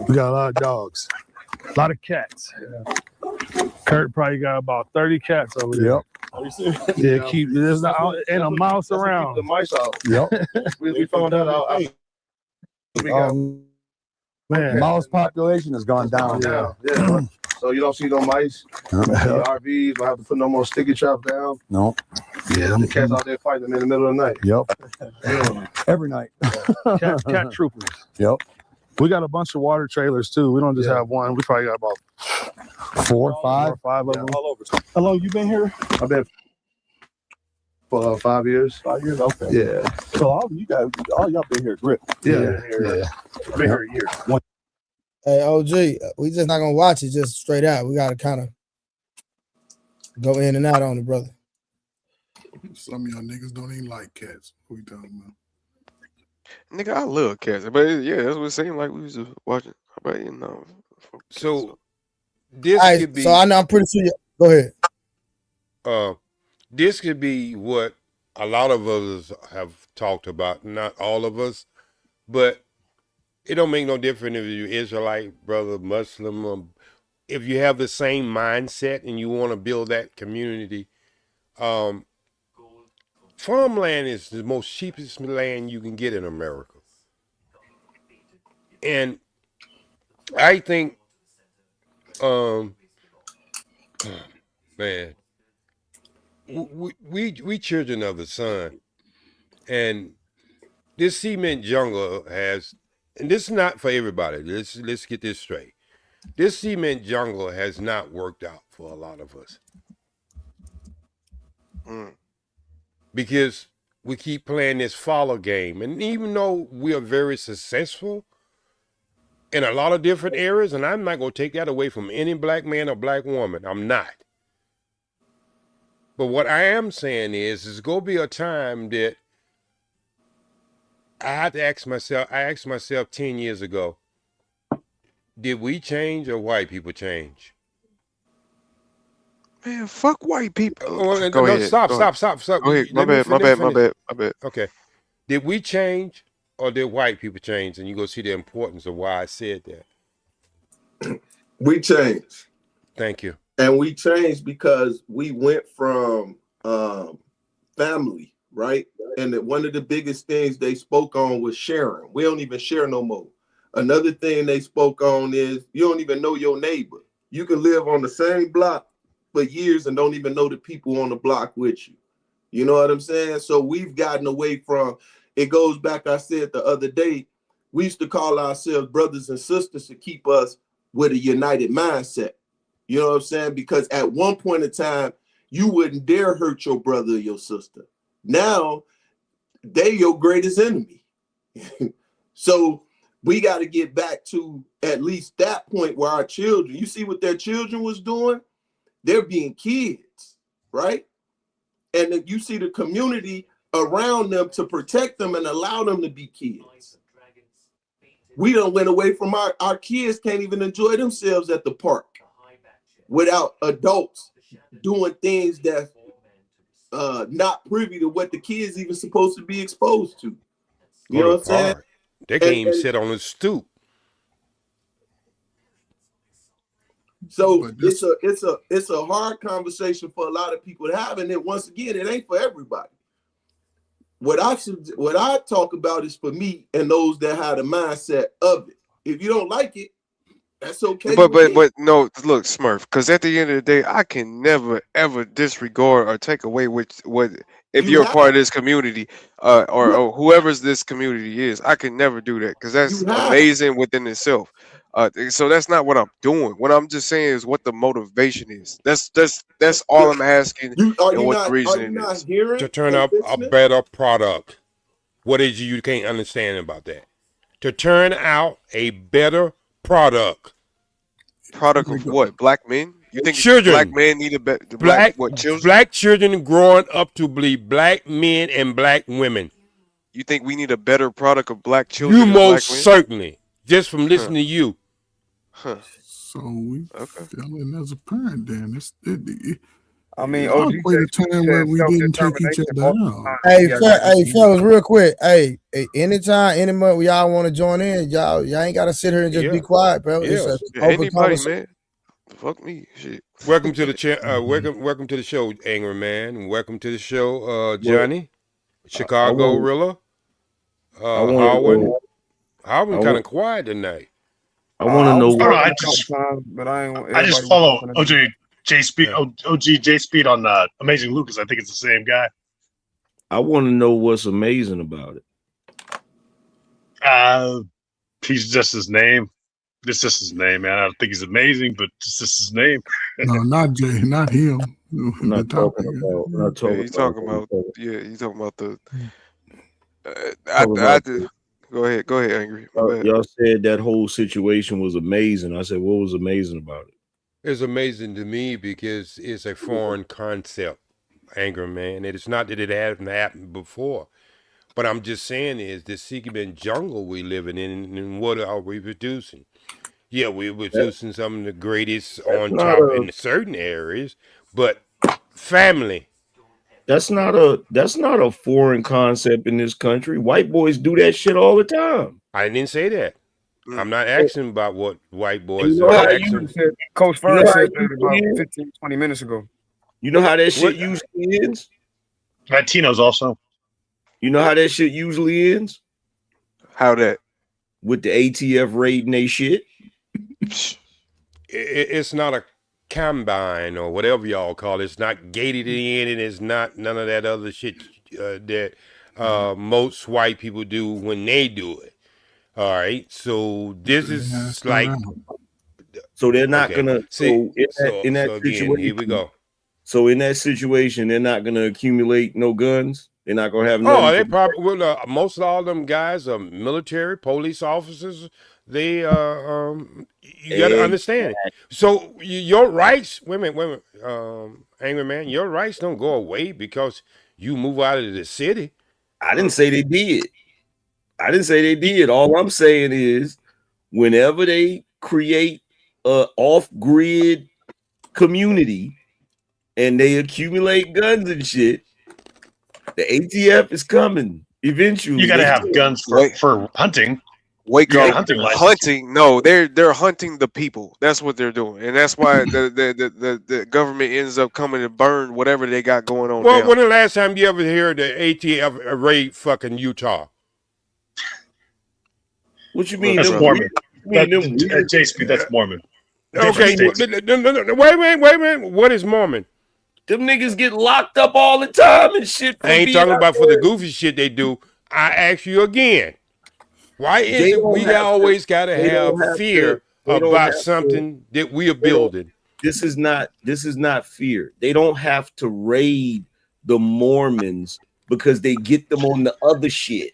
We got a lot of dogs. A lot of cats. Yeah. Kurt probably got about 30 cats over there.
Yep.
Are you serious? Yeah, keep there's not and a mouse around.
The mice out.
Yep.
we found that out. We got
Man, mouse population has gone down.
Yeah. So you don't see no mice. The RVs don't have to put no more sticky traps down.
No.
Yeah, the cats out there fighting them in the middle of the night.
Yep. Every night.
Cat troopers.
Yep.
We got a bunch of water trailers too. We don't just have one. We probably got about
4 or 5.
5 of them.
All over.
How long you been here?
I've been for 5 years.
5 years. Okay.
Yeah.
So all y'all been here grip.
Yeah.
I've been here a year.
Hey, OG, we just not gonna watch it just straight out. We gotta kind of go in and out on it, brother.
Some of y'all niggas don't even like cats. What we talking about?
Nigga, I love cats, but yeah, that's what it seemed like we was just watching. But you know,
so this
All right,
could be.
so I'm pretty sure. Go ahead.
This could be what a lot of us have talked about. Not all of us, but it don't make no difference if you're Israelite, brother, Muslim, if you have the same mindset and you want to build that community. Farmland is the most cheapest land you can get in America. And I think, man, we children of the sun, and this cement jungle has, and this is not for everybody. Let's get this straight. This cement jungle has not worked out for a lot of us. Because we keep playing this follow game. And even though we are very successful in a lot of different areas, and I'm not going to take that away from any black man or black woman. I'm not. But what I am saying is going to be a time that I had to ask myself, I asked myself 10 years ago, did we change or white people change?
Man, fuck white people.
Go ahead. Stop.
Go ahead. My bad.
Okay. Did we change or did white people change? And you go see the importance of why I said that.
We changed.
Thank you.
And we changed because we went from family, right? And one of the biggest things they spoke on was sharing. We don't even share no more. Another thing they spoke on is you don't even know your neighbor. You can live on the same block for years and don't even know the people on the block with you. You know what I'm saying? So we've gotten away from, it goes back, I said the other day, we used to call ourselves brothers and sisters to keep us with a united mindset. You know what I'm saying? Because at one point in time, you wouldn't dare hurt your brother or your sister. Now, they your greatest enemy. So we got to get back to at least that point where our children, you see what their children was doing? They're being kids, right? And then you see the community around them to protect them and allow them to be kids. We done went away from our kids can't even enjoy themselves at the park without adults doing things that not privy to what the kids even supposed to be exposed to. You know what I'm saying?
They can't even sit on the stoop.
So it's a hard conversation for a lot of people to have, and then once again, it ain't for everybody. What I talk about is for me and those that have the mindset of it. If you don't like it, that's okay.
But no, look, Smurf, because at the end of the day, I can never ever disregard or take away what if you're a part of this community, or whoever's this community is. I can never do that because that's amazing within itself. So that's not what I'm doing. What I'm just saying is what the motivation is. That's all I'm asking. And what the reason is
to turn up a better product. What is you can't understand about that? To turn out a better product
of what? Black men? You think
children?
Black men need a better children?
Black children growing up to be black men and black women.
You think we need a better product of black children?
You most certainly, just from listening to you.
So we feeling as a parent, then
I mean,
I'll
OG
play the time where we didn't take each other out.
Hey, fellas, real quick. Hey, anytime, any month y'all want to join in, y'all ain't gotta sit here and just be quiet, bro. It's an open
anybody,
conversation.
man. Fuck me, shit.
Welcome to the welcome to the show, Angry Man. Welcome to the show, Johnny, Chicago Rilla, Howard. Howard kind of quiet tonight.
I want to know.
I
just follow OGJ Speed. OGJ Speed on Amazing Lucas. I think it's the same guy.
I want to know what's amazing about it.
He's just his name. This is his name, man. I don't think he's amazing, but it's just his name.
No, not Jay, not him.
I'm not talking about.
He's talking about the. Go ahead, Angry.
Y'all said that whole situation was amazing. I said, what was amazing about it?
It's amazing to me because it's a foreign concept, Angry Man. It's not that it hasn't happened before. But I'm just saying is this Sikkim jungle we living in, and what are we producing? Yeah, we're producing some of the greatest on top in certain areas, but family.
That's not a foreign concept in this country. White boys do that shit all the time.
I didn't say that. I'm not asking about what white boys
you know
are.
Coach Fern said that about 15, 20 minutes ago.
You know how that shit usually ends?
Latinos also.
You know how that shit usually ends?
How that?
With the ATF raiding they shit.
It's not a combine or whatever y'all call it. It's not gated in, and it's not none of that other shit that most white people do when they do it. All right, so this is like.
So they're not gonna. So in that situation,
here we go.
So in that situation, they're not gonna accumulate no guns. They're not gonna have.
Oh, they probably will. Most of all them guys are military, police officers. They you got to understand it. So your rights, women, Angry Man, your rights don't go away because you move out of the city.
I didn't say they did. All I'm saying is, whenever they create a off-grid community and they accumulate guns and shit, the ATF is coming eventually.
You got to have guns for hunting.
Wake up, hunting. No, they're hunting the people. That's what they're doing, and that's why the government ends up coming to burn whatever they got going on.
Well, when the last time you ever heard the ATF raid fucking Utah?
What you mean?
That's Mormon. JSP, that's Mormon.
Okay, no, wait a minute. What is Mormon?
Them niggas get locked up all the time and shit.
I ain't talking about for the goofy shit they do. I ask you again. Why is it we always got to have fear about something that we are building?
This is not fear. They don't have to raid the Mormons because they get them on the other shit.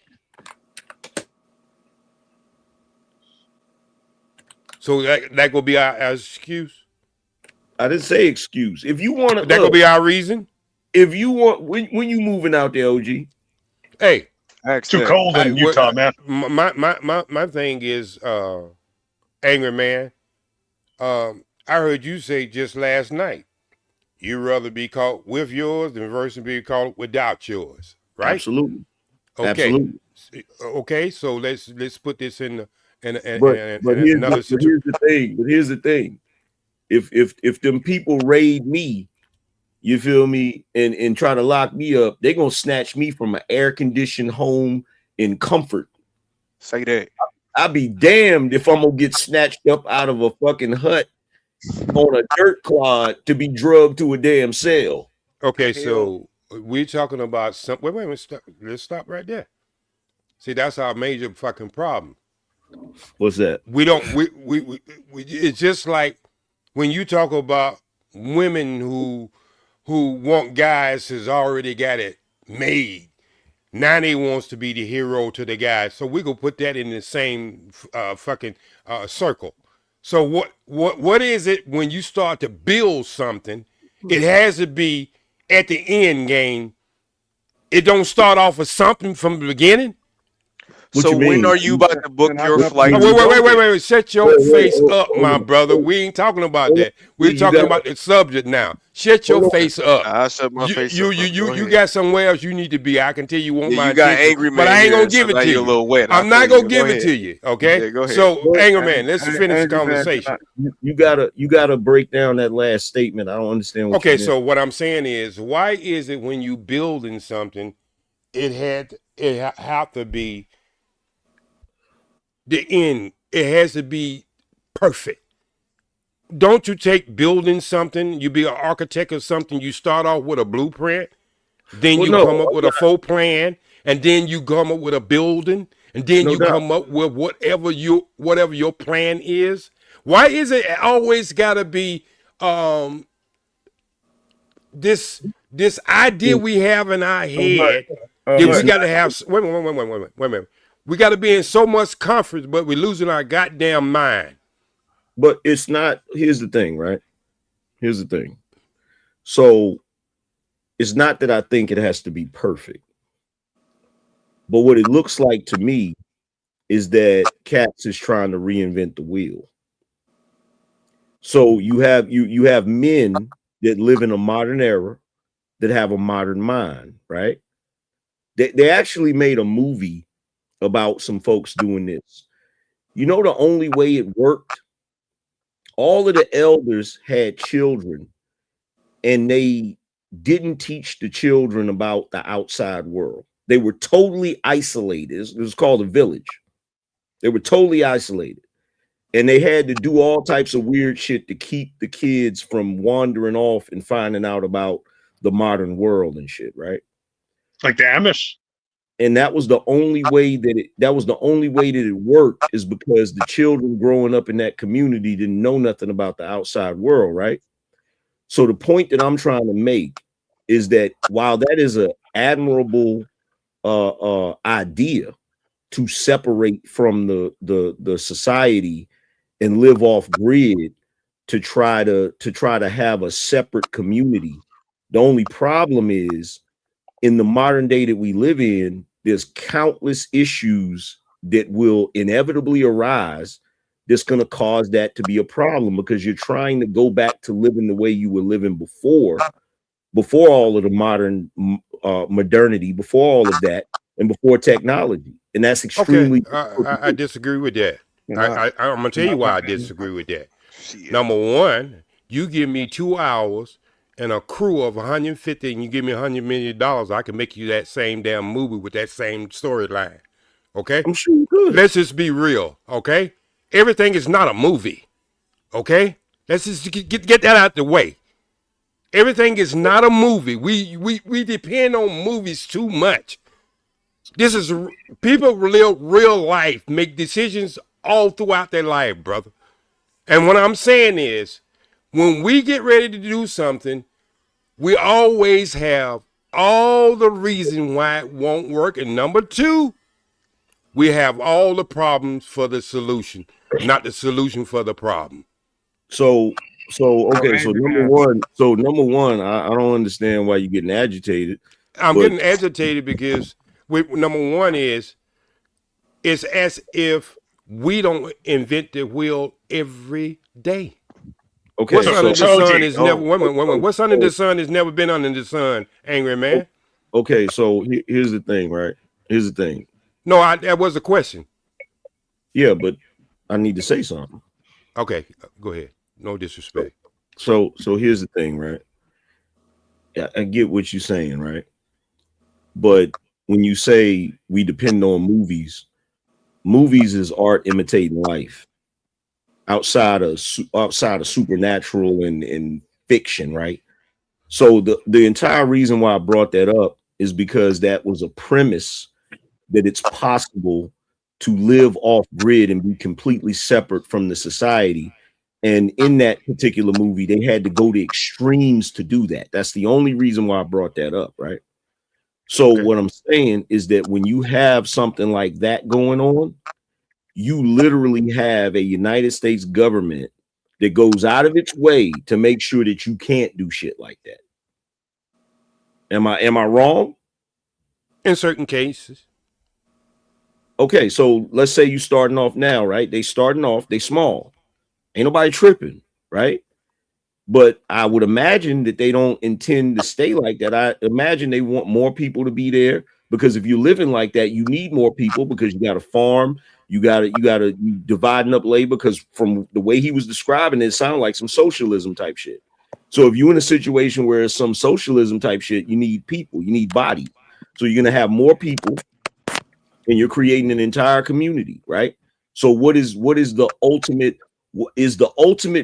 So that will be our excuse?
I didn't say excuse. If you want to,
that will be our reason.
If you want, when you moving out there, OG,
hey.
It's too cold in Utah, man.
My thing is, Angry Man. I heard you say just last night, you'd rather be caught with yours than versus be caught without yours, right?
Absolutely.
Okay.
Absolutely.
Okay. So let's put this in
But here's the thing. If them people raid me, you feel me, and try to lock me up, they're gonna snatch me from an air-conditioned home in comfort.
Say that.
I'll be damned if I'm gonna get snatched up out of a fucking hut on a dirt clod to be drugged to a damn cell.
Okay, so we're talking about some. Wait a minute. Let's stop right there. See, that's our major fucking problem.
What's that?
We don't. We it's just like when you talk about women who want guys who's already got it made. Now they wants to be the hero to the guy. So we gonna put that in the same fucking circle. So what is it when you start to build something? It has to be at the end game. It don't start off with something from the beginning.
So when are you about to book your flight?
Wait. Shut your face up, my brother. We ain't talking about that. We're talking about the subject now. Shut your face up.
I shut my face up.
You got somewhere else you need to be. I can tell you want my
you got
attention,
angry man
but I ain't
here,
gonna give
so
it to
you're a
you.
little wet.
I'm not gonna give it to you. Okay.
Yeah, go ahead.
So, angry man, let's finish the conversation.
You gotta break down that last statement. I don't understand what
Okay, so what I'm saying is, why is it when you building something, it have to be the end? It has to be perfect. Don't you take building something, you be an architect of something, you start off with a blueprint, then you come up with a full plan, and then you come up with a building, and then you come up with whatever your plan is? Why is it always gotta be this idea we have in our head that we gotta have? Wait a minute. We gotta be in so much comfort, but we're losing our goddamn mind.
But it's not. Here's the thing, right? Here's the thing. So it's not that I think it has to be perfect, but what it looks like to me is that Katz is trying to reinvent the wheel. So you have men that live in a modern era that have a modern mind, right? They actually made a movie about some folks doing this. You know, the only way it worked, all of the elders had children, and they didn't teach the children about the outside world. They were totally isolated. It was called a village. They were totally isolated. And they had to do all types of weird shit to keep the kids from wandering off and finding out about the modern world and shit, right?
Like the Amish.
And that was the only way that it worked, is because the children growing up in that community didn't know nothing about the outside world, right? So the point that I'm trying to make is that while that is an admirable idea to separate from the society and live off grid to try to have a separate community, the only problem is, in the modern day that we live in, there's countless issues that will inevitably arise that's going to cause that to be a problem, because you're trying to go back to living the way you were living before all of the modern modernity, before all of that, and before technology. And that's extremely
I disagree with that. I'm gonna tell you why I disagree with that. Number one, you give me 2 hours and a crew of 150, and you give me $100 million, I can make you that same damn movie with that same storyline. Okay?
I'm sure you could.
Let's just be real, okay? Everything is not a movie. Okay? Let's just get that out the way. Everything is not a movie. We depend on movies too much. This is people live real life, make decisions all throughout their life, brother. And what I'm saying is, when we get ready to do something, we always have all the reason why it won't work. And number two, we have all the problems for the solution, not the solution for the problem.
So okay, so number one, I don't understand why you're getting agitated.
I'm getting agitated because number one is, it's as if we don't invent the wheel every day.
Okay,
what's under the sun is never. What's under the sun has never been under the sun, angry man.
Okay, so here's the thing, right? Here's the thing.
No, that was a question.
Yeah, but I need to say something.
Okay, go ahead. No disrespect.
So here's the thing, right? Yeah, I get what you're saying, right? But when you say we depend on movies is art imitating life. Outside of supernatural and fiction, right? So the entire reason why I brought that up is because that was a premise that it's possible to live off grid and be completely separate from the society. And in that particular movie, they had to go to extremes to do that. That's the only reason why I brought that up, right? So what I'm saying is that when you have something like that going on, you literally have a United States government that goes out of its way to make sure that you can't do shit like that. Am I wrong?
In certain cases.
Okay, so let's say you starting off now, right? They starting off, they small. Ain't nobody tripping, right? But I would imagine that they don't intend to stay like that. I imagine they want more people to be there, because if you're living like that, you need more people, because you got to farm, you dividing up labor, because from the way he was describing it sounded like some socialism type shit. So if you're in a situation where it's some socialism type shit, you need people, you need bodies. So you're going to have more people, and you're creating an entire community, right? So what is the ultimate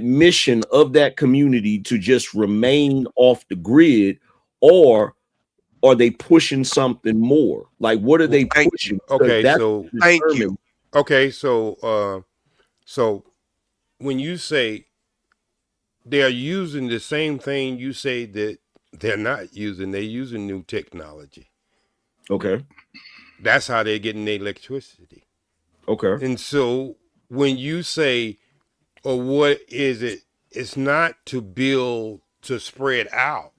mission of that community, to just remain off the grid, or are they pushing something more? Like, what are they pushing?
Okay, so
thank you.
Okay, so when you say they are using the same thing, you say that they're not using, they're using new technology.
Okay.
That's how they're getting their electricity.
Okay.
And so when you say, or what is it? It's not to build, to spread out.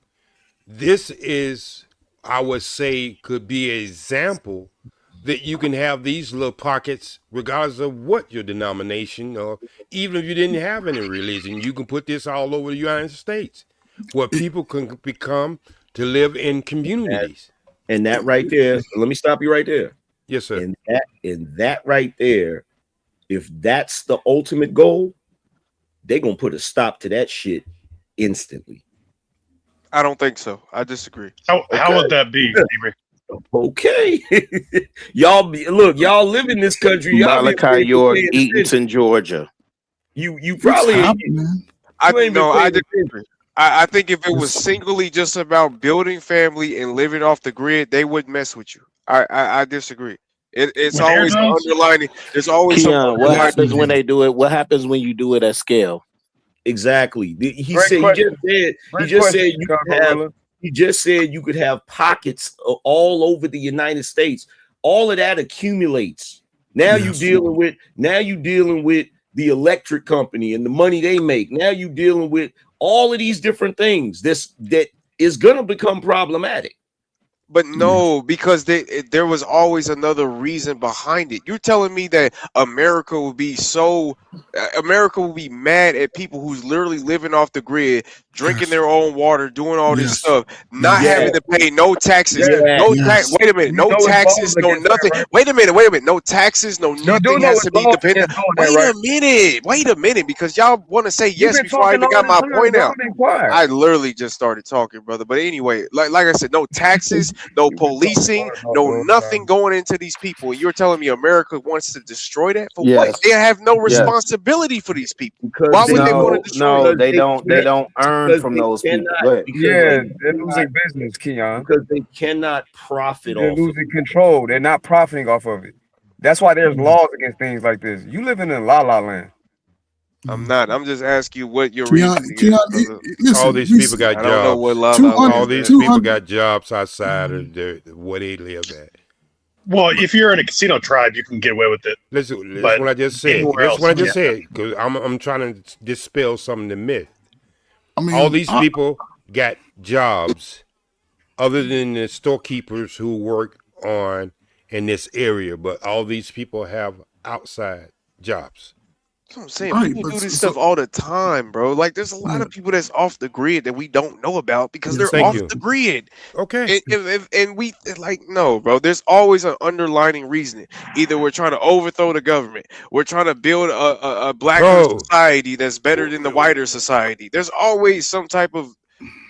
This is, I would say, could be an example that you can have these little pockets, regardless of what your denomination, or even if you didn't have any religion, you can put this all over the United States, where people can become to live in communities.
And that right there, let me stop you right there.
Yes, sir.
And that right there, if that's the ultimate goal, they're gonna put a stop to that shit instantly.
I don't think so. I disagree.
How would that be,
Okay. y'all live in this country.
Malachi York, Eatonton, Georgia.
You probably
I disagree. I think if it was singly just about building family and living off the grid, they wouldn't mess with you. I disagree. It's always underlining. There's always
Keon, what happens when they do it? What happens when you do it at scale?
Exactly. He just said you could have pockets all over the United States. All of that accumulates. Now you're dealing with the electric company and the money they make. Now you're dealing with all of these different things. That is gonna become problematic.
But no, because there was always another reason behind it. You're telling me that America will be mad at people who's literally living off the grid, drinking their own water, doing all this stuff, not having to pay no taxes, Wait a minute, no taxes, no nothing. Right? Wait a minute, no taxes, no nothing has to be dependent. Wait a minute, because y'all want to say yes before I even got my point out. I literally just started talking, brother. But anyway, like I said, no taxes. No policing, no nothing going into these people. You're telling me America wants to destroy that? For what? They have no responsibility for these people. Why would they want to destroy them?
They don't earn from those people.
They're losing business, Keon.
Because they cannot profit off.
They're losing control. They're not profiting off of it. That's why there's laws against things like this. You living in La La Land.
I'm not. I'm just asking you what your reason is.
All these people got jobs.
I don't know what
all these people got jobs outside of where they live at.
Well, if you're in a casino tribe, you can get away with it.
That's what I just said. That's what I just said. Because I'm trying to dispel some of the myth. I mean, all these people got jobs other than the storekeepers who work in this area, but all these people have outside jobs.
That's what I'm saying. People do this stuff all the time, bro. Like, there's a lot of people that's off the grid that we don't know about because they're off the grid.
Okay.
And we no, bro. There's always an underlining reason. Either we're trying to overthrow the government, we're trying to build a blacker society that's better than the whiter society. There's always some type of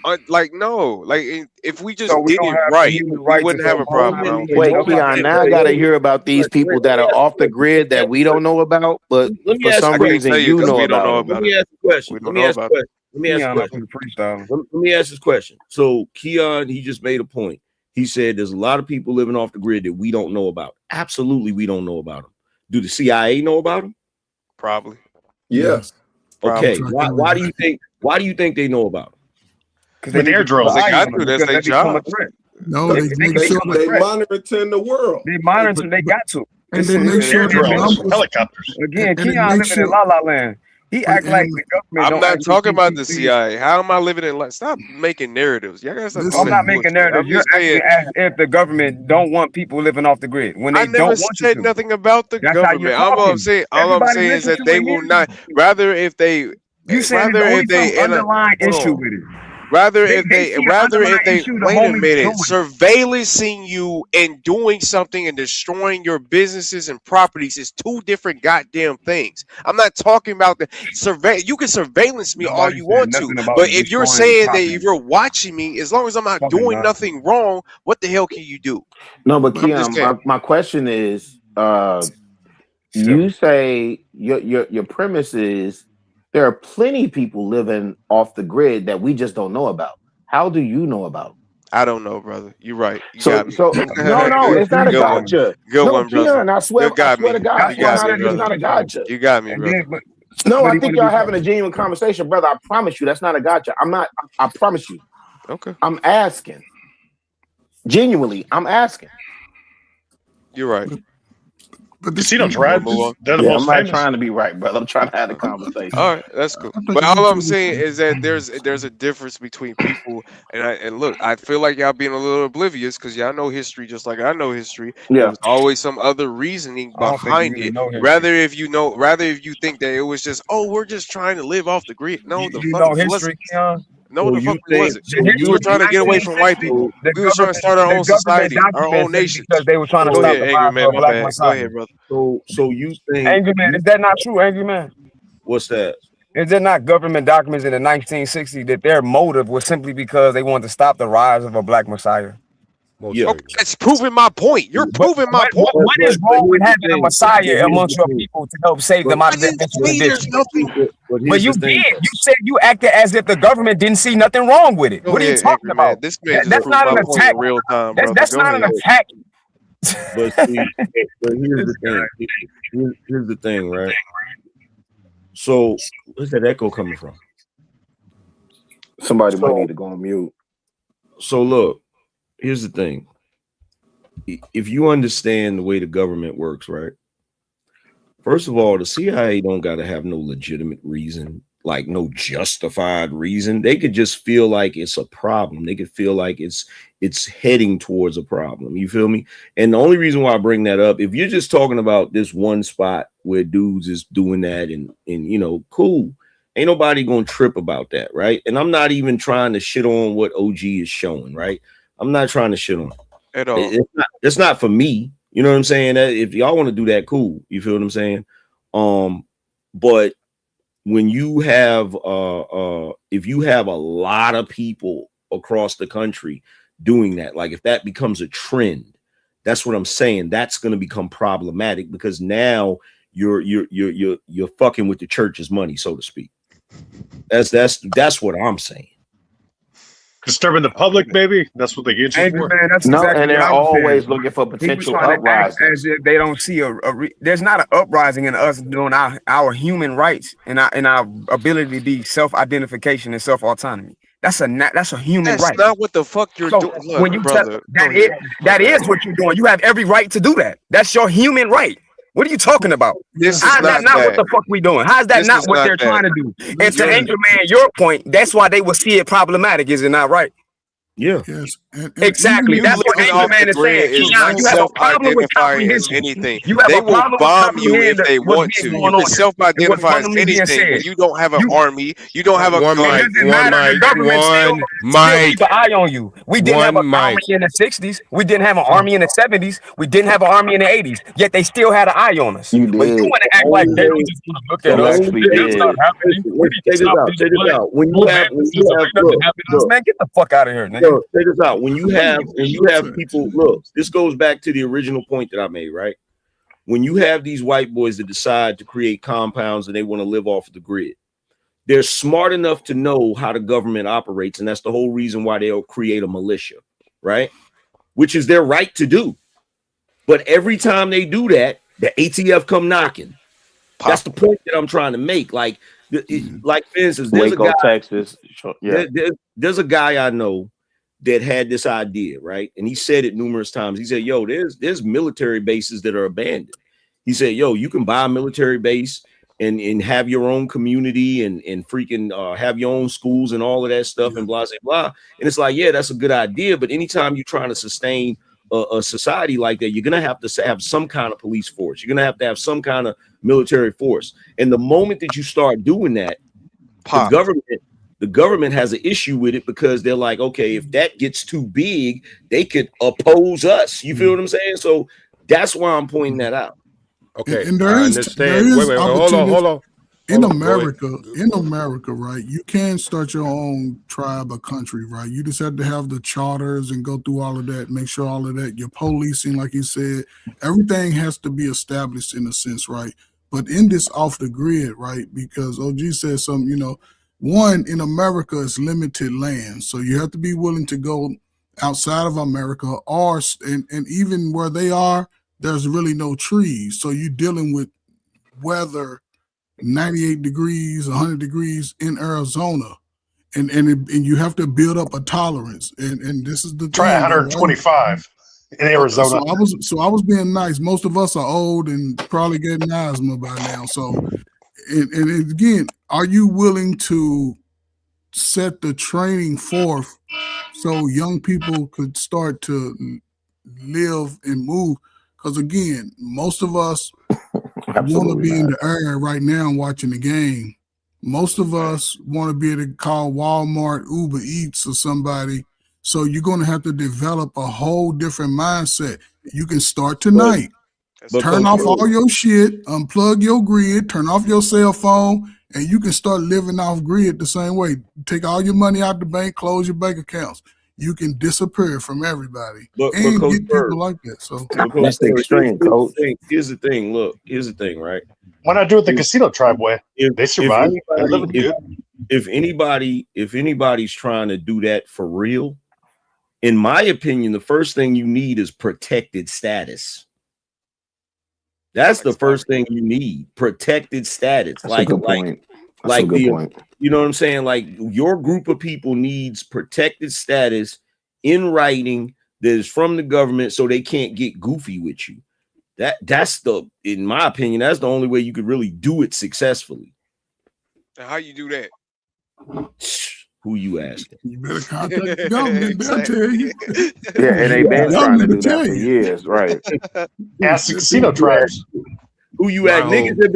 if we just did it right, we wouldn't have a problem.
Wait, Keon, now I gotta hear about these people that are off the grid that we don't know about, but for some reason you know about.
Let me ask a question. Let me ask this question. So Keon, he just made a point. He said there's a lot of people living off the grid that we don't know about. Absolutely, we don't know about them. Do the CIA know about them?
Probably.
Yes.
Okay. Why do you think? Why do you think they know about them?
Because they're drills.
They got to. That's their job.
No, they
monitoring the world.
They monitor. They got to.
And they make sure
helicopters.
Again, Keon living in La La Land. He act like the government.
I'm not talking about the CIA. How am I living in life? Stop making narratives. Y'all gotta stop doing
I'm not making narratives. You're acting as if the government don't want people living off the grid when they
never
don't want
said
to.
nothing about the
That's how you're
government. All I'm
talking.
saying is that they will not.
You saying there's only some underlying issue with it.
Rather if they wait a minute, surveillancing you and doing something and destroying your businesses and properties is two different goddamn things. I'm not talking about the you can surveillance me all you want to, but if you're saying that if you're watching me, as long as I'm not doing nothing wrong, what the hell can you do?
No, but Keon, my question is, you say your premise is there are plenty of people living off the grid that we just don't know about. How do you know about?
I don't know, brother. You're right. You
so
got me.
No, it's not a gotcha.
Good
no,
one, brother.
Keon, I swear to God, it's not a gotcha.
You got me, brother.
No, I think y'all having a genuine conversation, brother. I promise you, that's not a gotcha. I'm not. I promise you.
Okay.
I'm asking. Genuinely, I'm asking.
You're right.
But
Casino Drive, they're the most
I'm not
famous.
trying to be right, brother. I'm trying to have a conversation.
All right, that's cool. But all I'm saying is that there's a difference between people, and look, I feel like y'all being a little oblivious because y'all know history just like I know history.
Yeah.
There was always some other reasoning behind it. Rather if you think that it was just, oh, we're just trying to live off the grid. No, the fuck it wasn't. No, the fuck it wasn't. We were trying to get away from white people. We were trying to start our own society, our own nation.
Because they were trying to
Go
stop
ahead,
the
Angry
rise
Man.
of a
My
black
bad.
Messiah.
Go ahead, brother.
So you think
Angry Man, is that not true, Angry Man?
What's that?
Is there not government documents in the 1960s that their motive was simply because they wanted to stop the rise of a black Messiah?
Yeah.
Okay, that's proving my point. You're proving my point.
What is wrong with having a Messiah amongst your people to help save them out of their
there's nothing.
But you did. You said you acted as if the government didn't see nothing wrong with it. What are you talking about?
This man just
That's
proved
not
my
an
point
attack.
in real time, brother.
That's
Go
not
ahead.
an attack.
But see, but here's the thing. Here's the thing, right? So where's that echo coming from?
Somebody might need to go on mute.
So look, here's the thing. If you understand the way the government works, right? First of all, the CIA don't got to have no legitimate reason, like no justified reason. They could just feel like it's a problem. They could feel like it's heading towards a problem. You feel me? And the only reason why I bring that up, if you're just talking about this one spot where dudes is doing that and you know, cool. Ain't nobody gonna trip about that, right? And I'm not even trying to shit on what OG is showing, right? I'm not trying to shit on it.
At all.
It's not for me. You know what I'm saying? If y'all want to do that, cool. You feel what I'm saying? But when you have if you have a lot of people across the country doing that, like if that becomes a trend, that's what I'm saying. That's going to become problematic because now you're fucking with the church's money, so to speak. That's what I'm saying.
Disturbing the public, maybe that's what they get you for.
Man, that's
No,
exactly
and they're
what I was
always
saying.
looking for
He was
potential
trying to act
uprisings.
as if they don't see there's not an uprising in us doing our human rights and our ability to be self-identification and self-autonomy. That's a human right.
That's not what the fuck you're doing. Look,
When you
brother,
that is what you're doing. You have every right to do that. That's your human right. What are you talking about? How's that not what the fuck we doing? How's that not what they're trying to do? And to Angel Man, your point, that's why they will see it problematic. Is it not right?
Yeah.
Yes.
Exactly. That's what Angel Man is saying.
Is not
You have a problem with
self-identifying as
comprehension.
anything.
You have
They
a
will
problem with
bomb you if
comprehending
they
what's
want to.
being
You
going
can
on.
self-identify as
Fundamentally being
anything, but
said.
you don't have an army. You don't have a
One
gun.
mic,
It doesn't matter. The government still keep an eye on you. We didn't have an army in the 60s. We didn't have an army in the 70s. We didn't have an army in the 80s. Yet they still had an eye on us.
You
But you
did.
want to act like they don't just want to look at us. It's not happening. We need to stop this.
Check this out. When you have look,
man, get the fuck out of here, nigga.
look, check this out. When you have people, look, this goes back to the original point that I made, right? When you have these white boys that decide to create compounds and they want to live off of the grid, they're smart enough to know how the government operates, and that's the whole reason why they'll create a militia, right? Which is their right to do. But every time they do that, the ATF come knocking. That's the point that I'm trying to make. Like for instance, there's
Waco,
a guy,
Texas. Yeah.
There's a guy I know that had this idea, right? And he said it numerous times. He said, yo, there's military bases that are abandoned. He said, yo, you can buy a military base and have your own community and freaking have your own schools and all of that stuff and blah, blah, blah. And it's like, yeah, that's a good idea. But anytime you're trying to sustain a society like that, you're going to have some kind of police force. You're going to have some kind of military force. And the moment that you start doing that, the government has an issue with it because they're like, okay, if that gets too big, they could oppose us. You feel what I'm saying? So that's why I'm pointing that out.
Okay,
and there is
wait, hold on.
In America, right? You can start your own tribe or country, right? You just have to have the charters and go through all of that, make sure all of that, your policing, like you said, everything has to be established in a sense, right? But in this off the grid, right? Because OG said something, you know, one, in America is limited land. So you have to be willing to go outside of America and even where they are, there's really no trees. So you're dealing with weather 98 degrees, 100 degrees in Arizona. And you have to build up a tolerance. And this is the
try
thing.
125 in Arizona.
So I was being nice. Most of us are old and probably getting asthma by now. So and again, are you willing to set the training forth so young people could start to live and move? Because again, most of us want to be in the area right now watching the game. Most of us want to be able to call Walmart, Uber Eats, or somebody. So you're going to have to develop a whole different mindset. You can start tonight. Turn off all your shit, unplug your grid, turn off your cell phone, and you can start living off grid the same way. Take all your money out the bank, close your bank accounts. You can disappear from everybody and get people like that. So
that's the extreme, coach.
Here's the thing. Look, here's the thing, right?
Why not do it the casino tribe way? They survive.
If anybody's trying to do that for real, in my opinion, the first thing you need is protected status. That's the first thing you need. Protected status.
That's a good point. That's a good point.
You know what I'm saying? Like your group of people needs protected status in writing that is from the government so they can't get goofy with you. That's in my opinion, that's the only way you could really do it successfully.
And how you do that?
Who you asking?
You better contact the government, they'll tell you.
Yeah, and they've been trying to do that for years, right?
Ask the casino tribes.
Who you at? Niggas have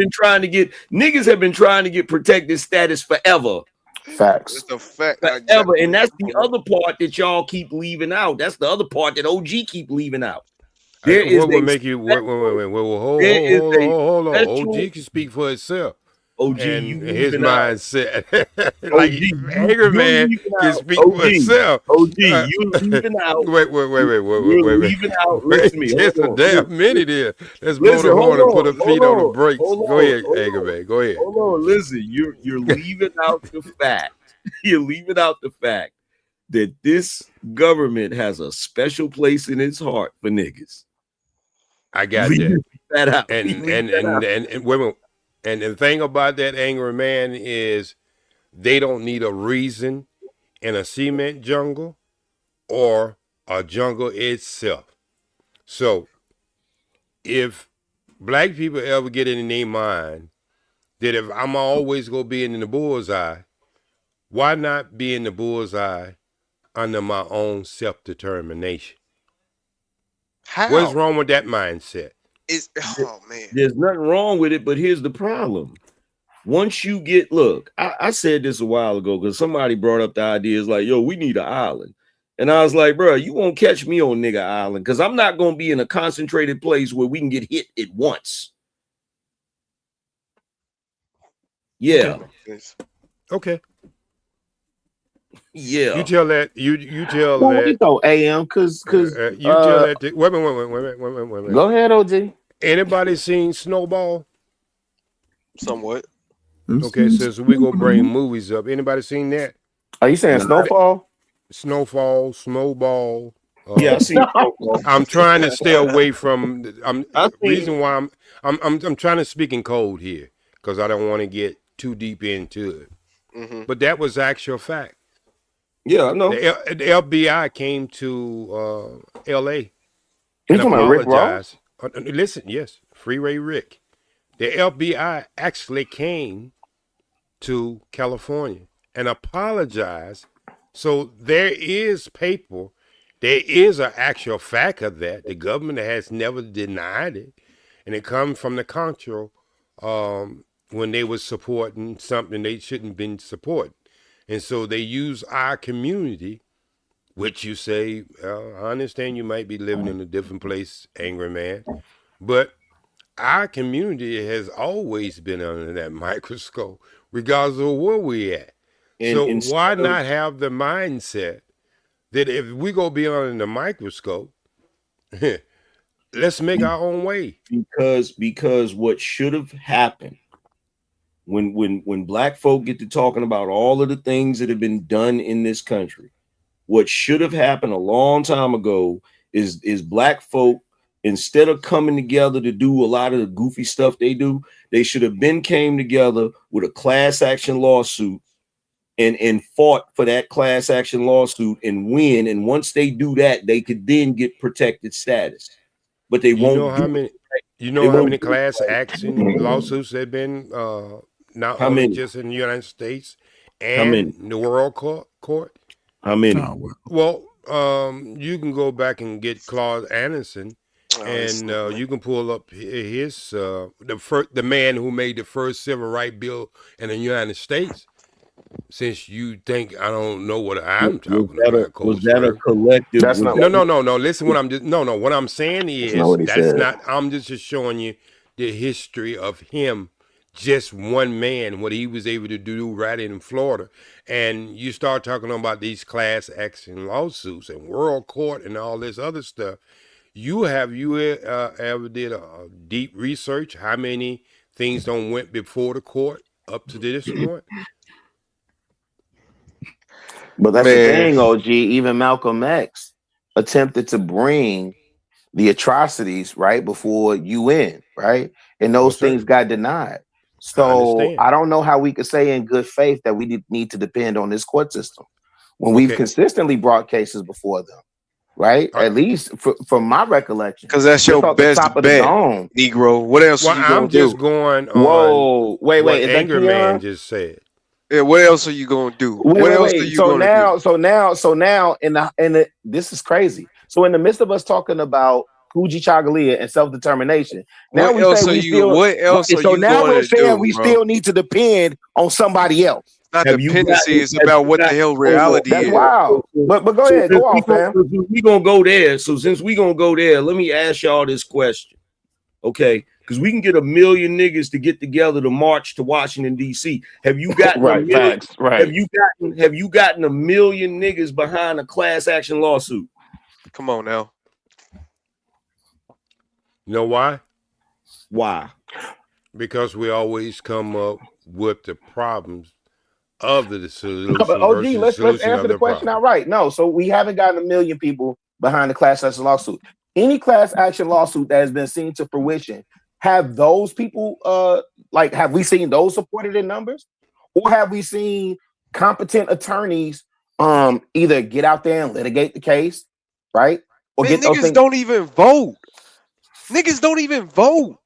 been trying to get protected status forever.
Facts.
It's a fact.
Forever. And that's the other part that y'all keep leaving out. That's the other part that OG keep leaving out.
What will make you wait, hold on. OG can speak for itself.
OG,
and his mindset. Like angry man can speak for himself.
OG, you leaving out.
Wait.
Leaving out. Listen to me.
Just a damn minute here. Let's blow the horn and put our feet on the brakes. Go ahead, angry man. Go ahead.
Hold on. Listen, you're leaving out the fact. You're leaving out the fact that this government has a special place in its heart for niggas.
I got that out. And women. And the thing about that angry man is they don't need a reason in a cement jungle or a jungle itself. So if black people ever get it in their mind that if I'm always going to be in the bullseye, why not be in the bullseye under my own self-determination?
How?
What's wrong with that mindset?
Oh man,
there's nothing wrong with it, but here's the problem. Once you get, look, I said this a while ago because somebody brought up the idea, is like, yo, we need an island. And I was like, bro, you won't catch me on nigga island because I'm not going to be in a concentrated place where we can get hit at once. Yeah.
Okay.
Yeah.
You tell that. You tell that.
We go AM because
you tell that. Wait.
Go ahead, OG.
Anybody seen Snowball?
Somewhat.
Okay, so we go bring movies up. Anybody seen that?
Are you saying Snowfall?
Snowball.
Yeah, I see.
I'm trying to stay away from. Reason why I'm trying to speak in code here because I don't want to get too deep into it. Mm-hmm. But that was actual fact.
Yeah, I know.
The FBI came to L.A.
and apologized.
Listen, yes, Freeway Rick the FBI actually came to California and apologized. So there is paper. There is an actual fact of that. The government has never denied it. And it comes from the Contra when they were supporting something they shouldn't have been supporting. And so they use our community, which you say, I understand you might be living in a different place, Angry Man, but our community has always been under that microscope, regardless of where we at. And so why not have the mindset that if we go beyond the microscope, let's make our own way?
Because what should have happened when black folk get to talking about all of the things that have been done in this country, what should have happened a long time ago is black folk, instead of coming together to do a lot of the goofy stuff they do, they should have came together with a class action lawsuit and fought for that class action lawsuit and win. And once they do that, they could then get protected status. But they won't.
You know how many class action lawsuits have been not only just in the United States and the World Court?
How many?
Well, you can go back and get Claude Anderson, and you can pull up his the man who made the first civil rights bill in the United States. Since you think I don't know what I'm talking about,
was that a collective?
That's not no. Listen, what I'm just what I'm saying is that's not. I'm just showing you the history of him, just one man, what he was able to do right in Florida, and you start talking about these class action lawsuits and world court and all this other stuff. You ever did a deep research? How many things don't went before the court up to this point?
But that's the thing, OG. Even Malcolm X attempted to bring the atrocities right before UN, right? And those things got denied. So I don't know how we could say in good faith that we need to depend on this court system when we've consistently brought cases before them, right? At least from my recollection.
Because that's your best bet, Negro. What else are you going to do?
I'm just going on
wait,
what
is
Anger
that
Man just said.
Yeah, what else are you gonna do?
What else are you gonna do? So now, this is crazy. So in the midst of us talking about Kuji Chagalia and self-determination, now we say we still. What else? So now we're saying we still need to depend on somebody else.
Not dependency. It's about what the hell reality is.
That's wild. But go ahead, go off, fam.
We gonna go there. So since we gonna go there, let me ask y'all this question, okay? Because we can get 1 million niggas to get together to march to Washington D.C. Have you gotten Have you gotten 1 million niggas behind a class action lawsuit?
Come on now.
You know why?
Why?
Because we always come up with the problems of the solution.
No, but OG, let's answer the question outright. No, so we haven't gotten 1 million people behind the class action lawsuit. Any class action lawsuit that has been seen to fruition, have those people have we seen those supported in numbers, or have we seen competent attorneys either get out there and litigate the case, right? Or
Man, niggas don't even vote. Niggas don't even vote.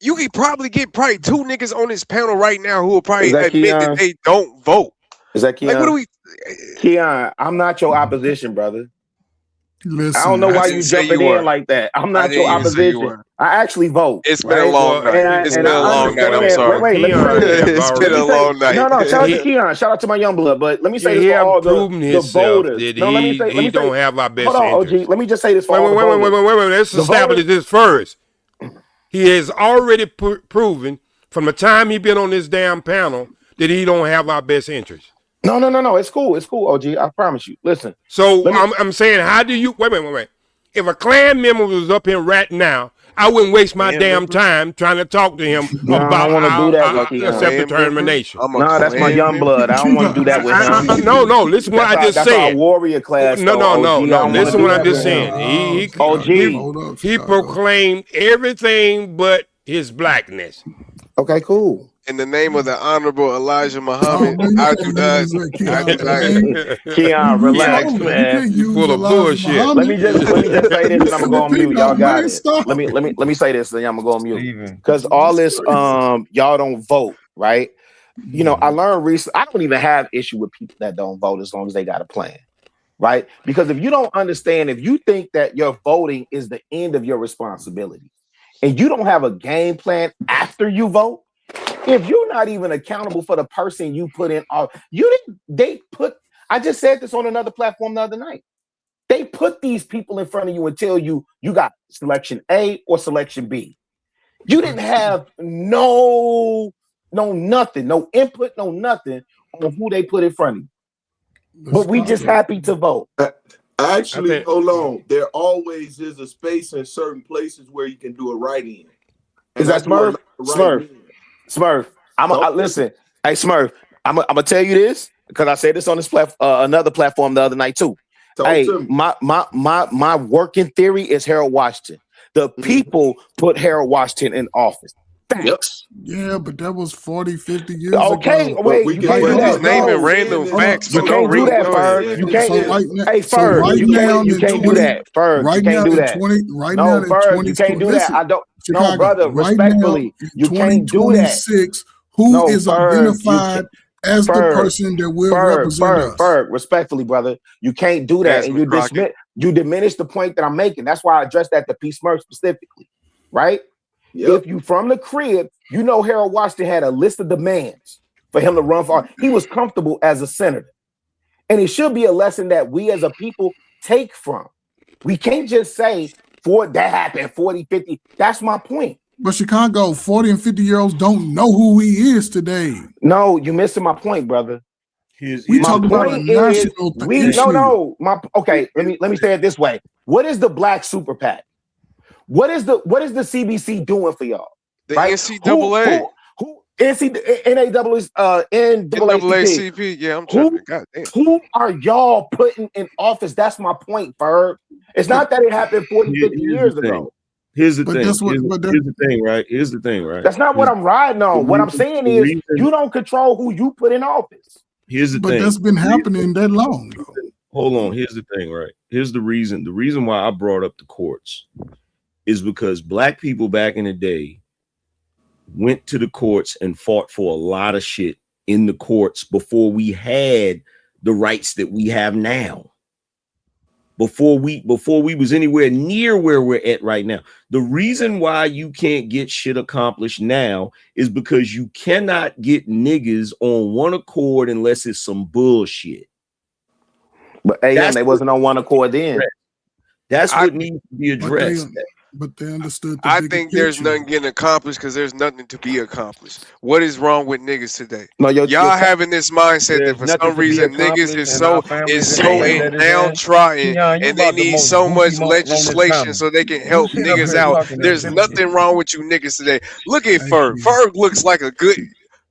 You could probably get 2 niggas on this panel right now who will probably admit that they don't vote.
Is that Keon?
Like, what do we?
Keon, I'm not your opposition, brother.
Listen,
I don't know why you jumping in like that. I'm not your opposition. I actually vote.
It's been a long night. It's been a long night. I'm sorry.
Wait, let me say this.
It's been a long night.
No, shout out to Keon. Shout out to my young blood. But let me say this for all the voters.
No, let me say. He don't have our best
interest. Hold on, OG. Let me just say this for all the
voters. Wait. Let's establish this first. He has already proven from the time he been on this damn panel that he don't have our best interest.
No. It's cool, OG. I promise you. Listen.
So I'm saying, how do you wait? If a Klan member was up here right now, I wouldn't waste my damn time trying to talk to him about self-determination.
No, that's my young blood. I don't want to do that with him.
No. Listen what I just said.
That's our warrior class.
No. Listen what I just said. He proclaimed everything but his blackness.
Okay, cool.
In the name of the Honorable Elijah Muhammad, I do not.
Keon, relax, man.
You full of bullshit.
Let me just say this, and I'm gonna go on mute. Y'all got it. Let me say this, and I'm gonna go on mute. Because all this, y'all don't vote, right? You know, I learned recently. I don't even have issue with people that don't vote as long as they got a plan, right? Because if you don't understand, if you think that your voting is the end of your responsibility, and you don't have a game plan after you vote, if you're not even accountable for the person you put in, I just said this on another platform the other night. They put these people in front of you and tell you you got selection A or selection B. You didn't have no nothing, no input, no nothing on who they put in front of you. But we just happy to vote.
Actually, hold on. There always is a space in certain places where you can do a write-in.
Is that Smurf? Smurf. Listen. Hey, Smurf. I'm gonna tell you this because I said this on this another platform the other night too. My working theory is Harold Washington. The people put Harold Washington in office. Thanks.
Yeah, but that was 40, 50 years
okay,
ago.
Wait,
you can't do that. Naming random facts for no reason.
You can't. Hey, Ferg, you can't do that. Ferg, you can't do that. No, Ferg, you can't do that. I don't. No, brother, respectfully, you can't do that.
Who is identified as the person that will represent us?
Ferg, respectfully, brother, you can't do that, and you diminish the point that I'm making. That's why I addressed that to P. Smurf specifically, right? Yep. If you from the crib, you know Harold Washington had a list of demands for him to run for. He was comfortable as a senator. And it should be a lesson that we as a people take from. We can't just say, that happened 40, 50. That's my point.
But Chicago, 40 and 50-year-olds don't know who he is today.
No, you're missing my point, brother.
We talk about a national
issue. Let me say it this way. What is the Black Super PAC? What is the CBC doing for y'all?
The NCAA.
NAACP.
Yeah, I'm tripping. God damn.
Who are y'all putting in office? That's my point, Ferg. It's not that it happened 40, 50 years ago.
Here's the thing. Here's the thing, right?
That's not what I'm riding on. What I'm saying is you don't control who you put in office.
Here's the thing.
But that's been happening that long, though.
Hold on. Here's the thing, right? Here's the reason. The reason why I brought up the courts is because Black people back in the day went to the courts and fought for a lot of shit in the courts before we had the rights that we have now. Before we was anywhere near where we're at right now. The reason why you can't get shit accomplished now is because you cannot get niggas on one accord unless it's some bullshit.
But they wasn't on one accord then.
That's what needs to be addressed.
But they understood.
I think there's nothing getting accomplished because there's nothing to be accomplished. What is wrong with niggas today?
No,
y'all having this mindset that for some reason niggas is so downtrodden and they need so much legislation so they can help niggas out. There's nothing wrong with you niggas today. Look at Ferg. Ferg looks like a good,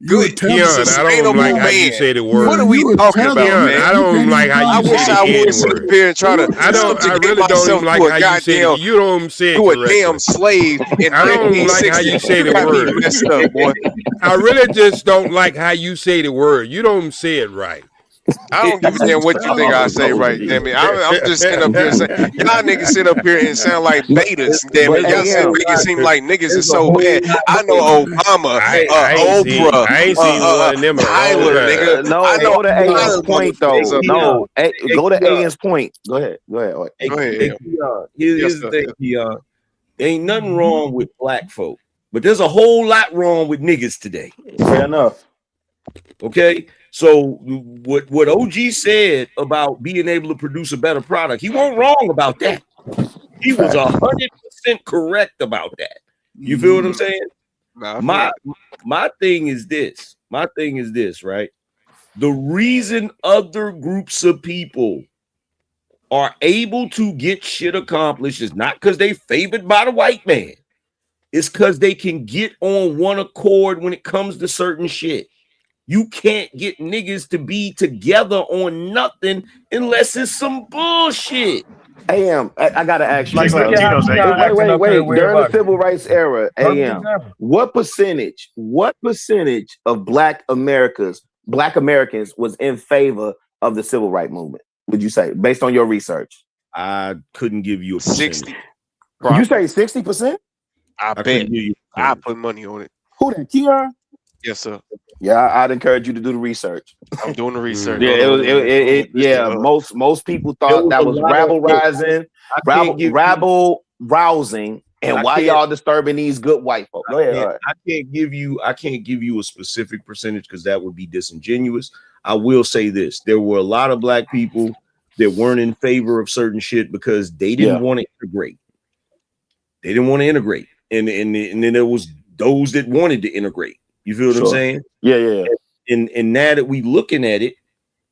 sustainable man. How you say the word.
What are we talking about, man?
I don't like how you say the
I would sit up here and try to.
I really don't even like how you say it. You don't say it correctly.
To a damn slave in
I don't like how you say the word.
Messed up, boy.
I really just don't like how you say the word. You don't say it right.
I don't give a damn what you think I say, right? Damn it. I'm just sitting up here saying, y'all niggas sit up here and sound like betas. Damn it. Y'all make it seem like niggas is so bad. I know Obama, Oprah, Tyler, nigga.
No, go to A.N.'s point, though. No, go to A.N.'s point. Go ahead.
Here's the thing, Keon. Ain't nothing wrong with Black folk, but there's a whole lot wrong with niggas today.
Fair enough.
Okay? So what OG said about being able to produce a better product, he wasn't wrong about that. He was 100% correct about that. You feel what I'm saying? My thing is this. My thing is this, right? The reason other groups of people are able to get shit accomplished is not because they favored by the white man. It's because they can get on one accord when it comes to certain shit. You can't get niggas to be together on nothing unless it's some bullshit.
AM, I gotta ask you.
Like Latinos,
Wait. During the civil rights era, AM, what percentage of Black Americans was in favor of the civil rights movement? Would you say, based on your research?
I couldn't give you a
60.
You say 60%?
I bet. I put money on it.
Who that? Keon?
Yes, sir.
Yeah, I'd encourage you to do the research.
I'm doing the research.
Yeah, most people thought that was rabble rousing, and why y'all disturbing these good white folks? Go ahead.
I can't give you a specific percentage because that would be disingenuous. I will say this: there were a lot of Black people that weren't in favor of certain shit because they didn't want to integrate. They didn't want to integrate, and then there was those that wanted to integrate. You feel what I'm saying?
Yeah.
And now that we looking at it,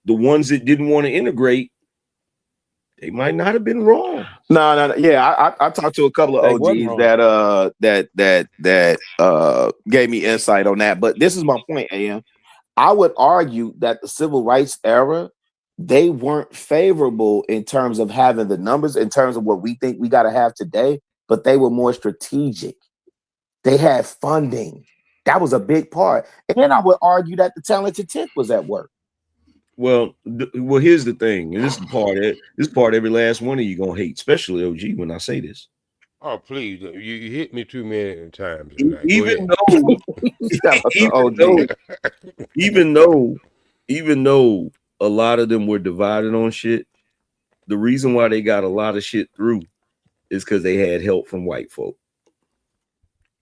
the ones that didn't want to integrate, they might not have been wrong.
No. Yeah, I talked to a couple of OGs that gave me insight on that. But this is my point, AM. I would argue that the civil rights era, they weren't favorable in terms of having the numbers, in terms of what we think we got to have today, but they were more strategic. They had funding. That was a big part. And then I would argue that the talented 10th was at work.
Well, here's the thing. And this part every last one of you gonna hate, especially OG when I say this.
Oh, please. You hit me too many times.
Even though a lot of them were divided on shit, the reason why they got a lot of shit through is because they had help from white folk.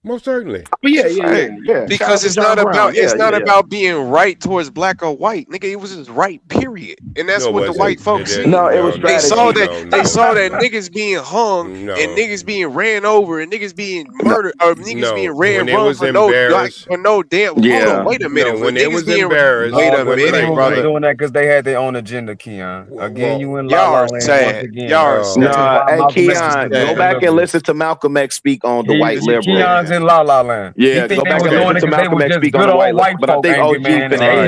Most certainly.
Yeah.
Because it's not about being right towards Black or white, nigga. It was just right, period. And that's what the white folks see.
No, it was strategy.
They saw that niggas being hung and niggas being ran over and niggas being murdered or niggas being ran for no damn.
Yeah.
Hold on, wait a minute.
When they was embarrassed,
wait a minute, brother.
Doing that because they had their own agenda, Keon. Again, you in
y'all are
land
sad. Y'all are sad.
Hey, Keon, go back and listen to Malcolm X speak on the white liberal.
Keon's in La La Land.
Yeah, go back and listen to Malcolm X speak on the white liberal. But I think OG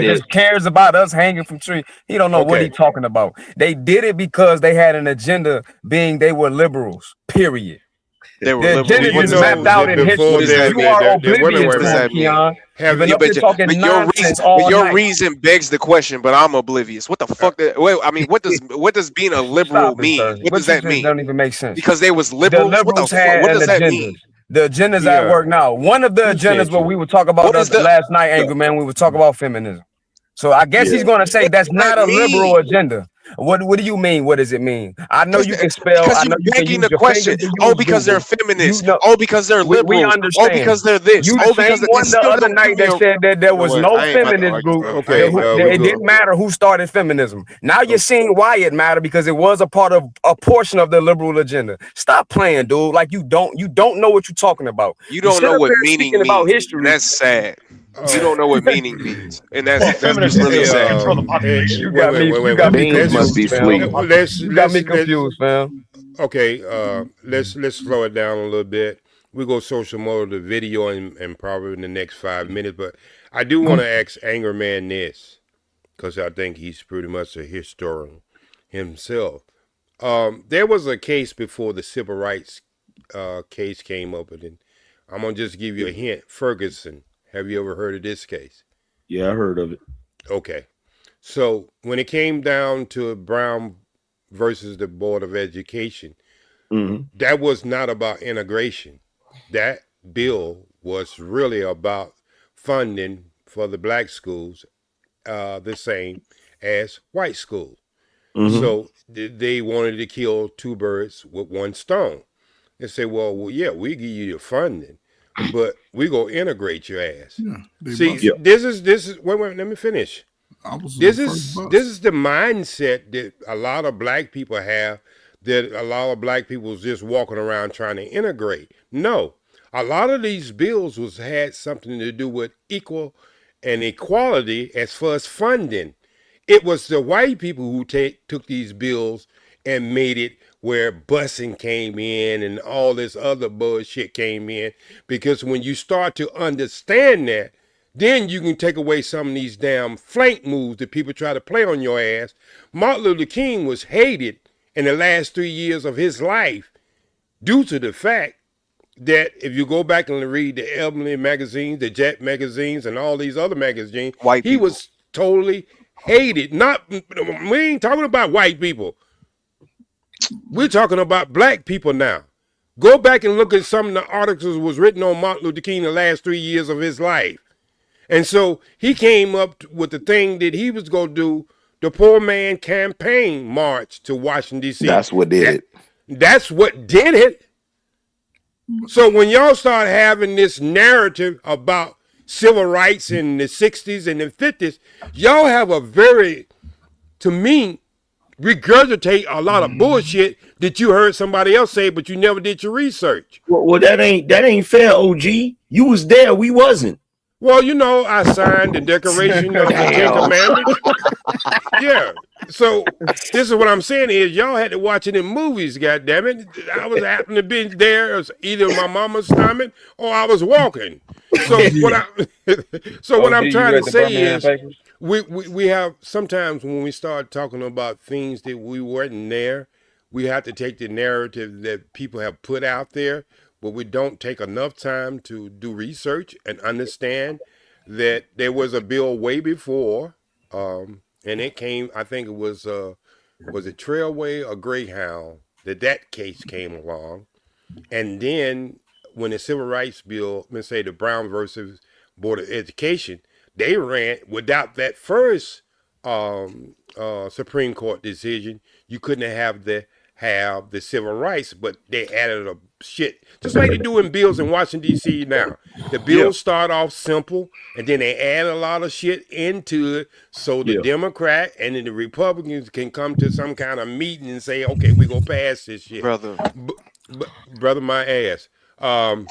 he just cares about us hanging from trees. He don't know what he's talking about. They did it because they had an agenda, being they were liberals. Period.
They were
the agenda is mapped out in history. You are oblivious to that, Keon.
Your reason begs the question, but I'm oblivious. What the fuck? What does being a liberal mean? What does that mean?
Doesn't even make sense.
Because they was liberals. What the fuck? What does that mean?
The agenda's at work now. One of the agendas what we would talk about last night, Angry Man, we would talk about feminism. So I guess he's going to say that's not a liberal agenda. What do you mean? What does it mean? I know you can spell.
Because
I know you can use
the question. Because they're feminists. Because they're liberals.
We understand.
Because they're this.
You saying one the other night that said that there was no feminist group. It didn't matter who started feminism. Now you're seeing why it mattered, because it was a portion of the liberal agenda. Stop playing, dude. Like you don't know what you're talking about.
You don't know what meaning means. About history. That's sad. You don't know what meaning means, and that's really sad.
You got me confused, fam.
Okay, let's slow it down a little bit. We go social mode the video and probably in the next 5 minutes, but I do want to ask Anger Man this, because I think he's pretty much a historian himself. There was a case before the civil rights case came up, and I'm gonna just give you a hint. Ferguson. Have you ever heard of this case?
Yeah, I heard of it.
Okay. So when it came down to Brown versus the Board of Education, that was not about integration. That bill was really about funding for the black schools the same as white schools. So they wanted to kill two birds with one stone. They say, well, yeah, we give you the funding, but we gonna integrate your ass. See, this is wait, let me finish. This is the mindset that a lot of black people have, that a lot of black people is just walking around trying to integrate. No, a lot of these bills had something to do with equal and equality as far as funding. It was the white people who took these bills and made it where busing came in and all this other bullshit came in. Because when you start to understand that, then you can take away some of these damn flank moves that people try to play on your ass. Martin Luther King was hated in the last 3 years of his life due to the fact that if you go back and read the Ebony magazines, the Jet magazines, and all these other magazines, he was totally hated. We ain't talking about white people. We're talking about black people now. Go back and look at some of the articles that was written on Martin Luther King the last 3 years of his life. And so he came up with the thing that he was going to do, the Poor Man Campaign March to Washington, D.C.
That's what did it.
That's what did it. So when y'all start having this narrative about civil rights in the 60s and the 50s, y'all have a very, to me, regurgitate a lot of bullshit that you heard somebody else say, but you never did your research.
Well, that ain't fair, OG. You was there, we wasn't.
Well, you know, I signed the Declaration of the Ten Commandments. Yeah. So this is what I'm saying is y'all had to watch it in movies, goddammit. I was happening to be there as either my mama's stomach or I was walking. So what I'm trying to say is we have sometimes when we start talking about things that we weren't there, we have to take the narrative that people have put out there, but we don't take enough time to do research and understand that there was a bill way before, and it came, I think it was it Trailway or Greyhound, that case came along. And then when the Civil Rights Bill, let's say the Brown versus Board of Education, they ran without that first Supreme Court decision, you couldn't have the civil rights, but they added a shit, just like they do in bills in Washington, D.C. now. The bills start off simple, and then they add a lot of shit into it, so the Democrat and then the Republicans can come to some kind of meeting and say, okay, we're going to pass this shit.
Brother.
Brother, my ass. So,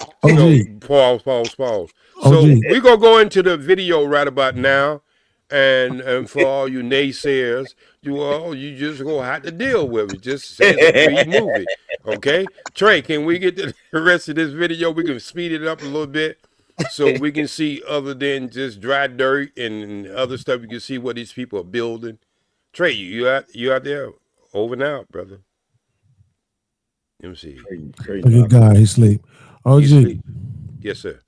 pause. So we're going to go into the video right about now, and for all you naysayers, you just gonna have to deal with it. Just as a free movie, okay? Trey, can we get the rest of this video? We can speed it up a little bit so we can see other than just dry dirt and other stuff. You can see what these people are building. Trey, you out there? Over and out, brother. Let me see.
Good guy, he sleep. OG.
Yes, sir.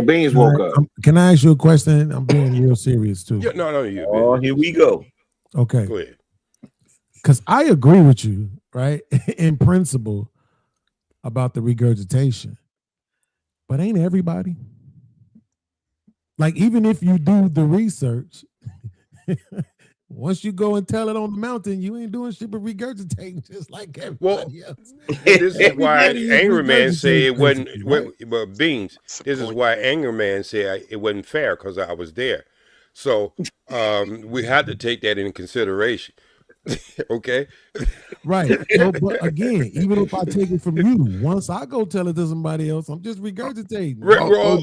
Beans woke up.
Can I ask you a question? I'm being real serious too.
Yeah, no, you.
Oh, here we go.
Okay.
Go ahead.
Because I agree with you, right, in principle about the regurgitation, but ain't everybody? Like, even if you do the research, once you go and tell it on the mountain, you ain't doing shit but regurgitating just like everybody else.
This is why Angry Man said it wasn't, right? Beans, this is why Angry Man said it wasn't fair because I was there. So we had to take that into consideration. Okay?
Right. So, but again, even if I take it from you, once I go tell it to somebody else, I'm just regurgitating.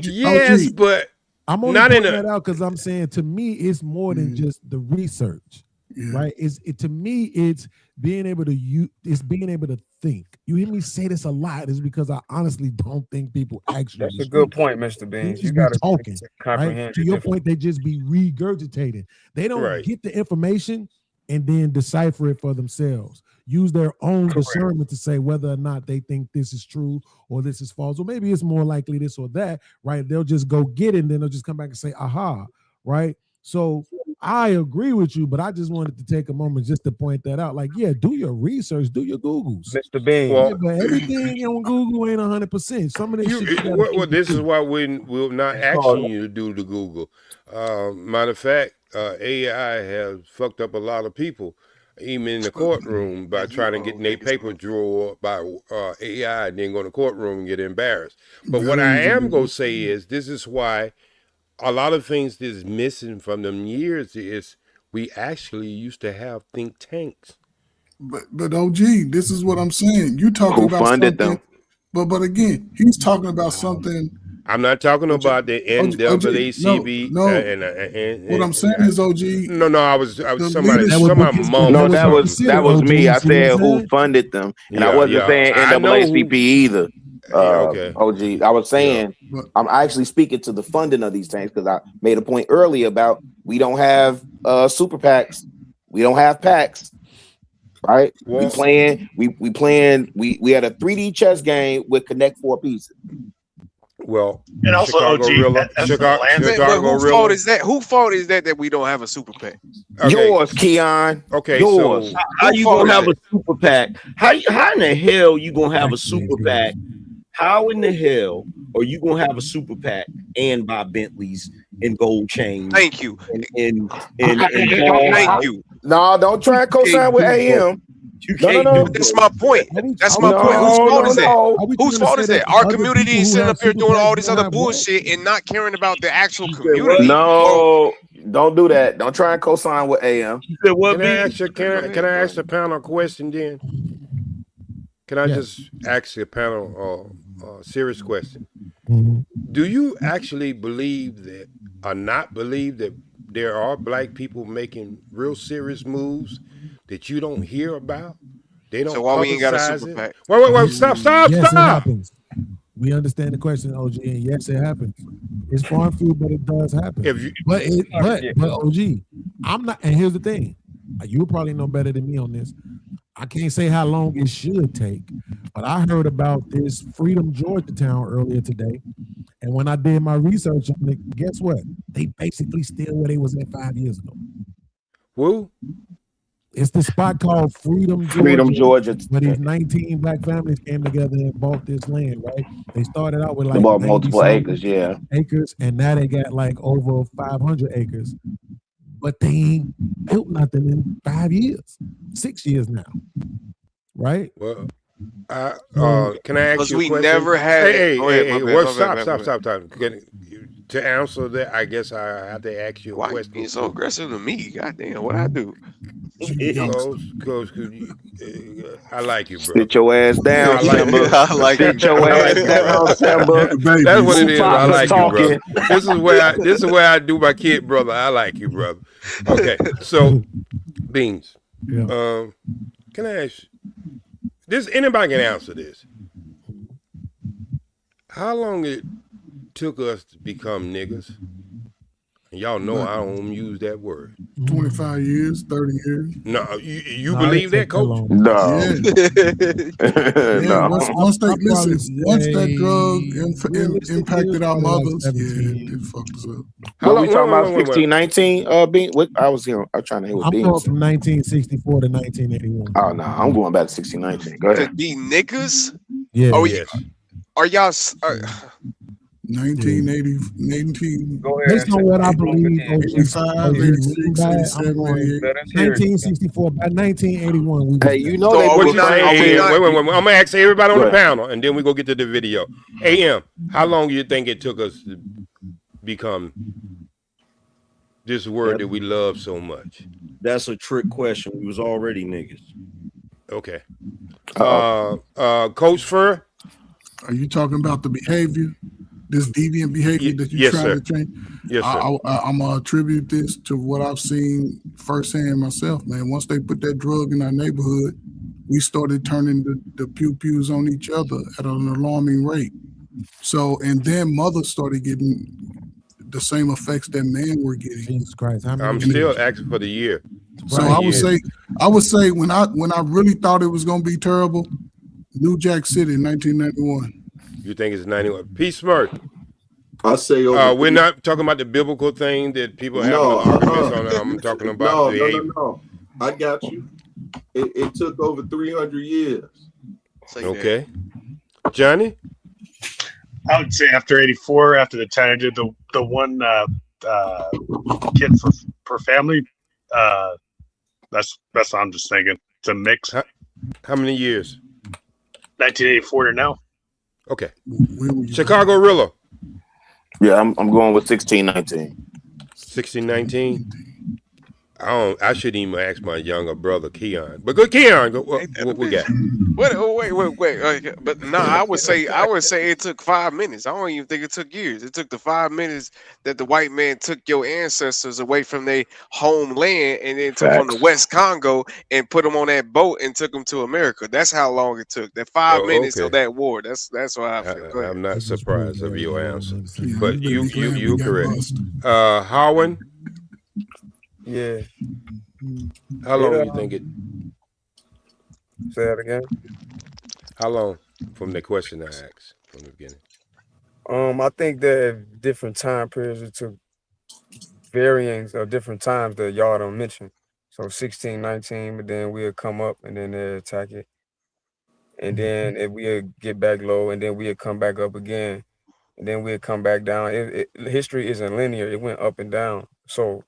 Yes, but
I'm only pointing that out because I'm saying, to me, it's more than just the research, right? To me, it's being able to think. You hear me say this a lot is because I honestly don't think people actually.
That's a good point, Mr. Beans.
You got to talking, right? To your point, they just be regurgitating. They don't get the information and then decipher it for themselves. Use their own discernment to say whether or not they think this is true or this is false, or maybe it's more likely this or that, right? They'll just go get it and then they'll just come back and say, aha, right? So I agree with you, but I just wanted to take a moment just to point that out. Like, yeah, do your research, do your Googles.
Mr. Bean.
But everything on Google ain't 100%. Some of this shit
this is why we're not asking you to do the Google. Matter of fact, AI has fucked up a lot of people, even in the courtroom, by trying to get their paper drawer by AI and then go to the courtroom and get embarrassed. But what I am going to say is this is why a lot of things that's missing from them years is we actually used to have think tanks.
But OG, this is what I'm saying. You talking
Who
about
funded
something,
them?
But again, he's talking about something.
I'm not talking about the NAACP.
No. What I'm saying is, OG.
No, I was somebody mom.
No, that was me. I said who funded them, and I wasn't saying NAACP either.
Okay.
OG, I was saying I'm actually speaking to the funding of these things because I made a point earlier about we don't have super PACs, we don't have PACs. right? Well, we had a 3D chess game with Connect 4 pieces.
Well,
and also
Chicago
but whose fault is that? Whose fault is that we don't have a super PAC?
Okay. Yours, Keon.
Okay,
yours.
So how you gonna have a super PAC? How in the hell you gonna have a super PAC? How in the hell are you gonna have a super PAC and buy Bentleys and gold chains?
Thank you.
And
thank you.
No, don't try and co-sign with AM. No.
That's my point. That's my point. Whose fault is that? Whose fault is that? Our community is sitting up here doing all this other bullshit and not caring about the actual community.
No, don't do that. Don't try and co-sign with AM.
Can I ask the panel a question then? Can I just ask the panel a serious question?
Mm-hmm.
Do you actually believe that, or not believe that there are black people making real serious moves that you don't hear about? They don't.
So why we ain't got a super PAC?
Wait! Stop!
Yes, it happens. We understand the question, OG, and yes, it happens. It's far and few, but it does happen. But OG, I'm not. And here's the thing: you probably know better than me on this. I can't say how long it should take, but I heard about this Freedom, Georgia town earlier today, and when I did my research on it, guess what? They basically still where they was at 5 years ago.
Who?
It's the spot called Freedom,
Georgia.
Where these 19 black families came together and bought this land, right? They started out with like
multiple acres,
acres, and now they got like over 500 acres. But they ain't built nothing in 5 years, 6 years now, right?
Well, can I ask you a question?
We never had.
Stop. To answer that, I guess I have to ask you a question.
Why you so aggressive to me? Goddamn, what I do?
Because I like you, bro.
Sit your ass down, Simba.
I like you.
Sit your ass down, Simba.
That's what it is. I like you, brother. This is where I do my kid, brother. I like you, brother. Okay, so Beans.
Yeah.
Can I ask this? Anybody can answer this. How long it took us to become niggas? And y'all know I don't use that word.
25 years, 30 years.
No, you believe that, Coach?
No.
No. Once that drug impacted our mothers, it fucked us up.
How long? We talking about 1619? I was here. I'm trying to hear what
I'm going from 1964 to 1981.
Oh no, I'm going back to 1619. Go ahead.
To be niggas?
Yeah.
Oh, are y'all?
1980, 19.
Go ahead. Based on what I believe,
85, 86, 87,
1964, by 1981.
Hey, you know they
wait. I'm gonna ask everybody on the panel, and then we go get to the video. AM, how long do you think it took us to become this word that we love so much?
That's a trick question. We was already niggas.
Okay. Coach Fur?
Are you talking about the behavior? This deviant behavior that you try to change?
Yes, sir.
I'm going to attribute this to what I've seen firsthand myself, man. Once they put that drug in our neighborhood, we started turning the pew-pews on each other at an alarming rate. So, and then mothers started getting the same effects that men were getting.
Jesus Christ.
I'm still asking for the year.
So I would say when I really thought it was going to be terrible, New Jack City in 1991.
You think it's 91? Peace Smart.
I say
we're not talking about the biblical thing that people have arguments on. I'm talking about
No. I got you. It took over 300 years.
Okay. Johnny?
I would say after 84, after the time I did the one kid per family, that's what I'm just thinking. It's a mix.
How many years?
1984 to now.
Okay. Chicago Rilla.
Yeah, I'm going with 1619.
1619. I shouldn't even ask my younger brother Keon. But good Keon, what we got?
Wait. But no, I would say it took 5 minutes. I don't even think it took years. It took the 5 minutes that the white man took your ancestors away from their homeland and then took them to West Congo and put them on that boat and took them to America. That's how long it took. That 5 minutes of that war. That's what I feel.
I'm not surprised of your answer, but you correct. Howard.
Yeah.
How long do you think it?
Say that again.
How long from the question I asked from the beginning?
I think that different time periods it took varyings of different times that y'all don't mention. So 16, 19, but then we'll come up and then they'll attack it. And then if we'll get back low and then we'll come back up again. And then we'll come back down. History isn't linear. It went up and down. So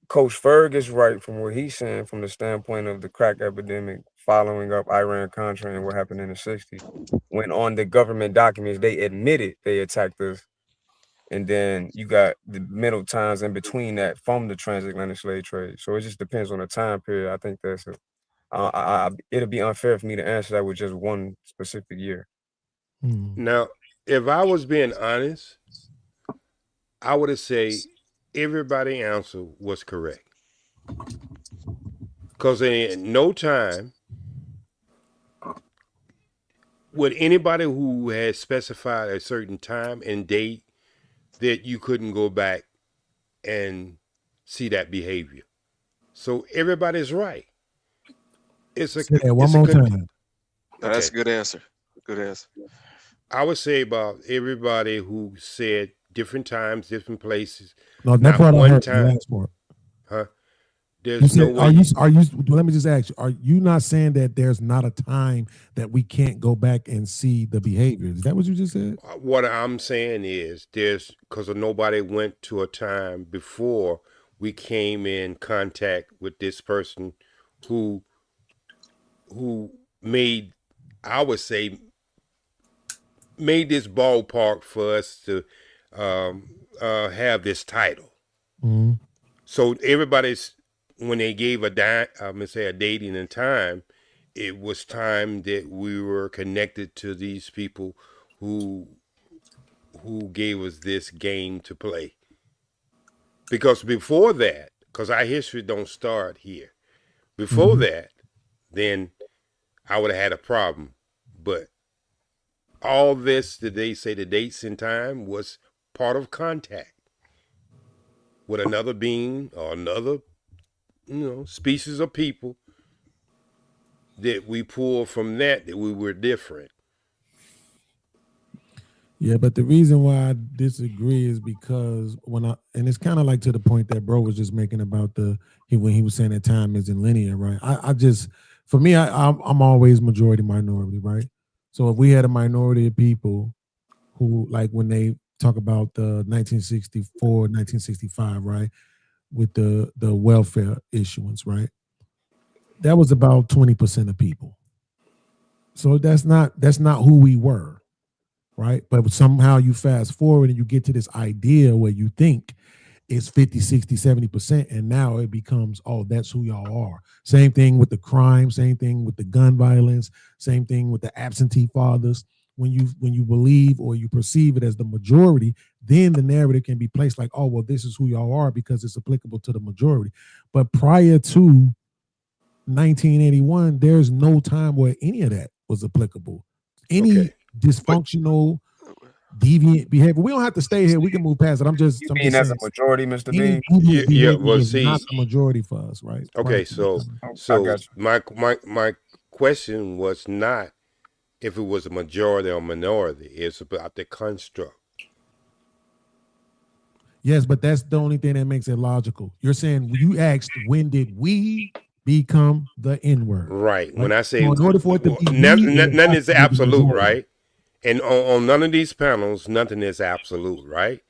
Coach Ferg is right from what he's saying from the standpoint of the crack epidemic following up Iran-Contra and what happened in the 60s. When on the government documents, they admitted they attacked us. And then you got the middle times in between that from the transatlantic slave trade. So it just depends on the time period. I think that's it'll be unfair for me to answer that with just one specific year.
Now, if I was being honest, I would have said everybody's answer was correct. Because in no time would anybody who had specified a certain time and date that you couldn't go back and see that behavior. So everybody's right. It's a
one more time.
That's a good answer. Good answer.
I would say about everybody who said different times, different places.
No, that part I heard. The last part.
Huh? There's no way.
Are you? Let me just ask you. Are you not saying that there's not a time that we can't go back and see the behavior? Is that what you just said?
What I'm saying is there's because nobody went to a time before we came in contact with this person who made, I would say, made this ballpark for us to have this title.
Mm-hmm.
So everybody's, when they gave a dating and time, it was time that we were connected to these people who gave us this game to play. Because before that, because our history don't start here. Before that, then I would have had a problem. But all this that they say the dates and time was part of contact with another being or another, species of people that we pull from that we were different.
Yeah, but the reason why I disagree is because and it's kind of like to the point that bro was just making about when he was saying that time isn't linear, right? For me, I'm always majority minority, right? So if we had a minority of people who, like when they talk about the 1964, 1965, right, with the welfare issuance, right, that was about 20% of people. So that's not who we were. Right. But somehow you fast forward and you get to this idea where you think it's 50, 60, 70%. And now it becomes, oh, that's who y'all are. Same thing with the crime. Same thing with the gun violence. Same thing with the absentee fathers. When you believe or you perceive it as the majority, then the narrative can be placed like, oh, well, this is who y'all are because it's applicable to the majority. But prior to 1981, there's no time where any of that was applicable. Dysfunctional, deviant behavior. We don't have to stay here. We can move past it. I'm just
saying, as a majority, Mr. B.
Not the majority for us, right?
Okay, so my question was not if it was a majority or minority. It's about the construct.
Yes, but that's the only thing that makes it logical. You're saying you asked when did we become the N-word?
Right. When I say
in order for it to be
none is absolute, right? And on none of these panels, nothing is absolute, right?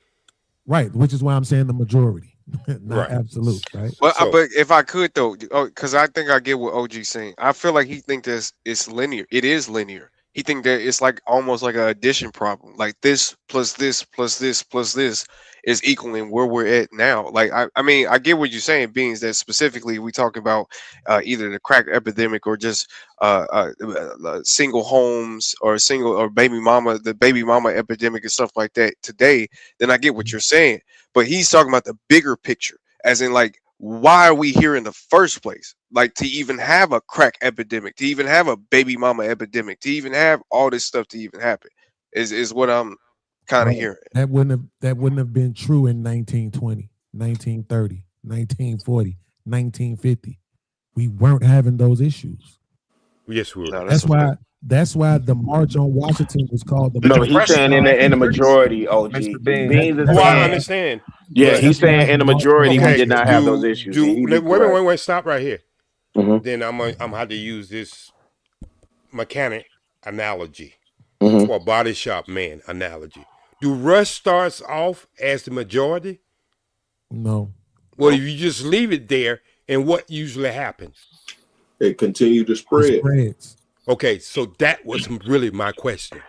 Right, which is why I'm saying the majority, not absolute, right?
Well, but if I could though, because I think I get what OG's saying. I feel like he thinks that it's linear. It is linear. He think that it's like almost like an addition problem, like this plus this plus this plus this is equaling where we're at now. Like I mean, I get what you're saying, being that specifically we talk about either the crack epidemic or just single homes or the baby mama epidemic and stuff like that today. Then I get what you're saying, but he's talking about the bigger picture, as in like, why are we here in the first place? Like, to even have a crack epidemic, to even have a baby mama epidemic, to even have all this stuff to even happen is what I'm kind of hearing.
That wouldn't have been true in 1920, 1930, 1940, 1950. We weren't having those issues.
Yes, we were.
No,
That's why. That's why the March on Washington was called the.
No,
March.
he's saying in the majority. OG Beans is
Well, I
saying.
understand.
Yeah,
But
he's saying in the majority we did not have those issues.
Wait, stop right here. Then I'm how to use this mechanic analogy or body shop man analogy. Do rush starts off as the majority?
No.
Well, if you just leave it there, and what usually happens?
It continue to spread.
It spreads.
Okay, so that was really my question.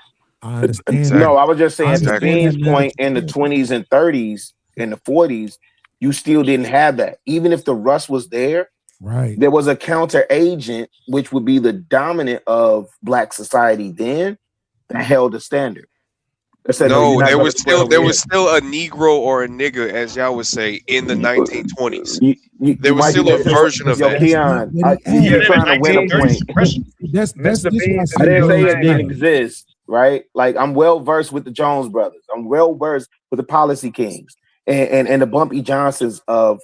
I understand.
No, I was just saying at the Beans point in the 20s and 30s and the 40s, you still didn't have that. Even if the rust was there,
right?
There was a counter agent, which would be the dominant of Black society then, that held the standard.
No, there was still a Negro or a nigger, as y'all would say, in the 1920s. There was still a version of that.
Keon, you're trying to win a point. I didn't say it didn't exist, right? Like I'm well versed with the Jones brothers. I'm well versed with the Policy Kings and the Bumpy Johnsons of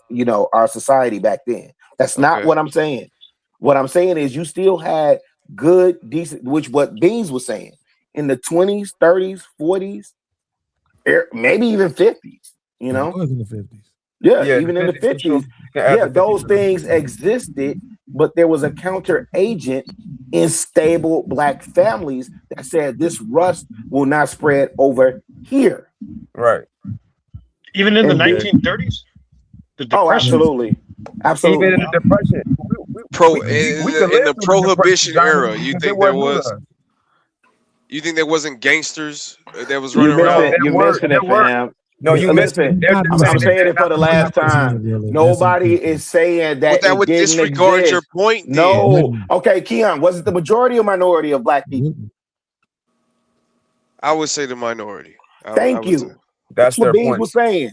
our society back then. That's not what I'm saying. What I'm saying is you still had good, decent, which what Beans was saying. In the 20s, 30s, 40s, maybe even 50s,
It was in the 50s.
Yeah, even in the 50s. Yeah, those things existed, but there was a counter agent in stable Black families that said this rust will not spread over here.
Right.
Even in the 1930s?
Oh, absolutely. Absolutely.
Even in the Depression.
In the Prohibition era, you think there was... You think there wasn't gangsters that was running around?
You missing it, fam.
No, you missed it.
I'm saying it for the last time. Nobody is saying that
that would disregard your point.
No. Okay, Keon, was it the majority or minority of Black people?
I would say the minority.
Thank you. That's what Beans was saying.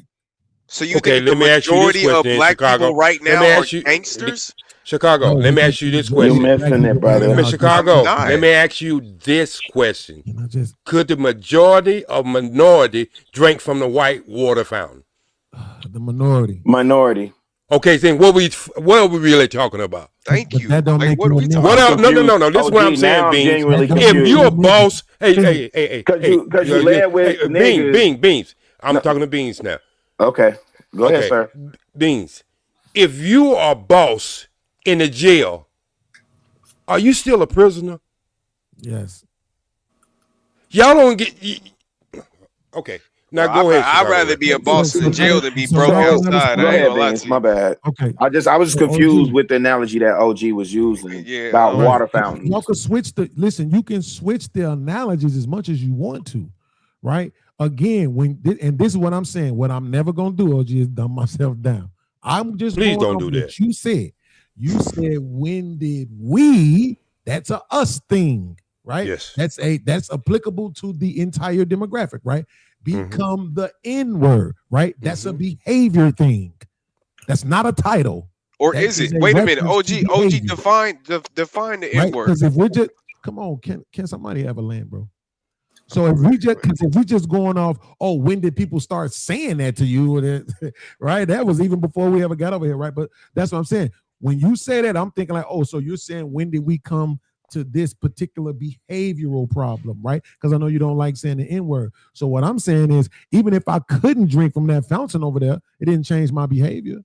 So you think the majority of Black people right now are gangsters?
Chicago, let me ask you this question.
You're missing it, brother.
Chicago, let me ask you this question. Could the majority or minority drink from the white water fountain?
The minority.
Minority.
Okay, then what are we really talking about?
Thank you.
That don't make
what else? No. This is what I'm saying, Beans. If you're a boss, hey.
Because you led with niggas.
Beans. I'm talking to Beans now.
Okay. Go ahead, sir.
Beans. If you are a boss in a jail, are you still a prisoner?
Yes.
Y'all don't get... Okay. Now go ahead.
I'd rather be a boss in the jail than be broke outside. I ain't gonna lie to you.
My bad.
Okay.
I was just confused with the analogy that OG was using about water fountains.
Y'all can switch you can switch the analogies as much as you want to, right? Again, and this is what I'm saying. What I'm never gonna do, OG, is dumb myself down. I'm just
please don't do that.
You said when did we? That's a us thing, right?
Yes.
That's applicable to the entire demographic, right? Become the N-word, right? That's a behavior thing. That's not a title.
Or is it? Wait a minute. OG define the N-word.
Because if we're just come on, can somebody have a land, bro? So if we just going off, when did people start saying that to you? Right? That was even before we ever got over here, right? But that's what I'm saying. When you say that, I'm thinking like, so you're saying when did we come to this particular behavioral problem, right? Because I know you don't like saying the N-word. So what I'm saying is, even if I couldn't drink from that fountain over there, it didn't change my behavior.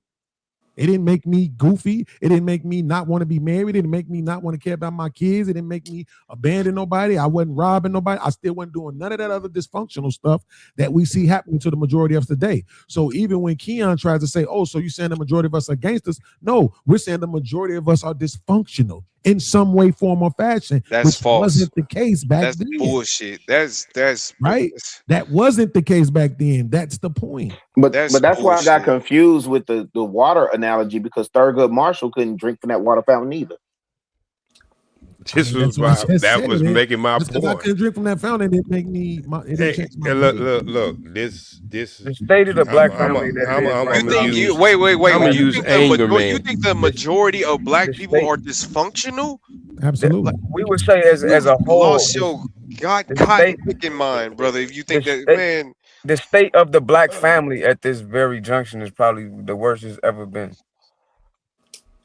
It didn't make me goofy. It didn't make me not want to be married. It didn't make me not want to care about my kids. It didn't make me abandon nobody. I wasn't robbing nobody. I still wasn't doing none of that other dysfunctional stuff that we see happening to the majority of us today. So even when Keon tries to say, so you're saying the majority of us are gangsters? No, we're saying the majority of us are dysfunctional in some way, form, or fashion.
That's false.
Wasn't the case back then.
That's bullshit. That's
right. That wasn't the case back then. That's the point.
But that's why I got confused with the water analogy, because Thurgood Marshall couldn't drink from that water fountain either.
That was making my point.
I couldn't drink from that fountain. It make me.
Look. This.
The state of the Black family.
Wait.
I'm gonna use anger, man.
You think the majority of Black people are dysfunctional?
Absolutely.
We would say as a whole.
Lost your cotton picking mind, brother. If you think that, man.
The state of the Black family at this very junction is probably the worst it's ever been.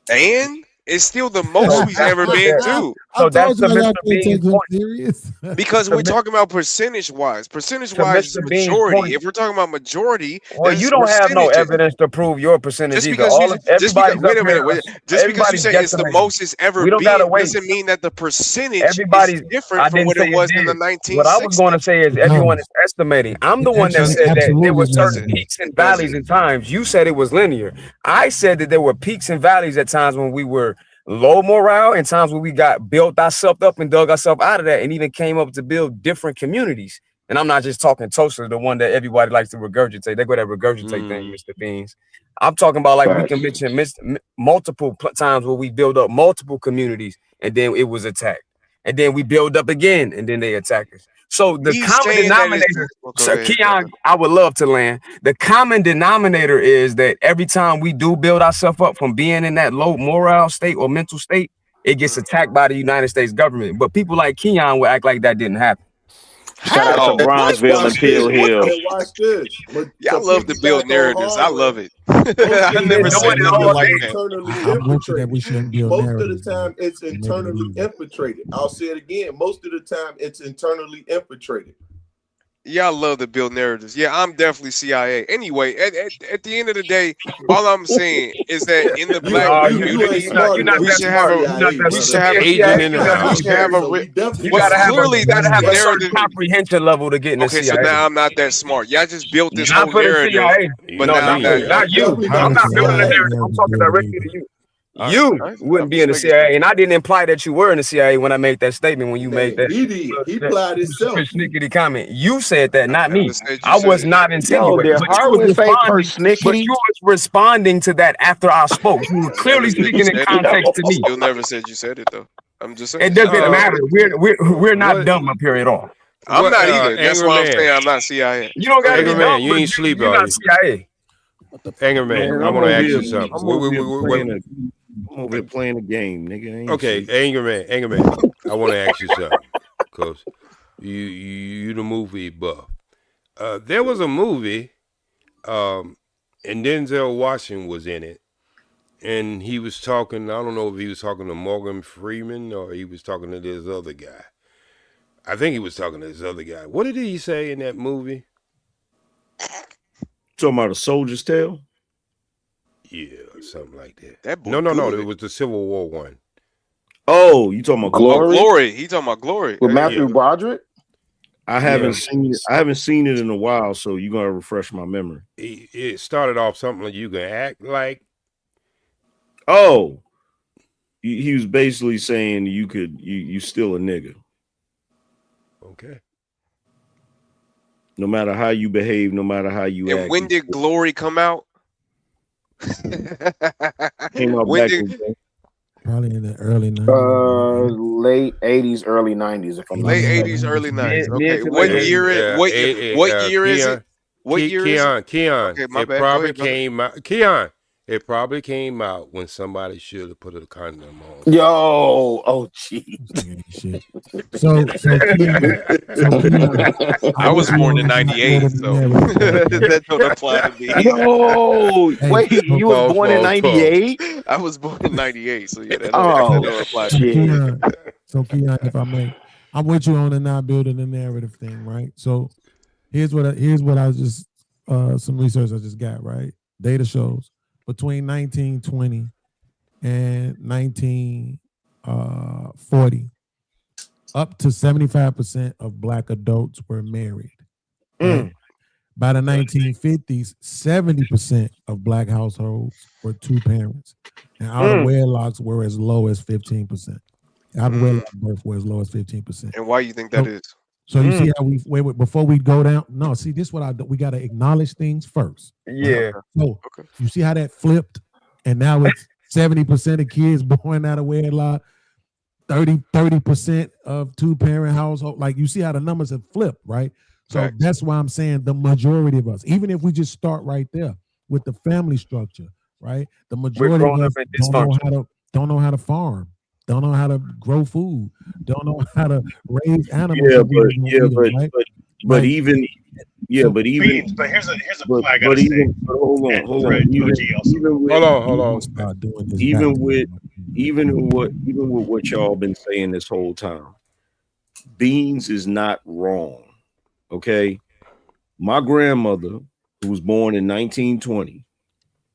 And It's still the most we've ever been too.
So that's the Mr. Bean's point. Serious?
Because we're talking about percentage-wise. Percentage-wise is majority. If we're talking about majority,
well, you don't have no evidence to prove your percentage
just
either.
because wait a minute. Just because you say it's the most it's ever been doesn't mean that the percentage is different from what it was in the 1960s.
What I was going to say is everyone is estimating. I'm the one that said that there were certain peaks and valleys at times. You said it was linear. I said that there were peaks and valleys at times when we were low morale and times when we got built ourselves up and dug ourselves out of that and even came up to build different communities. And I'm not just talking Toaster, the one that everybody likes to regurgitate. They go that regurgitate thing, Mr. Beans. I'm talking about like we can mention multiple times where we build up multiple communities and then it was attacked. And then we build up again and then they attack us. So the common denominator, Sir Keon, I would love to land. The common denominator is that every time we do build ourselves up from being in that low morale state or mental state, it gets attacked by the United States government. But people like Keon will act like that didn't happen.
Shout out to Bronzeville and Peel Hill.
Watch this.
Y'all love to build narratives. I love it. I never said nothing like that.
Most of the time, it's internally infiltrated. I'll say it again. Most of the time, it's internally infiltrated.
Y'all love to build narratives. Yeah, I'm definitely CIA. Anyway, at the end of the day, all I'm saying is that in the black community, we should have a agent in the house. We should have a.
You gotta have a certain comprehension level to get in the CIA.
Okay, so now I'm not that smart. Y'all just built this whole narrative.
But not you. I'm not building a narrative. I'm talking directly to you. You wouldn't be in the CIA, and I didn't imply that you were in the CIA when I made that statement. When you made that,
he implied himself.
Snickety comment. You said that, not me. I was not insinuating. But you was responding to that after I spoke. You were clearly speaking in context to me.
You never said you said it though. I'm just saying.
It doesn't matter. We're not dumb up here at all.
I'm not either. That's why I'm saying I'm not CIA.
You don't gotta be dumb.
You ain't sleep,
you're not CIA.
Anger man, I want to ask you something.
I'm over here playing a game, nigga.
Okay, anger man. I want to ask you something because you the movie buff. There was a movie, and Denzel Washington was in it, and he was talking. I don't know if he was talking to Morgan Freeman or he was talking to this other guy. I think he was talking to this other guy. What did he say in that movie?
Talking about A Soldier's Tale?
Yeah, something like that. No, it was the Civil War one.
Oh, you talking about
Glory? He talking about Glory
with Matthew Broderick.
I haven't seen it. I haven't seen it in a while, so you're gonna refresh my memory.
It started off something like you can act like.
Oh, he was basically saying you still a nigga.
Okay.
No matter how you behave, no matter how you act.
And when did Glory come out?
Probably in the early 90s.
Late 80s, early 90s. If I'm
late 80s, early 90s. Okay, what year is it? What year is it?
Keon.
Okay, my
it
bad.
Probably came out. Keon. It probably came out when somebody should have put a condom on.
Yo, oh geez.
I was born in '98, so that don't apply to me.
Yo, wait, you were born in '98?
I was born in '98, so yeah, that don't apply to me.
So Keon, if I may, I'm with you on the not building a narrative thing, right? So here's what I just some research I just got, right? Data shows between 1920 and 1940, up to 75% of Black adults were married. Right? By the 1950s, 70% of Black households were two parents, and out of wedlocks were as low as 15%. Out of wedlock birth were as low as 15%.
And why you think that is?
So you see how we wait before we go down. No, see this we got to acknowledge things first.
Yeah.
So you see how that flipped, and now it's 70% of kids born out of wedlock, 30% of two-parent household. Like you see how the numbers have flipped, right? So that's why I'm saying the majority of us, even if we just start right there with the family structure, right? The majority of us don't know how to farm. Don't know how to grow food. Don't know how to raise animals.
But even
But here's a point I gotta say.
Hold on.
even with what y'all been saying this whole time, Beans is not wrong. Okay, my grandmother, who was born in 1920,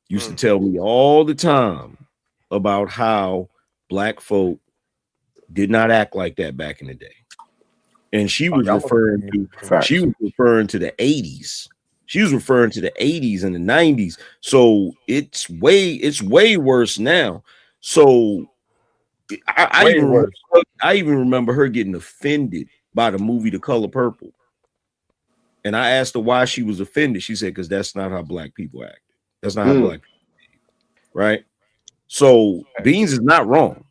used to tell me all the time about how black folk did not act like that back in the day. And she was referring to the 80s. She was referring to the 80s and the 90s. So it's way worse now. So I even remember her getting offended by the movie The Color Purple. And I asked her why she was offended. She said, because that's not how black people act. That's not how black people act. Right? So Beans is not wrong.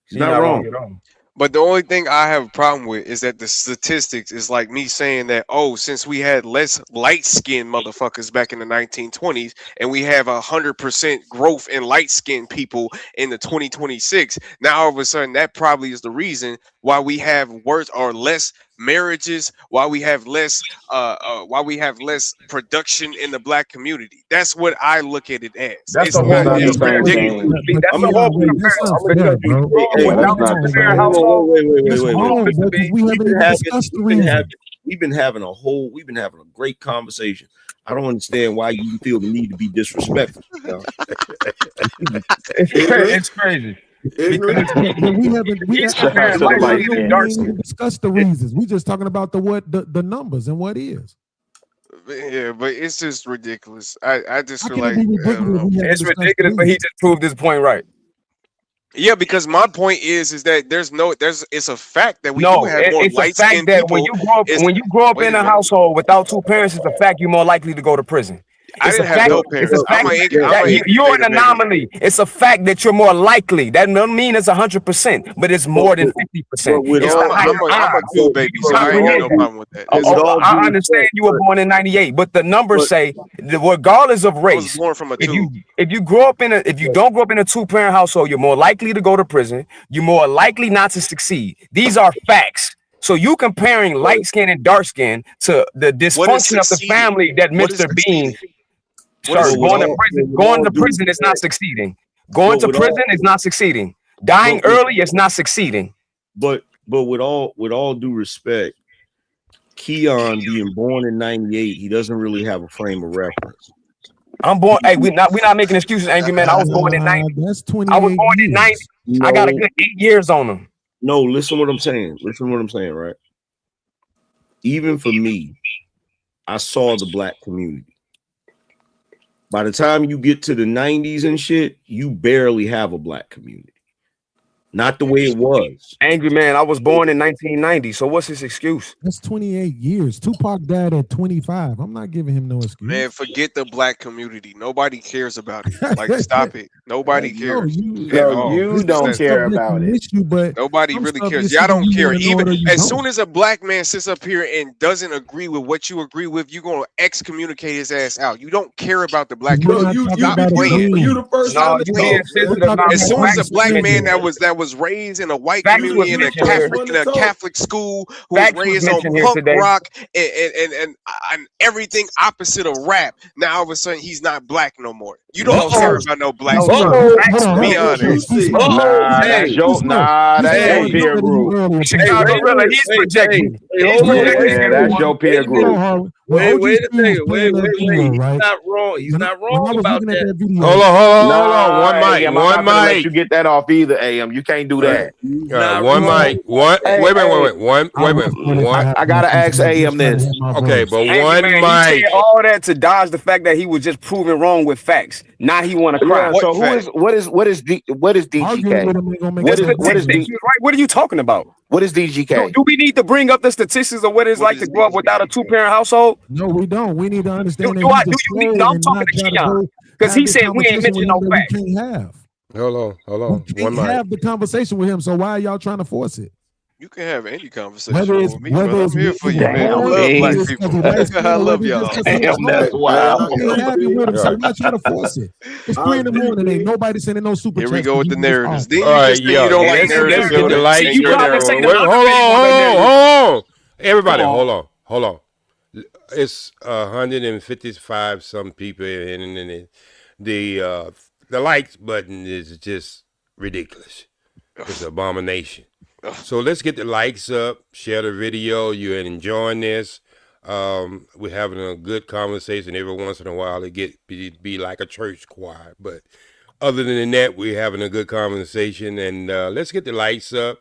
He's not wrong
at all. But the only thing I have a problem with is that the statistics is like me saying that, oh, since we had less light-skinned motherfuckers back in the 1920s and we have 100% growth in light-skinned people in the 2026, now all of a sudden that probably is the reason why we have worse or less marriages, why we have less production in the black community. That's what I look at it as.
That's the whole comparison. That's the whole comparison.
We've been having a great conversation. I don't understand why you feel the need to be disrespectful.
It's crazy.
We haven't discussed the reasons. We just talking about the numbers and what is.
Yeah, but it's just ridiculous. I just feel like
it's ridiculous, but he just proved his point right.
Yeah, because my point is that it's a fact that we do have more light-skinned people.
When you grow up in a household without two parents, it's a fact you're more likely to go to prison.
I didn't have no parents.
You're an anomaly. It's a fact that you're more likely. That doesn't mean it's 100%, but it's more than 50%.
I'm a two baby, so I ain't got no problem with that.
I understand you were born in '98, but the numbers say, regardless of race, I was
born from a two.
If you don't grow up in a two-parent household, you're more likely to go to prison. You're more likely not to succeed. These are facts. So you comparing light skin and dark skin to the dysfunction of the family that Mr. Bean. Going to prison is not succeeding. Going to prison is not succeeding. Dying early is not succeeding.
But with all due respect, Keon being born in '98, he doesn't really have a frame of reference.
I'm born. Hey, we're not making excuses, Angry Man. I was born in '90.
That's 20.
I was born in '90. I got a good 8 years on them.
No, listen what I'm saying. Right? Even for me, I saw the black community. By the time you get to the 90s and shit, you barely have a black community. Not the way it was.
Angry Man, I was born in 1990. So what's his excuse?
That's 28 years. Tupac died at 25. I'm not giving him no excuse.
Man, forget the black community. Nobody cares about it. Like, stop it. Nobody cares.
You don't care about it.
Nobody really cares. Y'all don't care. Even as soon as a black man sits up here and doesn't agree with what you agree with, you're gonna excommunicate his ass out. You don't care about the black community.
You the first time to talk.
As soon as a black man that was raised in a white community in a Catholic school, who was raised on punk rock and everything opposite of rap, now all of a sudden he's not black no more. You don't care about no black people. Be honest.
That's your peer group.
He's projecting.
That's your peer group.
Wait He's not wrong. He's not wrong about that.
Hold on. One mic.
I'm not gonna let you get that off either, AM. You can't do that.
One mic. Wait.
I gotta ask AM this.
Okay, but one mic.
All that to dodge the fact that he was just proven wrong with facts. Now he want to cry.
So what is DGK?
What are you talking about?
What is DGK?
Do we need to bring up the statistics of what it's like to grow up without a two-parent household?
No, we don't. We need to understand.
I'm talking to Keon because he said we ain't mentioning no facts.
Hold on.
We can't have the conversation with him. So why are y'all trying to force it?
You can have any conversation with me, brother. I'm here for you, man. I love black people. I love y'all.
That's wild.
I'm not trying to force it. It's 3 in the morning. Ain't nobody sending no super chats.
Here we go with the narratives.
All right, you don't like narratives. Hold on. Everybody, hold on. It's 155 some people, and the likes button is just ridiculous. It's an abomination. So let's get the likes up, share the video. You're enjoying this. We're having a good conversation. Every once in a while it be like a church choir, but other than that, we're having a good conversation. And let's get the lights up.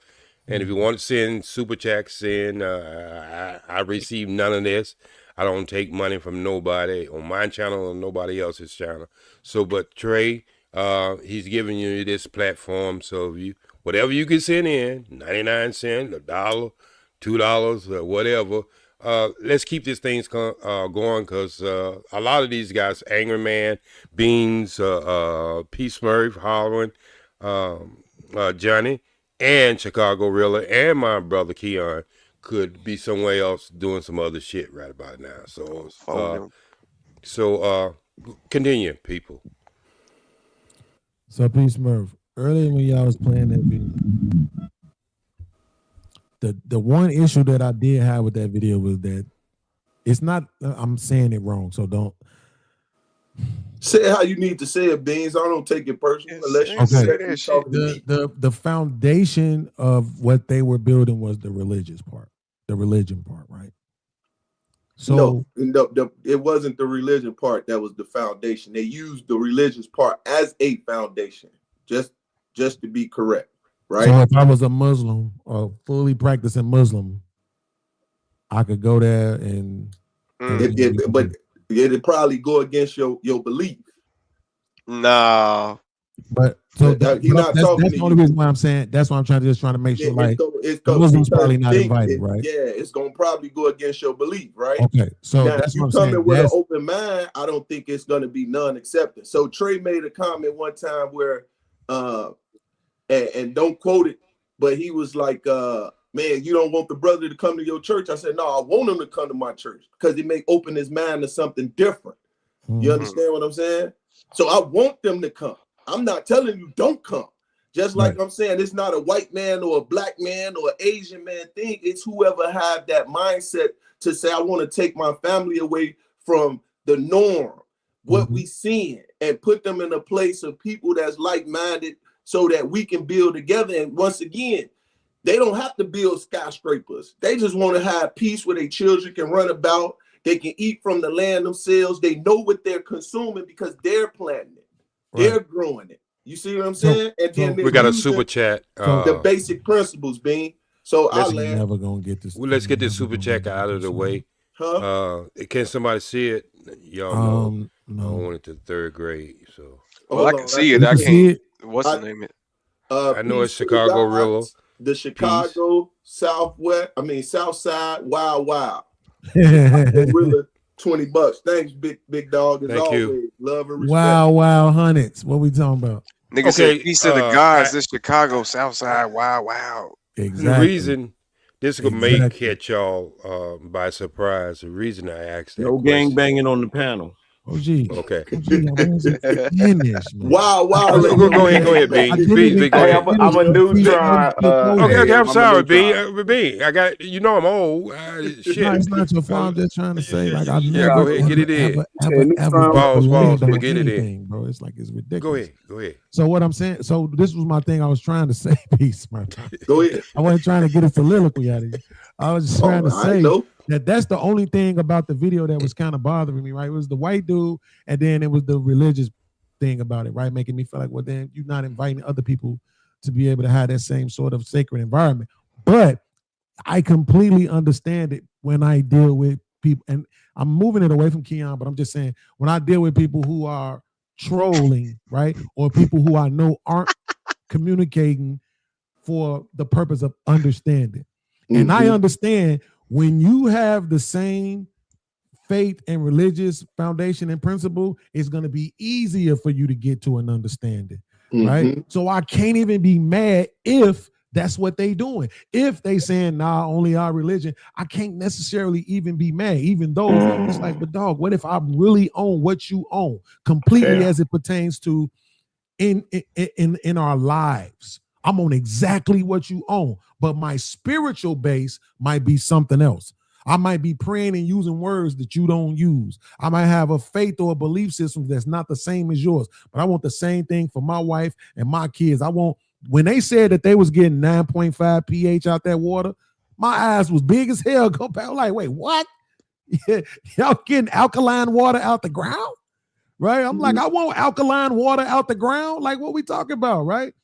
And if you want to send super chats in, I receive none of this. I don't take money from nobody on my channel or nobody else's channel. So, but Trey, he's giving you this platform. So if whatever you can send in, 99 cents, $1, $2, or whatever. Let's keep this thing going, because a lot of these guys, Angry Man, Beans, Peace Murphy, Hollering, Johnny, and Chicago Rilla, and my brother Keon could be somewhere else doing some other shit right about now. So, continue, people.
So, Peace Murph, earlier when y'all was playing that video, the one issue that I did have with that video was that it's not, I'm saying it wrong, so don't.
Say it how you need to say it, Beans. I don't take it personal unless you say that shit.
The foundation of what they were building was the religious part, the religion part, right? So
no, it wasn't the religion part that was the foundation. They used the religious part as a foundation, just to be correct, right?
So if I was a Muslim or fully practicing Muslim, I could go there and
but it'd probably go against your belief.
Nah.
But so that's the only reason why I'm saying, that's why I'm trying to make sure, like, Muslims probably not invited, right?
Yeah, it's gonna probably go against your belief, right?
Okay, so
now,
that's
if
what I'm
you come
saying.
in with an open mind, I don't think it's gonna be non-accepting. So Trey made a comment one time where, and don't quote it, but he was like, man, you don't want the brother to come to your church. I said, no, I want him to come to my church because he may open his mind to something different. You understand what I'm saying? So I want them to come. I'm not telling you don't come. Just like I'm saying, it's not a white man or a black man or an Asian man thing. It's whoever have that mindset to say, I want to take my family away from the norm, what we seeing, and put them in a place of people that's like-minded so that we can build together. And once again, they don't have to build skyscrapers. They just want to have peace where their children can run about. They can eat from the land themselves. They know what they're consuming because they're planting it. They're growing it. You see what I'm saying? And then
we got a super chat.
The basic principles, Bean. So
I'm never gonna get this.
Well, let's get this super chat out of the way. Can somebody see it? Y'all know.
No.
I went to third grade, so.
Well, I can see it. I can't. What's the name?
I know it's Chicago Rillo.
The Chicago South Side Wild Wild. Really, $20. Thanks, big dog. As always, love and respect.
Wow, hundreds. What we talking about?
Nigga said peace to the gods. This Chicago South Side. Wow.
Exactly.
The reason this may catch y'all by surprise. The reason I asked that.
No gang banging on the panel.
OG.
Okay.
Wow.
Go ahead, B.
I'm a new try.
Okay, I'm sorry, B. I got, I'm old. Shit.
No, it's not your fault. I'm just trying to say, like, I've never.
Go ahead, get it in. Pause, but get it in.
Bro, it's like, it's ridiculous.
Go ahead.
So what I'm saying, so this was my thing I was trying to say, peace, man.
Go ahead.
I wasn't trying to get a soliloquy out of you. I was just trying to say that's the only thing about the video that was kind of bothering me, right? It was the white dude, and then it was the religious thing about it, right? Making me feel like, well, then you're not inviting other people to be able to have that same sort of sacred environment. But I completely understand it when I deal with people, and I'm moving it away from Keon, but I'm just saying, when I deal with people who are trolling, right? Or people who I know aren't communicating for the purpose of understanding. And I understand when you have the same faith and religious foundation and principle, it's going to be easier for you to get to an understanding, right? So I can't even be mad if that's what they doing. If they saying, nah, only our religion, I can't necessarily even be mad, even though it's like, but dog, what if I really own what you own completely as it pertains to in our lives? I'm on exactly what you own, but my spiritual base might be something else. I might be praying and using words that you don't use. I might have a faith or a belief system that's not the same as yours, but I want the same thing for my wife and my kids. I want, when they said that they was getting 9.5 pH out that water, my eyes was big as hell. Go back, like, wait, what? Y'all getting alkaline water out the ground? Right? I'm like, I want alkaline water out the ground. Like, what we talking about, right?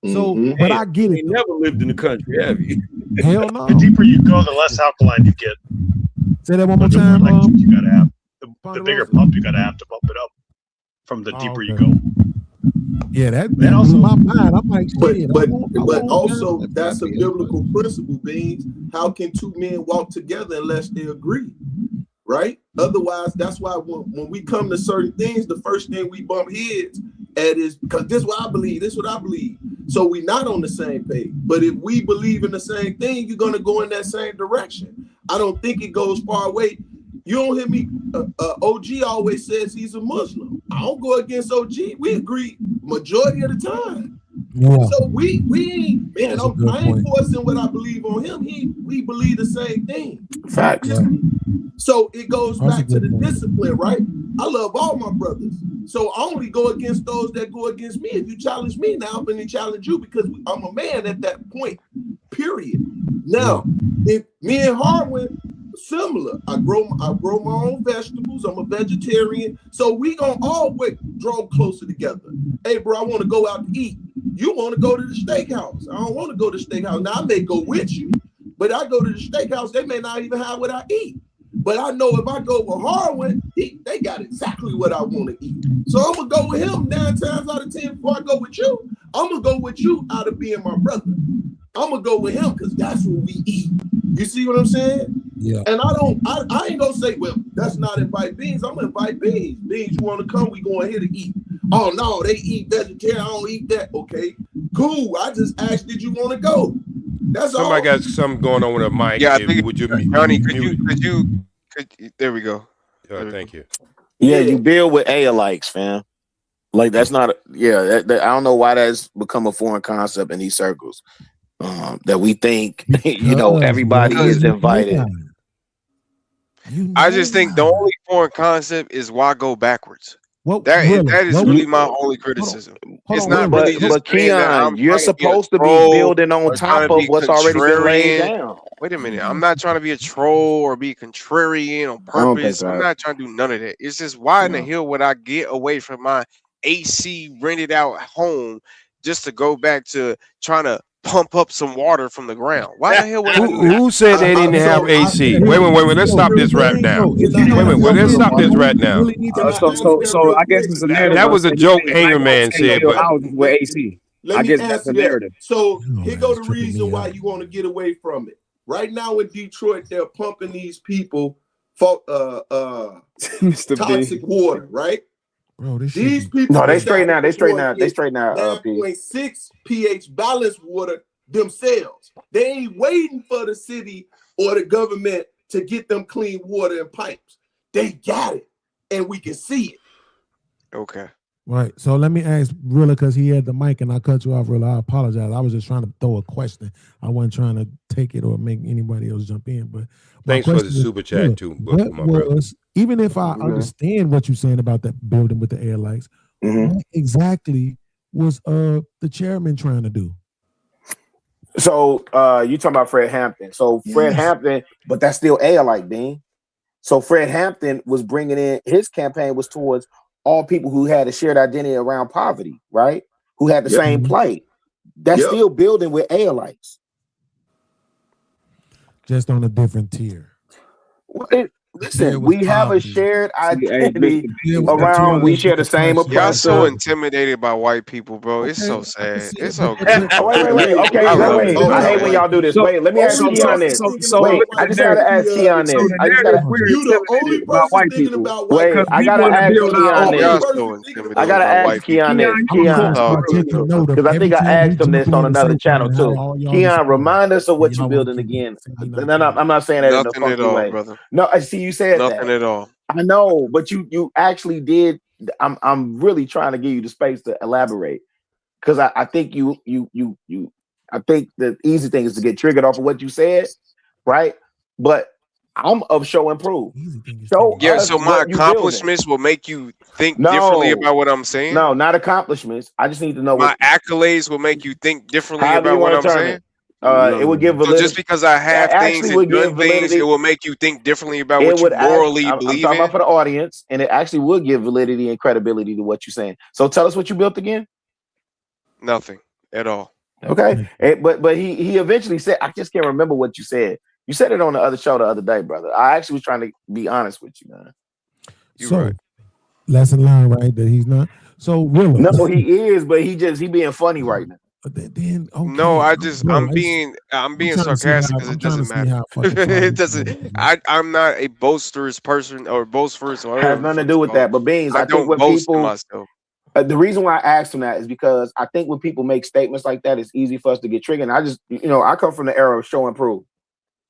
So, but I get it.
You never lived in the country, have you?
Hell no.
The deeper you go, the less alkaline you get.
Say that one more time.
You gotta have the bigger pump. You gotta have to bump it up from the deeper you go.
Yeah, that blew my mind. I'm like,
but also that's a biblical principle, Beans. How can two men walk together unless they agree? Right? Otherwise, that's why when we come to certain things, the first thing we bump heads at is because this is what I believe. This is what I believe. So we're not on the same page. But if we believe in the same thing, you're gonna go in that same direction. I don't think it goes far away. You don't hear me. OG always says he's a Muslim. I don't go against OG. We agree majority of the time. Yeah. So we ain't, man, I ain't forcing what I believe on him. We believe the same thing.
Facts.
Yeah. So it goes back to the discipline, right? I love all my brothers. So I only go against those that go against me. If you challenge me now, I'm going to challenge you because I'm a man at that point, period. Now, if me and Harwin, similar. I grow my own vegetables. I'm a vegetarian. So we going to always draw closer together. Hey, bro, I want to go out to eat. You want to go to the steakhouse. I don't want to go to the steakhouse. Now, I may go with you, but I go to the steakhouse. They may not even have what I eat. But I know if I go with Harwin, they got exactly what I want to eat. So I'm going to go with him 9 times out of 10 before I go with you. I'm going to go with you out of being my brother. I'm going to go with him because that's what we eat. You see what I'm saying?
Yeah.
And I ain't going to say, well, that's not invite Beans. I'm going to invite Beans. Beans, you want to come? We going here to eat. Oh, no, they eat vegetarian. I don't eat that. Okay, cool. I just asked, did you want to go? That's
Somebody got something going on with a mic.
Yeah, I think would you, Johnny, could you, there we go.
Thank you.
Yeah, you build with alikes, fam. Like that's not, I don't know why that's become a foreign concept in these circles. That we think, everybody is invited.
I just think the only foreign concept is why go backwards. That is really my only criticism. It's not really just
but Keon, you're supposed to be building on top of what's already been laid down.
Wait a minute. I'm not trying to be a troll or be contrarian on purpose. I'm not trying to do none of that. It's just why in the hell would I get away from my AC rented out home just to go back to trying to pump up some water from the ground? Why the hell would I do that?
Who said they didn't have AC? Wait. Let's stop this right now. Let's stop this right now.
So I guess it's a narrative.
That was a joke Anger Man said, but
with AC. I guess that's the narrative.
So here go the reason why you want to get away from it. Right now in Detroit, they're pumping these people for toxic water, right?
Bro,
these people.
No, they straighten out.
9.6 pH balanced water themselves. They ain't waiting for the city or the government to get them clean water and pipes. They got it, and we can see it.
Okay.
Right. So let me ask Rilla, because he had the mic and I cut you off, Rilla. I apologize. I was just trying to throw a question. I wasn't trying to take it or make anybody else jump in. But
thanks for the super chat too, my brother.
Even if I understand what you're saying about that building with the air lights, what exactly was the chairman trying to do?
So you talking about Fred Hampton. So Fred Hampton, but that's still air-like, Dean. So Fred Hampton was bringing in, his campaign was towards all people who had a shared identity around poverty, right? Who had the same plight. That's still building with air-lights.
Just on a different tier.
Listen, we have a shared identity around. We share the same oppressor.
Y'all so intimidated by white people, bro. It's so sad. It's okay.
Wait. Okay, wait. I hate when y'all do this. Wait, let me ask Keon this. Wait, I just gotta ask Keon this.
You the only person thinking about white people.
Wait, I gotta ask Keon this. I gotta ask Keon this. Keon, because I think I asked him this on another channel too. Keon, remind us of what you're building again. And I'm not saying that in a funky way. No, I see you said
nothing
that.
At all.
I know, but you actually did. I'm really trying to give you the space to elaborate, because I think I think the easy thing is to get triggered off of what you said, right? But I'm of show and prove. Show us
so my
what you
accomplishments will make you think
No.
differently about what I'm saying.
No, not accomplishments. I just need to know
my
what
accolades will make you think differently
however you
about what
want
I'm
to turn
saying.
it. It would give
So
validity.
just because I have things and done things, it will make you think differently about what you morally
I'm
believe
talking
in.
about for the audience, and it actually would give validity and credibility to what you're saying. So tell us what you built again.
Nothing at all.
Okay, but he eventually said, I just can't remember what you said. You said it on the other show the other day, brother. I actually was trying to be honest with you, man.
So lesson learned, right? That he's not. So really,
no, he is, but he being funny right now.
Then okay.
No, I'm being sarcastic because it doesn't matter. It doesn't. I'm not a boisterous person or boisterous or
Has nothing to do with that. But Beans, I think
don't
when
boast
people,
in myself.
The reason why I asked him that is because I think when people make statements like that, it's easy for us to get triggered. And I just, I come from the era of show and prove,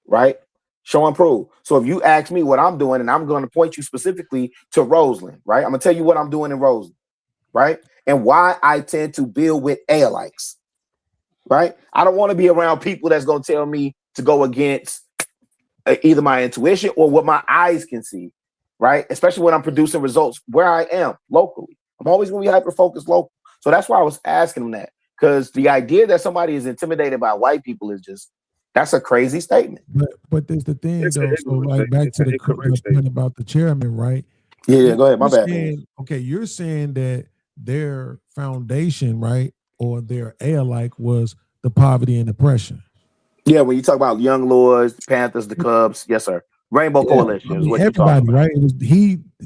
right? Show and prove. So if you ask me what I'm doing, and I'm going to point you specifically to Roseland, right? I'm going to tell you what I'm doing in Roseland, right? And why I tend to build with alikes, right? I don't want to be around people that's going to tell me to go against either my intuition or what my eyes can see, right? Especially when I'm producing results where I am locally. I'm always going to be hyper-focused local. So that's why I was asking him that. Because the idea that somebody is intimidated by white people is just, that's a crazy statement.
But there's the thing, though. So, like, back to the point about the chairman, right?
Yeah, go ahead. My bad.
Okay, you're saying that their foundation, right, or their alike was the poverty and oppression.
Yeah, when you talk about Young Lords, the Panthers, the Cubs, yes, sir. Rainbow Coalition is what you're talking about.
Right? It was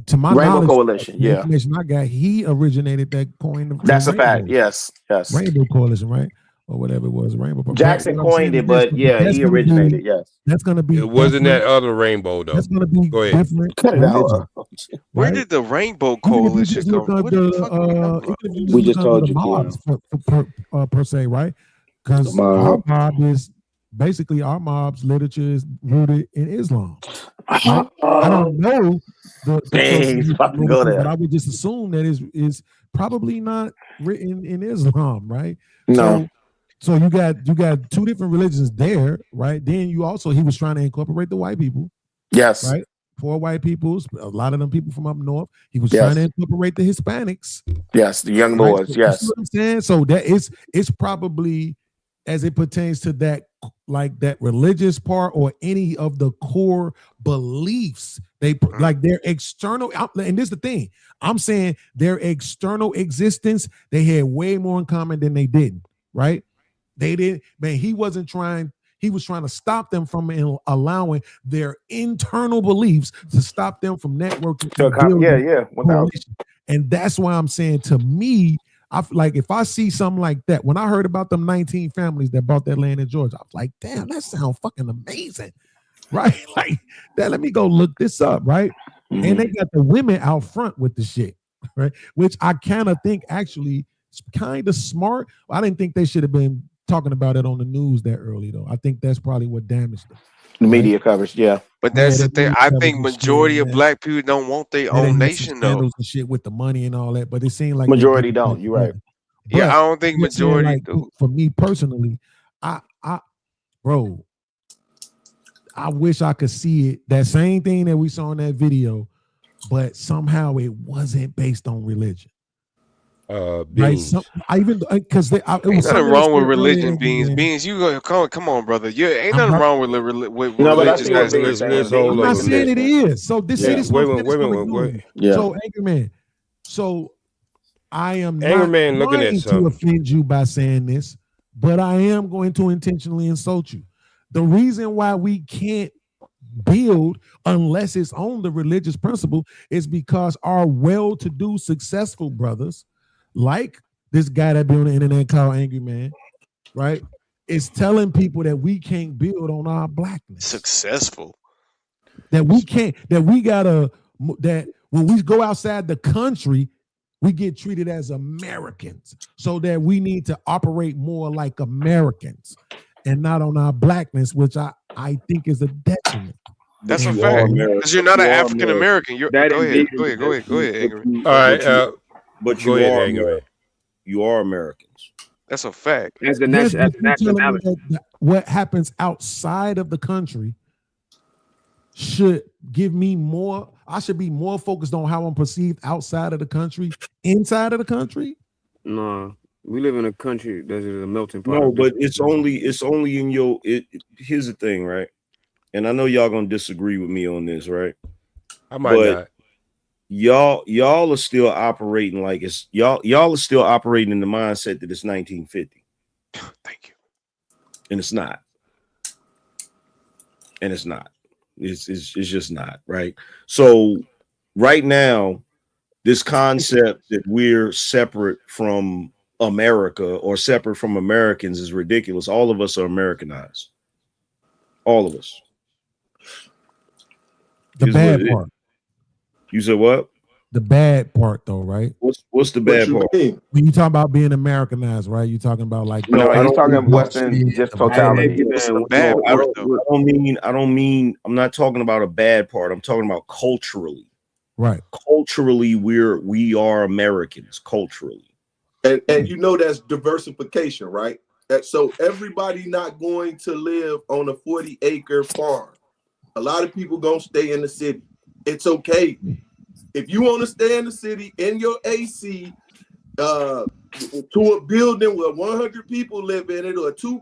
to my
Rainbow
knowledge,
Coalition,
the information I got, he originated that coin.
That's a fact. Yes.
Rainbow Coalition, right? Or whatever it was, Rainbow.
Jackson coined it, but yeah, he originated. Yes,
that's going to be.
It wasn't that other rainbow though.
That's going to be different.
Cut it out.
Where did the Rainbow Coalition come from?
We just told you
mobs per se, right? Because our mob is basically our mob's literature is rooted in Islam. Right? I don't know but I would just assume that is probably not written in Islam, right?
No.
So you got two different religions there, right? Then he was trying to incorporate the white people.
Yes.
Right? Poor white peoples, a lot of them people from up north. He was trying to incorporate the Hispanics.
Yes, the Young Lords,
right?
yes.
You know what I'm saying? So that it's probably as it pertains to that, like that religious part or any of the core beliefs, they like their external, and this is the thing, I'm saying their external existence, they had way more in common than they didn't, right? They didn't, man, he was trying to stop them from allowing their internal beliefs to stop them from networking. And that's why I'm saying, to me, if I see something like that, when I heard about them 19 families that bought that land in Georgia, I was like, damn, that sounds fucking amazing, right? Like that. Let me go look this up, right? Mm-hmm. And they got the women out front with the shit, right? Which I kind of think actually is kind of smart. I didn't think they should have been talking about it on the news that early, though. I think that's probably what damaged them.
The media coverage, yeah.
But that's the thing. I think majority of black people don't want their own nation, though.
And shit with the money and all that, but it seemed like
majority don't. You're right.
Yeah, I don't think majority do.
For me personally, I wish I could see it. That same thing that we saw in that video, but somehow it wasn't based on religion.
Beans.
Right? I even because it was
nothing wrong with religion, Beans. You go, come on, brother. Ain't nothing wrong with religion.
Let's hold
I'm not saying it is. So this is
wait.
So Anchorman, so I am
Anchorman
not
looking at something
to offend you by saying this, but I am going to intentionally insult you. The reason why we can't build unless it's on the religious principle is because our well-to-do, successful brothers, like this guy that be on the internet called Angry Man, right, is telling people that we can't build on our blackness.
Successful.
That we can't, that when we go outside the country, we get treated as Americans, so that we need to operate more like Americans and not on our blackness, which I think is a detriment.
That's a fact. Because you're not an African American. Go ahead, Angry.
All right,
but you are Americans.
That's a fact.
As the nationality.
What happens outside of the country should give me more. I should be more focused on how I'm perceived outside of the country, inside of the country.
No, we live in a country that is a melting pot.
No, but it's only in your. Here's the thing, right? And I know y'all gonna disagree with me on this, right?
I might not.
Y'all are still operating like it's y'all are still operating in the mindset that it's 1950.
Thank you.
And it's not. And it's not. It's just not, right? So right now, this concept that we're separate from America or separate from Americans is ridiculous. All of us are Americanized. All of us.
The bad part.
You said what?
The bad part, though, right?
What's the bad part?
When you talk about being Americanized, right? You talking about like
no, he's talking Western just totality.
I don't mean. I'm not talking about a bad part. I'm talking about culturally.
Right.
Culturally, we are Americans. Culturally,
and you know that's diversification, right? So everybody not going to live on a 40-acre farm. A lot of people gonna stay in the city. It's okay. If you want to stay in the city in your AC, to a building where 100 people live in it, or two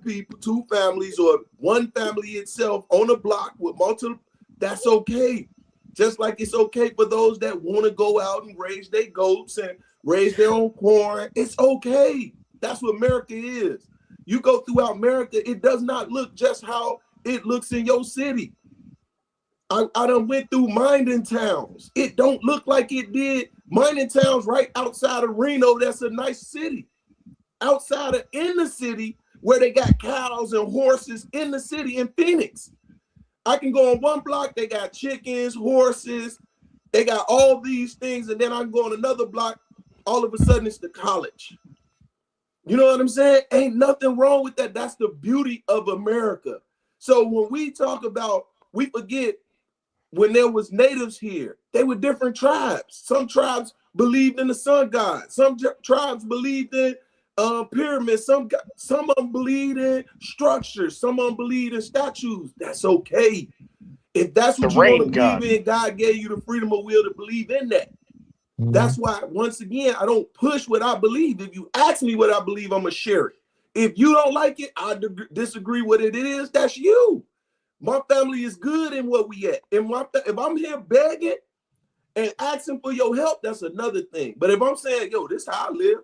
families, or one family itself on a block with multiple, that's okay. Just like it's okay for those that want to go out and raise their goats and raise their own corn. It's okay. That's what America is. You go throughout America, it does not look just how it looks in your city. I done went through mining towns. It don't look like it did. Mining towns right outside of Reno, that's a nice city. Outside of in the city, where they got cows and horses in the city in Phoenix. I can go on one block, they got chickens, horses, they got all these things, and then I can go on another block, all of a sudden it's the college. You know what I'm saying? Ain't nothing wrong with that. That's the beauty of America. So when we talk about, we forget, when there was natives here, they were different tribes. Some tribes believed in the sun god. Some tribes believed in pyramids. Some of them believed in structures. Some of them believed in statues. That's okay. If that's what you want to believe in, God gave you the freedom of will to believe in that. That's why, once again, I don't push what I believe. If you ask me what I believe, I'm going to share it. If you don't like it, I disagree with it is, that's you. My family is good in what we at. And if I'm here begging and asking for your help, that's another thing. But if I'm saying, yo, this is how I live,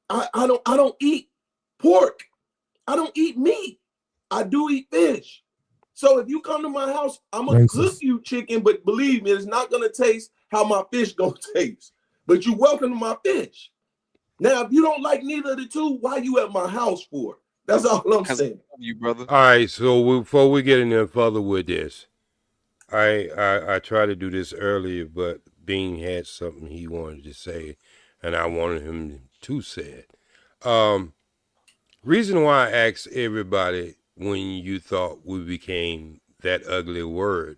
I don't eat pork. I don't eat meat. I do eat fish. So if you come to my house, I'm gonna cook you chicken, but believe me, it's not gonna taste how my fish gonna taste. But you're welcome to my fish. Now, if you don't like neither of the two, why you at my house for? That's all I'm saying.
You brother.
All right, so before we get any further with this, I tried to do this earlier, but Bean had something he wanted to say, and I wanted him to say it. Reason why I asked everybody when you thought we became that ugly word,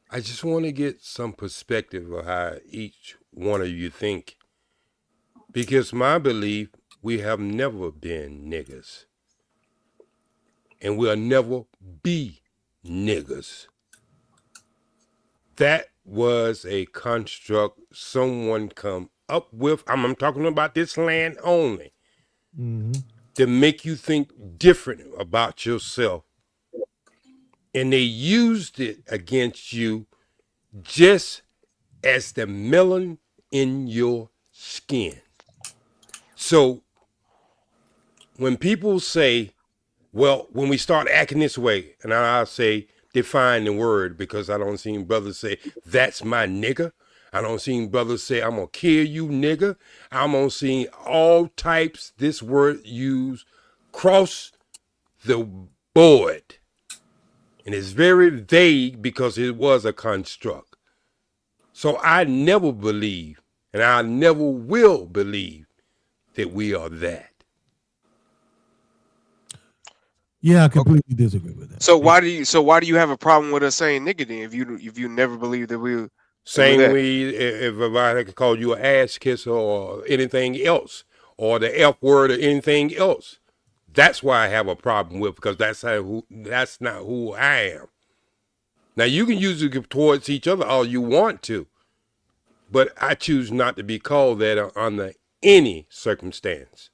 I just want to get some perspective of how each one of you think. Because my belief, we have never been niggas. And we'll never be niggas. That was a construct someone come up with. I'm talking about this land only. To make you think different about yourself. And they used it against you just as the melanin in your skin. So when people say, well, when we start acting this way, and I'll say, define the word, because I don't see brothers say, that's my nigga. I don't see brothers say, I'm going to kill you, nigga. I'm going to see all types, this word used, cross the board. And it's very vague because it was a construct. So I never believe, and I never will believe, that we are that.
Yeah, I completely disagree with that.
So why do you have a problem with us saying nigga then? If you never believe that we
same way if I could call you an ass kisser or anything else, or the F word or anything else, that's why I have a problem with, because that's not who I am. Now, you can use it towards each other all you want to, but I choose not to be called that under any circumstance.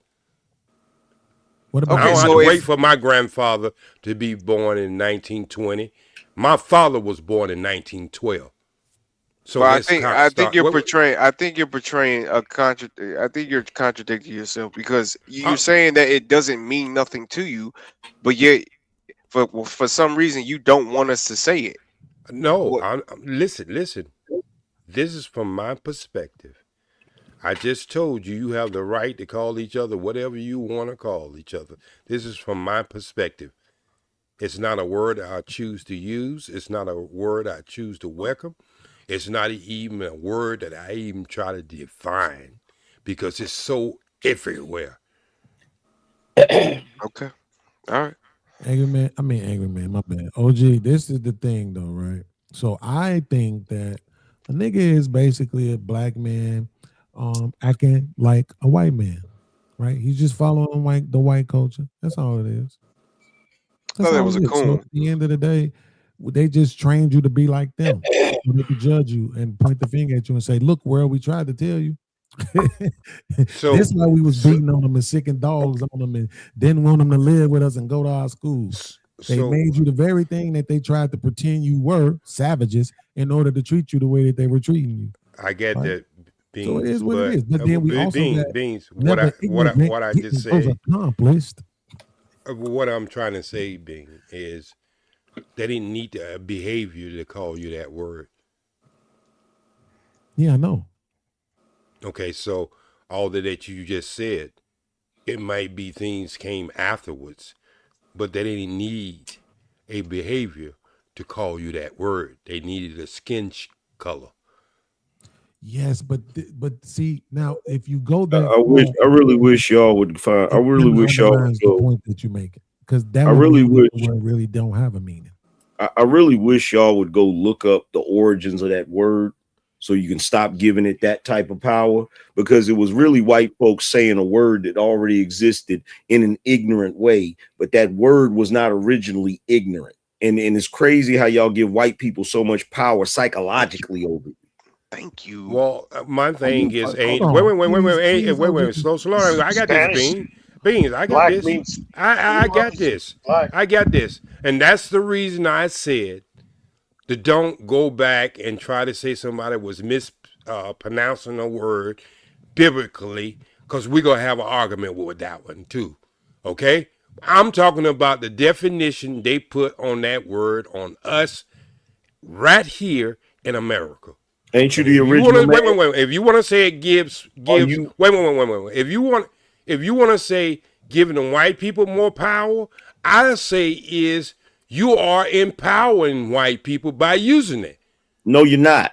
What about
I don't have to wait for my grandfather to be born in 1920. My father was born in 1912. So
I think you're portraying a contradict. I think you're contradicting yourself because you're saying that it doesn't mean nothing to you, but yet for some reason you don't want us to say it.
No, listen. This is from my perspective. I just told you have the right to call each other whatever you want to call each other. This is from my perspective. It's not a word I choose to use. It's not a word I choose to welcome. It's not even a word that I even try to define because it's so everywhere.
Okay. All right.
Angry man, my bad. OG, this is the thing though, right? So I think that a nigga is basically a black man acting like a white man, right? He's just following the white culture. That's all it is.
I thought it was a coon.
So at the end of the day, they just trained you to be like them. So they could judge you and point the finger at you and say, look, world, we tried to tell you. So that's why we was beating on them and sicking dogs on them and didn't want them to live with us and go to our schools. They made you the very thing that they tried to pretend you were, savages, in order to treat you the way that they were treating you.
I get that. Beans,
so it is what it is. But then we also
Beans. What I just said.
Accomplished.
What I'm trying to say, Bing, is they didn't need the behavior to call you that word.
Yeah, I know.
Okay, so all that you just said, it might be things came afterwards, but they didn't need a behavior to call you that word. They needed a skin color.
Yes, but see now, if you go there,
I really wish y'all would find. I really wish y'all would go.
The point that you make, because that
I really wish
really don't have a meaning.
I really wish y'all would go look up the origins of that word, so you can stop giving it that type of power, because it was really white folks saying a word that already existed in an ignorant way, but that word was not originally ignorant. And it's crazy how y'all give white people so much power psychologically over it.
Thank you.
Well, my thing is, wait, slow down. I got this, Beans. I got this. I got this. I got this. And that's the reason I said to don't go back and try to say somebody was mispronouncing a word biblically, because we're going to have an argument with that one too. Okay? I'm talking about the definition they put on that word on us right here in America.
Ain't you the original?
Wait. If you want to say it gives. Wait. If you want to say giving the white people more power, I say is you are empowering white people by using it.
No, you're not.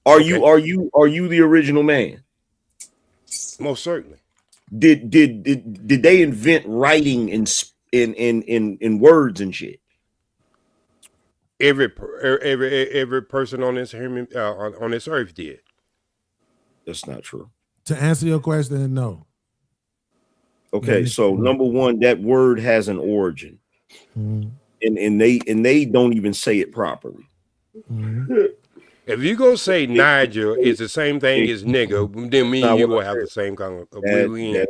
Are you the original man?
Most certainly.
Did they invent writing in words and shit?
Every person on this on this earth did.
That's not true.
To answer your question, no.
Okay, so number one, that word has an origin, and they don't even say it properly.
If you go say Niger is the same thing as nigga, then me and you will have the same kind of.
That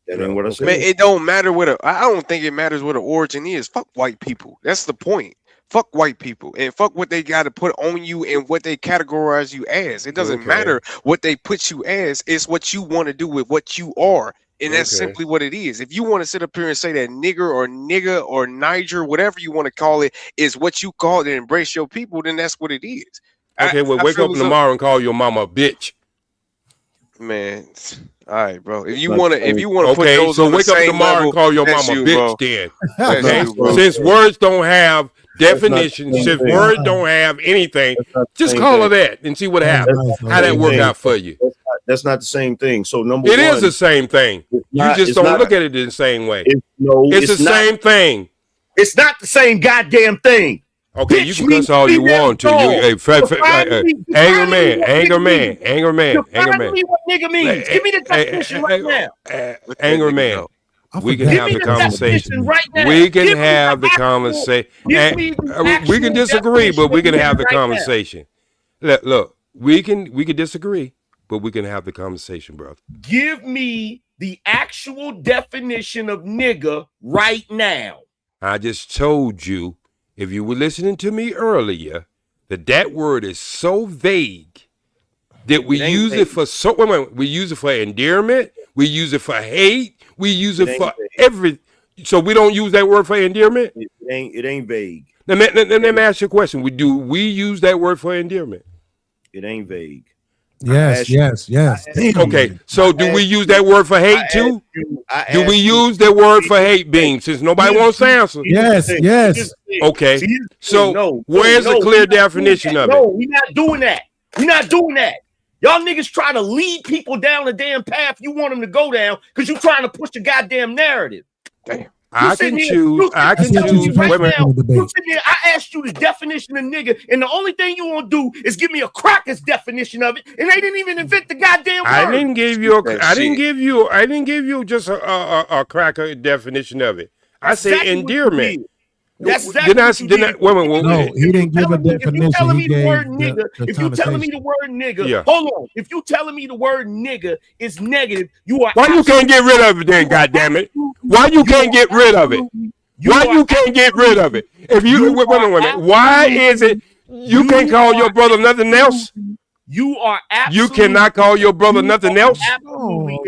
ain't what I said.
Man, it don't matter I don't think it matters what the origin is. Fuck white people. That's the point. Fuck white people and fuck what they got to put on you and what they categorize you as. It doesn't matter what they put you as. It's what you want to do with what you are. And that's simply what it is. If you want to sit up here and say that nigga or Niger, whatever you want to call it, is what you call it and embrace your people, then that's what it is.
Okay, wake up tomorrow and call your mama a bitch.
Man, all right, bro. If you wanna put those
so
on
wake
the
up
same
tomorrow
level,
and call your mama
you,
bitch,
bro.
then.
Okay,
Since words don't have definitions, since words don't have anything, just call her that and see what happens. How that work out for you?
That's not the same thing. So number
one,
is
the same thing. You just don't look at it in the same way. It's the same thing.
It's not the same goddamn thing.
Okay, you can cuss all you want to. Anger man.
Define me what nigga means. Give me the definition right now.
Anger man. We can have the conversation.
Right now.
We can have the conversation. We can disagree, but we can have the conversation. Look, we can disagree, but we can have the conversation, brother.
Give me the actual definition of nigga right now.
I just told you, if you were listening to me earlier, that word is so vague that we use it for we use it for endearment, we use it for hate, we use it for every. So we don't use that word for endearment.
It ain't vague.
Let me ask you a question. We use that word for endearment?
It ain't vague.
Yes.
Okay, so do we use that word for hate too? Do we use that word for hate, Beam? Since nobody wants to answer.
Yes.
Okay, so where's the clear definition of it?
No, we're not doing that. We're not doing that. Y'all niggas try to lead people down the damn path you want them to go down because you're trying to push the goddamn narrative.
Damn. I can choose.
Right now, I asked you the definition of nigga, and the only thing you want to do is give me a cracker's definition of it, and they didn't even invent the goddamn word.
I didn't give you just a cracker definition of it. I said endearment.
That's exactly
No, he didn't give a definition.
If you telling me the word nigga, hold on. If you telling me the word nigga is negative, you are.
Why you can't get rid of it then? Goddamn it! Why you can't get rid of it? Why you can't get rid of it? If you wait a minute, why is it you can't call your brother nothing else?
You are absolutely.
You cannot call your brother nothing else.
Absolutely.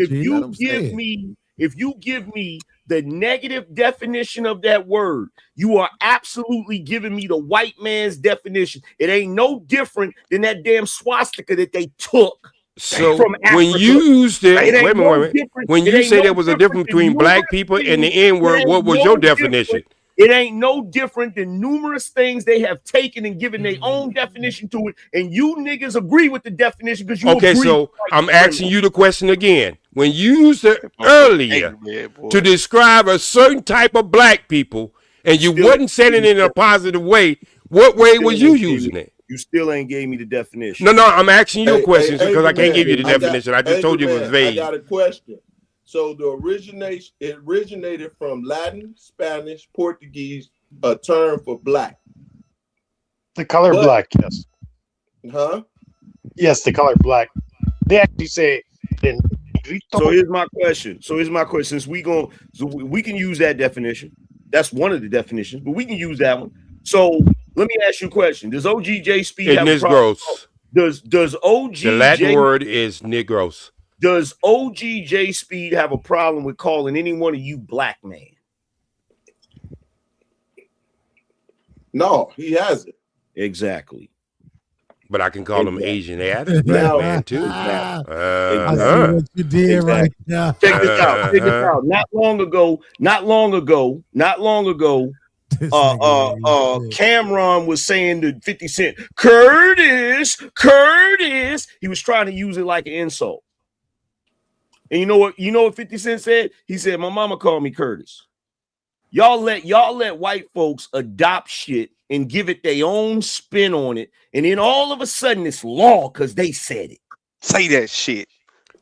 If you give me the negative definition of that word, you are absolutely giving me the white man's definition. It ain't no different than that damn swastika that they took.
So
from Africa.
When you used it, wait a minute. When you say there was a difference between black people and the N-word, what was your definition?
It ain't no different than numerous things they have taken and given their own definition to it, and you niggas agree with the definition because you
okay.
Agree
So I'm asking you the question again. When you used it earlier to describe a certain type of black people, and you wasn't saying it in a positive way, what way was you using it?
You still ain't gave me the definition.
No, I'm asking you a question because I can't give you the definition. I just told you it was vague.
I got a question. So it originated from Latin, Spanish, Portuguese, a term for black.
The color black, yes.
Huh?
Yes, the color black. They actually say in.
So here's my question. Since we can use that definition. That's one of the definitions, but we can use that one. So let me ask you a question. Does OGJ Speed have a problem? Does OGJ,
the Latin word is Negros.
Does OGJ Speed have a problem with calling any one of you black man?
No, he hasn't.
Exactly.
But I can call him Asian black man too.
I see what you did right now.
Check this out. Not long ago. Cameron was saying to 50 Cent, Curtis. He was trying to use it like an insult. And you know what 50 Cent said? He said, my mama called me Curtis. Y'all let white folks adopt shit and give it their own spin on it. And then all of a sudden it's law because they said it.
Say that shit.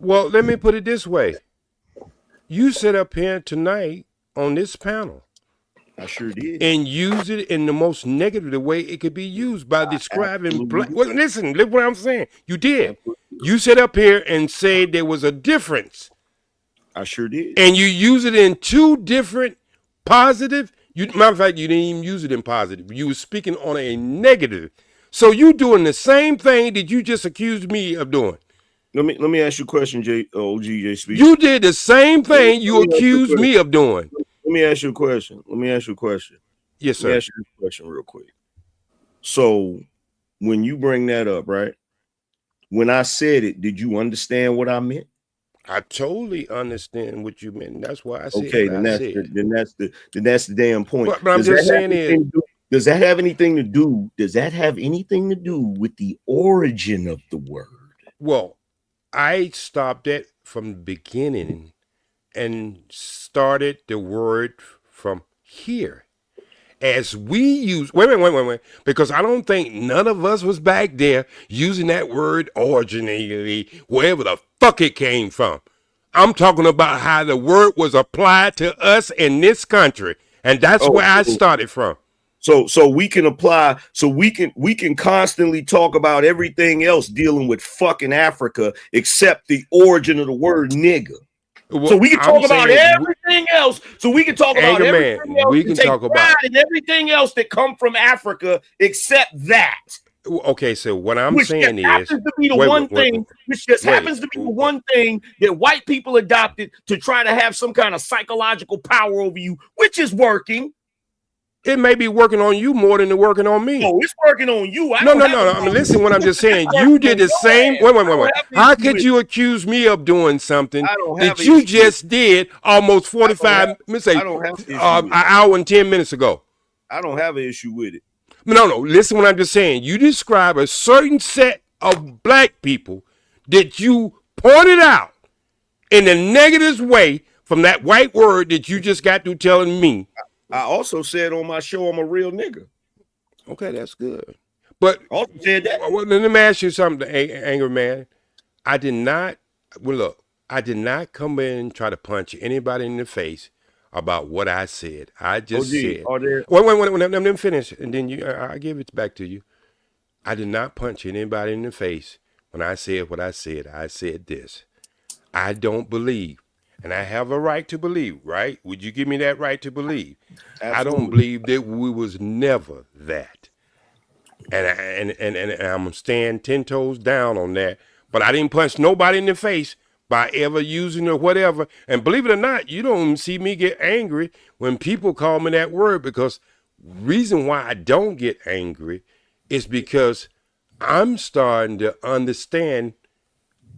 Well, let me put it this way. You sit up here tonight on this panel.
I sure did.
And use it in the most negative way it could be used by describing black. Well, listen, look what I'm saying. You did. You sit up here and say there was a difference.
I sure did.
And you use it in two different positive. Matter of fact, you didn't even use it in positive. You were speaking on a negative. So you doing the same thing that you just accused me of doing.
Let me ask you a question, OGJ Speed.
You did the same thing you accused me of doing.
Let me ask you a question.
Yes, sir.
Let me ask you a question real quick. So when you bring that up, right? When I said it, did you understand what I meant?
I totally understand what you meant. That's why I said
okay, then that's the damn point.
But I'm just saying
does that have anything to do with the origin of the word?
Well, I stopped it from the beginning and started the word from here. As we use, wait, because I don't think none of us was back there using that word originally, wherever the fuck it came from. I'm talking about how the word was applied to us in this country, and that's where I started from.
So we can apply. So we can constantly talk about everything else dealing with fucking Africa except the origin of the word nigga. Well, so we can talk about everything else. So we can talk about everything else. We can take pride in everything else that come from Africa except that.
Okay, so what I'm saying is,
happens to be the one thing, which just happens to be the one thing that white people adopted to try to have some kind of psychological power over you, which is working.
It may be working on you more than it's working on me.
No, it's working on you.
No. I mean, listen, what I'm just saying, you did the same. Wait. How could you accuse me of doing something that you just did almost 45, let's say, an hour and 10 minutes ago?
I don't have an issue with it.
No. Listen, what I'm just saying, you describe a certain set of black people that you pointed out in the negative way from that white word that you just got through telling me.
I also said on my show, I'm a real nigga.
Okay, that's good. But
also said that.
Well, let me ask you something, Angry Man. I did not come in and try to punch anybody in the face about what I said. I just said. Wait, let me finish, and then I'll give it back to you. I did not punch anybody in the face when I said what I said. I said this. I don't believe. And I have a right to believe, right? Would you give me that right to believe? Absolutely. I don't believe that we was never that. And I'm going to stand 10 toes down on that. But I didn't punch nobody in the face by ever using or whatever. And believe it or not, you don't even see me get angry when people call me that word, because reason why I don't get angry is because I'm starting to understand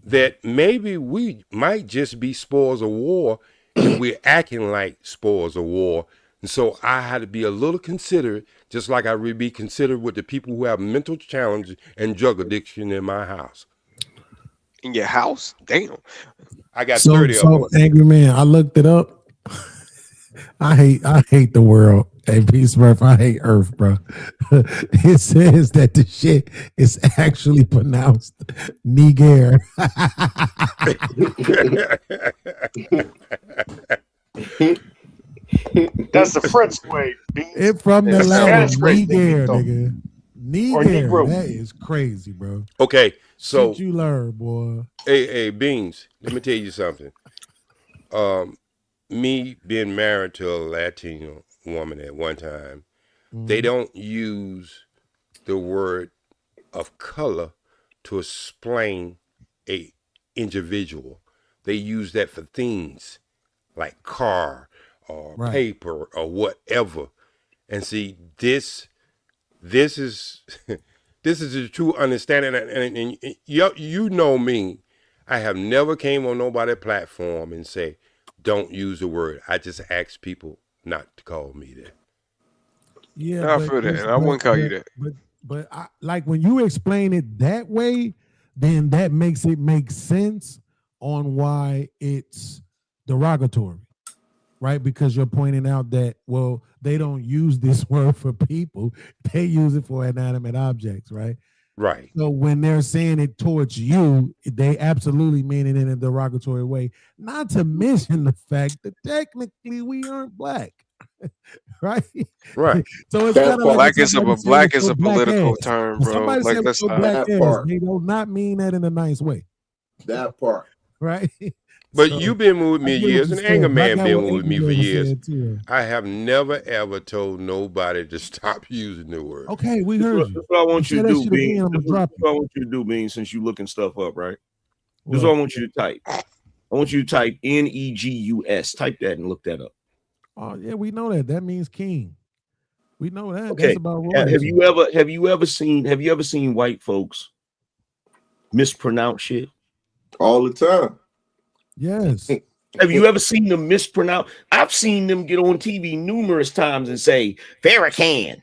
that maybe we might just be spoils of war and we're acting like spoils of war. And so I had to be a little considerate, just like I would be considerate with the people who have mental challenges and drug addiction in my house.
In your house? Damn.
I got 30 of them.
Angry Man, I looked it up. I hate the world. Hey, Peace Murph, I hate Earth, bro. It says that the shit is actually pronounced Niger.
That's the French way.
It's from the Latin, Niger, nigga. Niger, that is crazy, bro.
Okay, so
shit you learn, boy.
Hey, Beans, let me tell you something. Me being married to a Latino woman at one time, they don't use the word of color to explain a individual. They use that for things like car or paper or whatever. And see, this is this is a true understanding. And you know me, I have never came on nobody's platform and say, don't use the word. I just ask people not to call me that.
Yeah, I feel that. I wouldn't call you that.
But I, like when you explain it that way, then that makes it make sense on why it's derogatory, right? Because you're pointing out that, well, they don't use this word for people. They use it for inanimate objects, right?
Right.
So when they're saying it towards you, they absolutely mean it in a derogatory way. Not to mention the fact that technically we aren't black, right?
Right.
So it's kind of like
black is a political term, bro.
Somebody
like
said black ass, they do not mean that in a nice way.
That part,
right?
But so, you've been with me years, and Anger Man been with me for years. I have never ever told nobody to stop using the word.
Okay, we heard you.
That's what I want you to do, Bean. That's what I want you to do, Bean, since you're looking stuff up, right? This is what I want you to type. I want you to type Negus. Type that and look that up.
Oh yeah, we know that. That means king. We know that.
Okay.
That's about
have you ever seen white folks mispronounce shit?
All the time.
Yes.
Have you ever seen them mispronounce? I've seen them get on TV numerous times and say Farrakhan.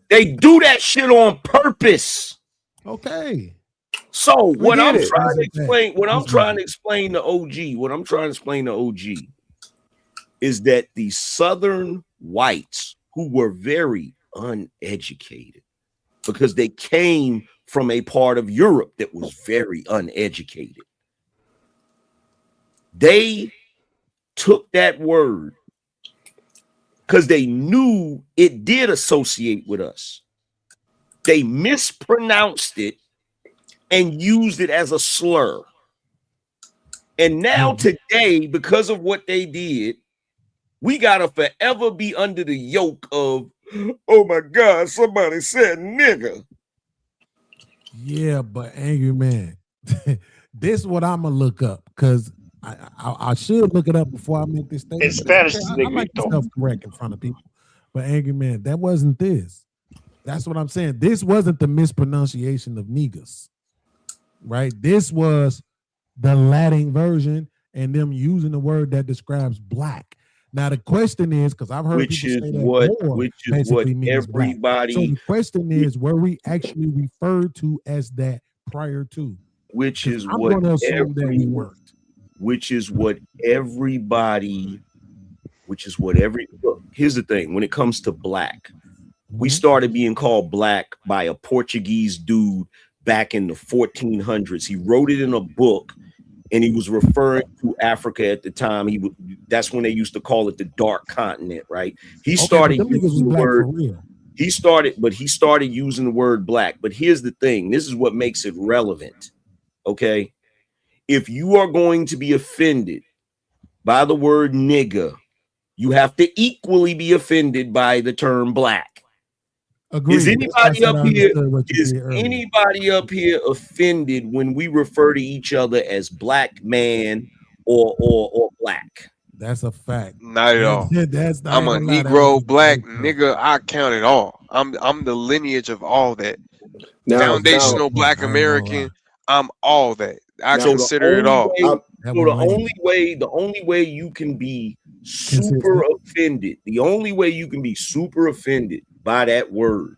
They do that shit on purpose.
Okay.
So what I'm trying to explain, what I'm trying to explain to OG is that the Southern whites who were very uneducated because they came from a part of Europe that was very uneducated.
They took that word because they knew it did associate with us. They mispronounced it and used it as a slur. And now today, because of what they did, we gotta forever be under the yoke of, oh my God, somebody said nigga.
Yeah, but Angry Man, this is what I'm gonna look up because I should look it up before I make this statement.
In
But it's
Spanish,
okay. I like to self-correct in front of people. But Angry Man, that wasn't this. That's what I'm saying. This wasn't the mispronunciation of niggas, right? This was the Latin version and them using the word that describes black. Now the question is, because I've heard people say that
which is what everybody.
Black. So the question is, were we actually referred to as that prior to?
Which is what everybody. Look, here's the thing: when it comes to black, we started being called black by a Portuguese dude back in the 1400s. He wrote it in a book. And he was referring to Africa at the time. That's when they used to call it the dark continent, right? He started using the word. He started using the word black. But here's the thing: this is what makes it relevant. Okay, if you are going to be offended by the word nigga, you have to equally be offended by the term black.
Agreed.
Is anybody up here offended when we refer to each other as black man or black?
That's a fact.
Not at all. I'm a Negro, black nigga. I count it all. I'm the lineage of all that. Foundational Black American. I'm all that. I consider it all.
The only way you can be super offended, by that word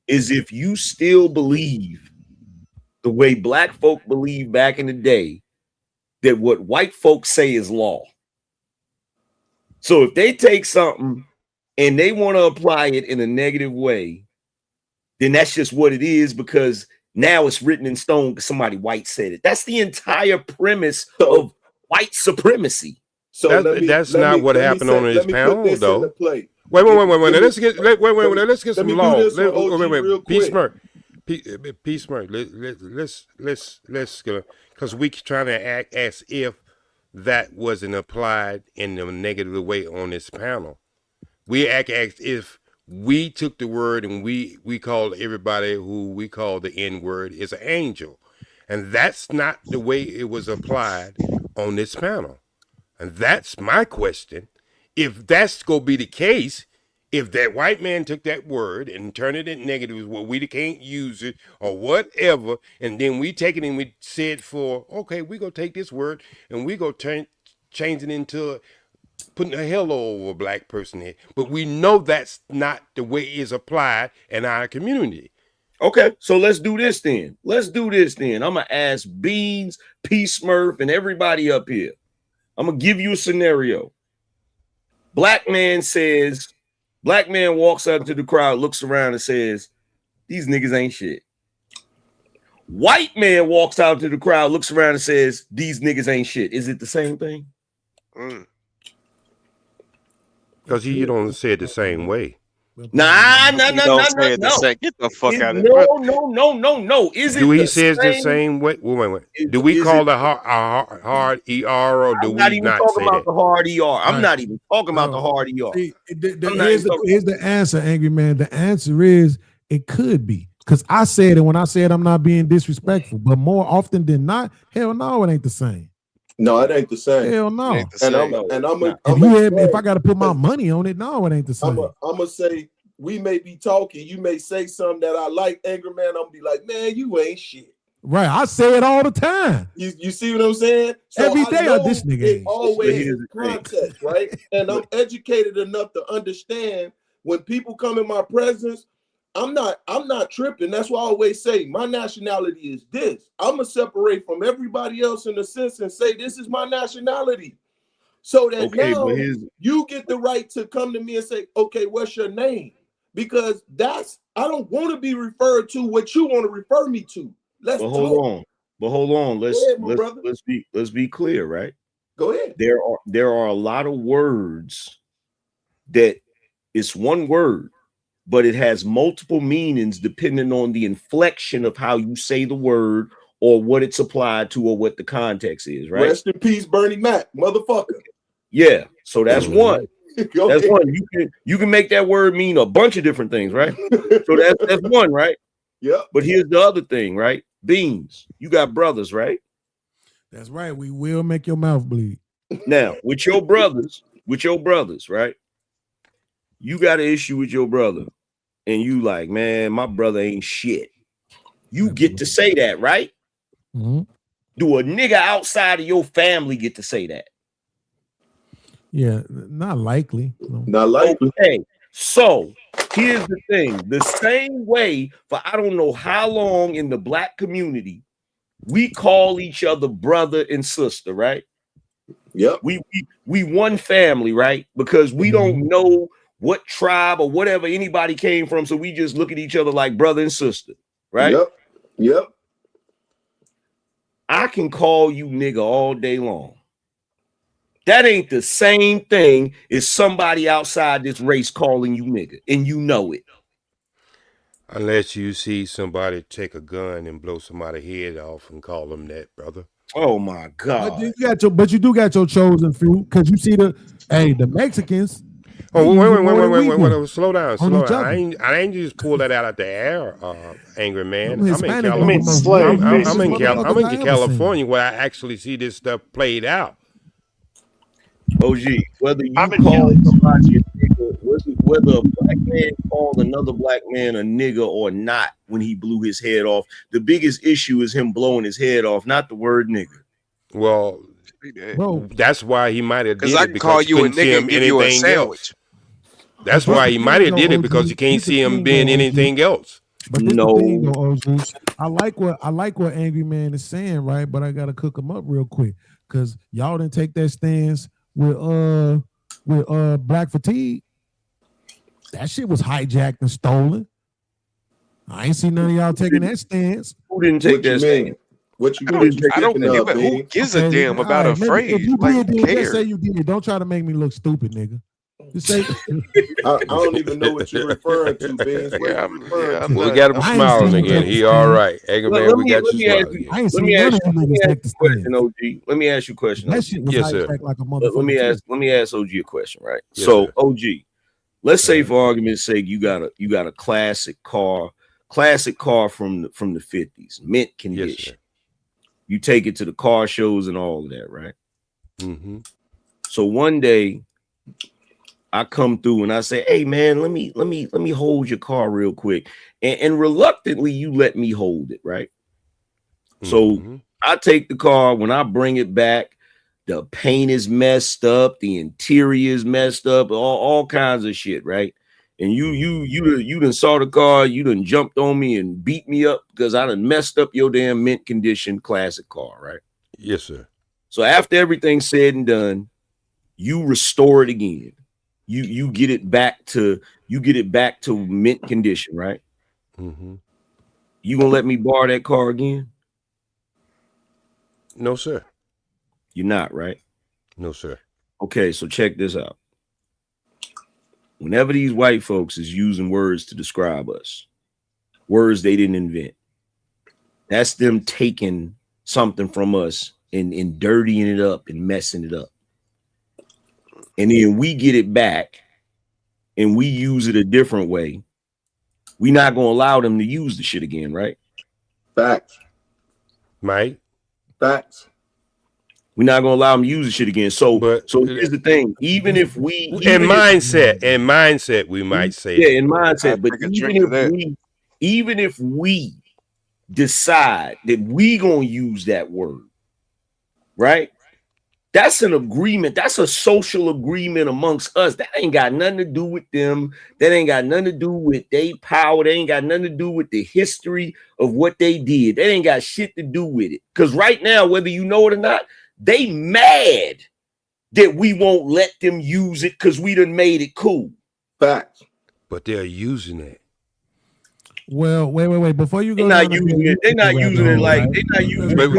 is if you still believe the way black folk believed back in the day, that what white folks say is law. So if they take something and they want to apply it in a negative way, then that's just what it is, because now it's written in stone because somebody white said it. That's the entire premise of white supremacy.
So
that's not what happened on this panel, though. Wait. Let's get some law. Wait. Peace Smirk. Let's go, because we trying to act as if that wasn't applied in a negative way on this panel. We act as if we took the word and we called everybody who we call the N-word is an angel, and that's not the way it was applied on this panel. And that's my question. If that's going to be the case, if that white man took that word and turned it in negative, well, we can't use it or whatever, and then we take it and we said okay, we're going to take this word and we're going to change it into putting a hello over a black person here. But we know that's not the way it's applied in our community.
Okay, so let's do this then. I'm going to ask Beans, P. Smurf, and everybody up here. I'm going to give you a scenario. Black man walks out to the crowd, looks around and says, these niggas ain't shit. White man walks out to the crowd, looks around and says, these niggas ain't shit. Is it the same thing?
Because you don't say it the same way.
No.
Get the fuck out of
here. No.
Do he says the same way? Wait. Do we call the hard ER or do we not say that?
The hard ER. I'm not even talking about the hard ER.
Here's the answer, Angry Man. The answer is it could be. Because I said it when I said I'm not being disrespectful, but more often than not, hell no, it ain't the same.
No, it ain't the same.
Hell no.
If
I got to put my money on it, no, it ain't the same.
I'm gonna say, we may be talking, you may say something that I like, Angry Man. I'm gonna be like, man, you ain't shit.
Right, I say it all the time.
You see what I'm saying? So
every day, this nigga
it always is context, right? And I'm educated enough to understand when people come in my presence, I'm not tripping. That's why I always say my nationality is this. I'm gonna separate from everybody else in a sense and say this is my nationality. So that now you get the right to come to me and say, okay, what's your name? Because I don't want to be referred to what you want to refer me to. Let's
hold on. Let's be clear, right?
Go ahead.
There are a lot of words that it's one word, but it has multiple meanings depending on the inflection of how you say the word or what it's applied to or what the context is, right?
Rest in peace, Bernie Mac, motherfucker.
Yeah, so that's one.
Go
That's
ahead.
one. You can make that word mean a bunch of different things, right? So that's one, right?
Yeah.
But here's the other thing, right? Beans. You got brothers, right?
That's right. We will make your mouth bleed.
Now, with your brothers, right? You got an issue with your brother, and you like, man, my brother ain't shit. You get to say that, right?
Mm-hmm.
Do a nigga outside of your family get to say that?
Yeah, not likely. No.
Not likely.
Okay, so here's the thing. The same way for I don't know how long in the black community, we call each other brother and sister, right?
Yep.
We one family, right? Because we don't know what tribe or whatever anybody came from, so we just look at each other like brother and sister, right?
Yep.
I can call you nigga all day long. That ain't the same thing as somebody outside this race calling you nigga, and you know it.
Unless you see somebody take a gun and blow somebody's head off and call them that, brother.
Oh my God!
But you do got your chosen few, because you see the Mexicans.
Oh, wait, slow down. I ain't just pull that out of the air, angry man. I'm in California where I actually see this stuff played out.
OG, whether you call somebody a nigga, whether a black man called another black man a nigga or not when he blew his head off, the biggest issue is him blowing his head off, not the word nigga.
Well, that's why he might have did it.
I can call you a nigga and give you a sandwich.
That's why he might have did it, because you can't see him being anything else.
But this the thing, though, OG. I like what Angry Man is saying, right? But I gotta cook him up real quick, because y'all didn't take that stance with Black Fatigue. That shit was hijacked and stolen. I ain't seen none of y'all taking that stance.
Who didn't take that stance?
Who gives a damn about a phrase?
If you
like,
did, just say you did. Don't try to make me look stupid, nigga. Just say.
I don't even know what you're referring to, Beans.
We got him smiling again. He all right. Angry man, we got you smiling.
Let me ask you a question, OG. Let me ask you a question.
Yes, sir. Like a
let me ask OG a question, right? Yes, so, sir. OG, let's say for argument's sake, you got a classic car from the 50s, mint condition. Yes, you take it to the car shows and all of that, right?
Mm-hmm.
So one day I come through and I say, hey man, let me hold your car real quick. And reluctantly you let me hold it, right? So I take the car. When I bring it back, the paint is messed up, the interior is messed up, all kinds of shit, right? And you done saw the car, you done jumped on me and beat me up because I done messed up your damn mint condition classic car, right?
Yes, sir.
So after everything's said and done, you restore it again. You get it back to mint condition, right?
Mm-hmm.
You gonna let me borrow that car again?
No, sir.
You're not, right?
No, sir.
Okay, so check this out. Whenever these white folks is using words to describe us, words they didn't invent, that's them taking something from us and dirtying it up and messing it up. And then we get it back and we use it a different way. We're not going to allow them to use the shit again, right?
Facts.
Right?
Facts.
We're not going to allow them to use the shit again. So here's the thing. Even if we...
In mindset, we might say
that. Yeah, in mindset. But even if we decide that we going to use that word, right? That's an agreement. That's a social agreement amongst us. That ain't got nothing to do with them. That ain't got nothing to do with their power. They ain't got nothing to do with the history of what they did. That ain't got shit to do with it. Because right now, whether you know it or not, they mad that we won't let them use it because we done made it cool.
Facts.
But they're using it.
Well, wait. Before you go,
they're not using it. They're not using it like they're not using it.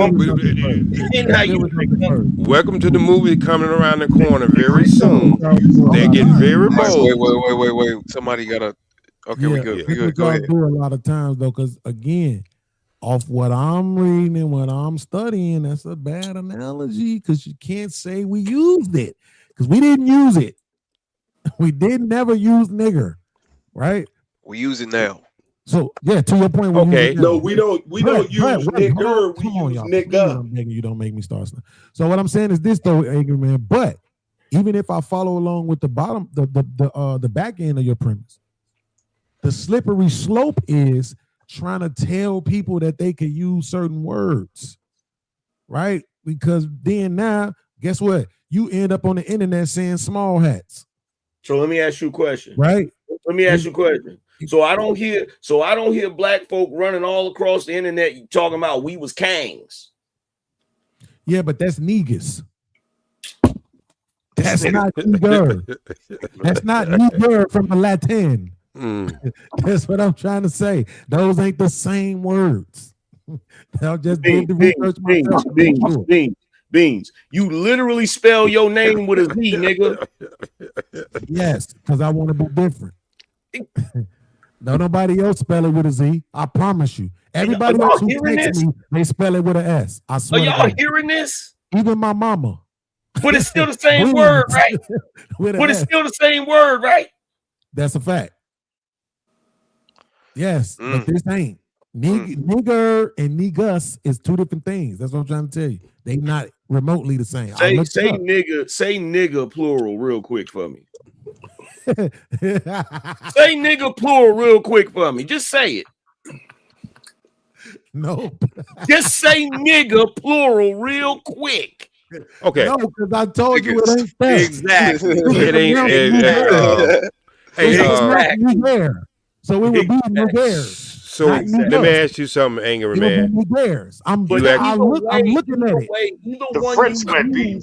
Welcome to the movie coming around the corner very soon. They're getting very bold.
Wait. Somebody gotta. Okay, we good. We good. Go ahead.
Do a lot of times though, because again, off what I'm reading and what I'm studying, that's a bad analogy because you can't say we used it because we didn't use it. We didn't never use nigger, right?
We use it now.
So yeah, to your point.
Okay. No, we don't use nigger. We use nigga.
I'm begging you, don't make me start. So what I'm saying is this though, angry man. But even if I follow along with the bottom, the back end of your premise, the slippery slope is trying to tell people that they could use certain words, right? Because then now, guess what? You end up on the internet saying small hats.
So let me ask you a question.
Right?
Let me ask you a question. So I don't hear black folk running all across the internet talking about we was kangs.
Yeah, but that's niggas. That's not nigger. That's not nigger from the Latin. That's what I'm trying to say. Those ain't the same words. I'll just did the research myself.
Beans. You literally spell your name with a Z, nigga.
Yes, because I want to be different. No, nobody else spell it with a Z. I promise you. Everybody else who texts me, they spell it with an S. I swear.
Are y'all hearing this?
Even my mama.
But it's still the same word, right? But it's still the same word, right?
That's a fact. Yes, but this ain't. Nigger and niggas is two different things. That's what I'm trying to tell you. They not remotely the same.
Say nigga plural real quick for me. Say nigga plural real quick for me. Just say it.
No.
Just say nigga plural real quick.
Okay.
No, because I told you it ain't that.
Exactly.
It ain't.
Nigger. So it would be niggers.
So let me ask you something, angry man.
I'm looking at it.
The French might be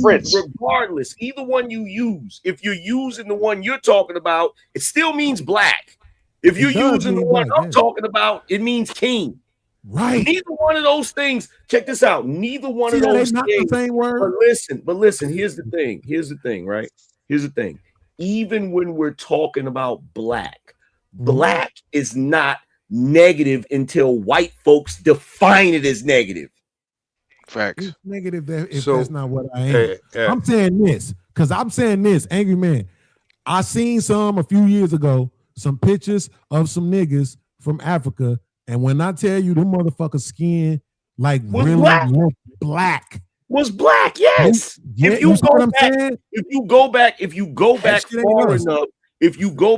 regardless. Either one you use, if you're using the one you're talking about, it still means black. If you're using the one I'm talking about, it means king.
Right.
Neither one of those things. Check this out. Neither one of those
not
things.
The same word.
But listen. Here's the thing. Right. Here's the thing. Even when we're talking about black. Black is not negative until white folks define it as negative.
Facts.
It's negative if that's not what I am. I'm saying this because I'm saying this, angry man. I seen a few years ago, some pictures of some niggas from Africa, and when I tell you them motherfuckers skin like
was
really
black.
black.
Was black, yes.
Yeah,
if you go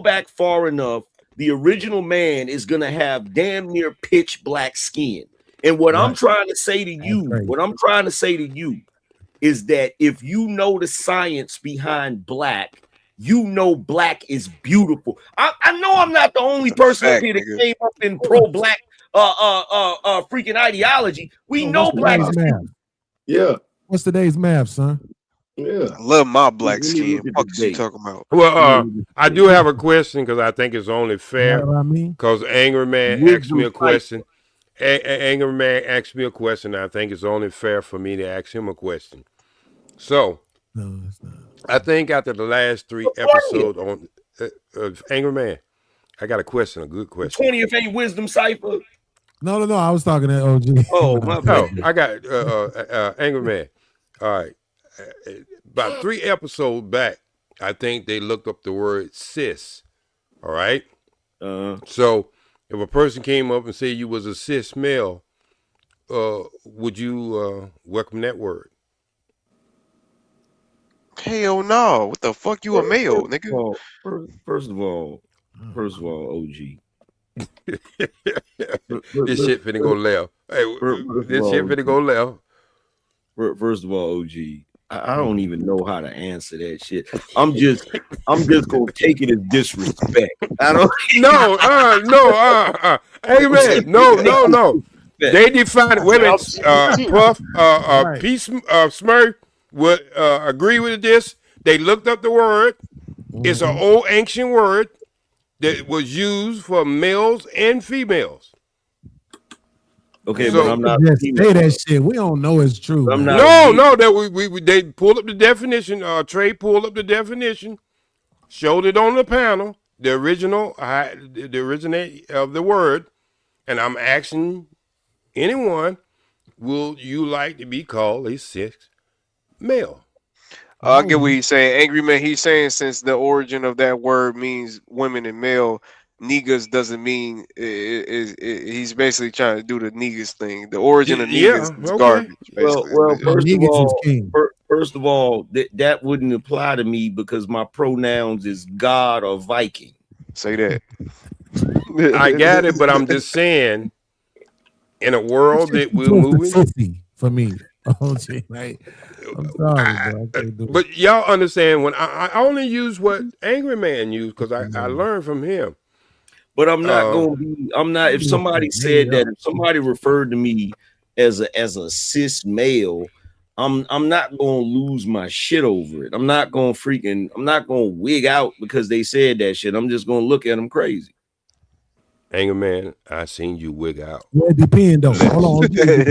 back far enough, the original man is gonna have damn near pitch black skin. And what I'm trying to say to you, is that if you know the science behind black, you know black is beautiful. I know I'm not the only person up here that came up in pro-black freaking ideology. We know black is beautiful.
Yeah.
What's today's math, son?
Yeah.
I love my black skin. What you talking about?
Well, I do have a question because I think it's only fair. Because Angry Man asked me a question. Angry Man asked me a question. I think it's only fair for me to ask him a question. So,
no, it's not.
I think after the last 3 episodes on Angry Man, I got a question, a good question.
20th ain't wisdom cipher.
No. I was talking to OG.
Oh, my bad.
I got Angry Man. All right. About 3 episodes back, I think they looked up the word cis. All right. So if a person came up and said you was a cis male, would you welcome that word?
Hell no. What the fuck? You a male, nigga?
Well, first of all, OG.
This shit finna go left. Hey, this shit finna go left.
First of all, OG, I don't even know how to answer that shit. I'm just gonna take it as disrespect. I don't.
No. Hey man, no. They define women. Puff, Peace, Smurf would agree with this. They looked up the word. It's an old ancient word. that was used for males and females.
Okay,
so,
but I'm not.
Just say that shit. We don't know it's true.
I'm
man.
No, that we they pulled up the definition. Trey pulled up the definition, showed it on the panel, the original of the word, and I'm asking anyone, will you like to be called a cis male?
I get what he's saying. Angry man, he's saying since the origin of that word means women and male, niggas doesn't mean he's basically trying to do the niggas thing. The origin of niggas is garbage. Basically.
Well, first of all, that wouldn't apply to me because my pronouns is God or Viking.
Say that.
I got it, but I'm just saying, in a world that we're moving
for me. Right? I'm sorry, bro. I can't do
but y'all understand when I only use what Angry Man used because I learned from him.
But I'm not going to be. I'm not. If somebody said that, if somebody referred to me as a cis male, I'm not going to lose my shit over it. I'm not going to wig out because they said that shit. I'm just going to look at them crazy.
Angry Man, I seen you wig out.
Yeah, it depends though. Hold on. It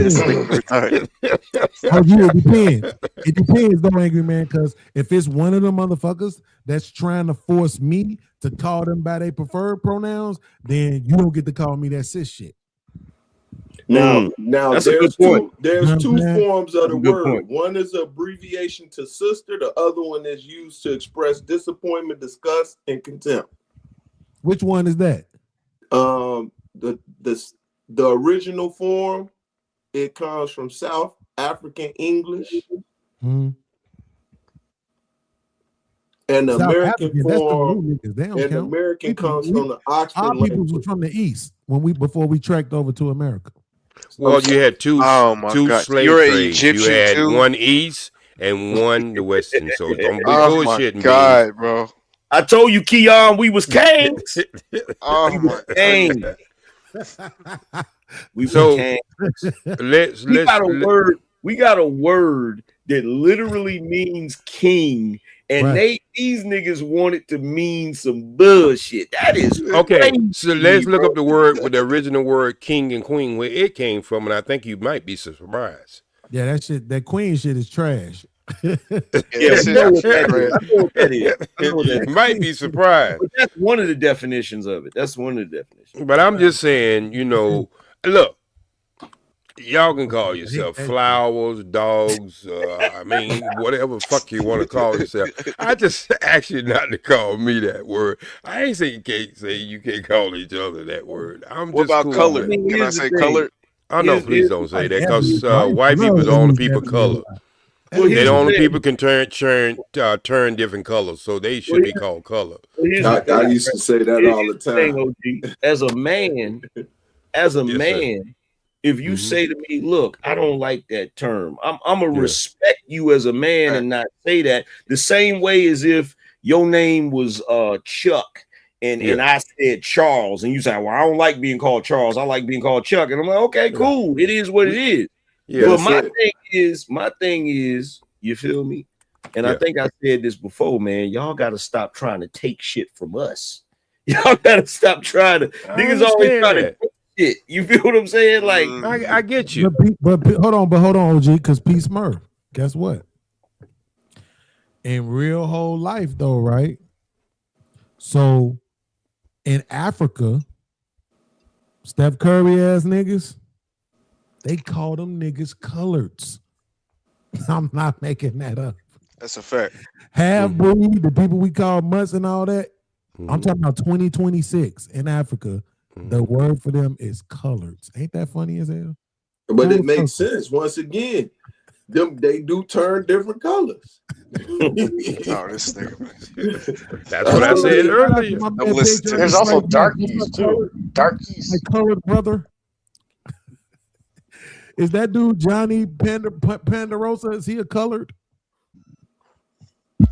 depends. It depends though, Angry Man, because if it's one of them motherfuckers that's trying to force me to call them by their preferred pronouns, then you don't get to call me that cis shit.
Now there's two forms of the word.
Point.
One is an abbreviation to sister. The other one is used to express disappointment, disgust, and contempt.
Which one is that?
The original form, it comes from South African English.
Mm-hmm.
And the
South
American
African,
form,
they don't
and
count.
American comes from the Oxford
our people
language.
was from the East before we trekked over to America.
Well, you had two slave
You're an
trades. You
Egyptian
had
too?
one East and one the Western. So don't be
Oh my
bullshitting,
God, bro.
I told you, Keon, we was kings.
Oh my
kings. We
So,
kings. We got a word that literally means king, and these niggas want it to mean some bullshit. That is
okay.
crazy,
So let's look
bro.
up the word with the original word king and queen, where it came from, and I think you might be surprised.
Yeah, that queen shit is trash.
I know what that is.
You might be surprised.
But that's one of the definitions of it. That's one of the definitions.
But I'm just saying, look, y'all can call yourself flowers, dogs, I mean, whatever fuck you want to call yourself. I just ask you not to call me that word. I ain't saying you can't call each other that word.
What about
cool,
colored?
man.
Can I say colored?
Oh no, please don't say that, because white people are the only people color. They're the only people can turn different colors, so they should be called color.
I used to say that all the time.
As a man, if you say to me, look, I don't like that term, I'm gonna respect you as a man and not say that the same way as if your name was Chuck and I said Charles and you say, well, I don't like being called Charles, I like being called Chuck, and I'm like, okay, cool, it is what it is. But my thing is, you feel me? And I think I said this before, man. Y'all got to stop trying to take shit from us. Y'all got to stop trying to. Niggas always try to take shit. You feel what I'm saying? Like,
I get you.
But hold on, OG, because P. Smurf, guess what? In real whole life, though, right? So in Africa, Steph Curry ass niggas, they call them niggas coloreds. I'm not making that up.
That's a fact.
Half breed, the people we call mutts and all that. I'm talking about 2026 in Africa. The word for them is coloreds. Ain't that funny as hell?
But it makes sense. Once again, they do turn different colors.
This thing.
That's what I said earlier.
There's also darkies too. Darkies.
My colored brother. Is that dude Johnny Panderosa? Is he a colored?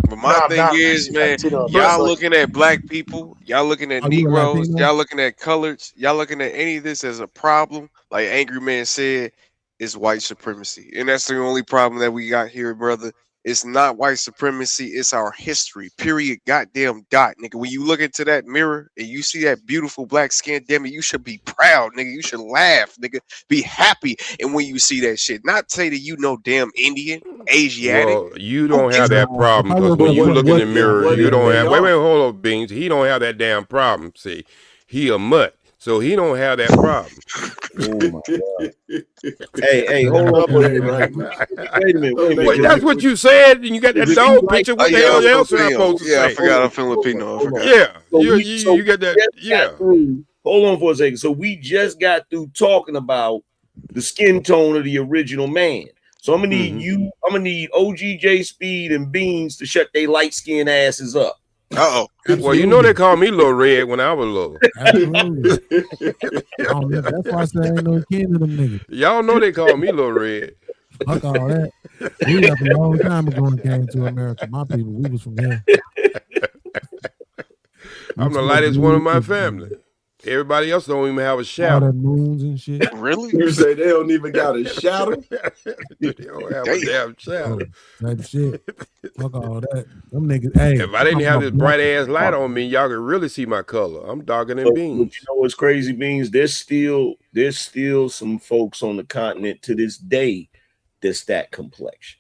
But my thing is, man, y'all looking at black people, y'all looking at Negroes, y'all looking at coloreds, y'all looking at any of this as a problem. Like Angry Man said, it's white supremacy, and that's the only problem that we got here, brother. It's not white supremacy. It's our history. Period. Goddamn dot, nigga. When you look into that mirror and you see that beautiful black skin, damn it, you should be proud, nigga. You should laugh, nigga. Be happy. And when you see that shit, not say that you know damn Indian, Asiatic.
Well, you don't have that problem because when you look in the mirror, you don't have. Wait, hold on, Beans. He don't have that damn problem. See, he a mutt, so he don't have that problem.
Oh my God. Hey, hold up. Wait a minute.
Wait, that's what you said, and you got that dog picture. What the hell else am I supposed to say?
Yeah, I forgot I'm Filipino. I forgot.
Yeah, you got that. Yeah.
Hold on for a second. So we just got through talking about the skin tone of the original man. So I'm gonna need you. I'm gonna need OGJ Speed and Beans to shut their light skinned asses up.
Uh-oh.
Well, you know they called me Little Red when I was little.
Absolutely. That's why I say I ain't no kin to them niggas.
Y'all know they called me Little Red.
Fuck all that. We left a long time ago and came to America. My people, we was from there.
I'm the lightest one in my family. Everybody else don't even have a shower.
Moons and shit.
Really?
You say they don't even got a shower?
They don't have a damn shower.
Type shit. Fuck all that. Them niggas. Hey,
if I didn't have this bright ass light on me, y'all could really see my color. I'm darker than Beans.
But you know what's crazy, Beans? There's still some folks on the continent to this day that's that complexion.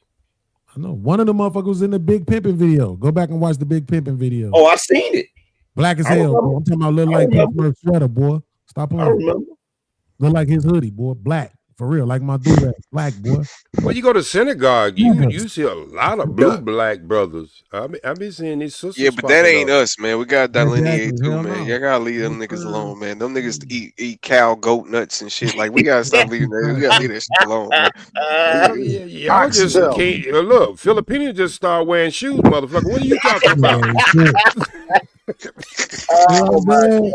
I know. One of the motherfuckers was in the Big Pimpin' video. Go back and watch the Big Pimpin' video.
Oh, I seen it.
Black as hell, bro. I'm talking about little like Pittsburgh sweater, boy. Stop playing.
I remember.
Look like his hoodie, boy. Black. For real. Like my dude. Black, boy.
When you go to synagogue, you see a lot of blue black brothers. I be seeing these sisters.
Yeah, but that ain't us, man. We got to delineate too, man. Y'all gotta leave them niggas alone, man. Them niggas eat cow, goat nuts and shit. Like we gotta stop leaving that. We gotta leave that shit alone, man.
Y'all just can't look. Filipinos just start wearing shoes, motherfucker. What are you talking about?
Oh, man.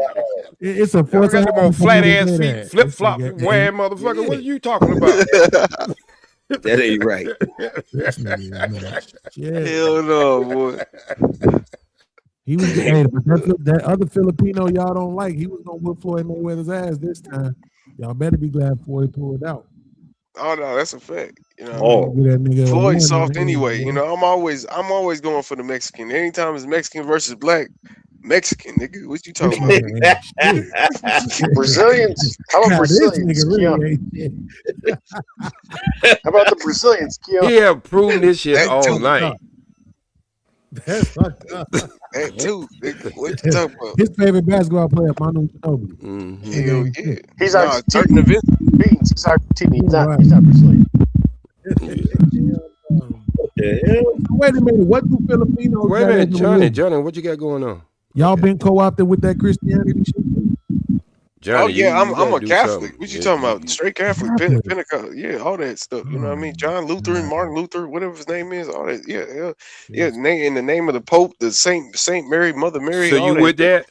It's a
got them on flat ass feet, flip flop wearing motherfucker. What are you talking about?
That ain't right.
Hell no, boy.
He was but that other Filipino y'all don't like. He was gonna whip Floyd Mayweather's ass this time. Y'all better be glad Floyd pulled out.
Oh no, that's a fact. You know, Floyd's soft anyway. You know, I'm always going for the Mexican. Anytime it's Mexican versus black, Mexican nigga. What you talking about?
Brazilians. How about Brazilians? How about the Brazilians?
He have proven this shit all night.
That's fucked up.
That too. What you talking about?
His favorite basketball player, Manu Ginobili.
Hell yeah.
He's Argentinian. He's Argentinian. He's not Brazilian.
Wait a minute. What do Filipinos?
Wait a minute, Johnny. What you got going on?
Y'all been co-opted with that Christianity shit?
Johnny,
yeah, I'm a Catholic. What you talking about? Straight Catholic, Pentecost, yeah, all that stuff. You know what I mean? John Luther and Martin Luther, whatever his name is, all that. Yeah. In the name of the Pope, the Saint Mary, Mother Mary.
So you with that?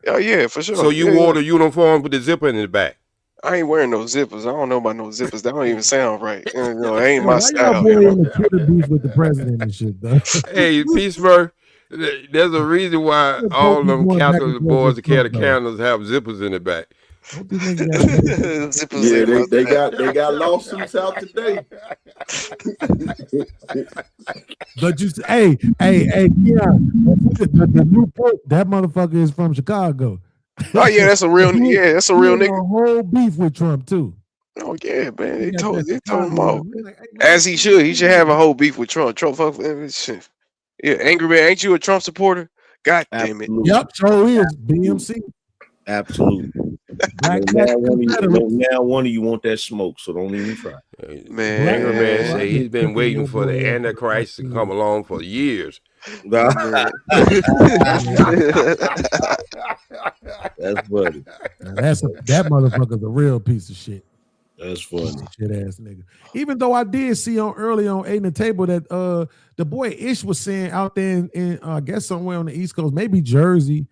Oh yeah, for sure.
So you wore the uniform with the zipper in the back?
I ain't wearing no zippers. I don't know about no zippers. That don't even sound right. You know, it ain't my style.
Why y'all in the Twitter beef with the president and shit, though?
Hey, Peaceburg. There's a reason why all of them Catholic boys that carry the candles have zippers in the back.
Yeah, they got lawsuits out today.
But you, hey, yeah, the new Pope, that motherfucker is from Chicago.
Oh yeah, that's a real nigga.
A whole beef with Trump too.
Oh yeah, man. They told him off. As he should. He should have a whole beef with Trump. Trump fuck with shit. Yeah, angry man. Ain't you a Trump supporter? God damn it.
Yep, so is BMC.
Absolutely. Now one of you want that smoke, so don't even try.
Man, angry man say he's been waiting for the Antichrist to come along for years.
That's funny.
That motherfucker's a real piece of shit.
That's funny.
Shit ass nigga. Even though I did see early on 8 in the table that the boy Ish was saying out there in I guess somewhere on the East Coast, maybe Jersey,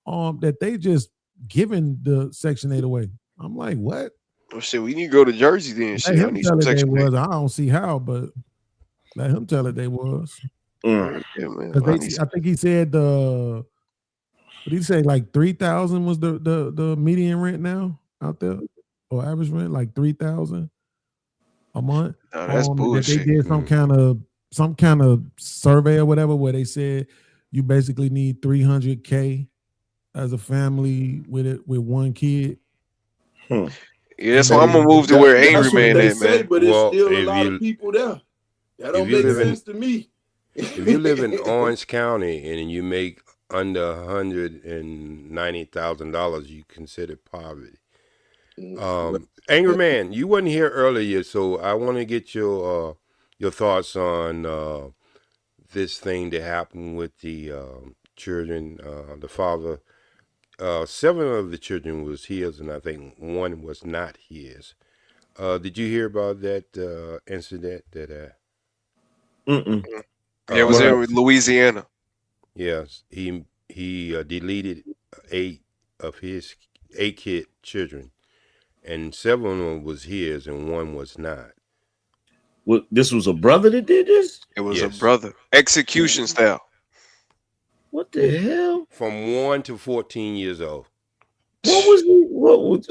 that they just giving the Section 8 away. I'm like, what?
Oh shit, we need to go to Jersey then. Shit, I need some Section 8.
I don't see how, but let him tell it they was.
Yeah, man.
I think he said what did he say? Like 3,000 was the median rent now out there, or average rent like 3,000 a month.
No, that's bullshit.
They did some kind of some kind of survey or whatever where they said you basically need $300K as a family with one kid.
Yeah, that's why I'm gonna move to where Angry Man at, man.
But it's still a lot of people there. That don't make sense to me.
If you live in Orange County and you make under $190,000, you consider poverty. Angry Man, you wasn't here earlier, so I want to get your thoughts on this thing that happened with the children. The father, 7 of the children was his, and I think 1 was not his. Did you hear about that incident? That
Yeah, it was in Louisiana.
Yes, he deleted 8 of his 8 kid children, and 7 of them was his, and 1 was not.
What? This was a brother that did this?
It was a brother, execution style.
What the hell?
From 1 to 14 years old.
What was he?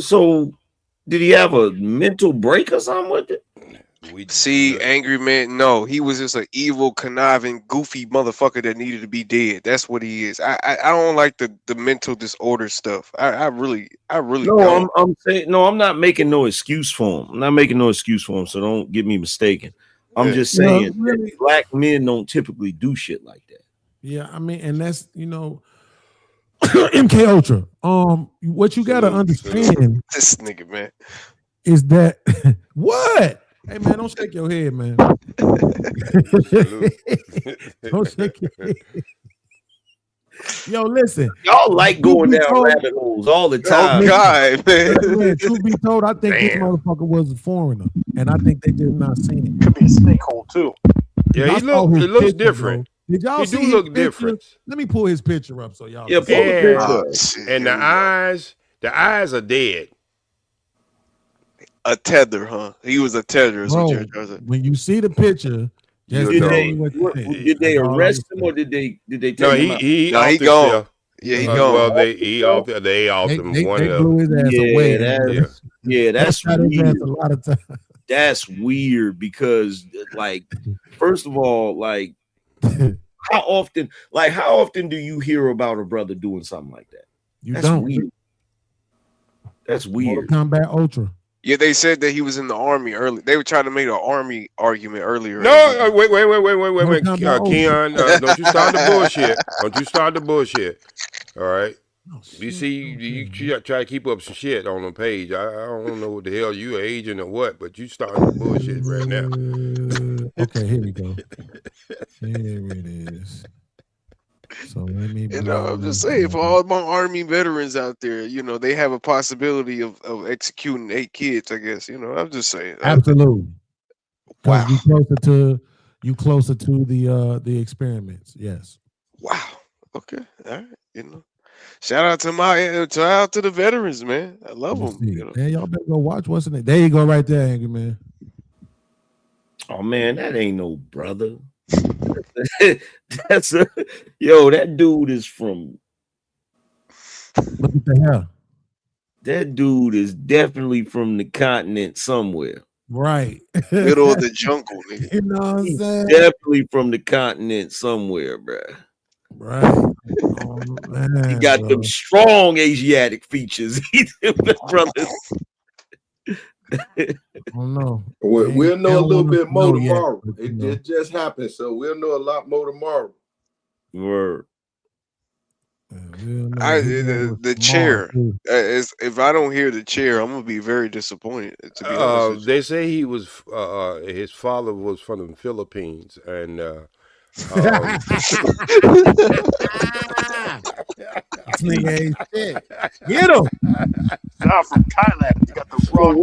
So did he have a mental break or something with it?
See, Angry Man, no, he was just an evil, conniving, goofy motherfucker that needed to be dead. That's what he is. I don't like the mental disorder stuff. I really
no,
don't.
I'm saying no. I'm not making no excuse for him. I'm not making no excuse for him. So don't get me mistaken. I'm just saying that black men don't typically do shit like that.
Yeah, I mean, and that's MK Ultra. What you gotta understand,
this nigga, man,
is that what? Hey man, don't shake your head, man. Don't shake your head. Yo, listen.
Y'all like going down rabbit holes all the time.
Oh God, man.
Truth be told, I think this motherfucker was a foreigner, and I think they did not see him.
Could be a snake hole too.
Yeah, it looks different.
Did y'all see?
Look different.
Let me pull his picture up so y'all.
Yeah, pull the picture.
And the eyes are dead.
A tether, huh? He was a tether.
Bro, when you see the picture,
did they arrest him or did they take him out?
He gone. Yeah, he gone.
Well, they off him.
They blew his ass away.
That's weird.
A lot of time.
That's weird because, like, first of all, like, how often do you hear about a brother doing something like that? That's
don't.
Weird. That's weird.
Mortal Kombat Ultra.
Yeah, they said that he was in the army early. They were trying to make an army argument earlier.
No, wait, Keon, don't you start the bullshit. Don't you start the bullshit. All right. You see, you try to keep up some shit on the page. I don't know what the hell you agent or what, but you starting the bullshit right now.
Okay, here we go. Here it is. So let me.
I'm just saying, for all my army veterans out there, they have a possibility of executing 8 kids. I guess, I'm just saying.
Absolutely.
Wow.
You closer to the experiments. Yes.
Wow. Okay. All right. Shout out to the veterans, man. I love them.
Man, y'all better go watch what's in it. There you go, right there, Angry Man.
Oh man, that ain't no brother. That dude is from.
Look at the hell.
That dude is definitely from the continent somewhere.
Right.
Middle of the jungle, nigga.
You know what I'm saying?
Definitely from the continent somewhere, bro.
Right. Oh, man,
he got them strong Asiatic features. Brothers.
Oh no.
We'll know a little bit more tomorrow. It just happened, so we'll know a lot more tomorrow.
Word.
The chair. If I don't hear the chair, I'm gonna be very disappointed. To be honest,
they say he was. His father was from the Philippines, and.
Ain't shit. Get him.
Not from Thailand. You got the wrong.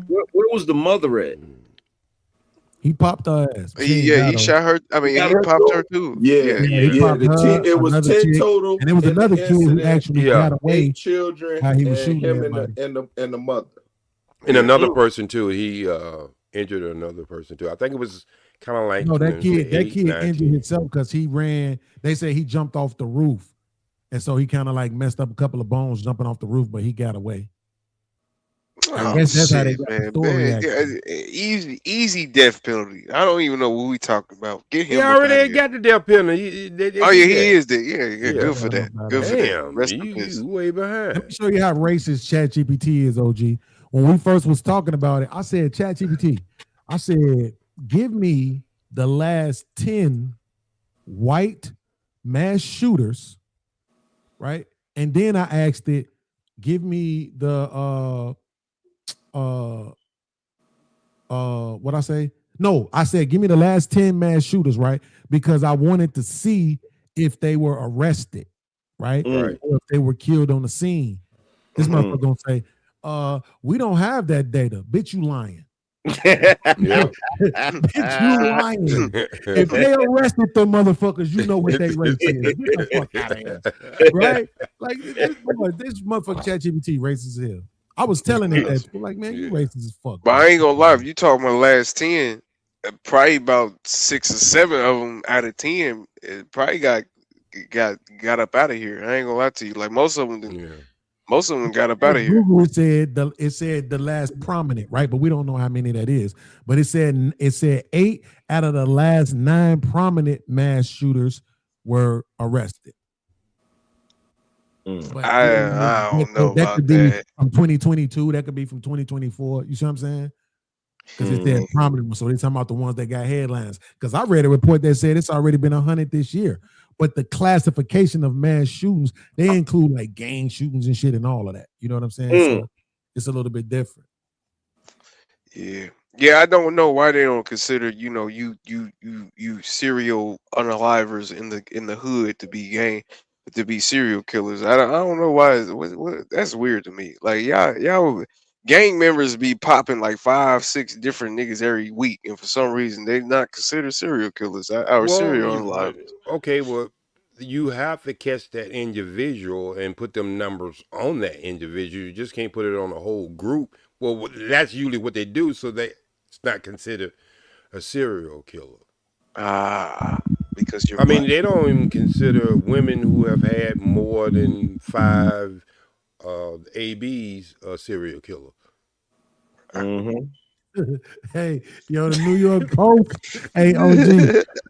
Where was the mother at?
He popped her ass.
He shot her. I mean, he popped her too.
Yeah. It was 10 total,
and it was another kid who actually got away.
8 children.
How he was
and
shooting
him and the mother.
And another person too. He injured another person too. I think it was kind of like
that kid injured himself because he ran. They say he jumped off the roof, and so he kind of like messed up a couple of bones jumping off the roof, but he got away.
Oh,
that's how they got the story.
Easy death penalty. I don't even know what we talking about. Get him.
He already got the death penalty.
He is dead. Yeah. Good for that. Good for that.
Damn,
Rest in peace.
you way behind.
Let me show you how racist ChatGPT is, OG. When we first was talking about it, I said, ChatGPT, I said, give me the last 10 white mass shooters, right? And then I asked it, give me the what I say? No, I said, give me the last 10 mass shooters, right? Because I wanted to see if they were arrested, right?
Right.
Or if they were killed on the scene. This motherfucker gonna say, we don't have that data. Bitch, you lying.
Yeah.
Bitch, you lying. If they arrested the motherfuckers, you know what they race is. Get the fuck out of here. Right? Like this motherfucker ChatGPT racist as hell. I was telling it that, like, man, you racist as fuck.
But I ain't gonna lie, if you talking about last 10, probably about 6 or 7 of them out of 10, it probably got up out of here. I ain't gonna lie to you. Like most of them got up out of here.
Google said the last prominent, right? But we don't know how many that is. But it said 8 out of the last 9 prominent mass shooters were arrested. But
I don't know
that
about
could be
that.
from 2022. That could be from 2024. You see what I'm saying? Because it said prominent. So they're talking about the ones that got headlines. Because I read a report that said it's already been 100 this year. But the classification of mass shootings, they include like gang shootings and shit and all of that. You know what I'm saying? So it's a little bit different.
Yeah, I don't know why they don't consider, you serial unalivers in the hood to be serial killers. I don't know why. That's weird to me. Like y'all gang members be popping like 5-6 different niggas every week, and for some reason they not considered serial killers or serial unalivers.
Okay, well, you have to catch that individual and put them numbers on that individual. You just can't put it on a whole group. Well, that's usually what they do, so it's not considered a serial killer.
Because
I mean, they don't even consider women who have had more than 5 ABs a serial killer.
Hey, yo, the New York Post. Hey, OG,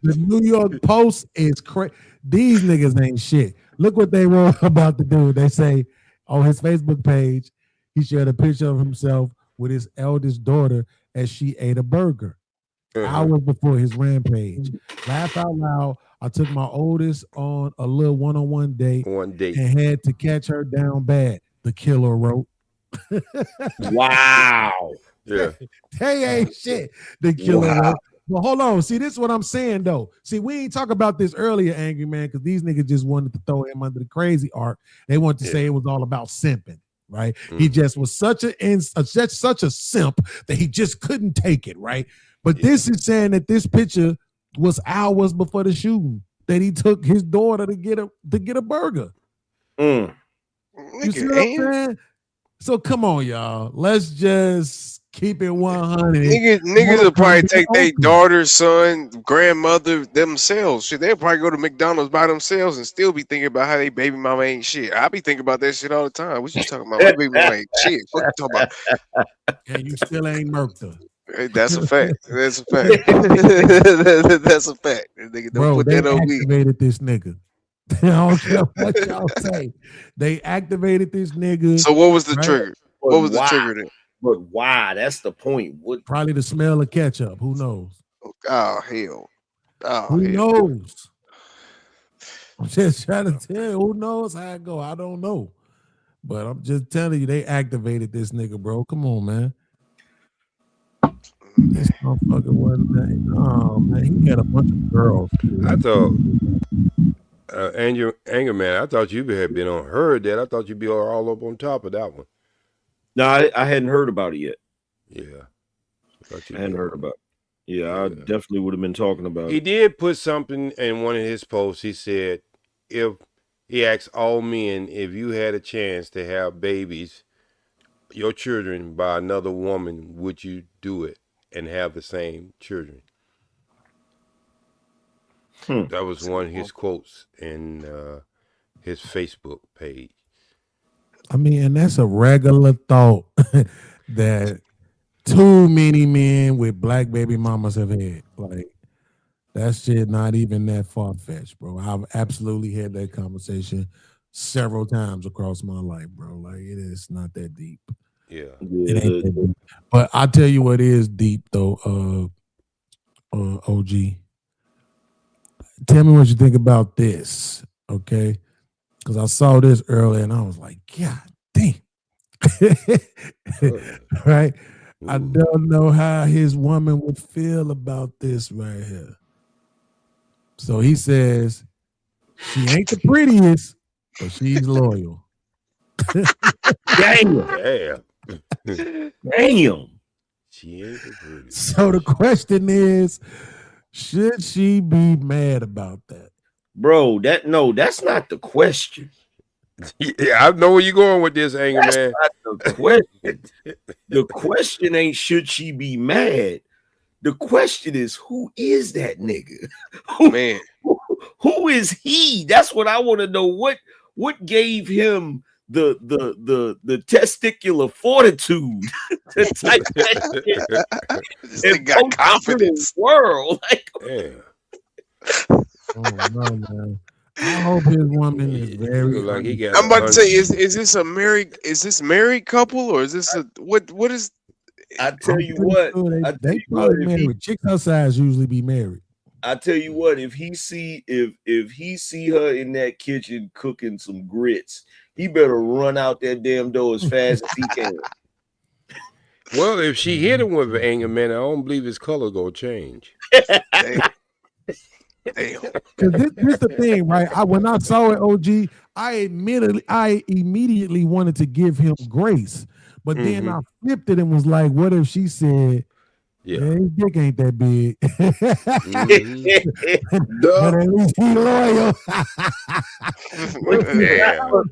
the New York Post is crazy. These niggas ain't shit. Look what they wrote about the dude. They say on his Facebook page, he shared a picture of himself with his eldest daughter as she ate a burger. Hours before his rampage. Laugh out loud. I took my oldest on a little one-on-one date and had to catch her down bad. The killer wrote.
Wow.
Yeah.
They ain't shit. The killer wrote. But hold on. See, this is what I'm saying, though. See, we ain't talk about this earlier, Angry Man, because these niggas just wanted to throw him under the crazy arc. They wanted to say it was all about simping, right? He just was such a simp that he just couldn't take it, right? But this is saying that this picture was hours before the shooting, that he took his daughter to get a burger. You see what I'm saying? So come on, y'all. Let's just keep it 100.
Niggas will probably take their daughter, son, grandmother themselves. Shit, they'll probably go to McDonald's by themselves and still be thinking about how they baby mama ain't shit. I be thinking about that shit all the time. What you talking about? My baby mama ain't shit. What you talking about?
And you still ain't murked her.
That's a fact. That's a fact. That's a fact. Nigga, don't put that on me.
They activated this nigga. I don't care what y'all say. They activated this nigga.
So what was the trigger? What was the trigger then?
But why? That's the point.
Probably the smell of ketchup. Who knows?
Oh hell.
Who knows? I'm just trying to tell you. Who knows how it go? I don't know. But I'm just telling you, they activated this nigga, bro. Come on, man. This motherfucker wasn't that. Oh man, he had a bunch of girls.
I thought, Anger Man, I thought you had been on heard that. I thought you'd be all up on top of that one.
No, I hadn't heard about it yet.
Yeah,
I hadn't heard about it. Yeah, I definitely would have been talking about it.
He did put something in one of his posts. He said, if he asked all men, if you had a chance to have babies, your children by another woman, would you do it and have the same children? That was one of his quotes in his Facebook page.
I mean, and that's a regular thought. that too many men with black baby mamas have had. Like, that shit not even that far-fetched, bro. I've absolutely had that conversation several times across my life, bro. Like, it is not that deep.
Yeah.
It ain't that deep. But I tell you what is deep though, OG. Tell me what you think about this, okay? Because I saw this earlier and I was like, God damn. Right? I don't know how his woman would feel about this right here. So he says, she ain't the prettiest, but she's loyal.
Damn. Damn.
She ain't the prettiest.
So the question is, should she be mad about that?
Bro, that's not the question.
Yeah, I know where you're going with this, Anger Man.
That's not the question. The question ain't should she be mad. The question is, who is that nigga?
Man.
Who is he? That's what I want to know. What gave him the testicular fortitude to type that shit and
got confidence.
World. Like,
Oh no, man. I hope his woman is very
like he got
I'm about to say, is this a married couple, or is this a what is?
I tell you what,
sure they probably married. Chicks her size usually be married.
I tell you what, if he see her in that kitchen cooking some grits, he better run out that damn door as fast as he can.
Well, if she hit him with an Anger Man, I don't believe his color gonna change.
Damn.
Because this the thing, right? When I saw it, OG, I immediately wanted to give him grace, but then I flipped it and was like, "What if she said, yeah, his dick ain't that big, but at least he loyal."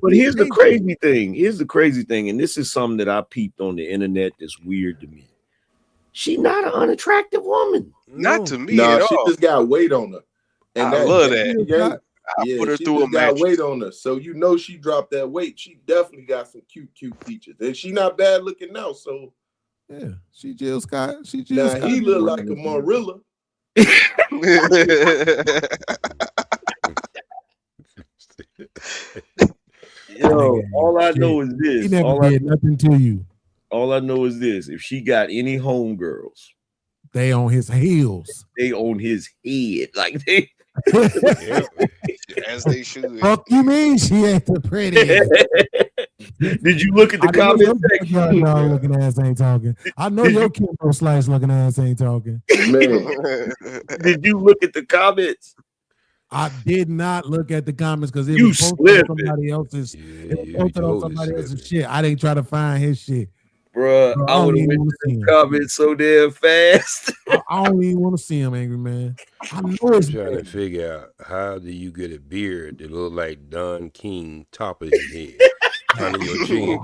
But here's the crazy thing. Here's the crazy thing, and this is something that I peeped on the internet that's weird to me. She not an unattractive woman.
Not to me at all.
She just got weight on her. And
I love that.
Yeah,
put her
she
through
just
a
got
match.
weight on her. So you know she dropped that weight. She definitely got some cute features. And she not bad looking now. So
yeah, she Jill Scott. She
Jill Scott. Now he look like a Marilla.
Yo, all I know is this.
He never did nothing to you.
All I know is this. If she got any homegirls,
they on his heels.
They on his head. Like they
as they should.
Fuck you mean she ain't the prettiest?
Did you look at the comment section?
No, looking ass ain't talking. I know your Kimbo Slice looking ass ain't talking.
Man.
Did you look at the comments?
I did not look at the comments because it
you
was posted on somebody else's. It was posted on somebody else's shit. I didn't try to find his shit.
Bruh, I would have went to the comments so damn fast.
I don't even want to see him, Angry Man. I know
I'm
it's
trying to figure out how do you get a beard that look like Don King top of his head under your chin.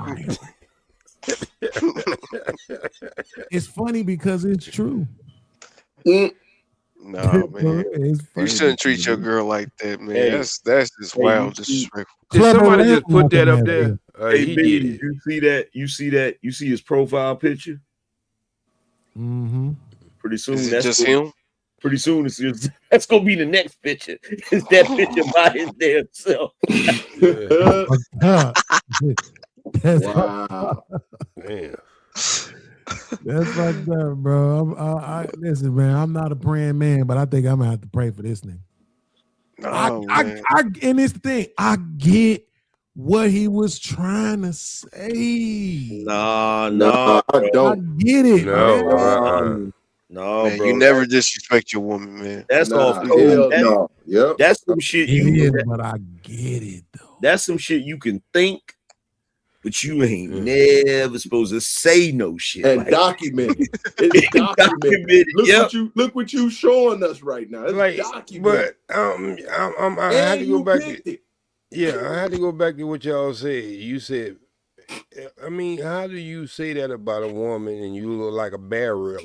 It's funny because it's true.
No, man. You shouldn't treat your girl like that, man.
Hey,
that's just wild, disrespectful.
Did somebody just put that up there?
Hey,
he
baby,
did it.
you see that? You see that? You see his profile picture?
Mm-hmm.
Pretty soon,
Is it
that's
just him?
Pretty soon, that's gonna be the next picture. It's that picture by his damn self.
Wow.
Man.
That's fucked up, bro. Listen, man, I'm not a praying man, but I think I'm gonna have to pray for this nigga. And it's the thing, I get what he was trying to say.
No,
I don't.
I get it.
No,
man,
bro.
You never disrespect your woman, man.
That's off.
No. Yep.
That's some shit.
But I get it though.
That's some shit you can think, but you ain't never supposed to say no shit.
And
like
documented. It's documented. Look what you showing us right now. It's
like,
documented.
But I had to go back to I had to go back to what y'all said. You said, I mean, how do you say that about a woman and you look like a barrel?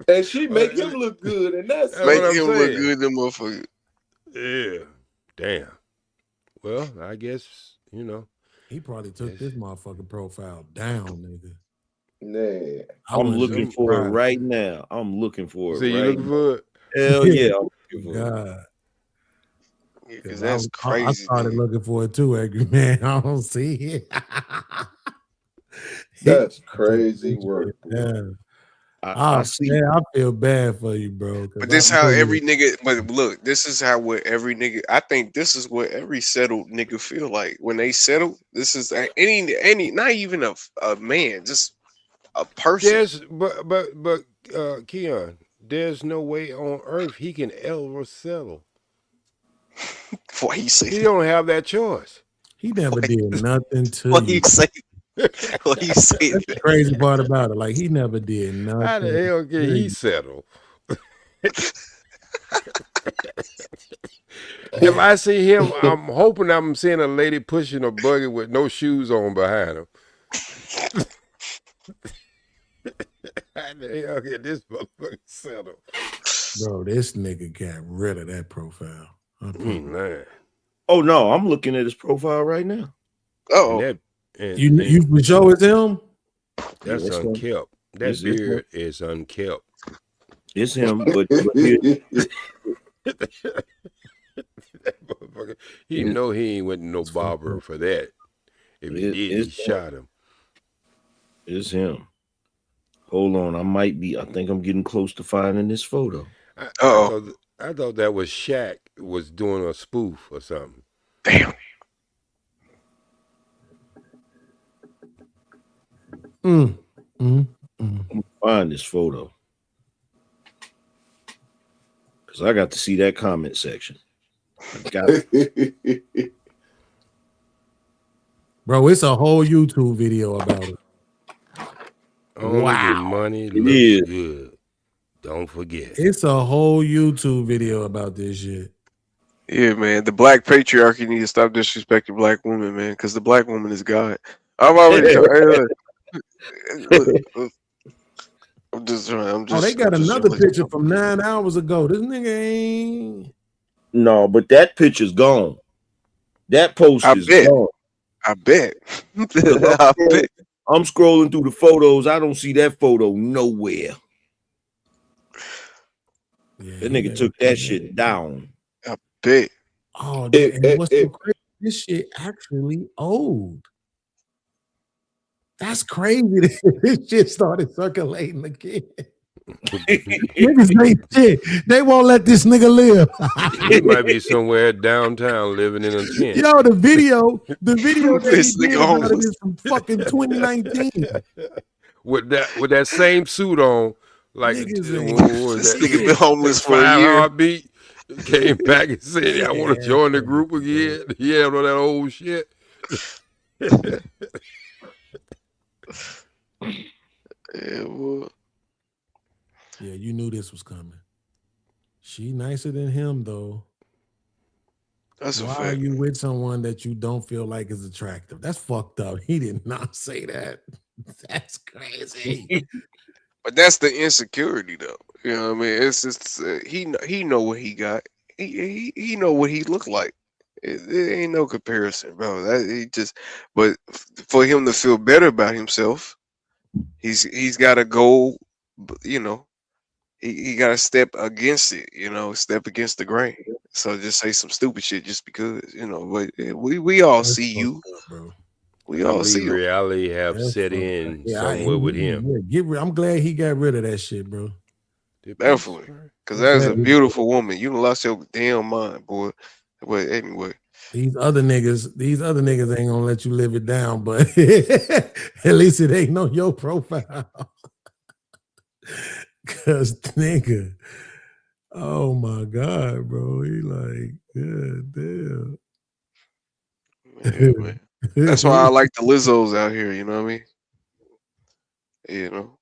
And she make him look good, and that's
make him look good, the motherfucker.
Yeah, damn. Well, I guess
He probably took this motherfucking profile down, nigga.
Nah.
I'm looking for it right now. I'm looking for it.
So you looking for it?
Hell yeah. I'm looking for
God.
Yeah, because that's
I
crazy.
started looking for it too, Angry Man. I don't see it.
That's crazy work.
Yeah.
I see.
Man, I feel bad for you, bro.
But this how every nigga. But look, this is how what every nigga. I think this is what every settled nigga feel like when they settle. This is any not even a man, just a person.
There's but Keon, there's no way on earth he can ever settle.
Why you say
he don't have that choice?
He never did nothing to
What you say? What you say?
That's the crazy part about it. Like he never did nothing.
How the hell can he settle? If I see him, I'm hoping I'm seeing a lady pushing a buggy with no shoes on behind him. How the hell can this motherfucker settle?
Bro, this nigga got rid of that profile.
Man.
Oh no, I'm looking at his profile right now.
Oh,
you for sure it's him?
That's unkept. That beard is unkept.
It's him, but
he know he ain't went to no barber for that. If he did, he shot him.
It's him. Hold on, I think I'm getting close to finding this photo.
I thought that was Shaq was doing a spoof or something.
Damn.
Find this photo. Because I got to see that comment section.
Bro, it's a whole YouTube video about it. Wow. Money looks good. Don't forget. It's a whole YouTube video about this shit.
Yeah, man. The black patriarchy need to stop disrespecting black women, man, because the black woman is God. I'm already I'm just
they got another picture from 9 hours ago. This nigga ain't.
No, but that picture's gone. That post is gone.
I bet.
I'm scrolling through the photos. I don't see that photo nowhere. That nigga took that shit down.
I bet.
Oh, and what's so crazy? This shit actually old. That's crazy. This shit started circulating again. Niggas ain't shit. They won't let this nigga live.
He might be somewhere downtown living in a tent.
Yo, the video that he did about it is from fucking 2019.
With that same suit on, like
this nigga been homeless for a year.
Heartbeat came back and said, "I want to join the group again." Yeah, all that old shit.
Yeah, boy.
Yeah, you knew this was coming. She nicer than him, though.
That's
Why are you with someone that you don't feel like is attractive? That's fucked up. He did not say that. That's crazy.
But that's the insecurity, though. You know what I mean? It's just he know what he got. He know what he looked like. It ain't no comparison, bro. But for him to feel better about himself, he's got to go. You know, he got to step against it. You know, step against the grain. So just say some stupid shit just because. You know, but we all see you.
Bro.
We all see you.
Reality have set in somewhere with him.
I'm glad he got rid of that shit, bro.
Definitely, because that is a beautiful woman. You lost your damn mind, boy. But anyway,
these other niggas ain't gonna let you live it down, but at least it ain't on your profile. Cause nigga, oh my god, bro, he like, god damn.
Yeah, man. That's why I like the Lizzos out here. You know what I mean? You know,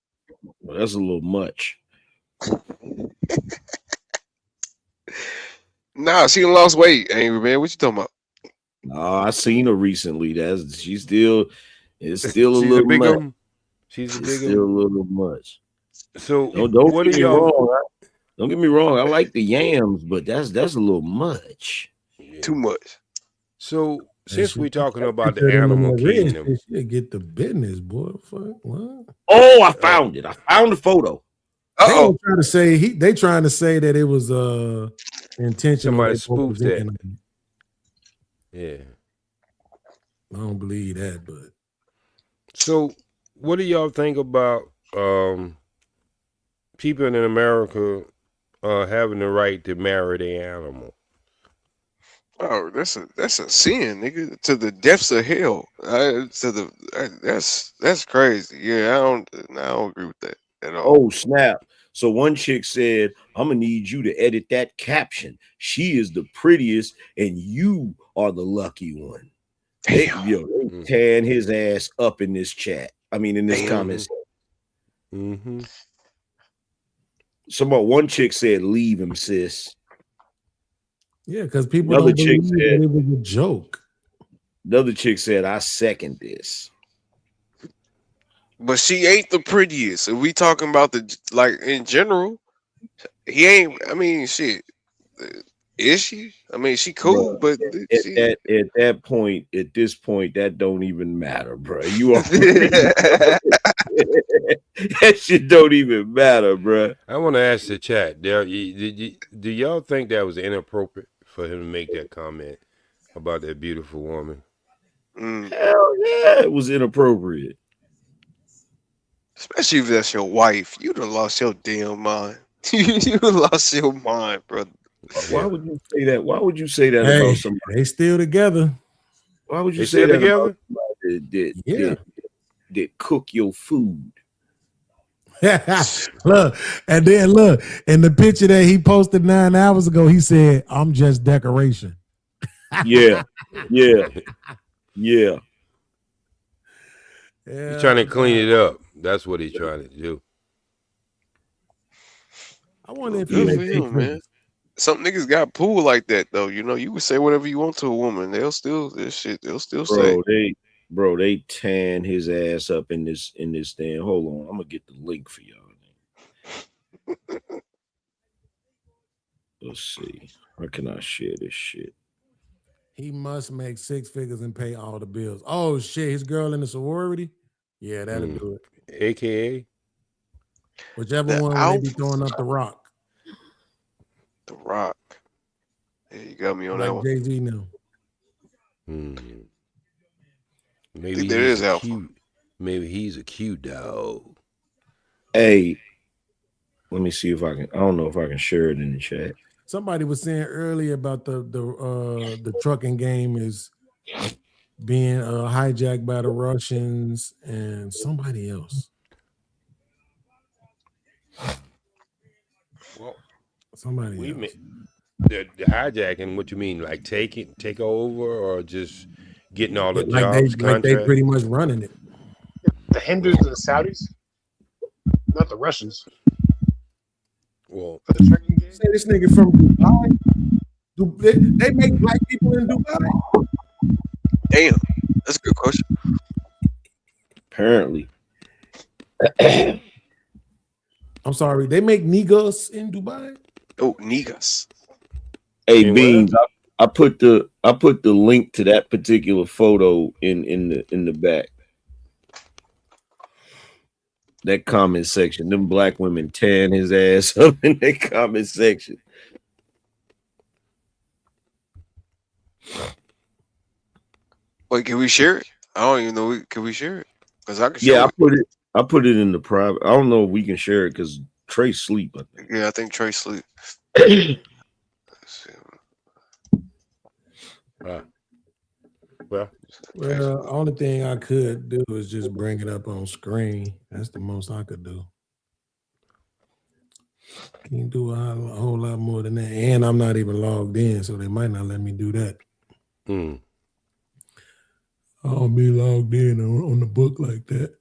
well, that's a little much.
Nah, she lost weight, Angry Man. What you talking about?
I seen her recently. She's still a little much.
She's
still a little much.
So
don't get me wrong. Don't get me wrong. I like the yams, but that's a little much.
Too much.
So since we're talking about the animal kingdom,
she'll get the business, boy. Fuck, what?
Oh, I found it. I found the photo.
They trying to say they trying to say that it was intentional.
Somebody spoofed that. Yeah,
I don't believe that, but
so what do y'all think about people in America having the right to marry their animal?
Oh, that's a sin, nigga. To the depths of hell. That's crazy. Yeah, I don't agree with that at all.
Oh, snap. So one chick said, I'm gonna need you to edit that caption. She is the prettiest, and you are the lucky one. They tearing his ass up in this chat. I mean, in this comments. One chick said, leave him, sis.
Yeah, because people don't believe that it was a joke.
Another chick said, I second this.
But she ain't the prettiest. If we talking about in general, he ain't. I mean, shit. Is she? I mean, she cool, but
at this point, that don't even matter, bro. You are that shit don't even matter, bro.
I want to ask the chat. Do y'all think that was inappropriate for him to make that comment about that beautiful woman?
Hell yeah, it was inappropriate.
Especially if that's your wife. You'd have lost your damn mind. You lost your mind, brother.
Why would you say that? Why would you say that about somebody?
They still together.
Why would you say that together? About somebody that cook your food?
Look, and then look, in the picture that he posted 9 hours ago, he said, I'm just decoration.
Yeah.
He's trying to clean it up. That's what he's trying to do.
I wonder if
man. Some niggas got pool like that though. You know, you would say whatever you want to a woman. They'll still say.
They tan his ass up in this thing. Hold on, I'm gonna get the link for y'all. Let's see. How can I share this shit?
He must make 6 figures and pay all the bills. Oh shit, his girl in the sorority? Yeah, that'll do it.
AKA
whichever one they be throwing up the rock.
The Rock. Yeah, you got me on that one.
Jay-Z now.
Maybe he's cute. Maybe he's a cute dog.
Hey, let me see if I can. I don't know if I can share it in the chat.
Somebody was saying earlier about the trucking game is being hijacked by the Russians and somebody else.
Well,
somebody else.
The hijacking, what you mean? Like take over or just getting all the jobs?
Like they pretty much running it.
The Hindus and the Saudis, not the Russians.
Well,
say this nigga from Dubai. They make black people in Dubai.
Damn, that's a good question.
Apparently.
I'm sorry, they make niggas in Dubai.
Oh, niggas.
Hey, Beans, I put the link to that particular photo in the back. That comment section. Them black women tearing his ass up in that comment section.
Wait, can we share it? I don't even know. Can we share it? Because I can share
it. I put it in the private. I don't know if we can share it because Trey sleep. I think.
Yeah, I think Trey sleep.
Well, the only thing I could do is just bring it up on screen. That's the most I could do. Can't do a whole lot more than that. And I'm not even logged in, so they might not let me do that. I'll be logged in on the book like that.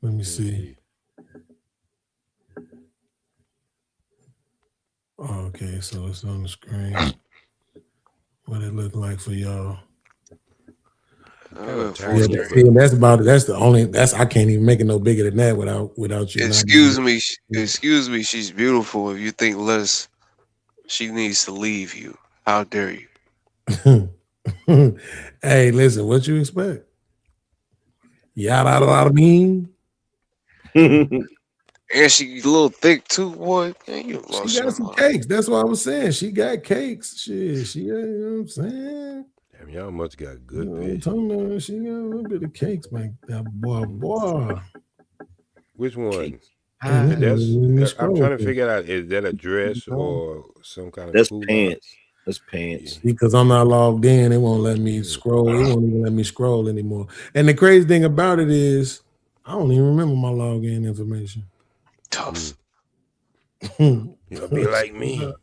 Let me see. Okay, so it's on the screen. What it look like for y'all? Yeah, that's about it. That's the only. I can't even make it no bigger than that without you.
Excuse me. She's beautiful. If you think less, she needs to leave you. How dare you?
Hey, listen, what you expect? Yada mean.
And she a little thick too, boy. Man, you
She got some cakes. That's what I was saying. She got cakes. Shit, you know what I'm saying?
Damn, y'all must got good
I'm talking about she got a little bit of cakes, man. That boy.
Which one?
I'm
trying to figure out, is that a dress or some kind of
That's
pull-out?
pants. That's pants.
Because I'm not logged in, it won't let me scroll. It won't even let me scroll anymore. And the crazy thing about it is, I don't even remember my login information.
Tough.
You'll be like me.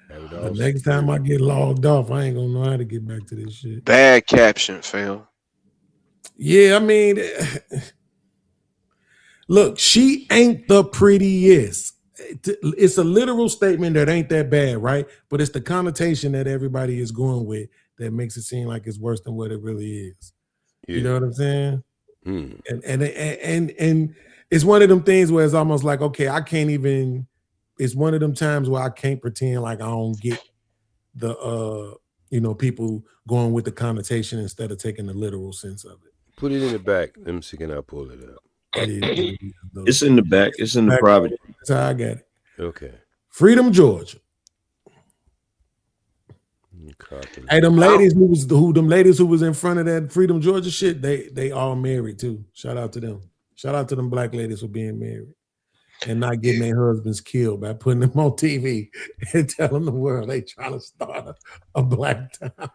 The next time I get logged off, I ain't gonna know how to get back to this shit.
Bad caption, Phil.
Yeah, I mean, look, she ain't the prettiest. It's a literal statement that ain't that bad, right? But it's the connotation that everybody is going with that makes it seem like it's worse than what it really is. Yeah. You know what I'm saying? And it's one of them things where it's almost like, okay, I can't even. It's one of them times where I can't pretend like I don't get the people going with the connotation instead of taking the literal sense of it.
Put it in the back. Let me see, can I pull it up?
It's in the back. It's in the private.
That's how I got it.
Okay.
Freedom, Georgia. Hey, them ladies who was in front of that Freedom, Georgia shit, they all married too. Shout out to them. Shout out to them black ladies for being married and not getting their husbands killed by putting them on TV and telling the world they trying to start a black town.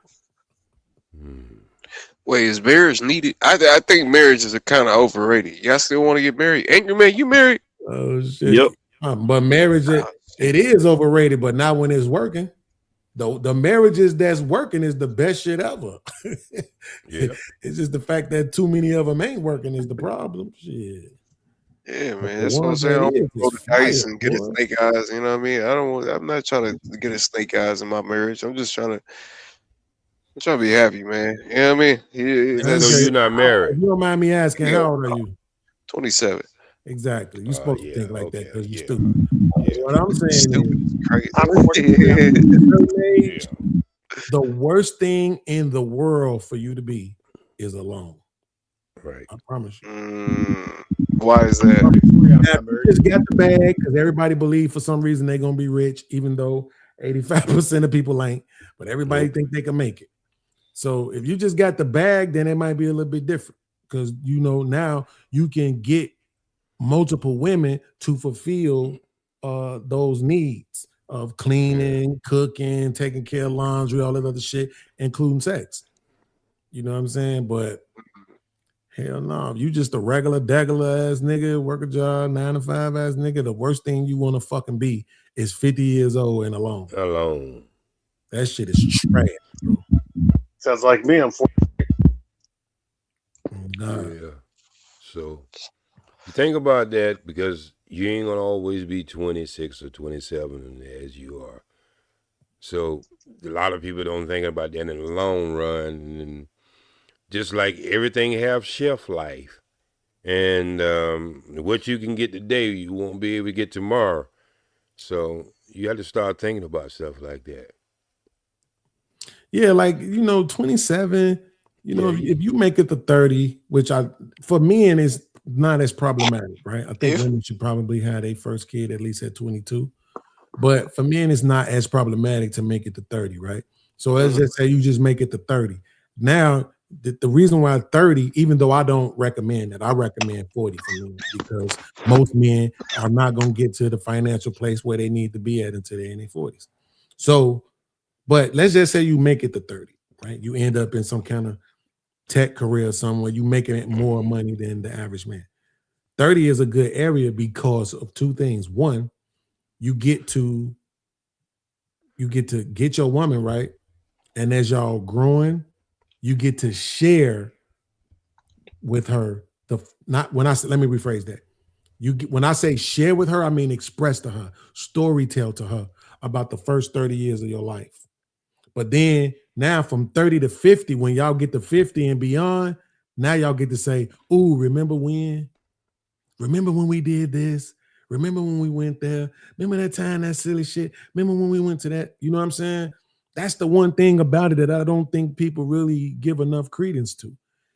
Wait, is marriage needed? I think marriage is kind of overrated. Y'all still want to get married? Ain't you, man? You married?
Oh shit.
Yep.
But marriage, it is overrated, but not when it's working. The marriages that's working is the best shit ever.
Yeah.
It's just the fact that too many of them ain't working is the problem. Shit.
Yeah, man. That's what I'm saying. I don't roll the dice and get a snake eyes. You know what I mean? I'm not trying to get a snake eyes in my marriage. I'm just trying to be happy, man. You know what I mean?
So you're not married.
If you don't mind me asking, how old are you?
27.
Exactly. You're supposed to think like that because you're stupid. What I'm saying is, the worst thing in the world for you to be is alone.
Right.
I promise you.
Why is that?
You just got the bag because everybody believe for some reason they're gonna be rich, even though 85% of people ain't. But everybody think they can make it. So if you just got the bag, then it might be a little bit different because now you can get multiple women to fulfill those needs of cleaning, cooking, taking care of laundry, all that other shit, including sex. You know what I'm saying? But hell no, if you just a regular ass nigga, work a job, 9 to 5 ass nigga, the worst thing you want to fucking be is 50 years old and alone. That shit is trash, bro.
Sounds like me. I'm 40.
Yeah. So you think about that because you ain't gonna always be 26 or 27 as you are. So a lot of people don't think about that in the long run. And just like everything have shelf life. And what you can get today, you won't be able to get tomorrow. So you have to start thinking about stuff like that.
Yeah, like 27. If you make it to 30, which for men is not as problematic, right? I think women should probably have their first kid at least at 22. But for men, it's not as problematic to make it to 30, right? So let's just say you just make it to 30. Now, the reason why 30, even though I don't recommend it, I recommend 40 for men because most men are not going to get to the financial place where they need to be at until they're in their 40s. So, but let's just say you make it to 30, right? You end up in some kind of tech career somewhere, you making more money than the average man. 30 is a good area because of two things. One, you get to get your woman right, and as y'all growing, you get to share with her let me rephrase that. When I say share with her, I mean express to her, story tell to her about the first 30 years of your life. But then now from 30 to 50, when y'all get to 50 and beyond, now y'all get to say, ooh, remember when we did this? Remember when we went there? Remember that time, that silly shit? Remember when we went to that? You know what I'm saying? That's the one thing about it that I don't think people really give enough credence to,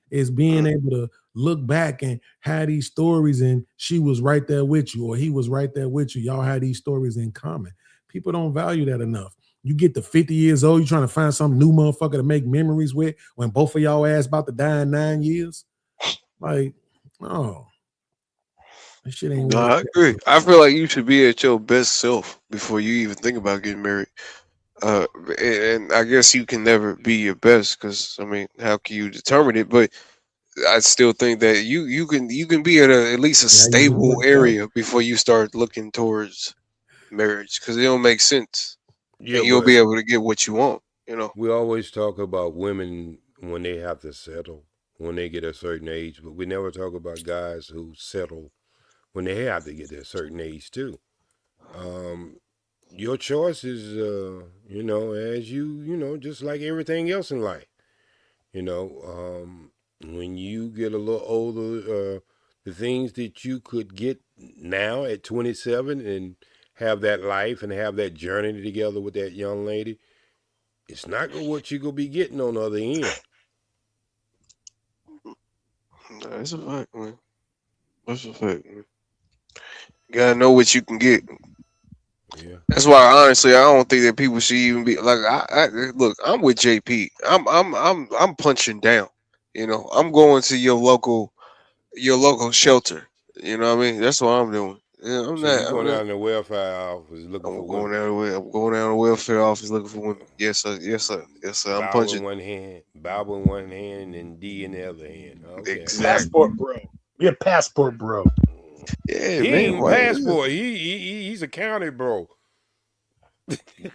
is being able to look back and have these stories, and she was right there with you, or he was right there with you. Y'all had these stories in common. People don't value that enough. You get to 50 years old, you're trying to find some new motherfucker to make memories with when both of y'all ass about to die in 9 years. Like, no. That shit ain't
No, I agree. I feel like you should be at your best self before you even think about getting married. And I guess you can never be your best because I mean, how can you determine it? But I still think that you can be at least a stable area before you start looking towards marriage because it don't make sense.
Yeah,
and you'll be able to get what you want. You know,
we always talk about women when they have to settle when they get a certain age, but we never talk about guys who settle when they have to get to a certain age too. Your choice is, you know, as you know, just like everything else in life. You know, when you get a little older, the things that you could get now at 27 and have that life and have that journey together with that young lady, it's not what you're going to be getting on the other end.
That's a fact, man. That's a fact, man. You gotta know what you can get.
Yeah.
That's why, honestly, I don't think that people should even be like. Look. I'm with JP. I'm punching down. You know, I'm going to your local shelter. You know what I mean? That's what I'm doing. Yeah, I'm
So
not.
you're going down to the welfare office looking for women.
I'm going down to the welfare office looking for women. Yes, sir. Yes, sir. Yes, sir. I'm
Bible
punching.
in one hand, Bible in one hand, and D in the other hand. Okay.
Exactly.
Passport bro. Be a passport bro.
Yeah,
he
man.
ain't passport. He's a county bro.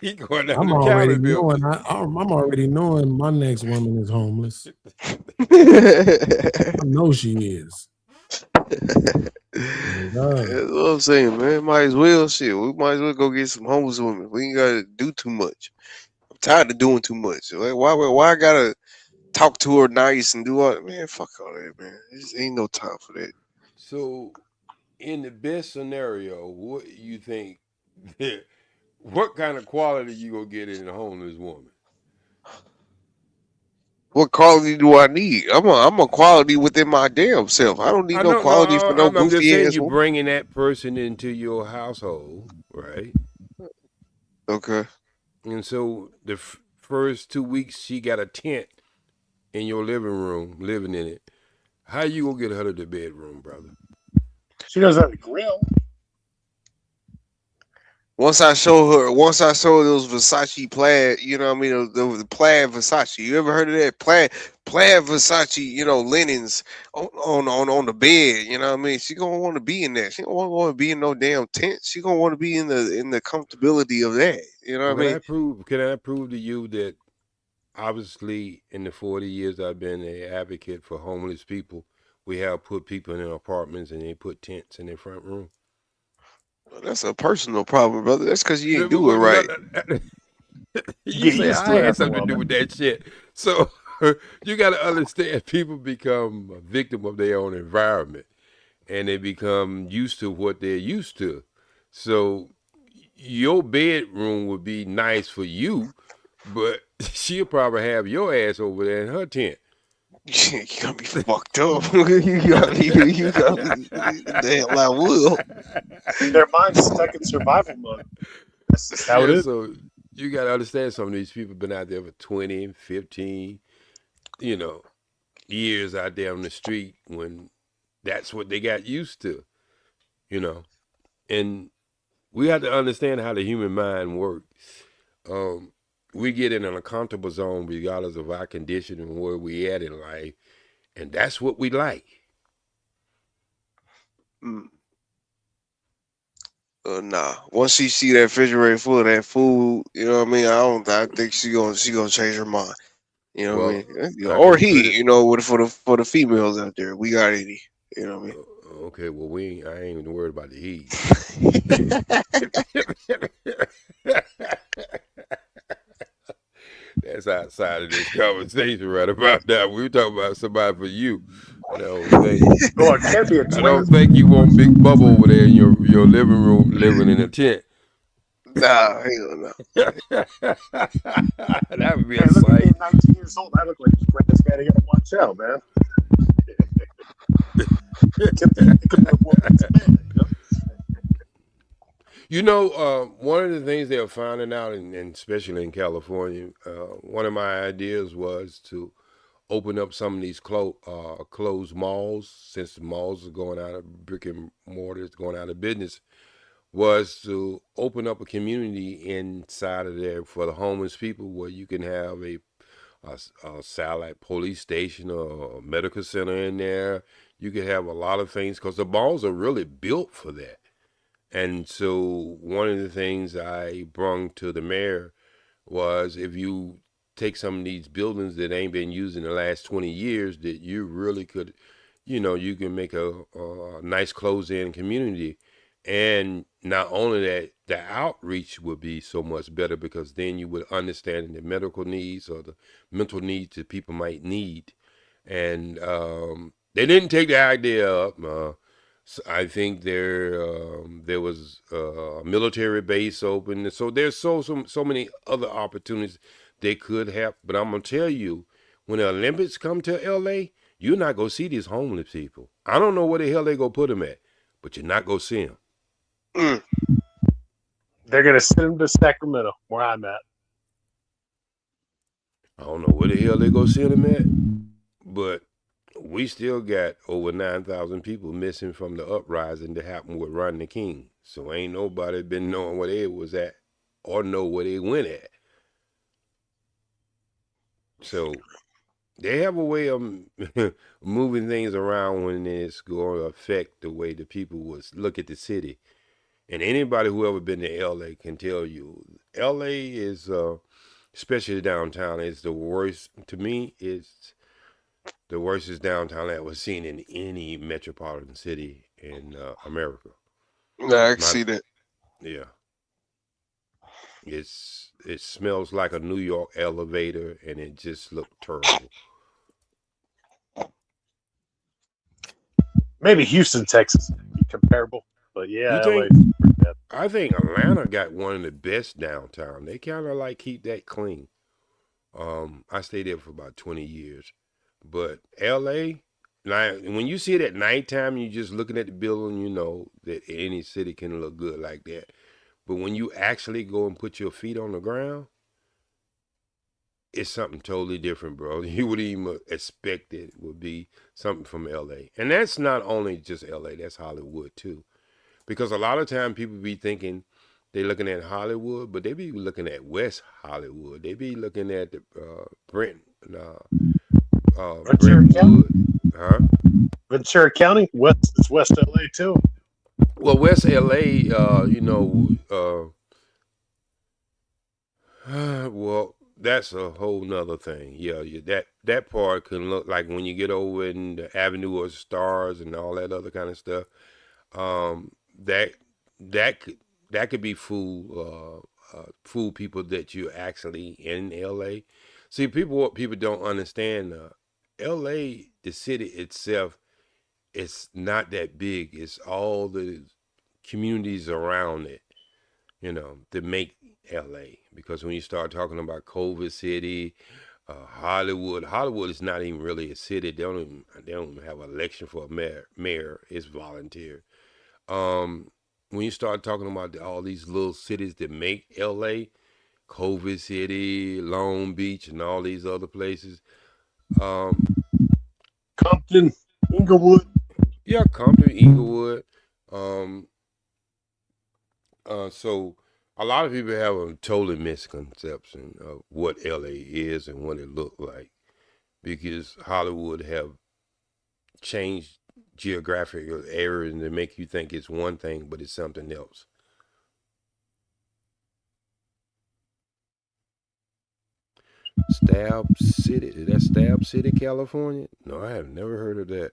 He going down
I'm
to
already
county bill.
knowing. I'm already knowing my next woman is homeless. I know she is.
That's what I'm saying, man. Might as well shit. We might as well go get some homeless women. We ain't gotta do too much. I'm tired of doing too much. Like, why I gotta talk to her nice and do all that? Man, fuck all that, man. There ain't no time for that.
So, in the best scenario, what you think? What kind of quality you gonna get in a homeless woman?
What quality do I need? I'm a quality within my damn self. I don't need no quality for no
I'm just
goofy
saying
ass
you're
woman.
bringing that person into your household, right?
Okay.
And so the first 2 weeks, she got a tent in your living room, living in it. How you gonna get her to the bedroom, brother?
She doesn't have a grill.
Once I show her those Versace plaid, you know what I mean, the plaid Versace. You ever heard of that plaid Versace? You know, linens on the bed. You know what I mean. She gonna want to be in that. She don't want to be in no damn tent. She gonna want to be in the comfortability of that. You know what I mean.
Can I prove to you that obviously in the 40 years I've been an advocate for homeless people, we have put people in their apartments and they put tents in their front room.
That's a personal problem, brother. That's because you ain't do it right.
You say I had something to do with that shit. So you got to understand, people become a victim of their own environment, and they become used to what they're used to. So your bedroom would be nice for you, but she'll probably have your ass over there in her tent.
You gotta be fucked up. you gotta be damn I will.
Their mind's stuck in survival mode. That's just how it is.
So you gotta understand, some of these people have been out there for 20, 15, years out there on the street when that's what they got used to, and we have to understand how the human mind works. We get in an uncomfortable zone regardless of our condition and where we at in life, and that's what we like.
Nah. Once she see that refrigerator full of that food, you know what I mean. I think she gonna change her mind. You know what I mean? Or he, for the females out there, we got 80. You know what I mean?
Okay, well I ain't even worried about the he. That's outside of this conversation right about that. We were talking about somebody for you. I don't think you want Big Bubba over there in your living room living in a tent.
Nah, hell no.
That would be
Man,
a
look at me
sight.
at 19 years old. I look like this grass guy. They gotta watch out, man.
You know, one of the things they're finding out, and especially in California, one of my ideas was to open up some of these closed malls, since the malls are going out of brick and mortar, is going out of business, was to open up a community inside of there for the homeless people, where you can have a satellite police station or a medical center in there. You could have a lot of things, because the malls are really built for that. And so one of the things I brung to the mayor was, if you take some of these buildings that ain't been used in the last 20 years, that you really could, you can make a nice closed-in community. And not only that, the outreach would be so much better, because then you would understand the medical needs or the mental needs that people might need. And they didn't take the idea up. I think there was a military base open, so there's so many other opportunities they could have. But I'm gonna tell you, when the Olympics come to LA, you're not gonna see these homeless people. I don't know where the hell they gonna put them at, but you're not gonna see them.
They're gonna send them to Sacramento, where I'm at.
I don't know where the hell they gonna send them at, but we still got over 9,000 people missing from the uprising that happened with Rodney King. So ain't nobody been knowing where they was at or know where they went at. So they have a way of moving things around when it's going to affect the way the people would look at the city. And anybody who ever been to LA can tell you, LA is, especially downtown, is the worst. To me, it's the worstest downtown that was seen in any metropolitan city in America.
Nah, I can see that.
Yeah. It smells like a New York elevator, and it just looked terrible.
Maybe Houston, Texas, comparable, but yeah, LA.
I think Atlanta got one of the best downtown. They kind of like keep that clean. I stayed there for about 20 years. But LA, now when you see it at nighttime, you just looking at the building, you know that any city can look good like that. But when you actually go and put your feet on the ground, it's something totally different, bro. You wouldn't even expect it would be something from LA. And that's not only just LA, that's Hollywood too. Because a lot of time people be thinking they're looking at Hollywood, but they be looking at West Hollywood. They be looking at the
Ventura County?
Huh?
Ventura County? It's West LA too.
Well, West LA, well, that's a whole nother thing. Yeah, that part can look like when you get over in the Avenue of Stars and all that other kind of stuff. That could be fool people that you're actually in LA. See, what people don't understand, LA, the city itself, it's not that big. It's all the communities around it, that make LA. Because when you start talking about Culver City, Hollywood is not even really a city. They don't even have an election for a mayor. It's volunteer. When you start talking about all these little cities that make LA, Culver City, Long Beach, and all these other places,
Compton, Inglewood.
Yeah, Compton, Inglewood. So a lot of people have a totally misconception of what LA is and what it looked like, because Hollywood have changed geographical areas and they make you think it's one thing, but it's something else. Stab City. Is that Stab City, California? No, I have never heard of that.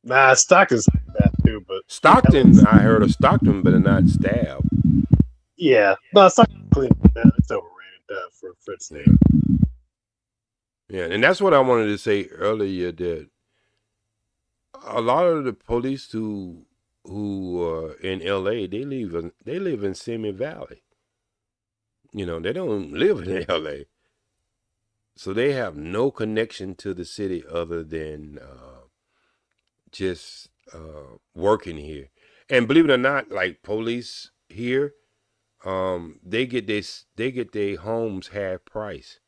Nah, Stockton's bad too, but
Stockton, I heard of Stockton, but not Stab.
Yeah, no, Stockton, man, it's overrated for its name.
Yeah, and that's what I wanted to say earlier, that a lot of the police who who are in LA, they live in Simi Valley. You know, they don't live in LA. So they have no connection to the city other than just working here. And believe it or not, like police here, they get their homes half price.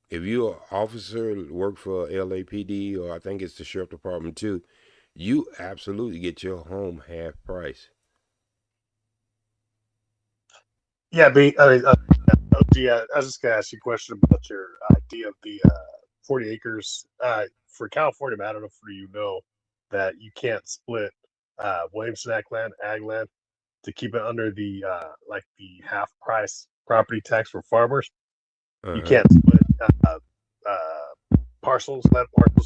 If you're an officer, work for LAPD, or I think it's the sheriff department too, you absolutely get your home half price.
Yeah, I was just gonna ask you a question about your idea of the 40 acres for California. I don't know if you know that you can't split Williamson Act land, ag land, to keep it under the like the half price property tax for farmers. You can't split land parcels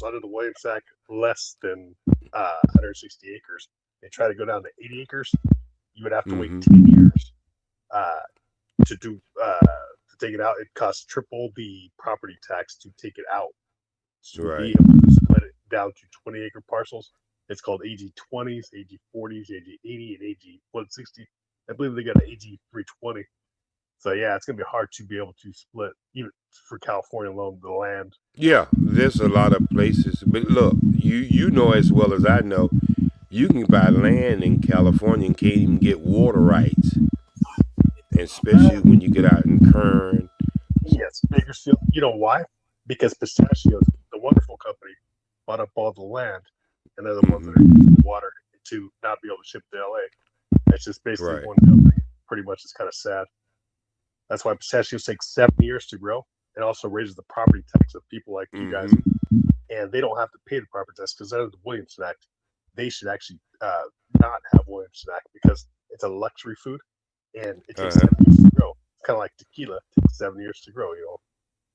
under the Williamson Act less than 160 acres. They try to go down to 80 acres. You would have to wait 10 years to take it out. It costs triple the property tax to take it out. To be able to split it down to 20-acre parcels. It's called AG 20s, AG 40s, AG 80, and AG 160. I believe they got an AG 320. So yeah, it's gonna be hard to be able to split even for California alone the land.
Yeah, there's a lot of places, but look, you know as well as I know, you can buy land in California and can't even get water rights, and especially when you get out in Kern.
Yes, Bakersfield. You know why? Because Pistachios, the wonderful company, bought up all the land, and they're the ones that are using water to not be able to ship to LA. It's just basically one company. Pretty much, it's kind of sad. That's why pistachios take 7 years to grow. It also raises the property tax of people like you guys, and they don't have to pay the property tax because under the Williamson Act, they should actually not have Williamson Act because it's a luxury food, and it takes 7 years to grow. It's kind of like tequila; it takes 7 years to grow.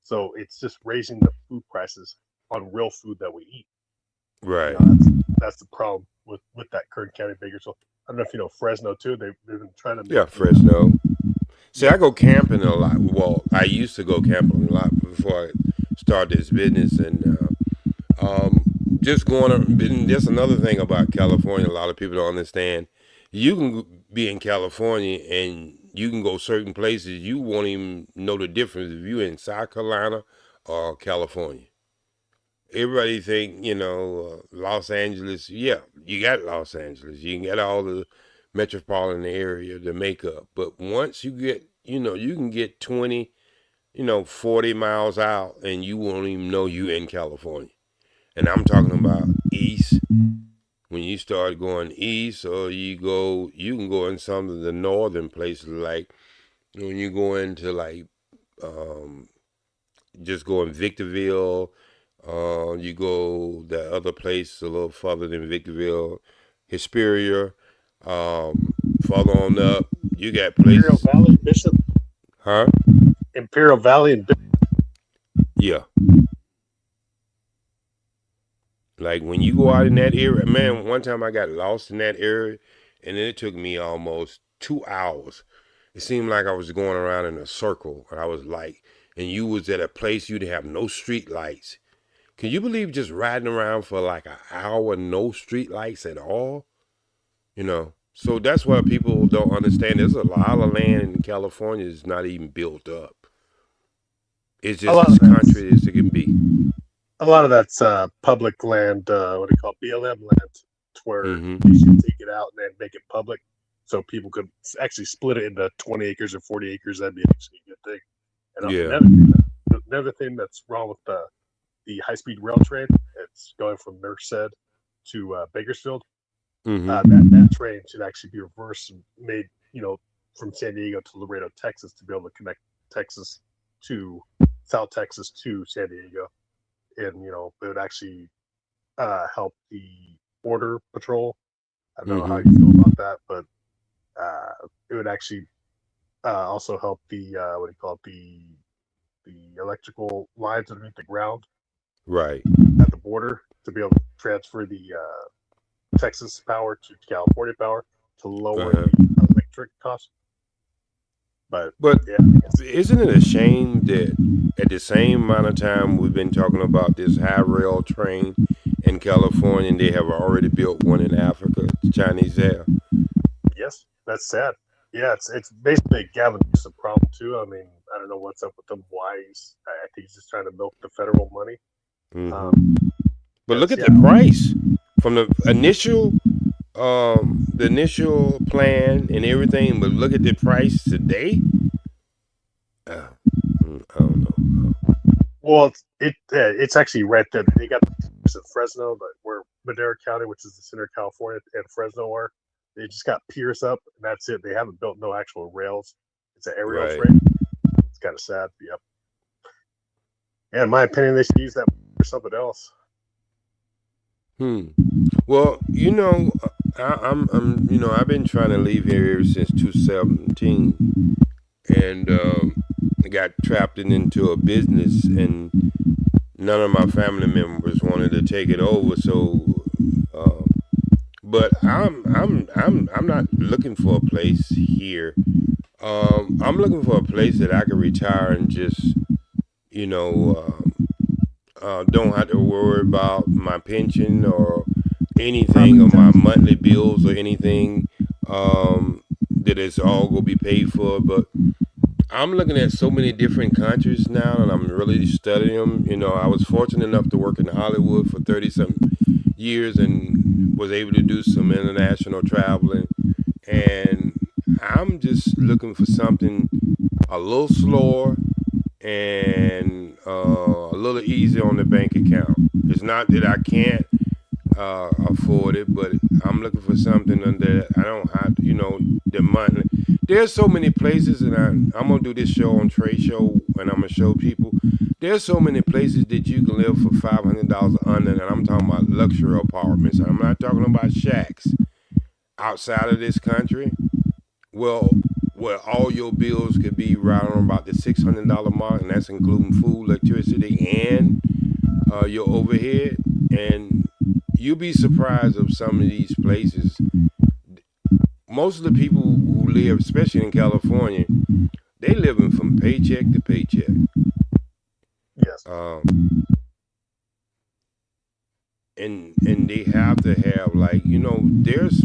So it's just raising the food prices on real food that we eat.
Right.
That's the problem with that Kern County Bakersfield. I don't know if you know Fresno too. They've been trying to.
Yeah, Fresno. See, I go camping a lot. Well, I used to go camping a lot before I started this business, and just going. There's another thing about California. A lot of people don't understand. You can be in California and you can go certain places. You won't even know the difference if you're in South Carolina or California. Everybody think, Los Angeles. Yeah, you got Los Angeles. You can get all the metropolitan area to make up. But once you get, you can get 20, 40 miles out and you won't even know you're in California. And I'm talking about east. When you start going east, or you can go in some of the northern places, like when you go into just go in Victorville, you go the other place a little further than Victorville, Hesperia, further on up, you got places.
Imperial Valley, Bishop?
Huh?
Imperial Valley and Bishop?
Yeah. Like when you go out in that area, man, one time I got lost in that area and then it took me almost 2 hours. It seemed like I was going around in a circle, and I was like, and you was at a place you'd have no street lights. Can you believe just riding around for like an hour, no street lights at all? So that's why people don't understand. There's a lot of land in California that's not even built up. It's just as country as it can be.
A lot of that's public land, what do you call it, BLM land, to where they should take it out and then make it public so people could actually split it into 20 acres or 40 acres. That'd be actually a good thing. And another thing that's wrong with the high-speed rail train, it's going from Merced to Bakersfield. That train should actually be reversed and made, from San Diego to Laredo, Texas, to be able to connect South Texas to San Diego. And it would actually help the border patrol. I don't know how you feel about that, but it would actually also help the the electrical lines underneath the ground,
right,
at the border, to be able to transfer the Texas power to California power to lower the electric cost. But yeah,
isn't it a shame that at the same amount of time we've been talking about this high rail train, in California, and they have already built one in Africa. The Chinese have.
Yes, that's sad. Yeah, it's basically Gavin Newsom problem too. I mean, I don't know what's up with him. Why I think he's just trying to milk the federal money.
But look at the price from the initial plan and everything. But look at the price today. I don't know.
Well, it's actually right there. They got in Fresno, but where Madera County, which is the center of California, and Fresno are. They just got piers up, and that's it. They haven't built no actual rails. It's an aerial frame. It's kind of sad. Yep. Yeah, in my opinion, they should use that for something else.
Well, I'm I've been trying to leave here since 2017, and I got trapped into a business, and none of my family members wanted to take it over. So, but I'm not looking for a place here. I'm looking for a place that I can retire and just, don't have to worry about my pension or anything, or my monthly bills or anything, that it's all gonna be paid for. But I'm looking at so many different countries now, and I'm really studying them. I was fortunate enough to work in Hollywood for 30-something years and was able to do some international traveling. And I'm just looking for something a little slower and a little easier on the bank account. It's not that I can't afford it, but I'm looking for something that I don't have, the money. There's so many places, and I'm gonna do this show on Trade Show, and I'm gonna show people. There's so many places that you can live for $500 under, and I'm talking about luxury apartments. I'm not talking about shacks outside of this country. Well, where all your bills could be right on about the $600 mark, and that's including food, electricity, and your overhead. And you'll be surprised of some of these places. Most of the people who live, especially in California, they living from paycheck to paycheck.
Yes.
And they have to have, there's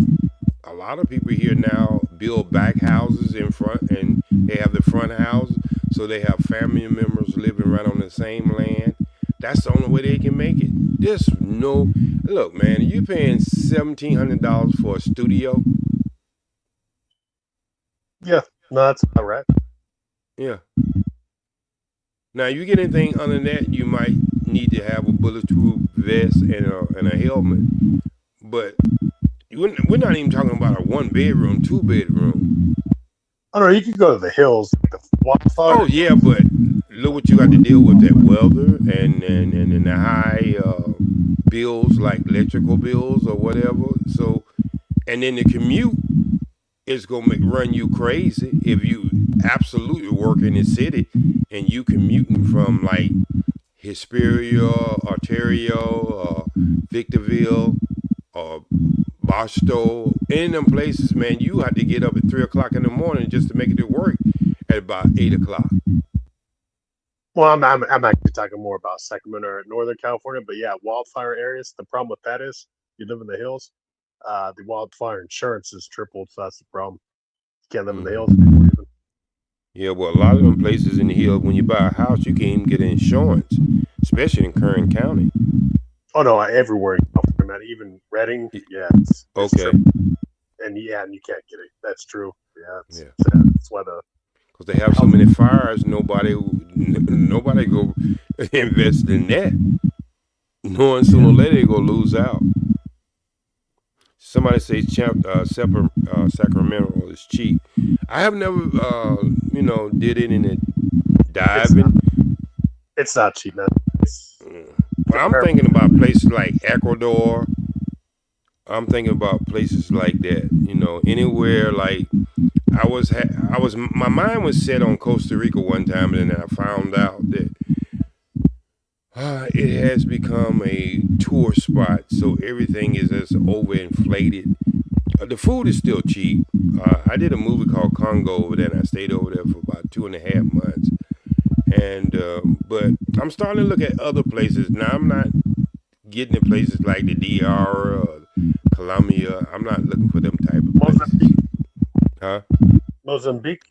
a lot of people here now build back houses in front, and they have the front houses, so they have family members living right on the same land. That's the only way they can make it. There's no look, man. You paying $1,700 for a studio?
Yeah, no, that's about right.
Yeah. Now, you get anything under that, you might need to have a bulletproof vest and a helmet. But we're not even talking about a 1-bedroom, 2-bedroom.
Oh no, you could go to the hills.
Oh yeah, but look what you got to deal with, that weather and the high bills, like electrical bills or whatever. So, and then the commute is gonna run you crazy if you absolutely work in the city and you commuting from like Hesperia, Ontario, Victorville, or Barstow, in them places, man. You have to get up at 3 o'clock in the morning just to make it to work at about 8 o'clock.
Well, I'm actually talking more about Sacramento or Northern California, but yeah, wildfire areas. The problem with that is you live in the hills. The wildfire insurance is tripled, so that's the problem. You can't live in the hills anymore even.
Yeah, well, a lot of them places in the hills, when you buy a house, you can't even get insurance, especially in Kern County.
Oh no, everywhere in California, man. Even Redding, yeah. It's
okay.
Tripled. And you can't get it. That's true. Yeah, that's why
because they have so many fires, nobody go invest in that, knowing sooner or later they go lose out. Somebody says Sacramento is cheap. I have never, did it in it diving.
It's not cheap, man.
But I'm thinking about places like Ecuador. I'm thinking about places like that. Anywhere like my mind was set on Costa Rica one time, and then I found out that it has become a tour spot, so everything is as overinflated. The food is still cheap. I did a movie called Congo over there, and I stayed over there for about 2.5 months. And but I'm starting to look at other places now. I'm not getting to places like the DR or Colombia, I'm not looking for them type of places. Huh?
Mozambique.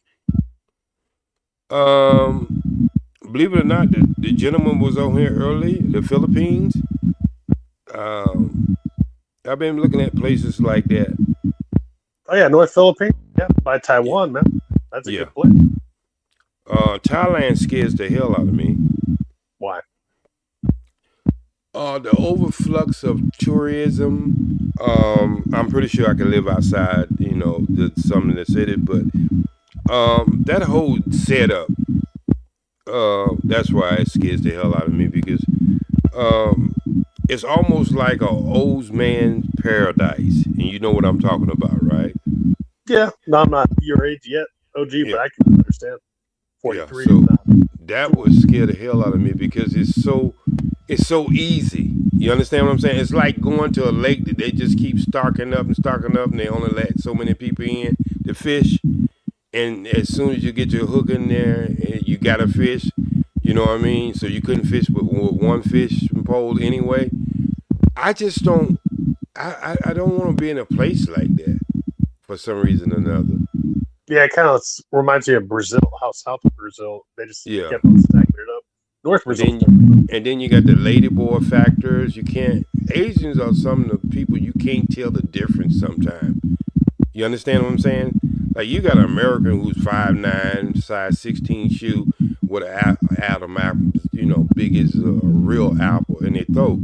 Believe it or not, the gentleman was on here early. The Philippines. I've been looking at places like that.
Oh yeah, North Philippines. Yeah, by Taiwan, man. That's a good place.
Thailand scares the hell out of me.
Why?
The overflux of tourism. I'm pretty sure I could live outside, some of the city, but that whole setup. That's why it scares the hell out of me, because it's almost like a old man's paradise, and you know what I'm talking about, right?
Yeah, no, I'm not your age yet, OG, but I can understand. 43.
Yeah, so that would scare the hell out of me, because it's so easy. You understand what I'm saying? It's like going to a lake that they just keep stocking up, and they only let so many people in to fish. And as soon as you get your hook in there, you got to fish. You know what I mean? So you couldn't fish with one fishing pole anyway. I just don't. I don't want to be in a place like that for some reason or another.
Yeah, it kind of reminds me of Brazil. How south of Brazil they just kept on stacking it up. North Brazil.
And then you got the ladyboy factors. You can't. Asians are some of the people you can't tell the difference sometimes. You understand what I'm saying? Like, you got an American who's 5'9", size 16 shoe with an atom apple, big as a real apple in their throat.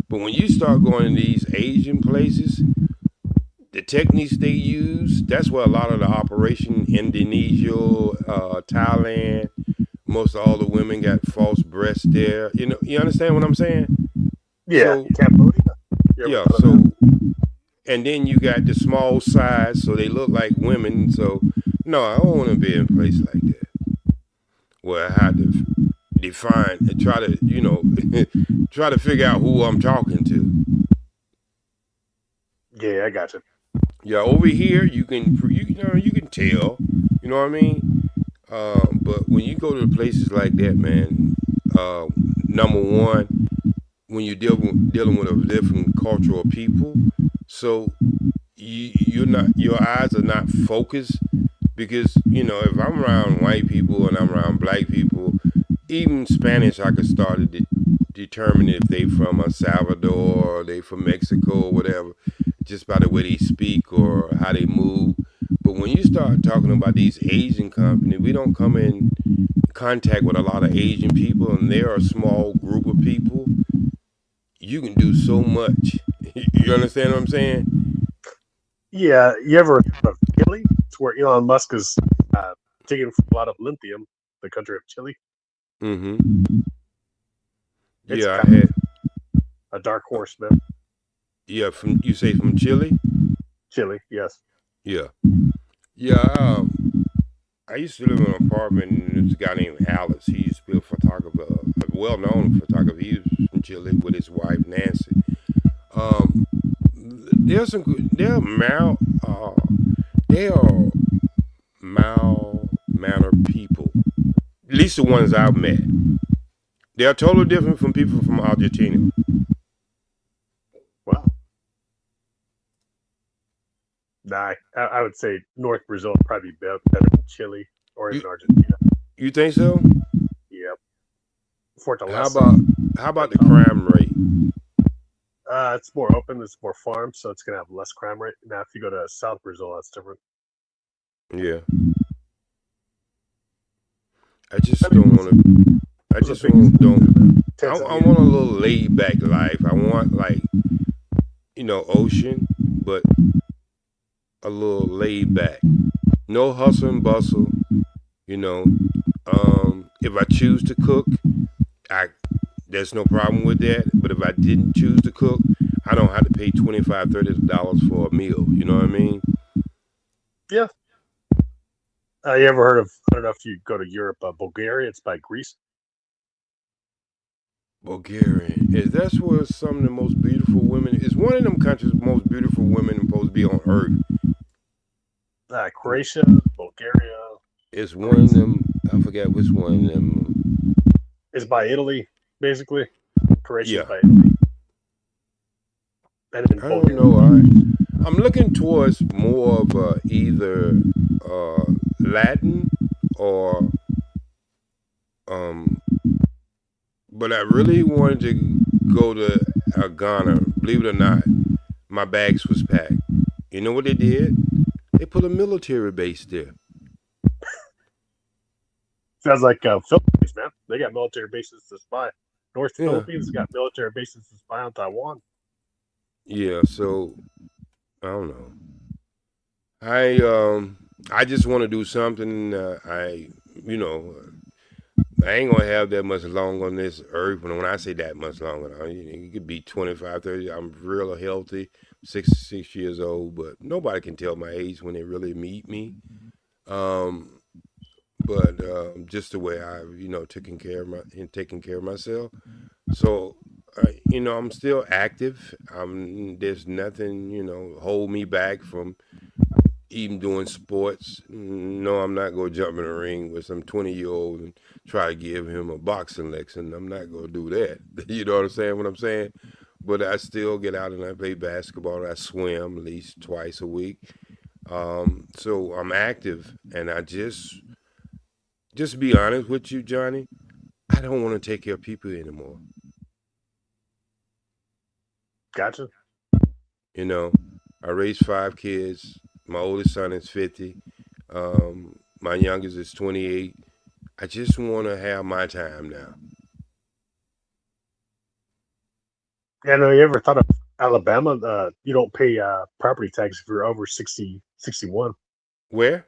But when you start going to these Asian places, the techniques they use, that's where a lot of the operation, Indonesia, Thailand, most of all the women got false breasts there. You understand what I'm saying?
Yeah,
so,
Cambodia.
Yeah, so, and then you got the small size, so they look like women. So, no, I don't want to be in a place like that, where I had to define and try to, try to figure out who I'm talking to.
Yeah, I got you.
Yeah, over here you can tell, you know what I mean. But when you go to places like that, man, number one, when you're dealing with a different cultural people, so your eyes are not focused, because if I'm around white people and I'm around black people, even Spanish, I could start to determine if they from El Salvador or they from Mexico or whatever, just by the way they speak or how they move. But when you start talking about these Asian companies, we don't come in contact with a lot of Asian people, and they're a small group of people. You can do so much. You understand what I'm saying?
Yeah, you ever heard of Chile? It's where Elon Musk is taking a lot of lithium, the country of Chile.
Mm-hmm.
It's
I had
a dark horse, man.
Yeah, you say from Chile?
Chile, yes.
Yeah. I used to live in an apartment, and there's a guy named Alice. He used to be a photographer, a well-known photographer. He was from Chile with his wife Nancy. They are mild-mannered people. At least the ones I've met. They are totally different from people from Argentina.
Wow. Nah, I would say North Brazil would probably be better than Chile or even Argentina.
You think so?
Yep. Fortaleza.
How about the crime rate?
It's more open. It's more farms, so it's gonna have less crime rate. Now, if you go to South Brazil, that's different.
Yeah. I just don't want to. I just don't. I want a little laid back life. I want, like, ocean, but a little laid back. No hustle and bustle. If I choose to cook, there's no problem with that. But if I didn't choose to cook, I don't have to pay $25, $30 for a meal. You know what I mean?
Yeah. You ever heard of? I don't know if you go to Europe, Bulgaria. It's by Greece.
Bulgaria. That's where some of the most beautiful women. It's one of them countries with most beautiful women supposed to be on earth.
Croatia, Bulgaria.
It's one of them. I forget which one of them.
It's by Italy, basically. Croatia
Yeah.
by Italy.
I don't know. I'm looking towards more of either Latin or but I really wanted to go to Ghana. Believe it or not, my bags was packed. You know what they did? They put a military base there.
Sounds like Philippines, man. They got military bases to spy. North Philippines got military bases to spy on Taiwan.
Yeah, so I don't know. I just want to do something. I ain't gonna have that much long on this earth. When I say that much longer, it could be 25, 30. I'm real healthy, 66 years old, but nobody can tell my age when they really meet me. But just the way I've taking care of myself. So I'm still active. There's nothing hold me back from even doing sports. No, I'm not going to jump in a ring with some 20-year-old and try to give him a boxing lesson. I'm not going to do that. You know what I'm saying? But I still get out and I play basketball. I swim at least twice a week. So I'm active, and I just to be honest with you, Johnny, I don't want to take care of people anymore.
Gotcha.
I raised 5 kids. My oldest son is 50. My youngest is 28. I just want to have my time now.
Yeah, no, you ever thought of Alabama? You don't pay property tax if you're over 61.
Where?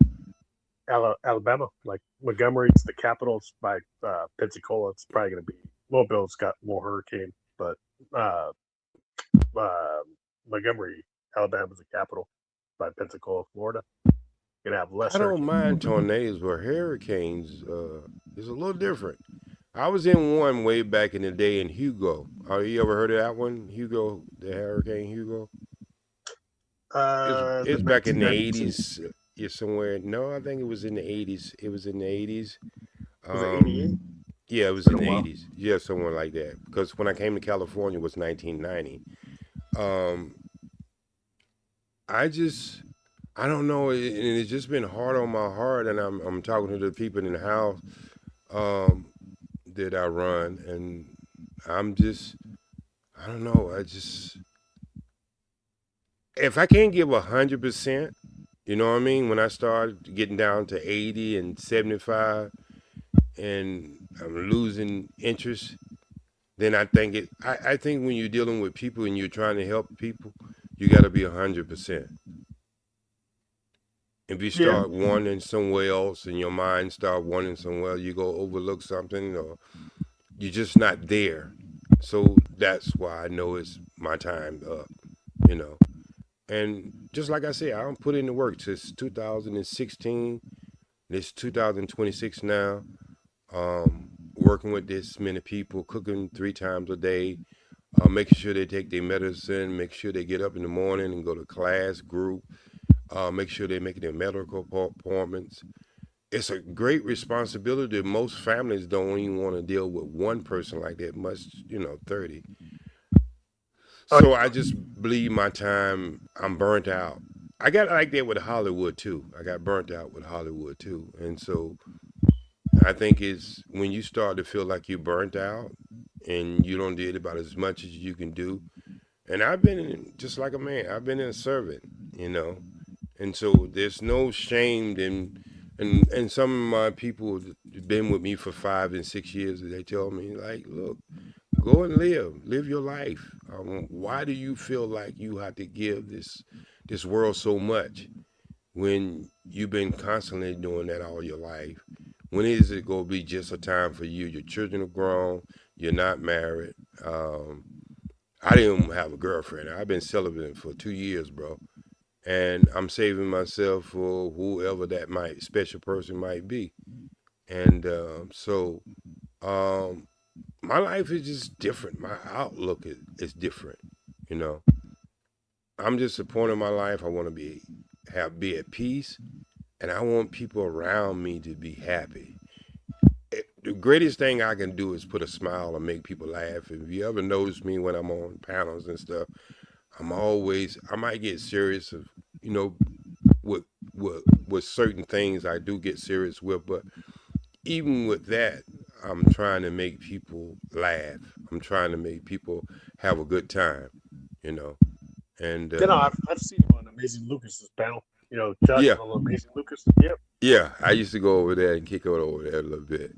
Alabama. Like Montgomery's the capital. It's by Pensacola. It's probably going to be Mobile's got more hurricane, but Montgomery, Alabama's the capital by Pensacola, Florida. Gonna have less.
I don't mind tornadoes, but hurricanes is a little different. I was in one way back in the day in Hugo. You ever heard of that one? Hugo, the Hurricane Hugo? It's back in the 80s. Somewhere. No, I think it was in the 80s. It was in the 80s.
Was it 88?
Yeah, it was in the 80s. Yeah, somewhere like that. Because when I came to California, it was 1990. I don't know, and it's just been hard on my heart, and I'm talking to the people in the house that I run, and I don't know, if I can't give 100%, you know what I mean, when I start getting down to 80 and 75, and I'm losing interest, then I think I think when you're dealing with people and you're trying to help people, you got to be 100%. If you start wanting somewhere else and your mind start wanting somewhere, you go overlook something or you're just not there. So that's why I know it's my time up, And just like I said, I don't put in the work since 2016. It's 2026 now. Working with this many people, cooking 3 times a day, making sure they take their medicine, make sure they get up in the morning and go to class, group. Make sure they're making their medical appointments. It's a great responsibility. Most families don't even want to deal with one person like that, much, 30. So I just believe my time, I'm burnt out. I got like that with Hollywood too. I got burnt out with Hollywood too. And so I think it's when you start to feel like you're burnt out and you don't do about as much as you can do. And I've been just like a man. I've been a servant, And so there's no shame and some of my people have been with me for 5 and 6 years. They tell me, like, look, go and live your life. Why do you feel like you have to give this world so much when you've been constantly doing that all your life? When is it going to be just a time for you? Your children are grown. You're not married. I didn't even have a girlfriend. I've been celibate for 2 years, bro. And I'm saving myself for whoever that special person might be. And so my life is just different. My outlook is different, I'm just at a point in my life I want to be at peace, and I want people around me to be happy. The greatest thing I can do is put a smile and make people laugh. If you ever notice me when I'm on panels and stuff, I might get serious of, with certain things I do get serious with, but even with that, I'm trying to make people laugh. I'm trying to make people have a good time, And
I've seen you on Amazing Lucas's panel. Chuck on Amazing Lucas. Yep.
Yeah, I used to go over there and kick it over there a little bit.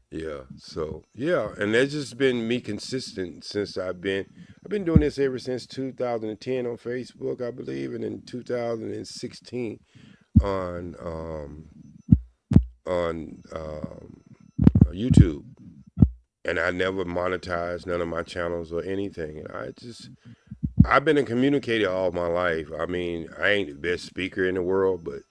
Yeah. So and that's just been me consistent since I've been doing this ever since 2010 on Facebook, I believe, and in 2016 on YouTube. And I never monetized none of my channels or anything. And I've been a communicator all my life. I mean, I ain't the best speaker in the world, but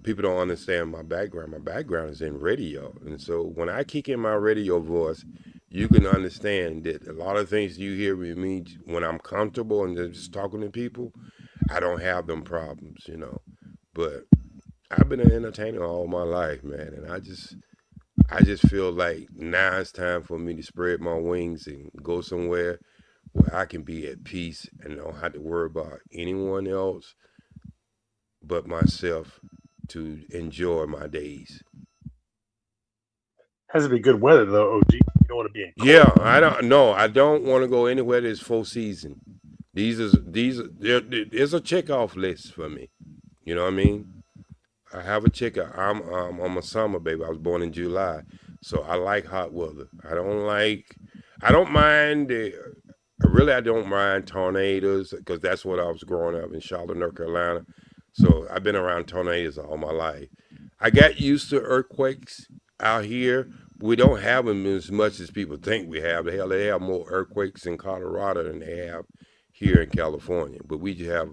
people don't understand my background. My background is in radio. And so when I kick in my radio voice, you can understand that a lot of things you hear with me when I'm comfortable and just talking to people, I don't have them problems, But I've been an entertainer all my life, man. And I just feel like now it's time for me to spread my wings and go somewhere where I can be at peace and don't have to worry about anyone else but myself to enjoy my days.
Has to be good weather though, OG. You don't want to be in cold.
Yeah, I don't want to go anywhere that's full season. There's a checkoff list for me. You know what I mean? I have a checker. I'm a summer baby. I was born in July, so I like hot weather. I don't mind I don't mind tornadoes because that's what I was growing up in Charlotte, North Carolina. So I've been around tornadoes all my life. I got used to earthquakes out here. We don't have them as much as people think we have. Hell, they have more earthquakes in Colorado than they have here in California, but we have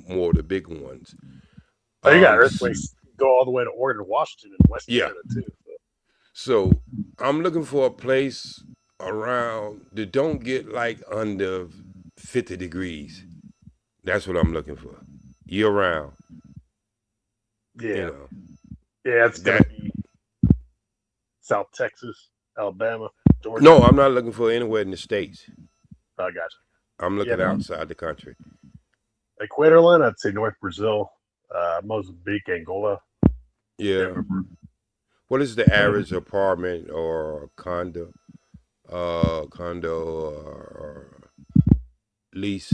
more of the big ones.
Oh, you got earthquakes go all the way to Oregon, Washington, and West Canada too.
So I'm looking for a place around that don't get like under 50 degrees. That's what I'm looking for. Year round.
Yeah. Yeah, it's gonna be South Texas, Alabama, Georgia.
No, I'm not looking for anywhere in the States.
I gotcha.
I'm looking outside the country.
Equatorland, I'd say North Brazil, Mozambique, Angola.
Yeah. What is the average apartment or condo or lease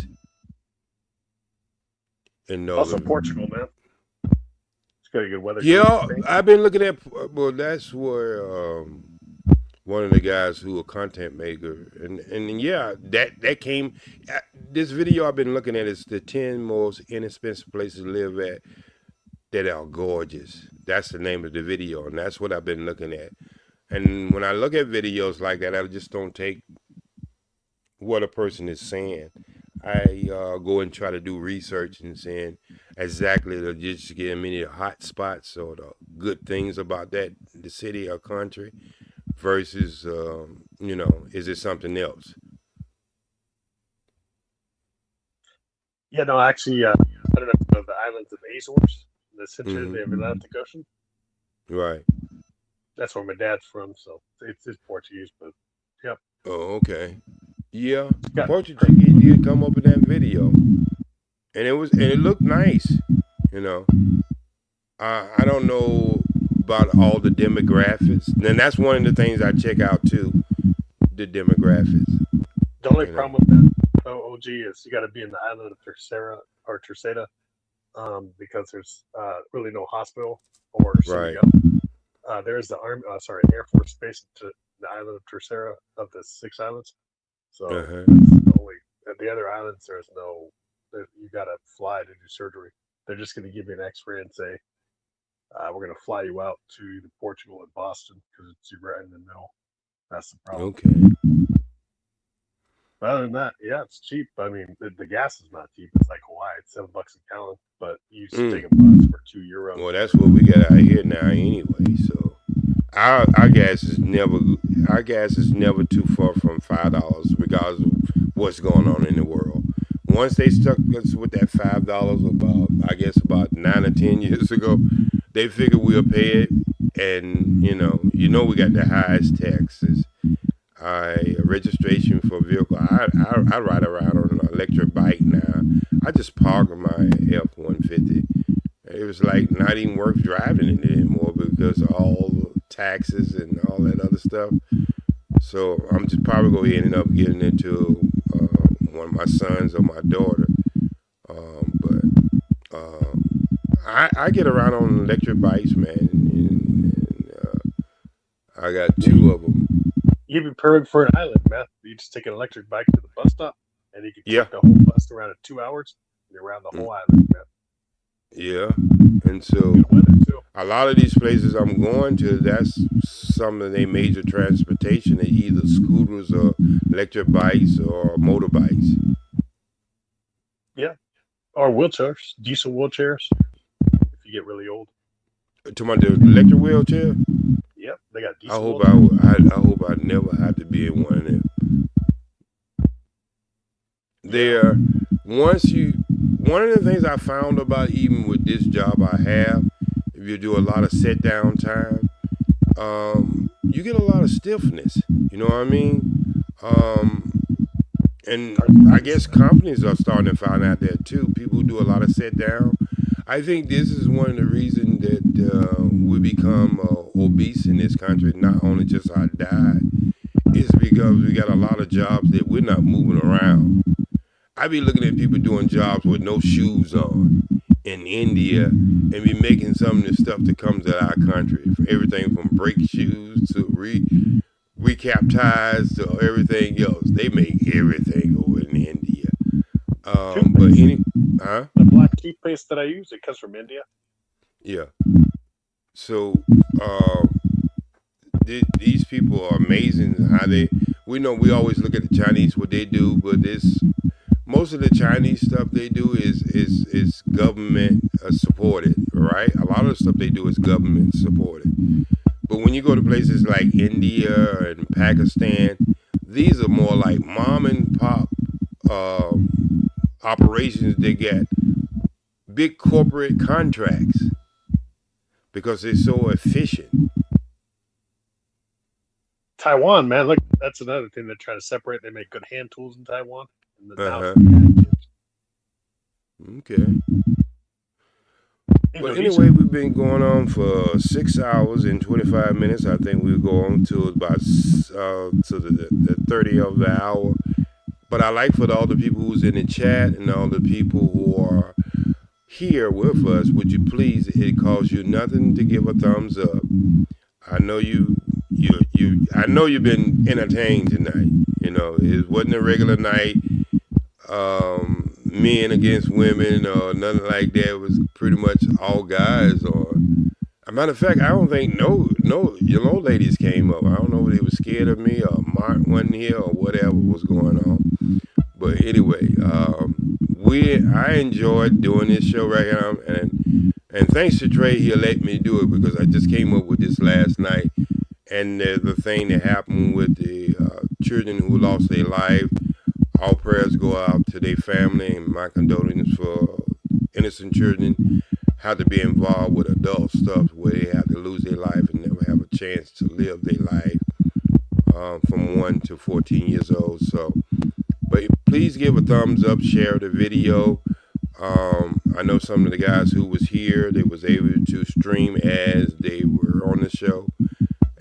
in Northern?
Also Portugal, man. It's got a good weather.
Yeah, I've been looking at. Well, that's where one of the guys who a content maker and yeah, that came. This video I've been looking at is the 10 most inexpensive places to live at that are gorgeous. That's the name of the video, and that's what I've been looking at. And when I look at videos like that, I just don't take what a person is saying. I go and try to do research and saying exactly just give me the hot spots or the good things about the city or country versus, is it something else?
Yeah, no, actually, I don't know if you know the islands of the Azores, the center of the Atlantic Ocean.
Right.
That's where my dad's from, so it's Portuguese, but yep.
Oh, okay. Yeah, Portuguese did come up in that video, and it looked nice. I don't know about all the demographics, and that's one of the things I check out too, the demographics.
The only problem with that, OG, is you got to be in the island of Terceira, because there's really no hospital or city. Right. There's the Air Force Base to the island of Terceira of the 6 islands. So the other islands, there's no. You got to fly to do surgery. They're just going to give you an X-ray and say, "We're going to fly you out to either Portugal or Boston because it's right in the middle." That's the problem.
Okay.
But other than that, yeah, it's cheap. I mean, the gas is not cheap. It's like Hawaii. It's $7 a gallon, but you just take a bus for €2.
Well, that's what we got out here now anyway. So our gas is never too far from $5, regardless of what's going on in the world. Once they stuck us with that $5 about 9 or 10 years ago, they figured we'll pay it, and we got the highest taxes. Registration for vehicle. I ride around on an electric bike now. I just parked my F-150. It was like not even worth driving it anymore because of all the taxes and all that other stuff. So I'm just probably going to end up getting into one of my sons or my daughter. I get around on electric bikes, man. And I got 2 of them.
You'd be perfect for an island, man. You just take an electric bike to the bus stop, and you can take the whole bus around in 2 hours. And you're around the whole island, man.
Yeah, and so a lot of these places I'm going to, that's some of their major transportation. They're either scooters or electric bikes or motorbikes.
Yeah, or wheelchairs, diesel wheelchairs. If you get really old.
To my electric wheelchair.
Yep, they got diesel.
I hope I never have to be in one of them. One of the things I found about even with this job I have, if you do a lot of sit down time, you get a lot of stiffness. You know what I mean? And I guess companies are starting to find out that too. People who do a lot of sit down. I think this is one of the reasons that we become obese in this country, not only just our diet, it's because we got a lot of jobs that we're not moving around. I be looking at people doing jobs with no shoes on in India and be making some of the stuff that comes out of our country. Everything from brake shoes to recap ties to everything else. They make everything over in India.
The black toothpaste that I use, it comes from India.
Yeah. So these people are amazing. We know we always look at the Chinese, what they do, but most of the Chinese stuff they do is government supported, right? A lot of the stuff they do is government supported. But when you go to places like India and Pakistan, these are more like mom and pop operations. They get big corporate contracts because they're so efficient.
Taiwan, man, look, that's another thing they're trying to separate. They make good hand tools in Taiwan.
Okay. But anyway, we've been going on for 6 hours and 25 minutes. I think we'll go on to about to the 30 of the hour. But I like for all the people who's in the chat and all the people who are here with us, would you please, it costs you nothing to give a thumbs up. I know I know you've been entertained tonight. You know, it wasn't a regular night. Men against women or nothing like that. It was pretty much all guys. Or a matter of fact, I don't think no ladies came up. I don't know if they were scared of me or Mark wasn't here or whatever was going on. But anyway, I enjoyed doing this show right here, and thanks to Trey, he let me do it because I just came up with this last night, and the thing that happened with the children who lost their life. All prayers go out to their family, and my condolences for innocent children have to be involved with adult stuff where they have to lose their life and never have a chance to live their life from 1 to 14 years old. So, but please give a thumbs up, share the video. I know some of the guys who was here, they was able to stream as they were on the show.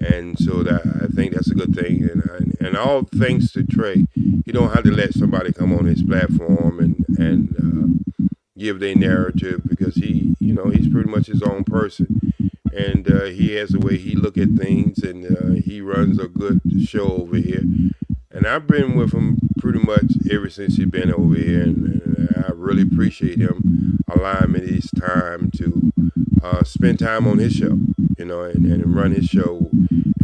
And so I think that's a good thing. And all thanks to Trey. You don't have to let somebody come on his platform and give their narrative because he's pretty much his own person. And he has the way he look at things, and he runs a good show over here. And I've been with him pretty much ever since he's been over here. And I really appreciate him allowing me this time to spend time on his show, and run his show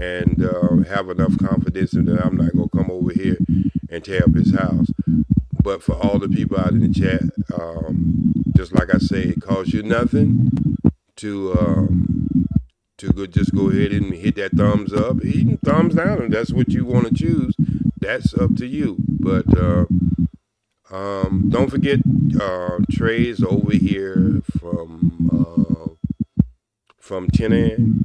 and have enough confidence in that I'm not going to come over here and tear up his house. But for all the people out in the chat, just like I say, it costs you nothing to just go ahead and hit that thumbs up, even thumbs down, and that's what you want to choose. That's up to you. But don't forget, Trey's over here from 10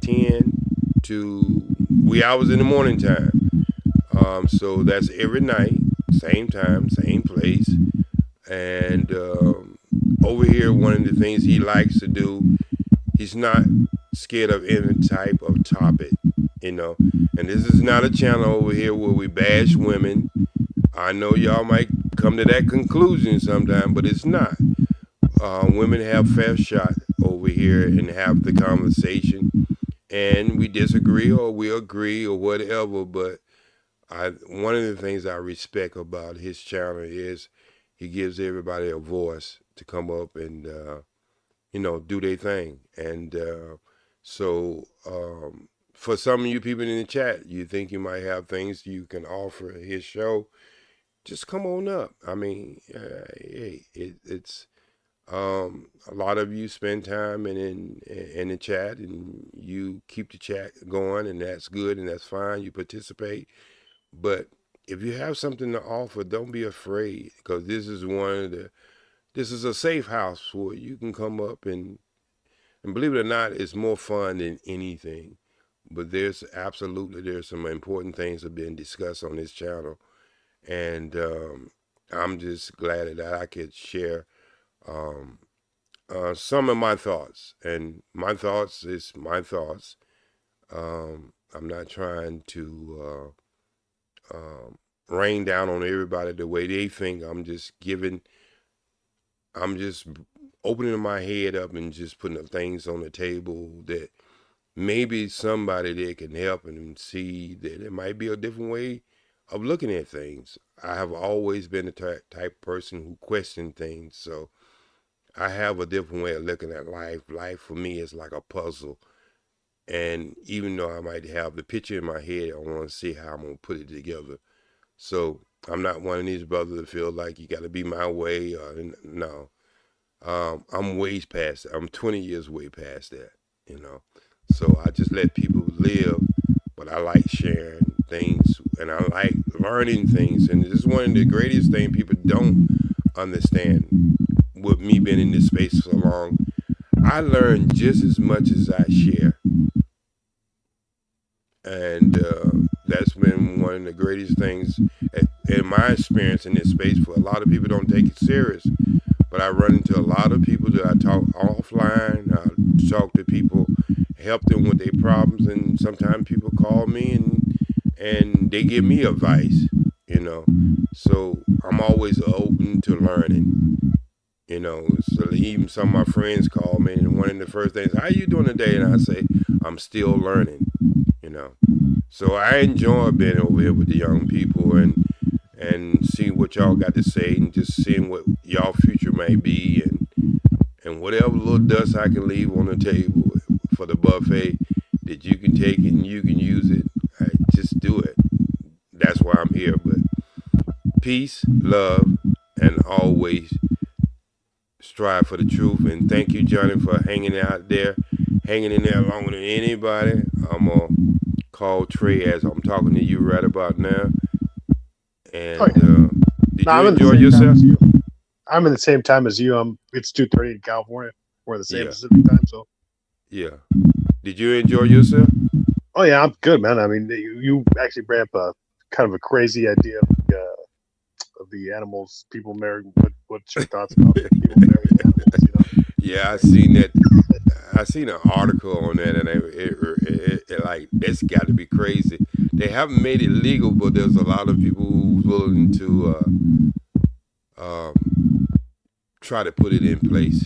to wee hours in the morning time. So that's every night, same time, same place. And over here, one of the things he likes to do, he's not scared of any type of topic, you know. And this is not a channel over here where we bash women. I know y'all might come to that conclusion sometime, but it's not. Women have fair shot over here and have the conversation, and we disagree or we agree or whatever. But one of the things I respect about his channel is he gives everybody a voice to come up and you know, do their thing. And so for some of you people in the chat, you think you might have things you can offer his show, just come on up. I mean, hey, it's a lot of you spend time in the chat, and you keep the chat going, and that's good and that's fine. You participate, but if you have something to offer, don't be afraid, because this is this is a safe house where you can come up and believe it or not, it's more fun than anything. But there's some important things that are being discussed on this channel, and I'm just glad that I could share some of my thoughts. And my thoughts is my thoughts. I'm not trying to rain down on everybody the way they think. I'm just opening my head up and just putting the things on the table that maybe somebody there can help and see that it might be a different way of looking at things. I have always been the type of person who questioned things, so I have a different way of looking at life. Life for me is like a puzzle, and even though I might have the picture in my head, I want to see how I'm going to put it together. So I'm not one of these brothers that feel like you got to be my way. No. I'm way past that. I'm 20 years way past that, you know. So I just let people live, but I like sharing things, and I like learning things. And this is one of the greatest things people don't understand with me being in this space so long. I learn just as much as I share. And that's been one of the greatest things in my experience in this space. For a lot of people don't take it serious. But I run into a lot of people that I talk offline. I talk to people, help them with their problems, and sometimes people call me and they give me advice, you know. So I'm always open to learning, you know. So even some of my friends call me, and one of the first things, "How you doing today?" And I say, "I'm still learning," you know. So I enjoy being over here with the young people and see what y'all got to say, and just seeing what y'all future may be, and whatever little dust I can leave on the table for the buffet that you can take and you can use it, just do it. That's why I'm here. But peace, love, and always strive for the truth. And thank you, Johnny, for hanging out there, hanging in there longer than anybody. I'm gonna call Trey as I'm talking to you right about now. And did you enjoy yourself?
I'm in the same time as you. It's 2:30 in California. We're in the same Pacific time, so.
Yeah. Did you enjoy yourself?
Oh yeah, I'm good, man. I mean, you actually brought up a kind of a crazy idea of the animals people marrying. What's your thoughts about people marrying animals? You know?
Yeah, I seen that. I seen an article on that, and it like, that's got to be crazy. They haven't made it legal, but there's a lot of people who's willing to try to put it in place.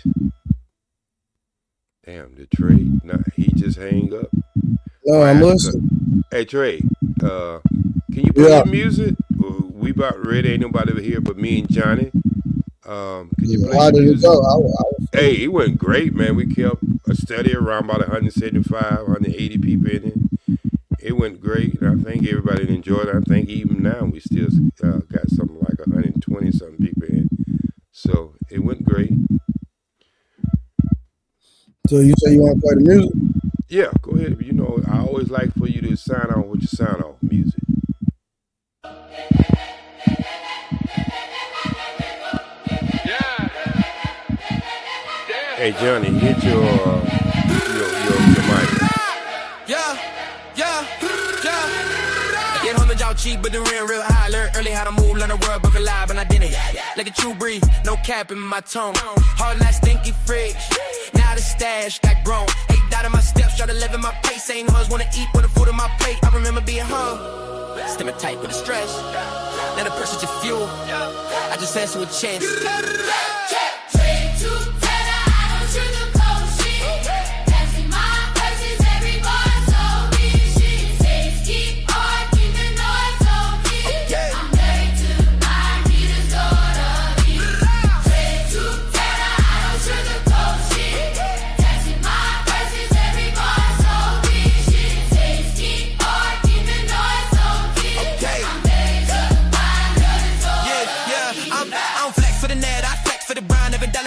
Damn, the Trey, he just hang up.
No, I'm listening.
Hey Trey, can you play your music? We about ready. Ain't nobody here but me and Johnny. Can you play
How
your
did
music?
it go?
Hey, it went great, man. We kept a steady around about 175, 180 people in it. It went great, and I think everybody enjoyed it. I think even now we still got something like 120 something people in. So it went great.
So you say you want to play the music?
Yeah, go ahead. You know, I always like for you to sign off with your sign off music. Hey Johnny, hit your mic.
Yeah. cheap, but the real high. Learn early how to move, learn the word, book alive, and I did it. Like a true breeze, no cap in my tongue. Hard like stinky fridge. Now the stash got grown. 8 out of my steps, try to live in my pace. Ain't hoes wanna eat with the food on my plate. I remember being hung, stimming tight with the stress. Now the pressure's your fuel. I just answer with chance.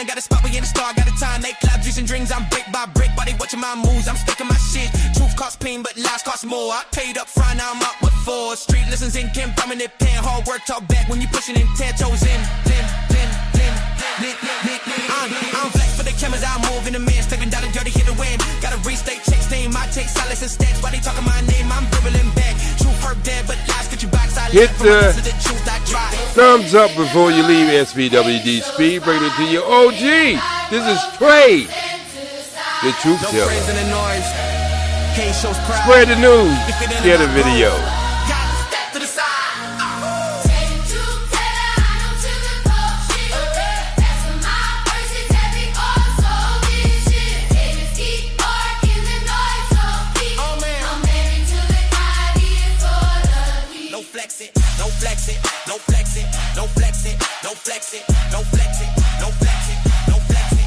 Got a spot, we in the star, got a time, they cloud juice and drinks. I'm brick by brick, body watching my moves. I'm sticking my shit. Truth costs pain, but lies cost more. I paid up front, now I'm up with 4. Street listens in, Kim, prominent pen. Hard work, talk back when you pushing in 10 toes in. I'm flex for the cameras, I move in the man. Stepping down the dirty, hit the win. Gotta restate, check, stain my take, silence and stacks. Why they talking my name? I'm dribbling back. Truth hurt dead, but lies get you back.
Hit the thumbs up before you leave. SBWD Speed, bringing it to you. OG, this is Trey, the truth teller. Spread the news, share the video.
Don't flex it, don't flex it, don't flex it, don't flex it, don't flex it, don't flex it, don't flex it, don't flex it.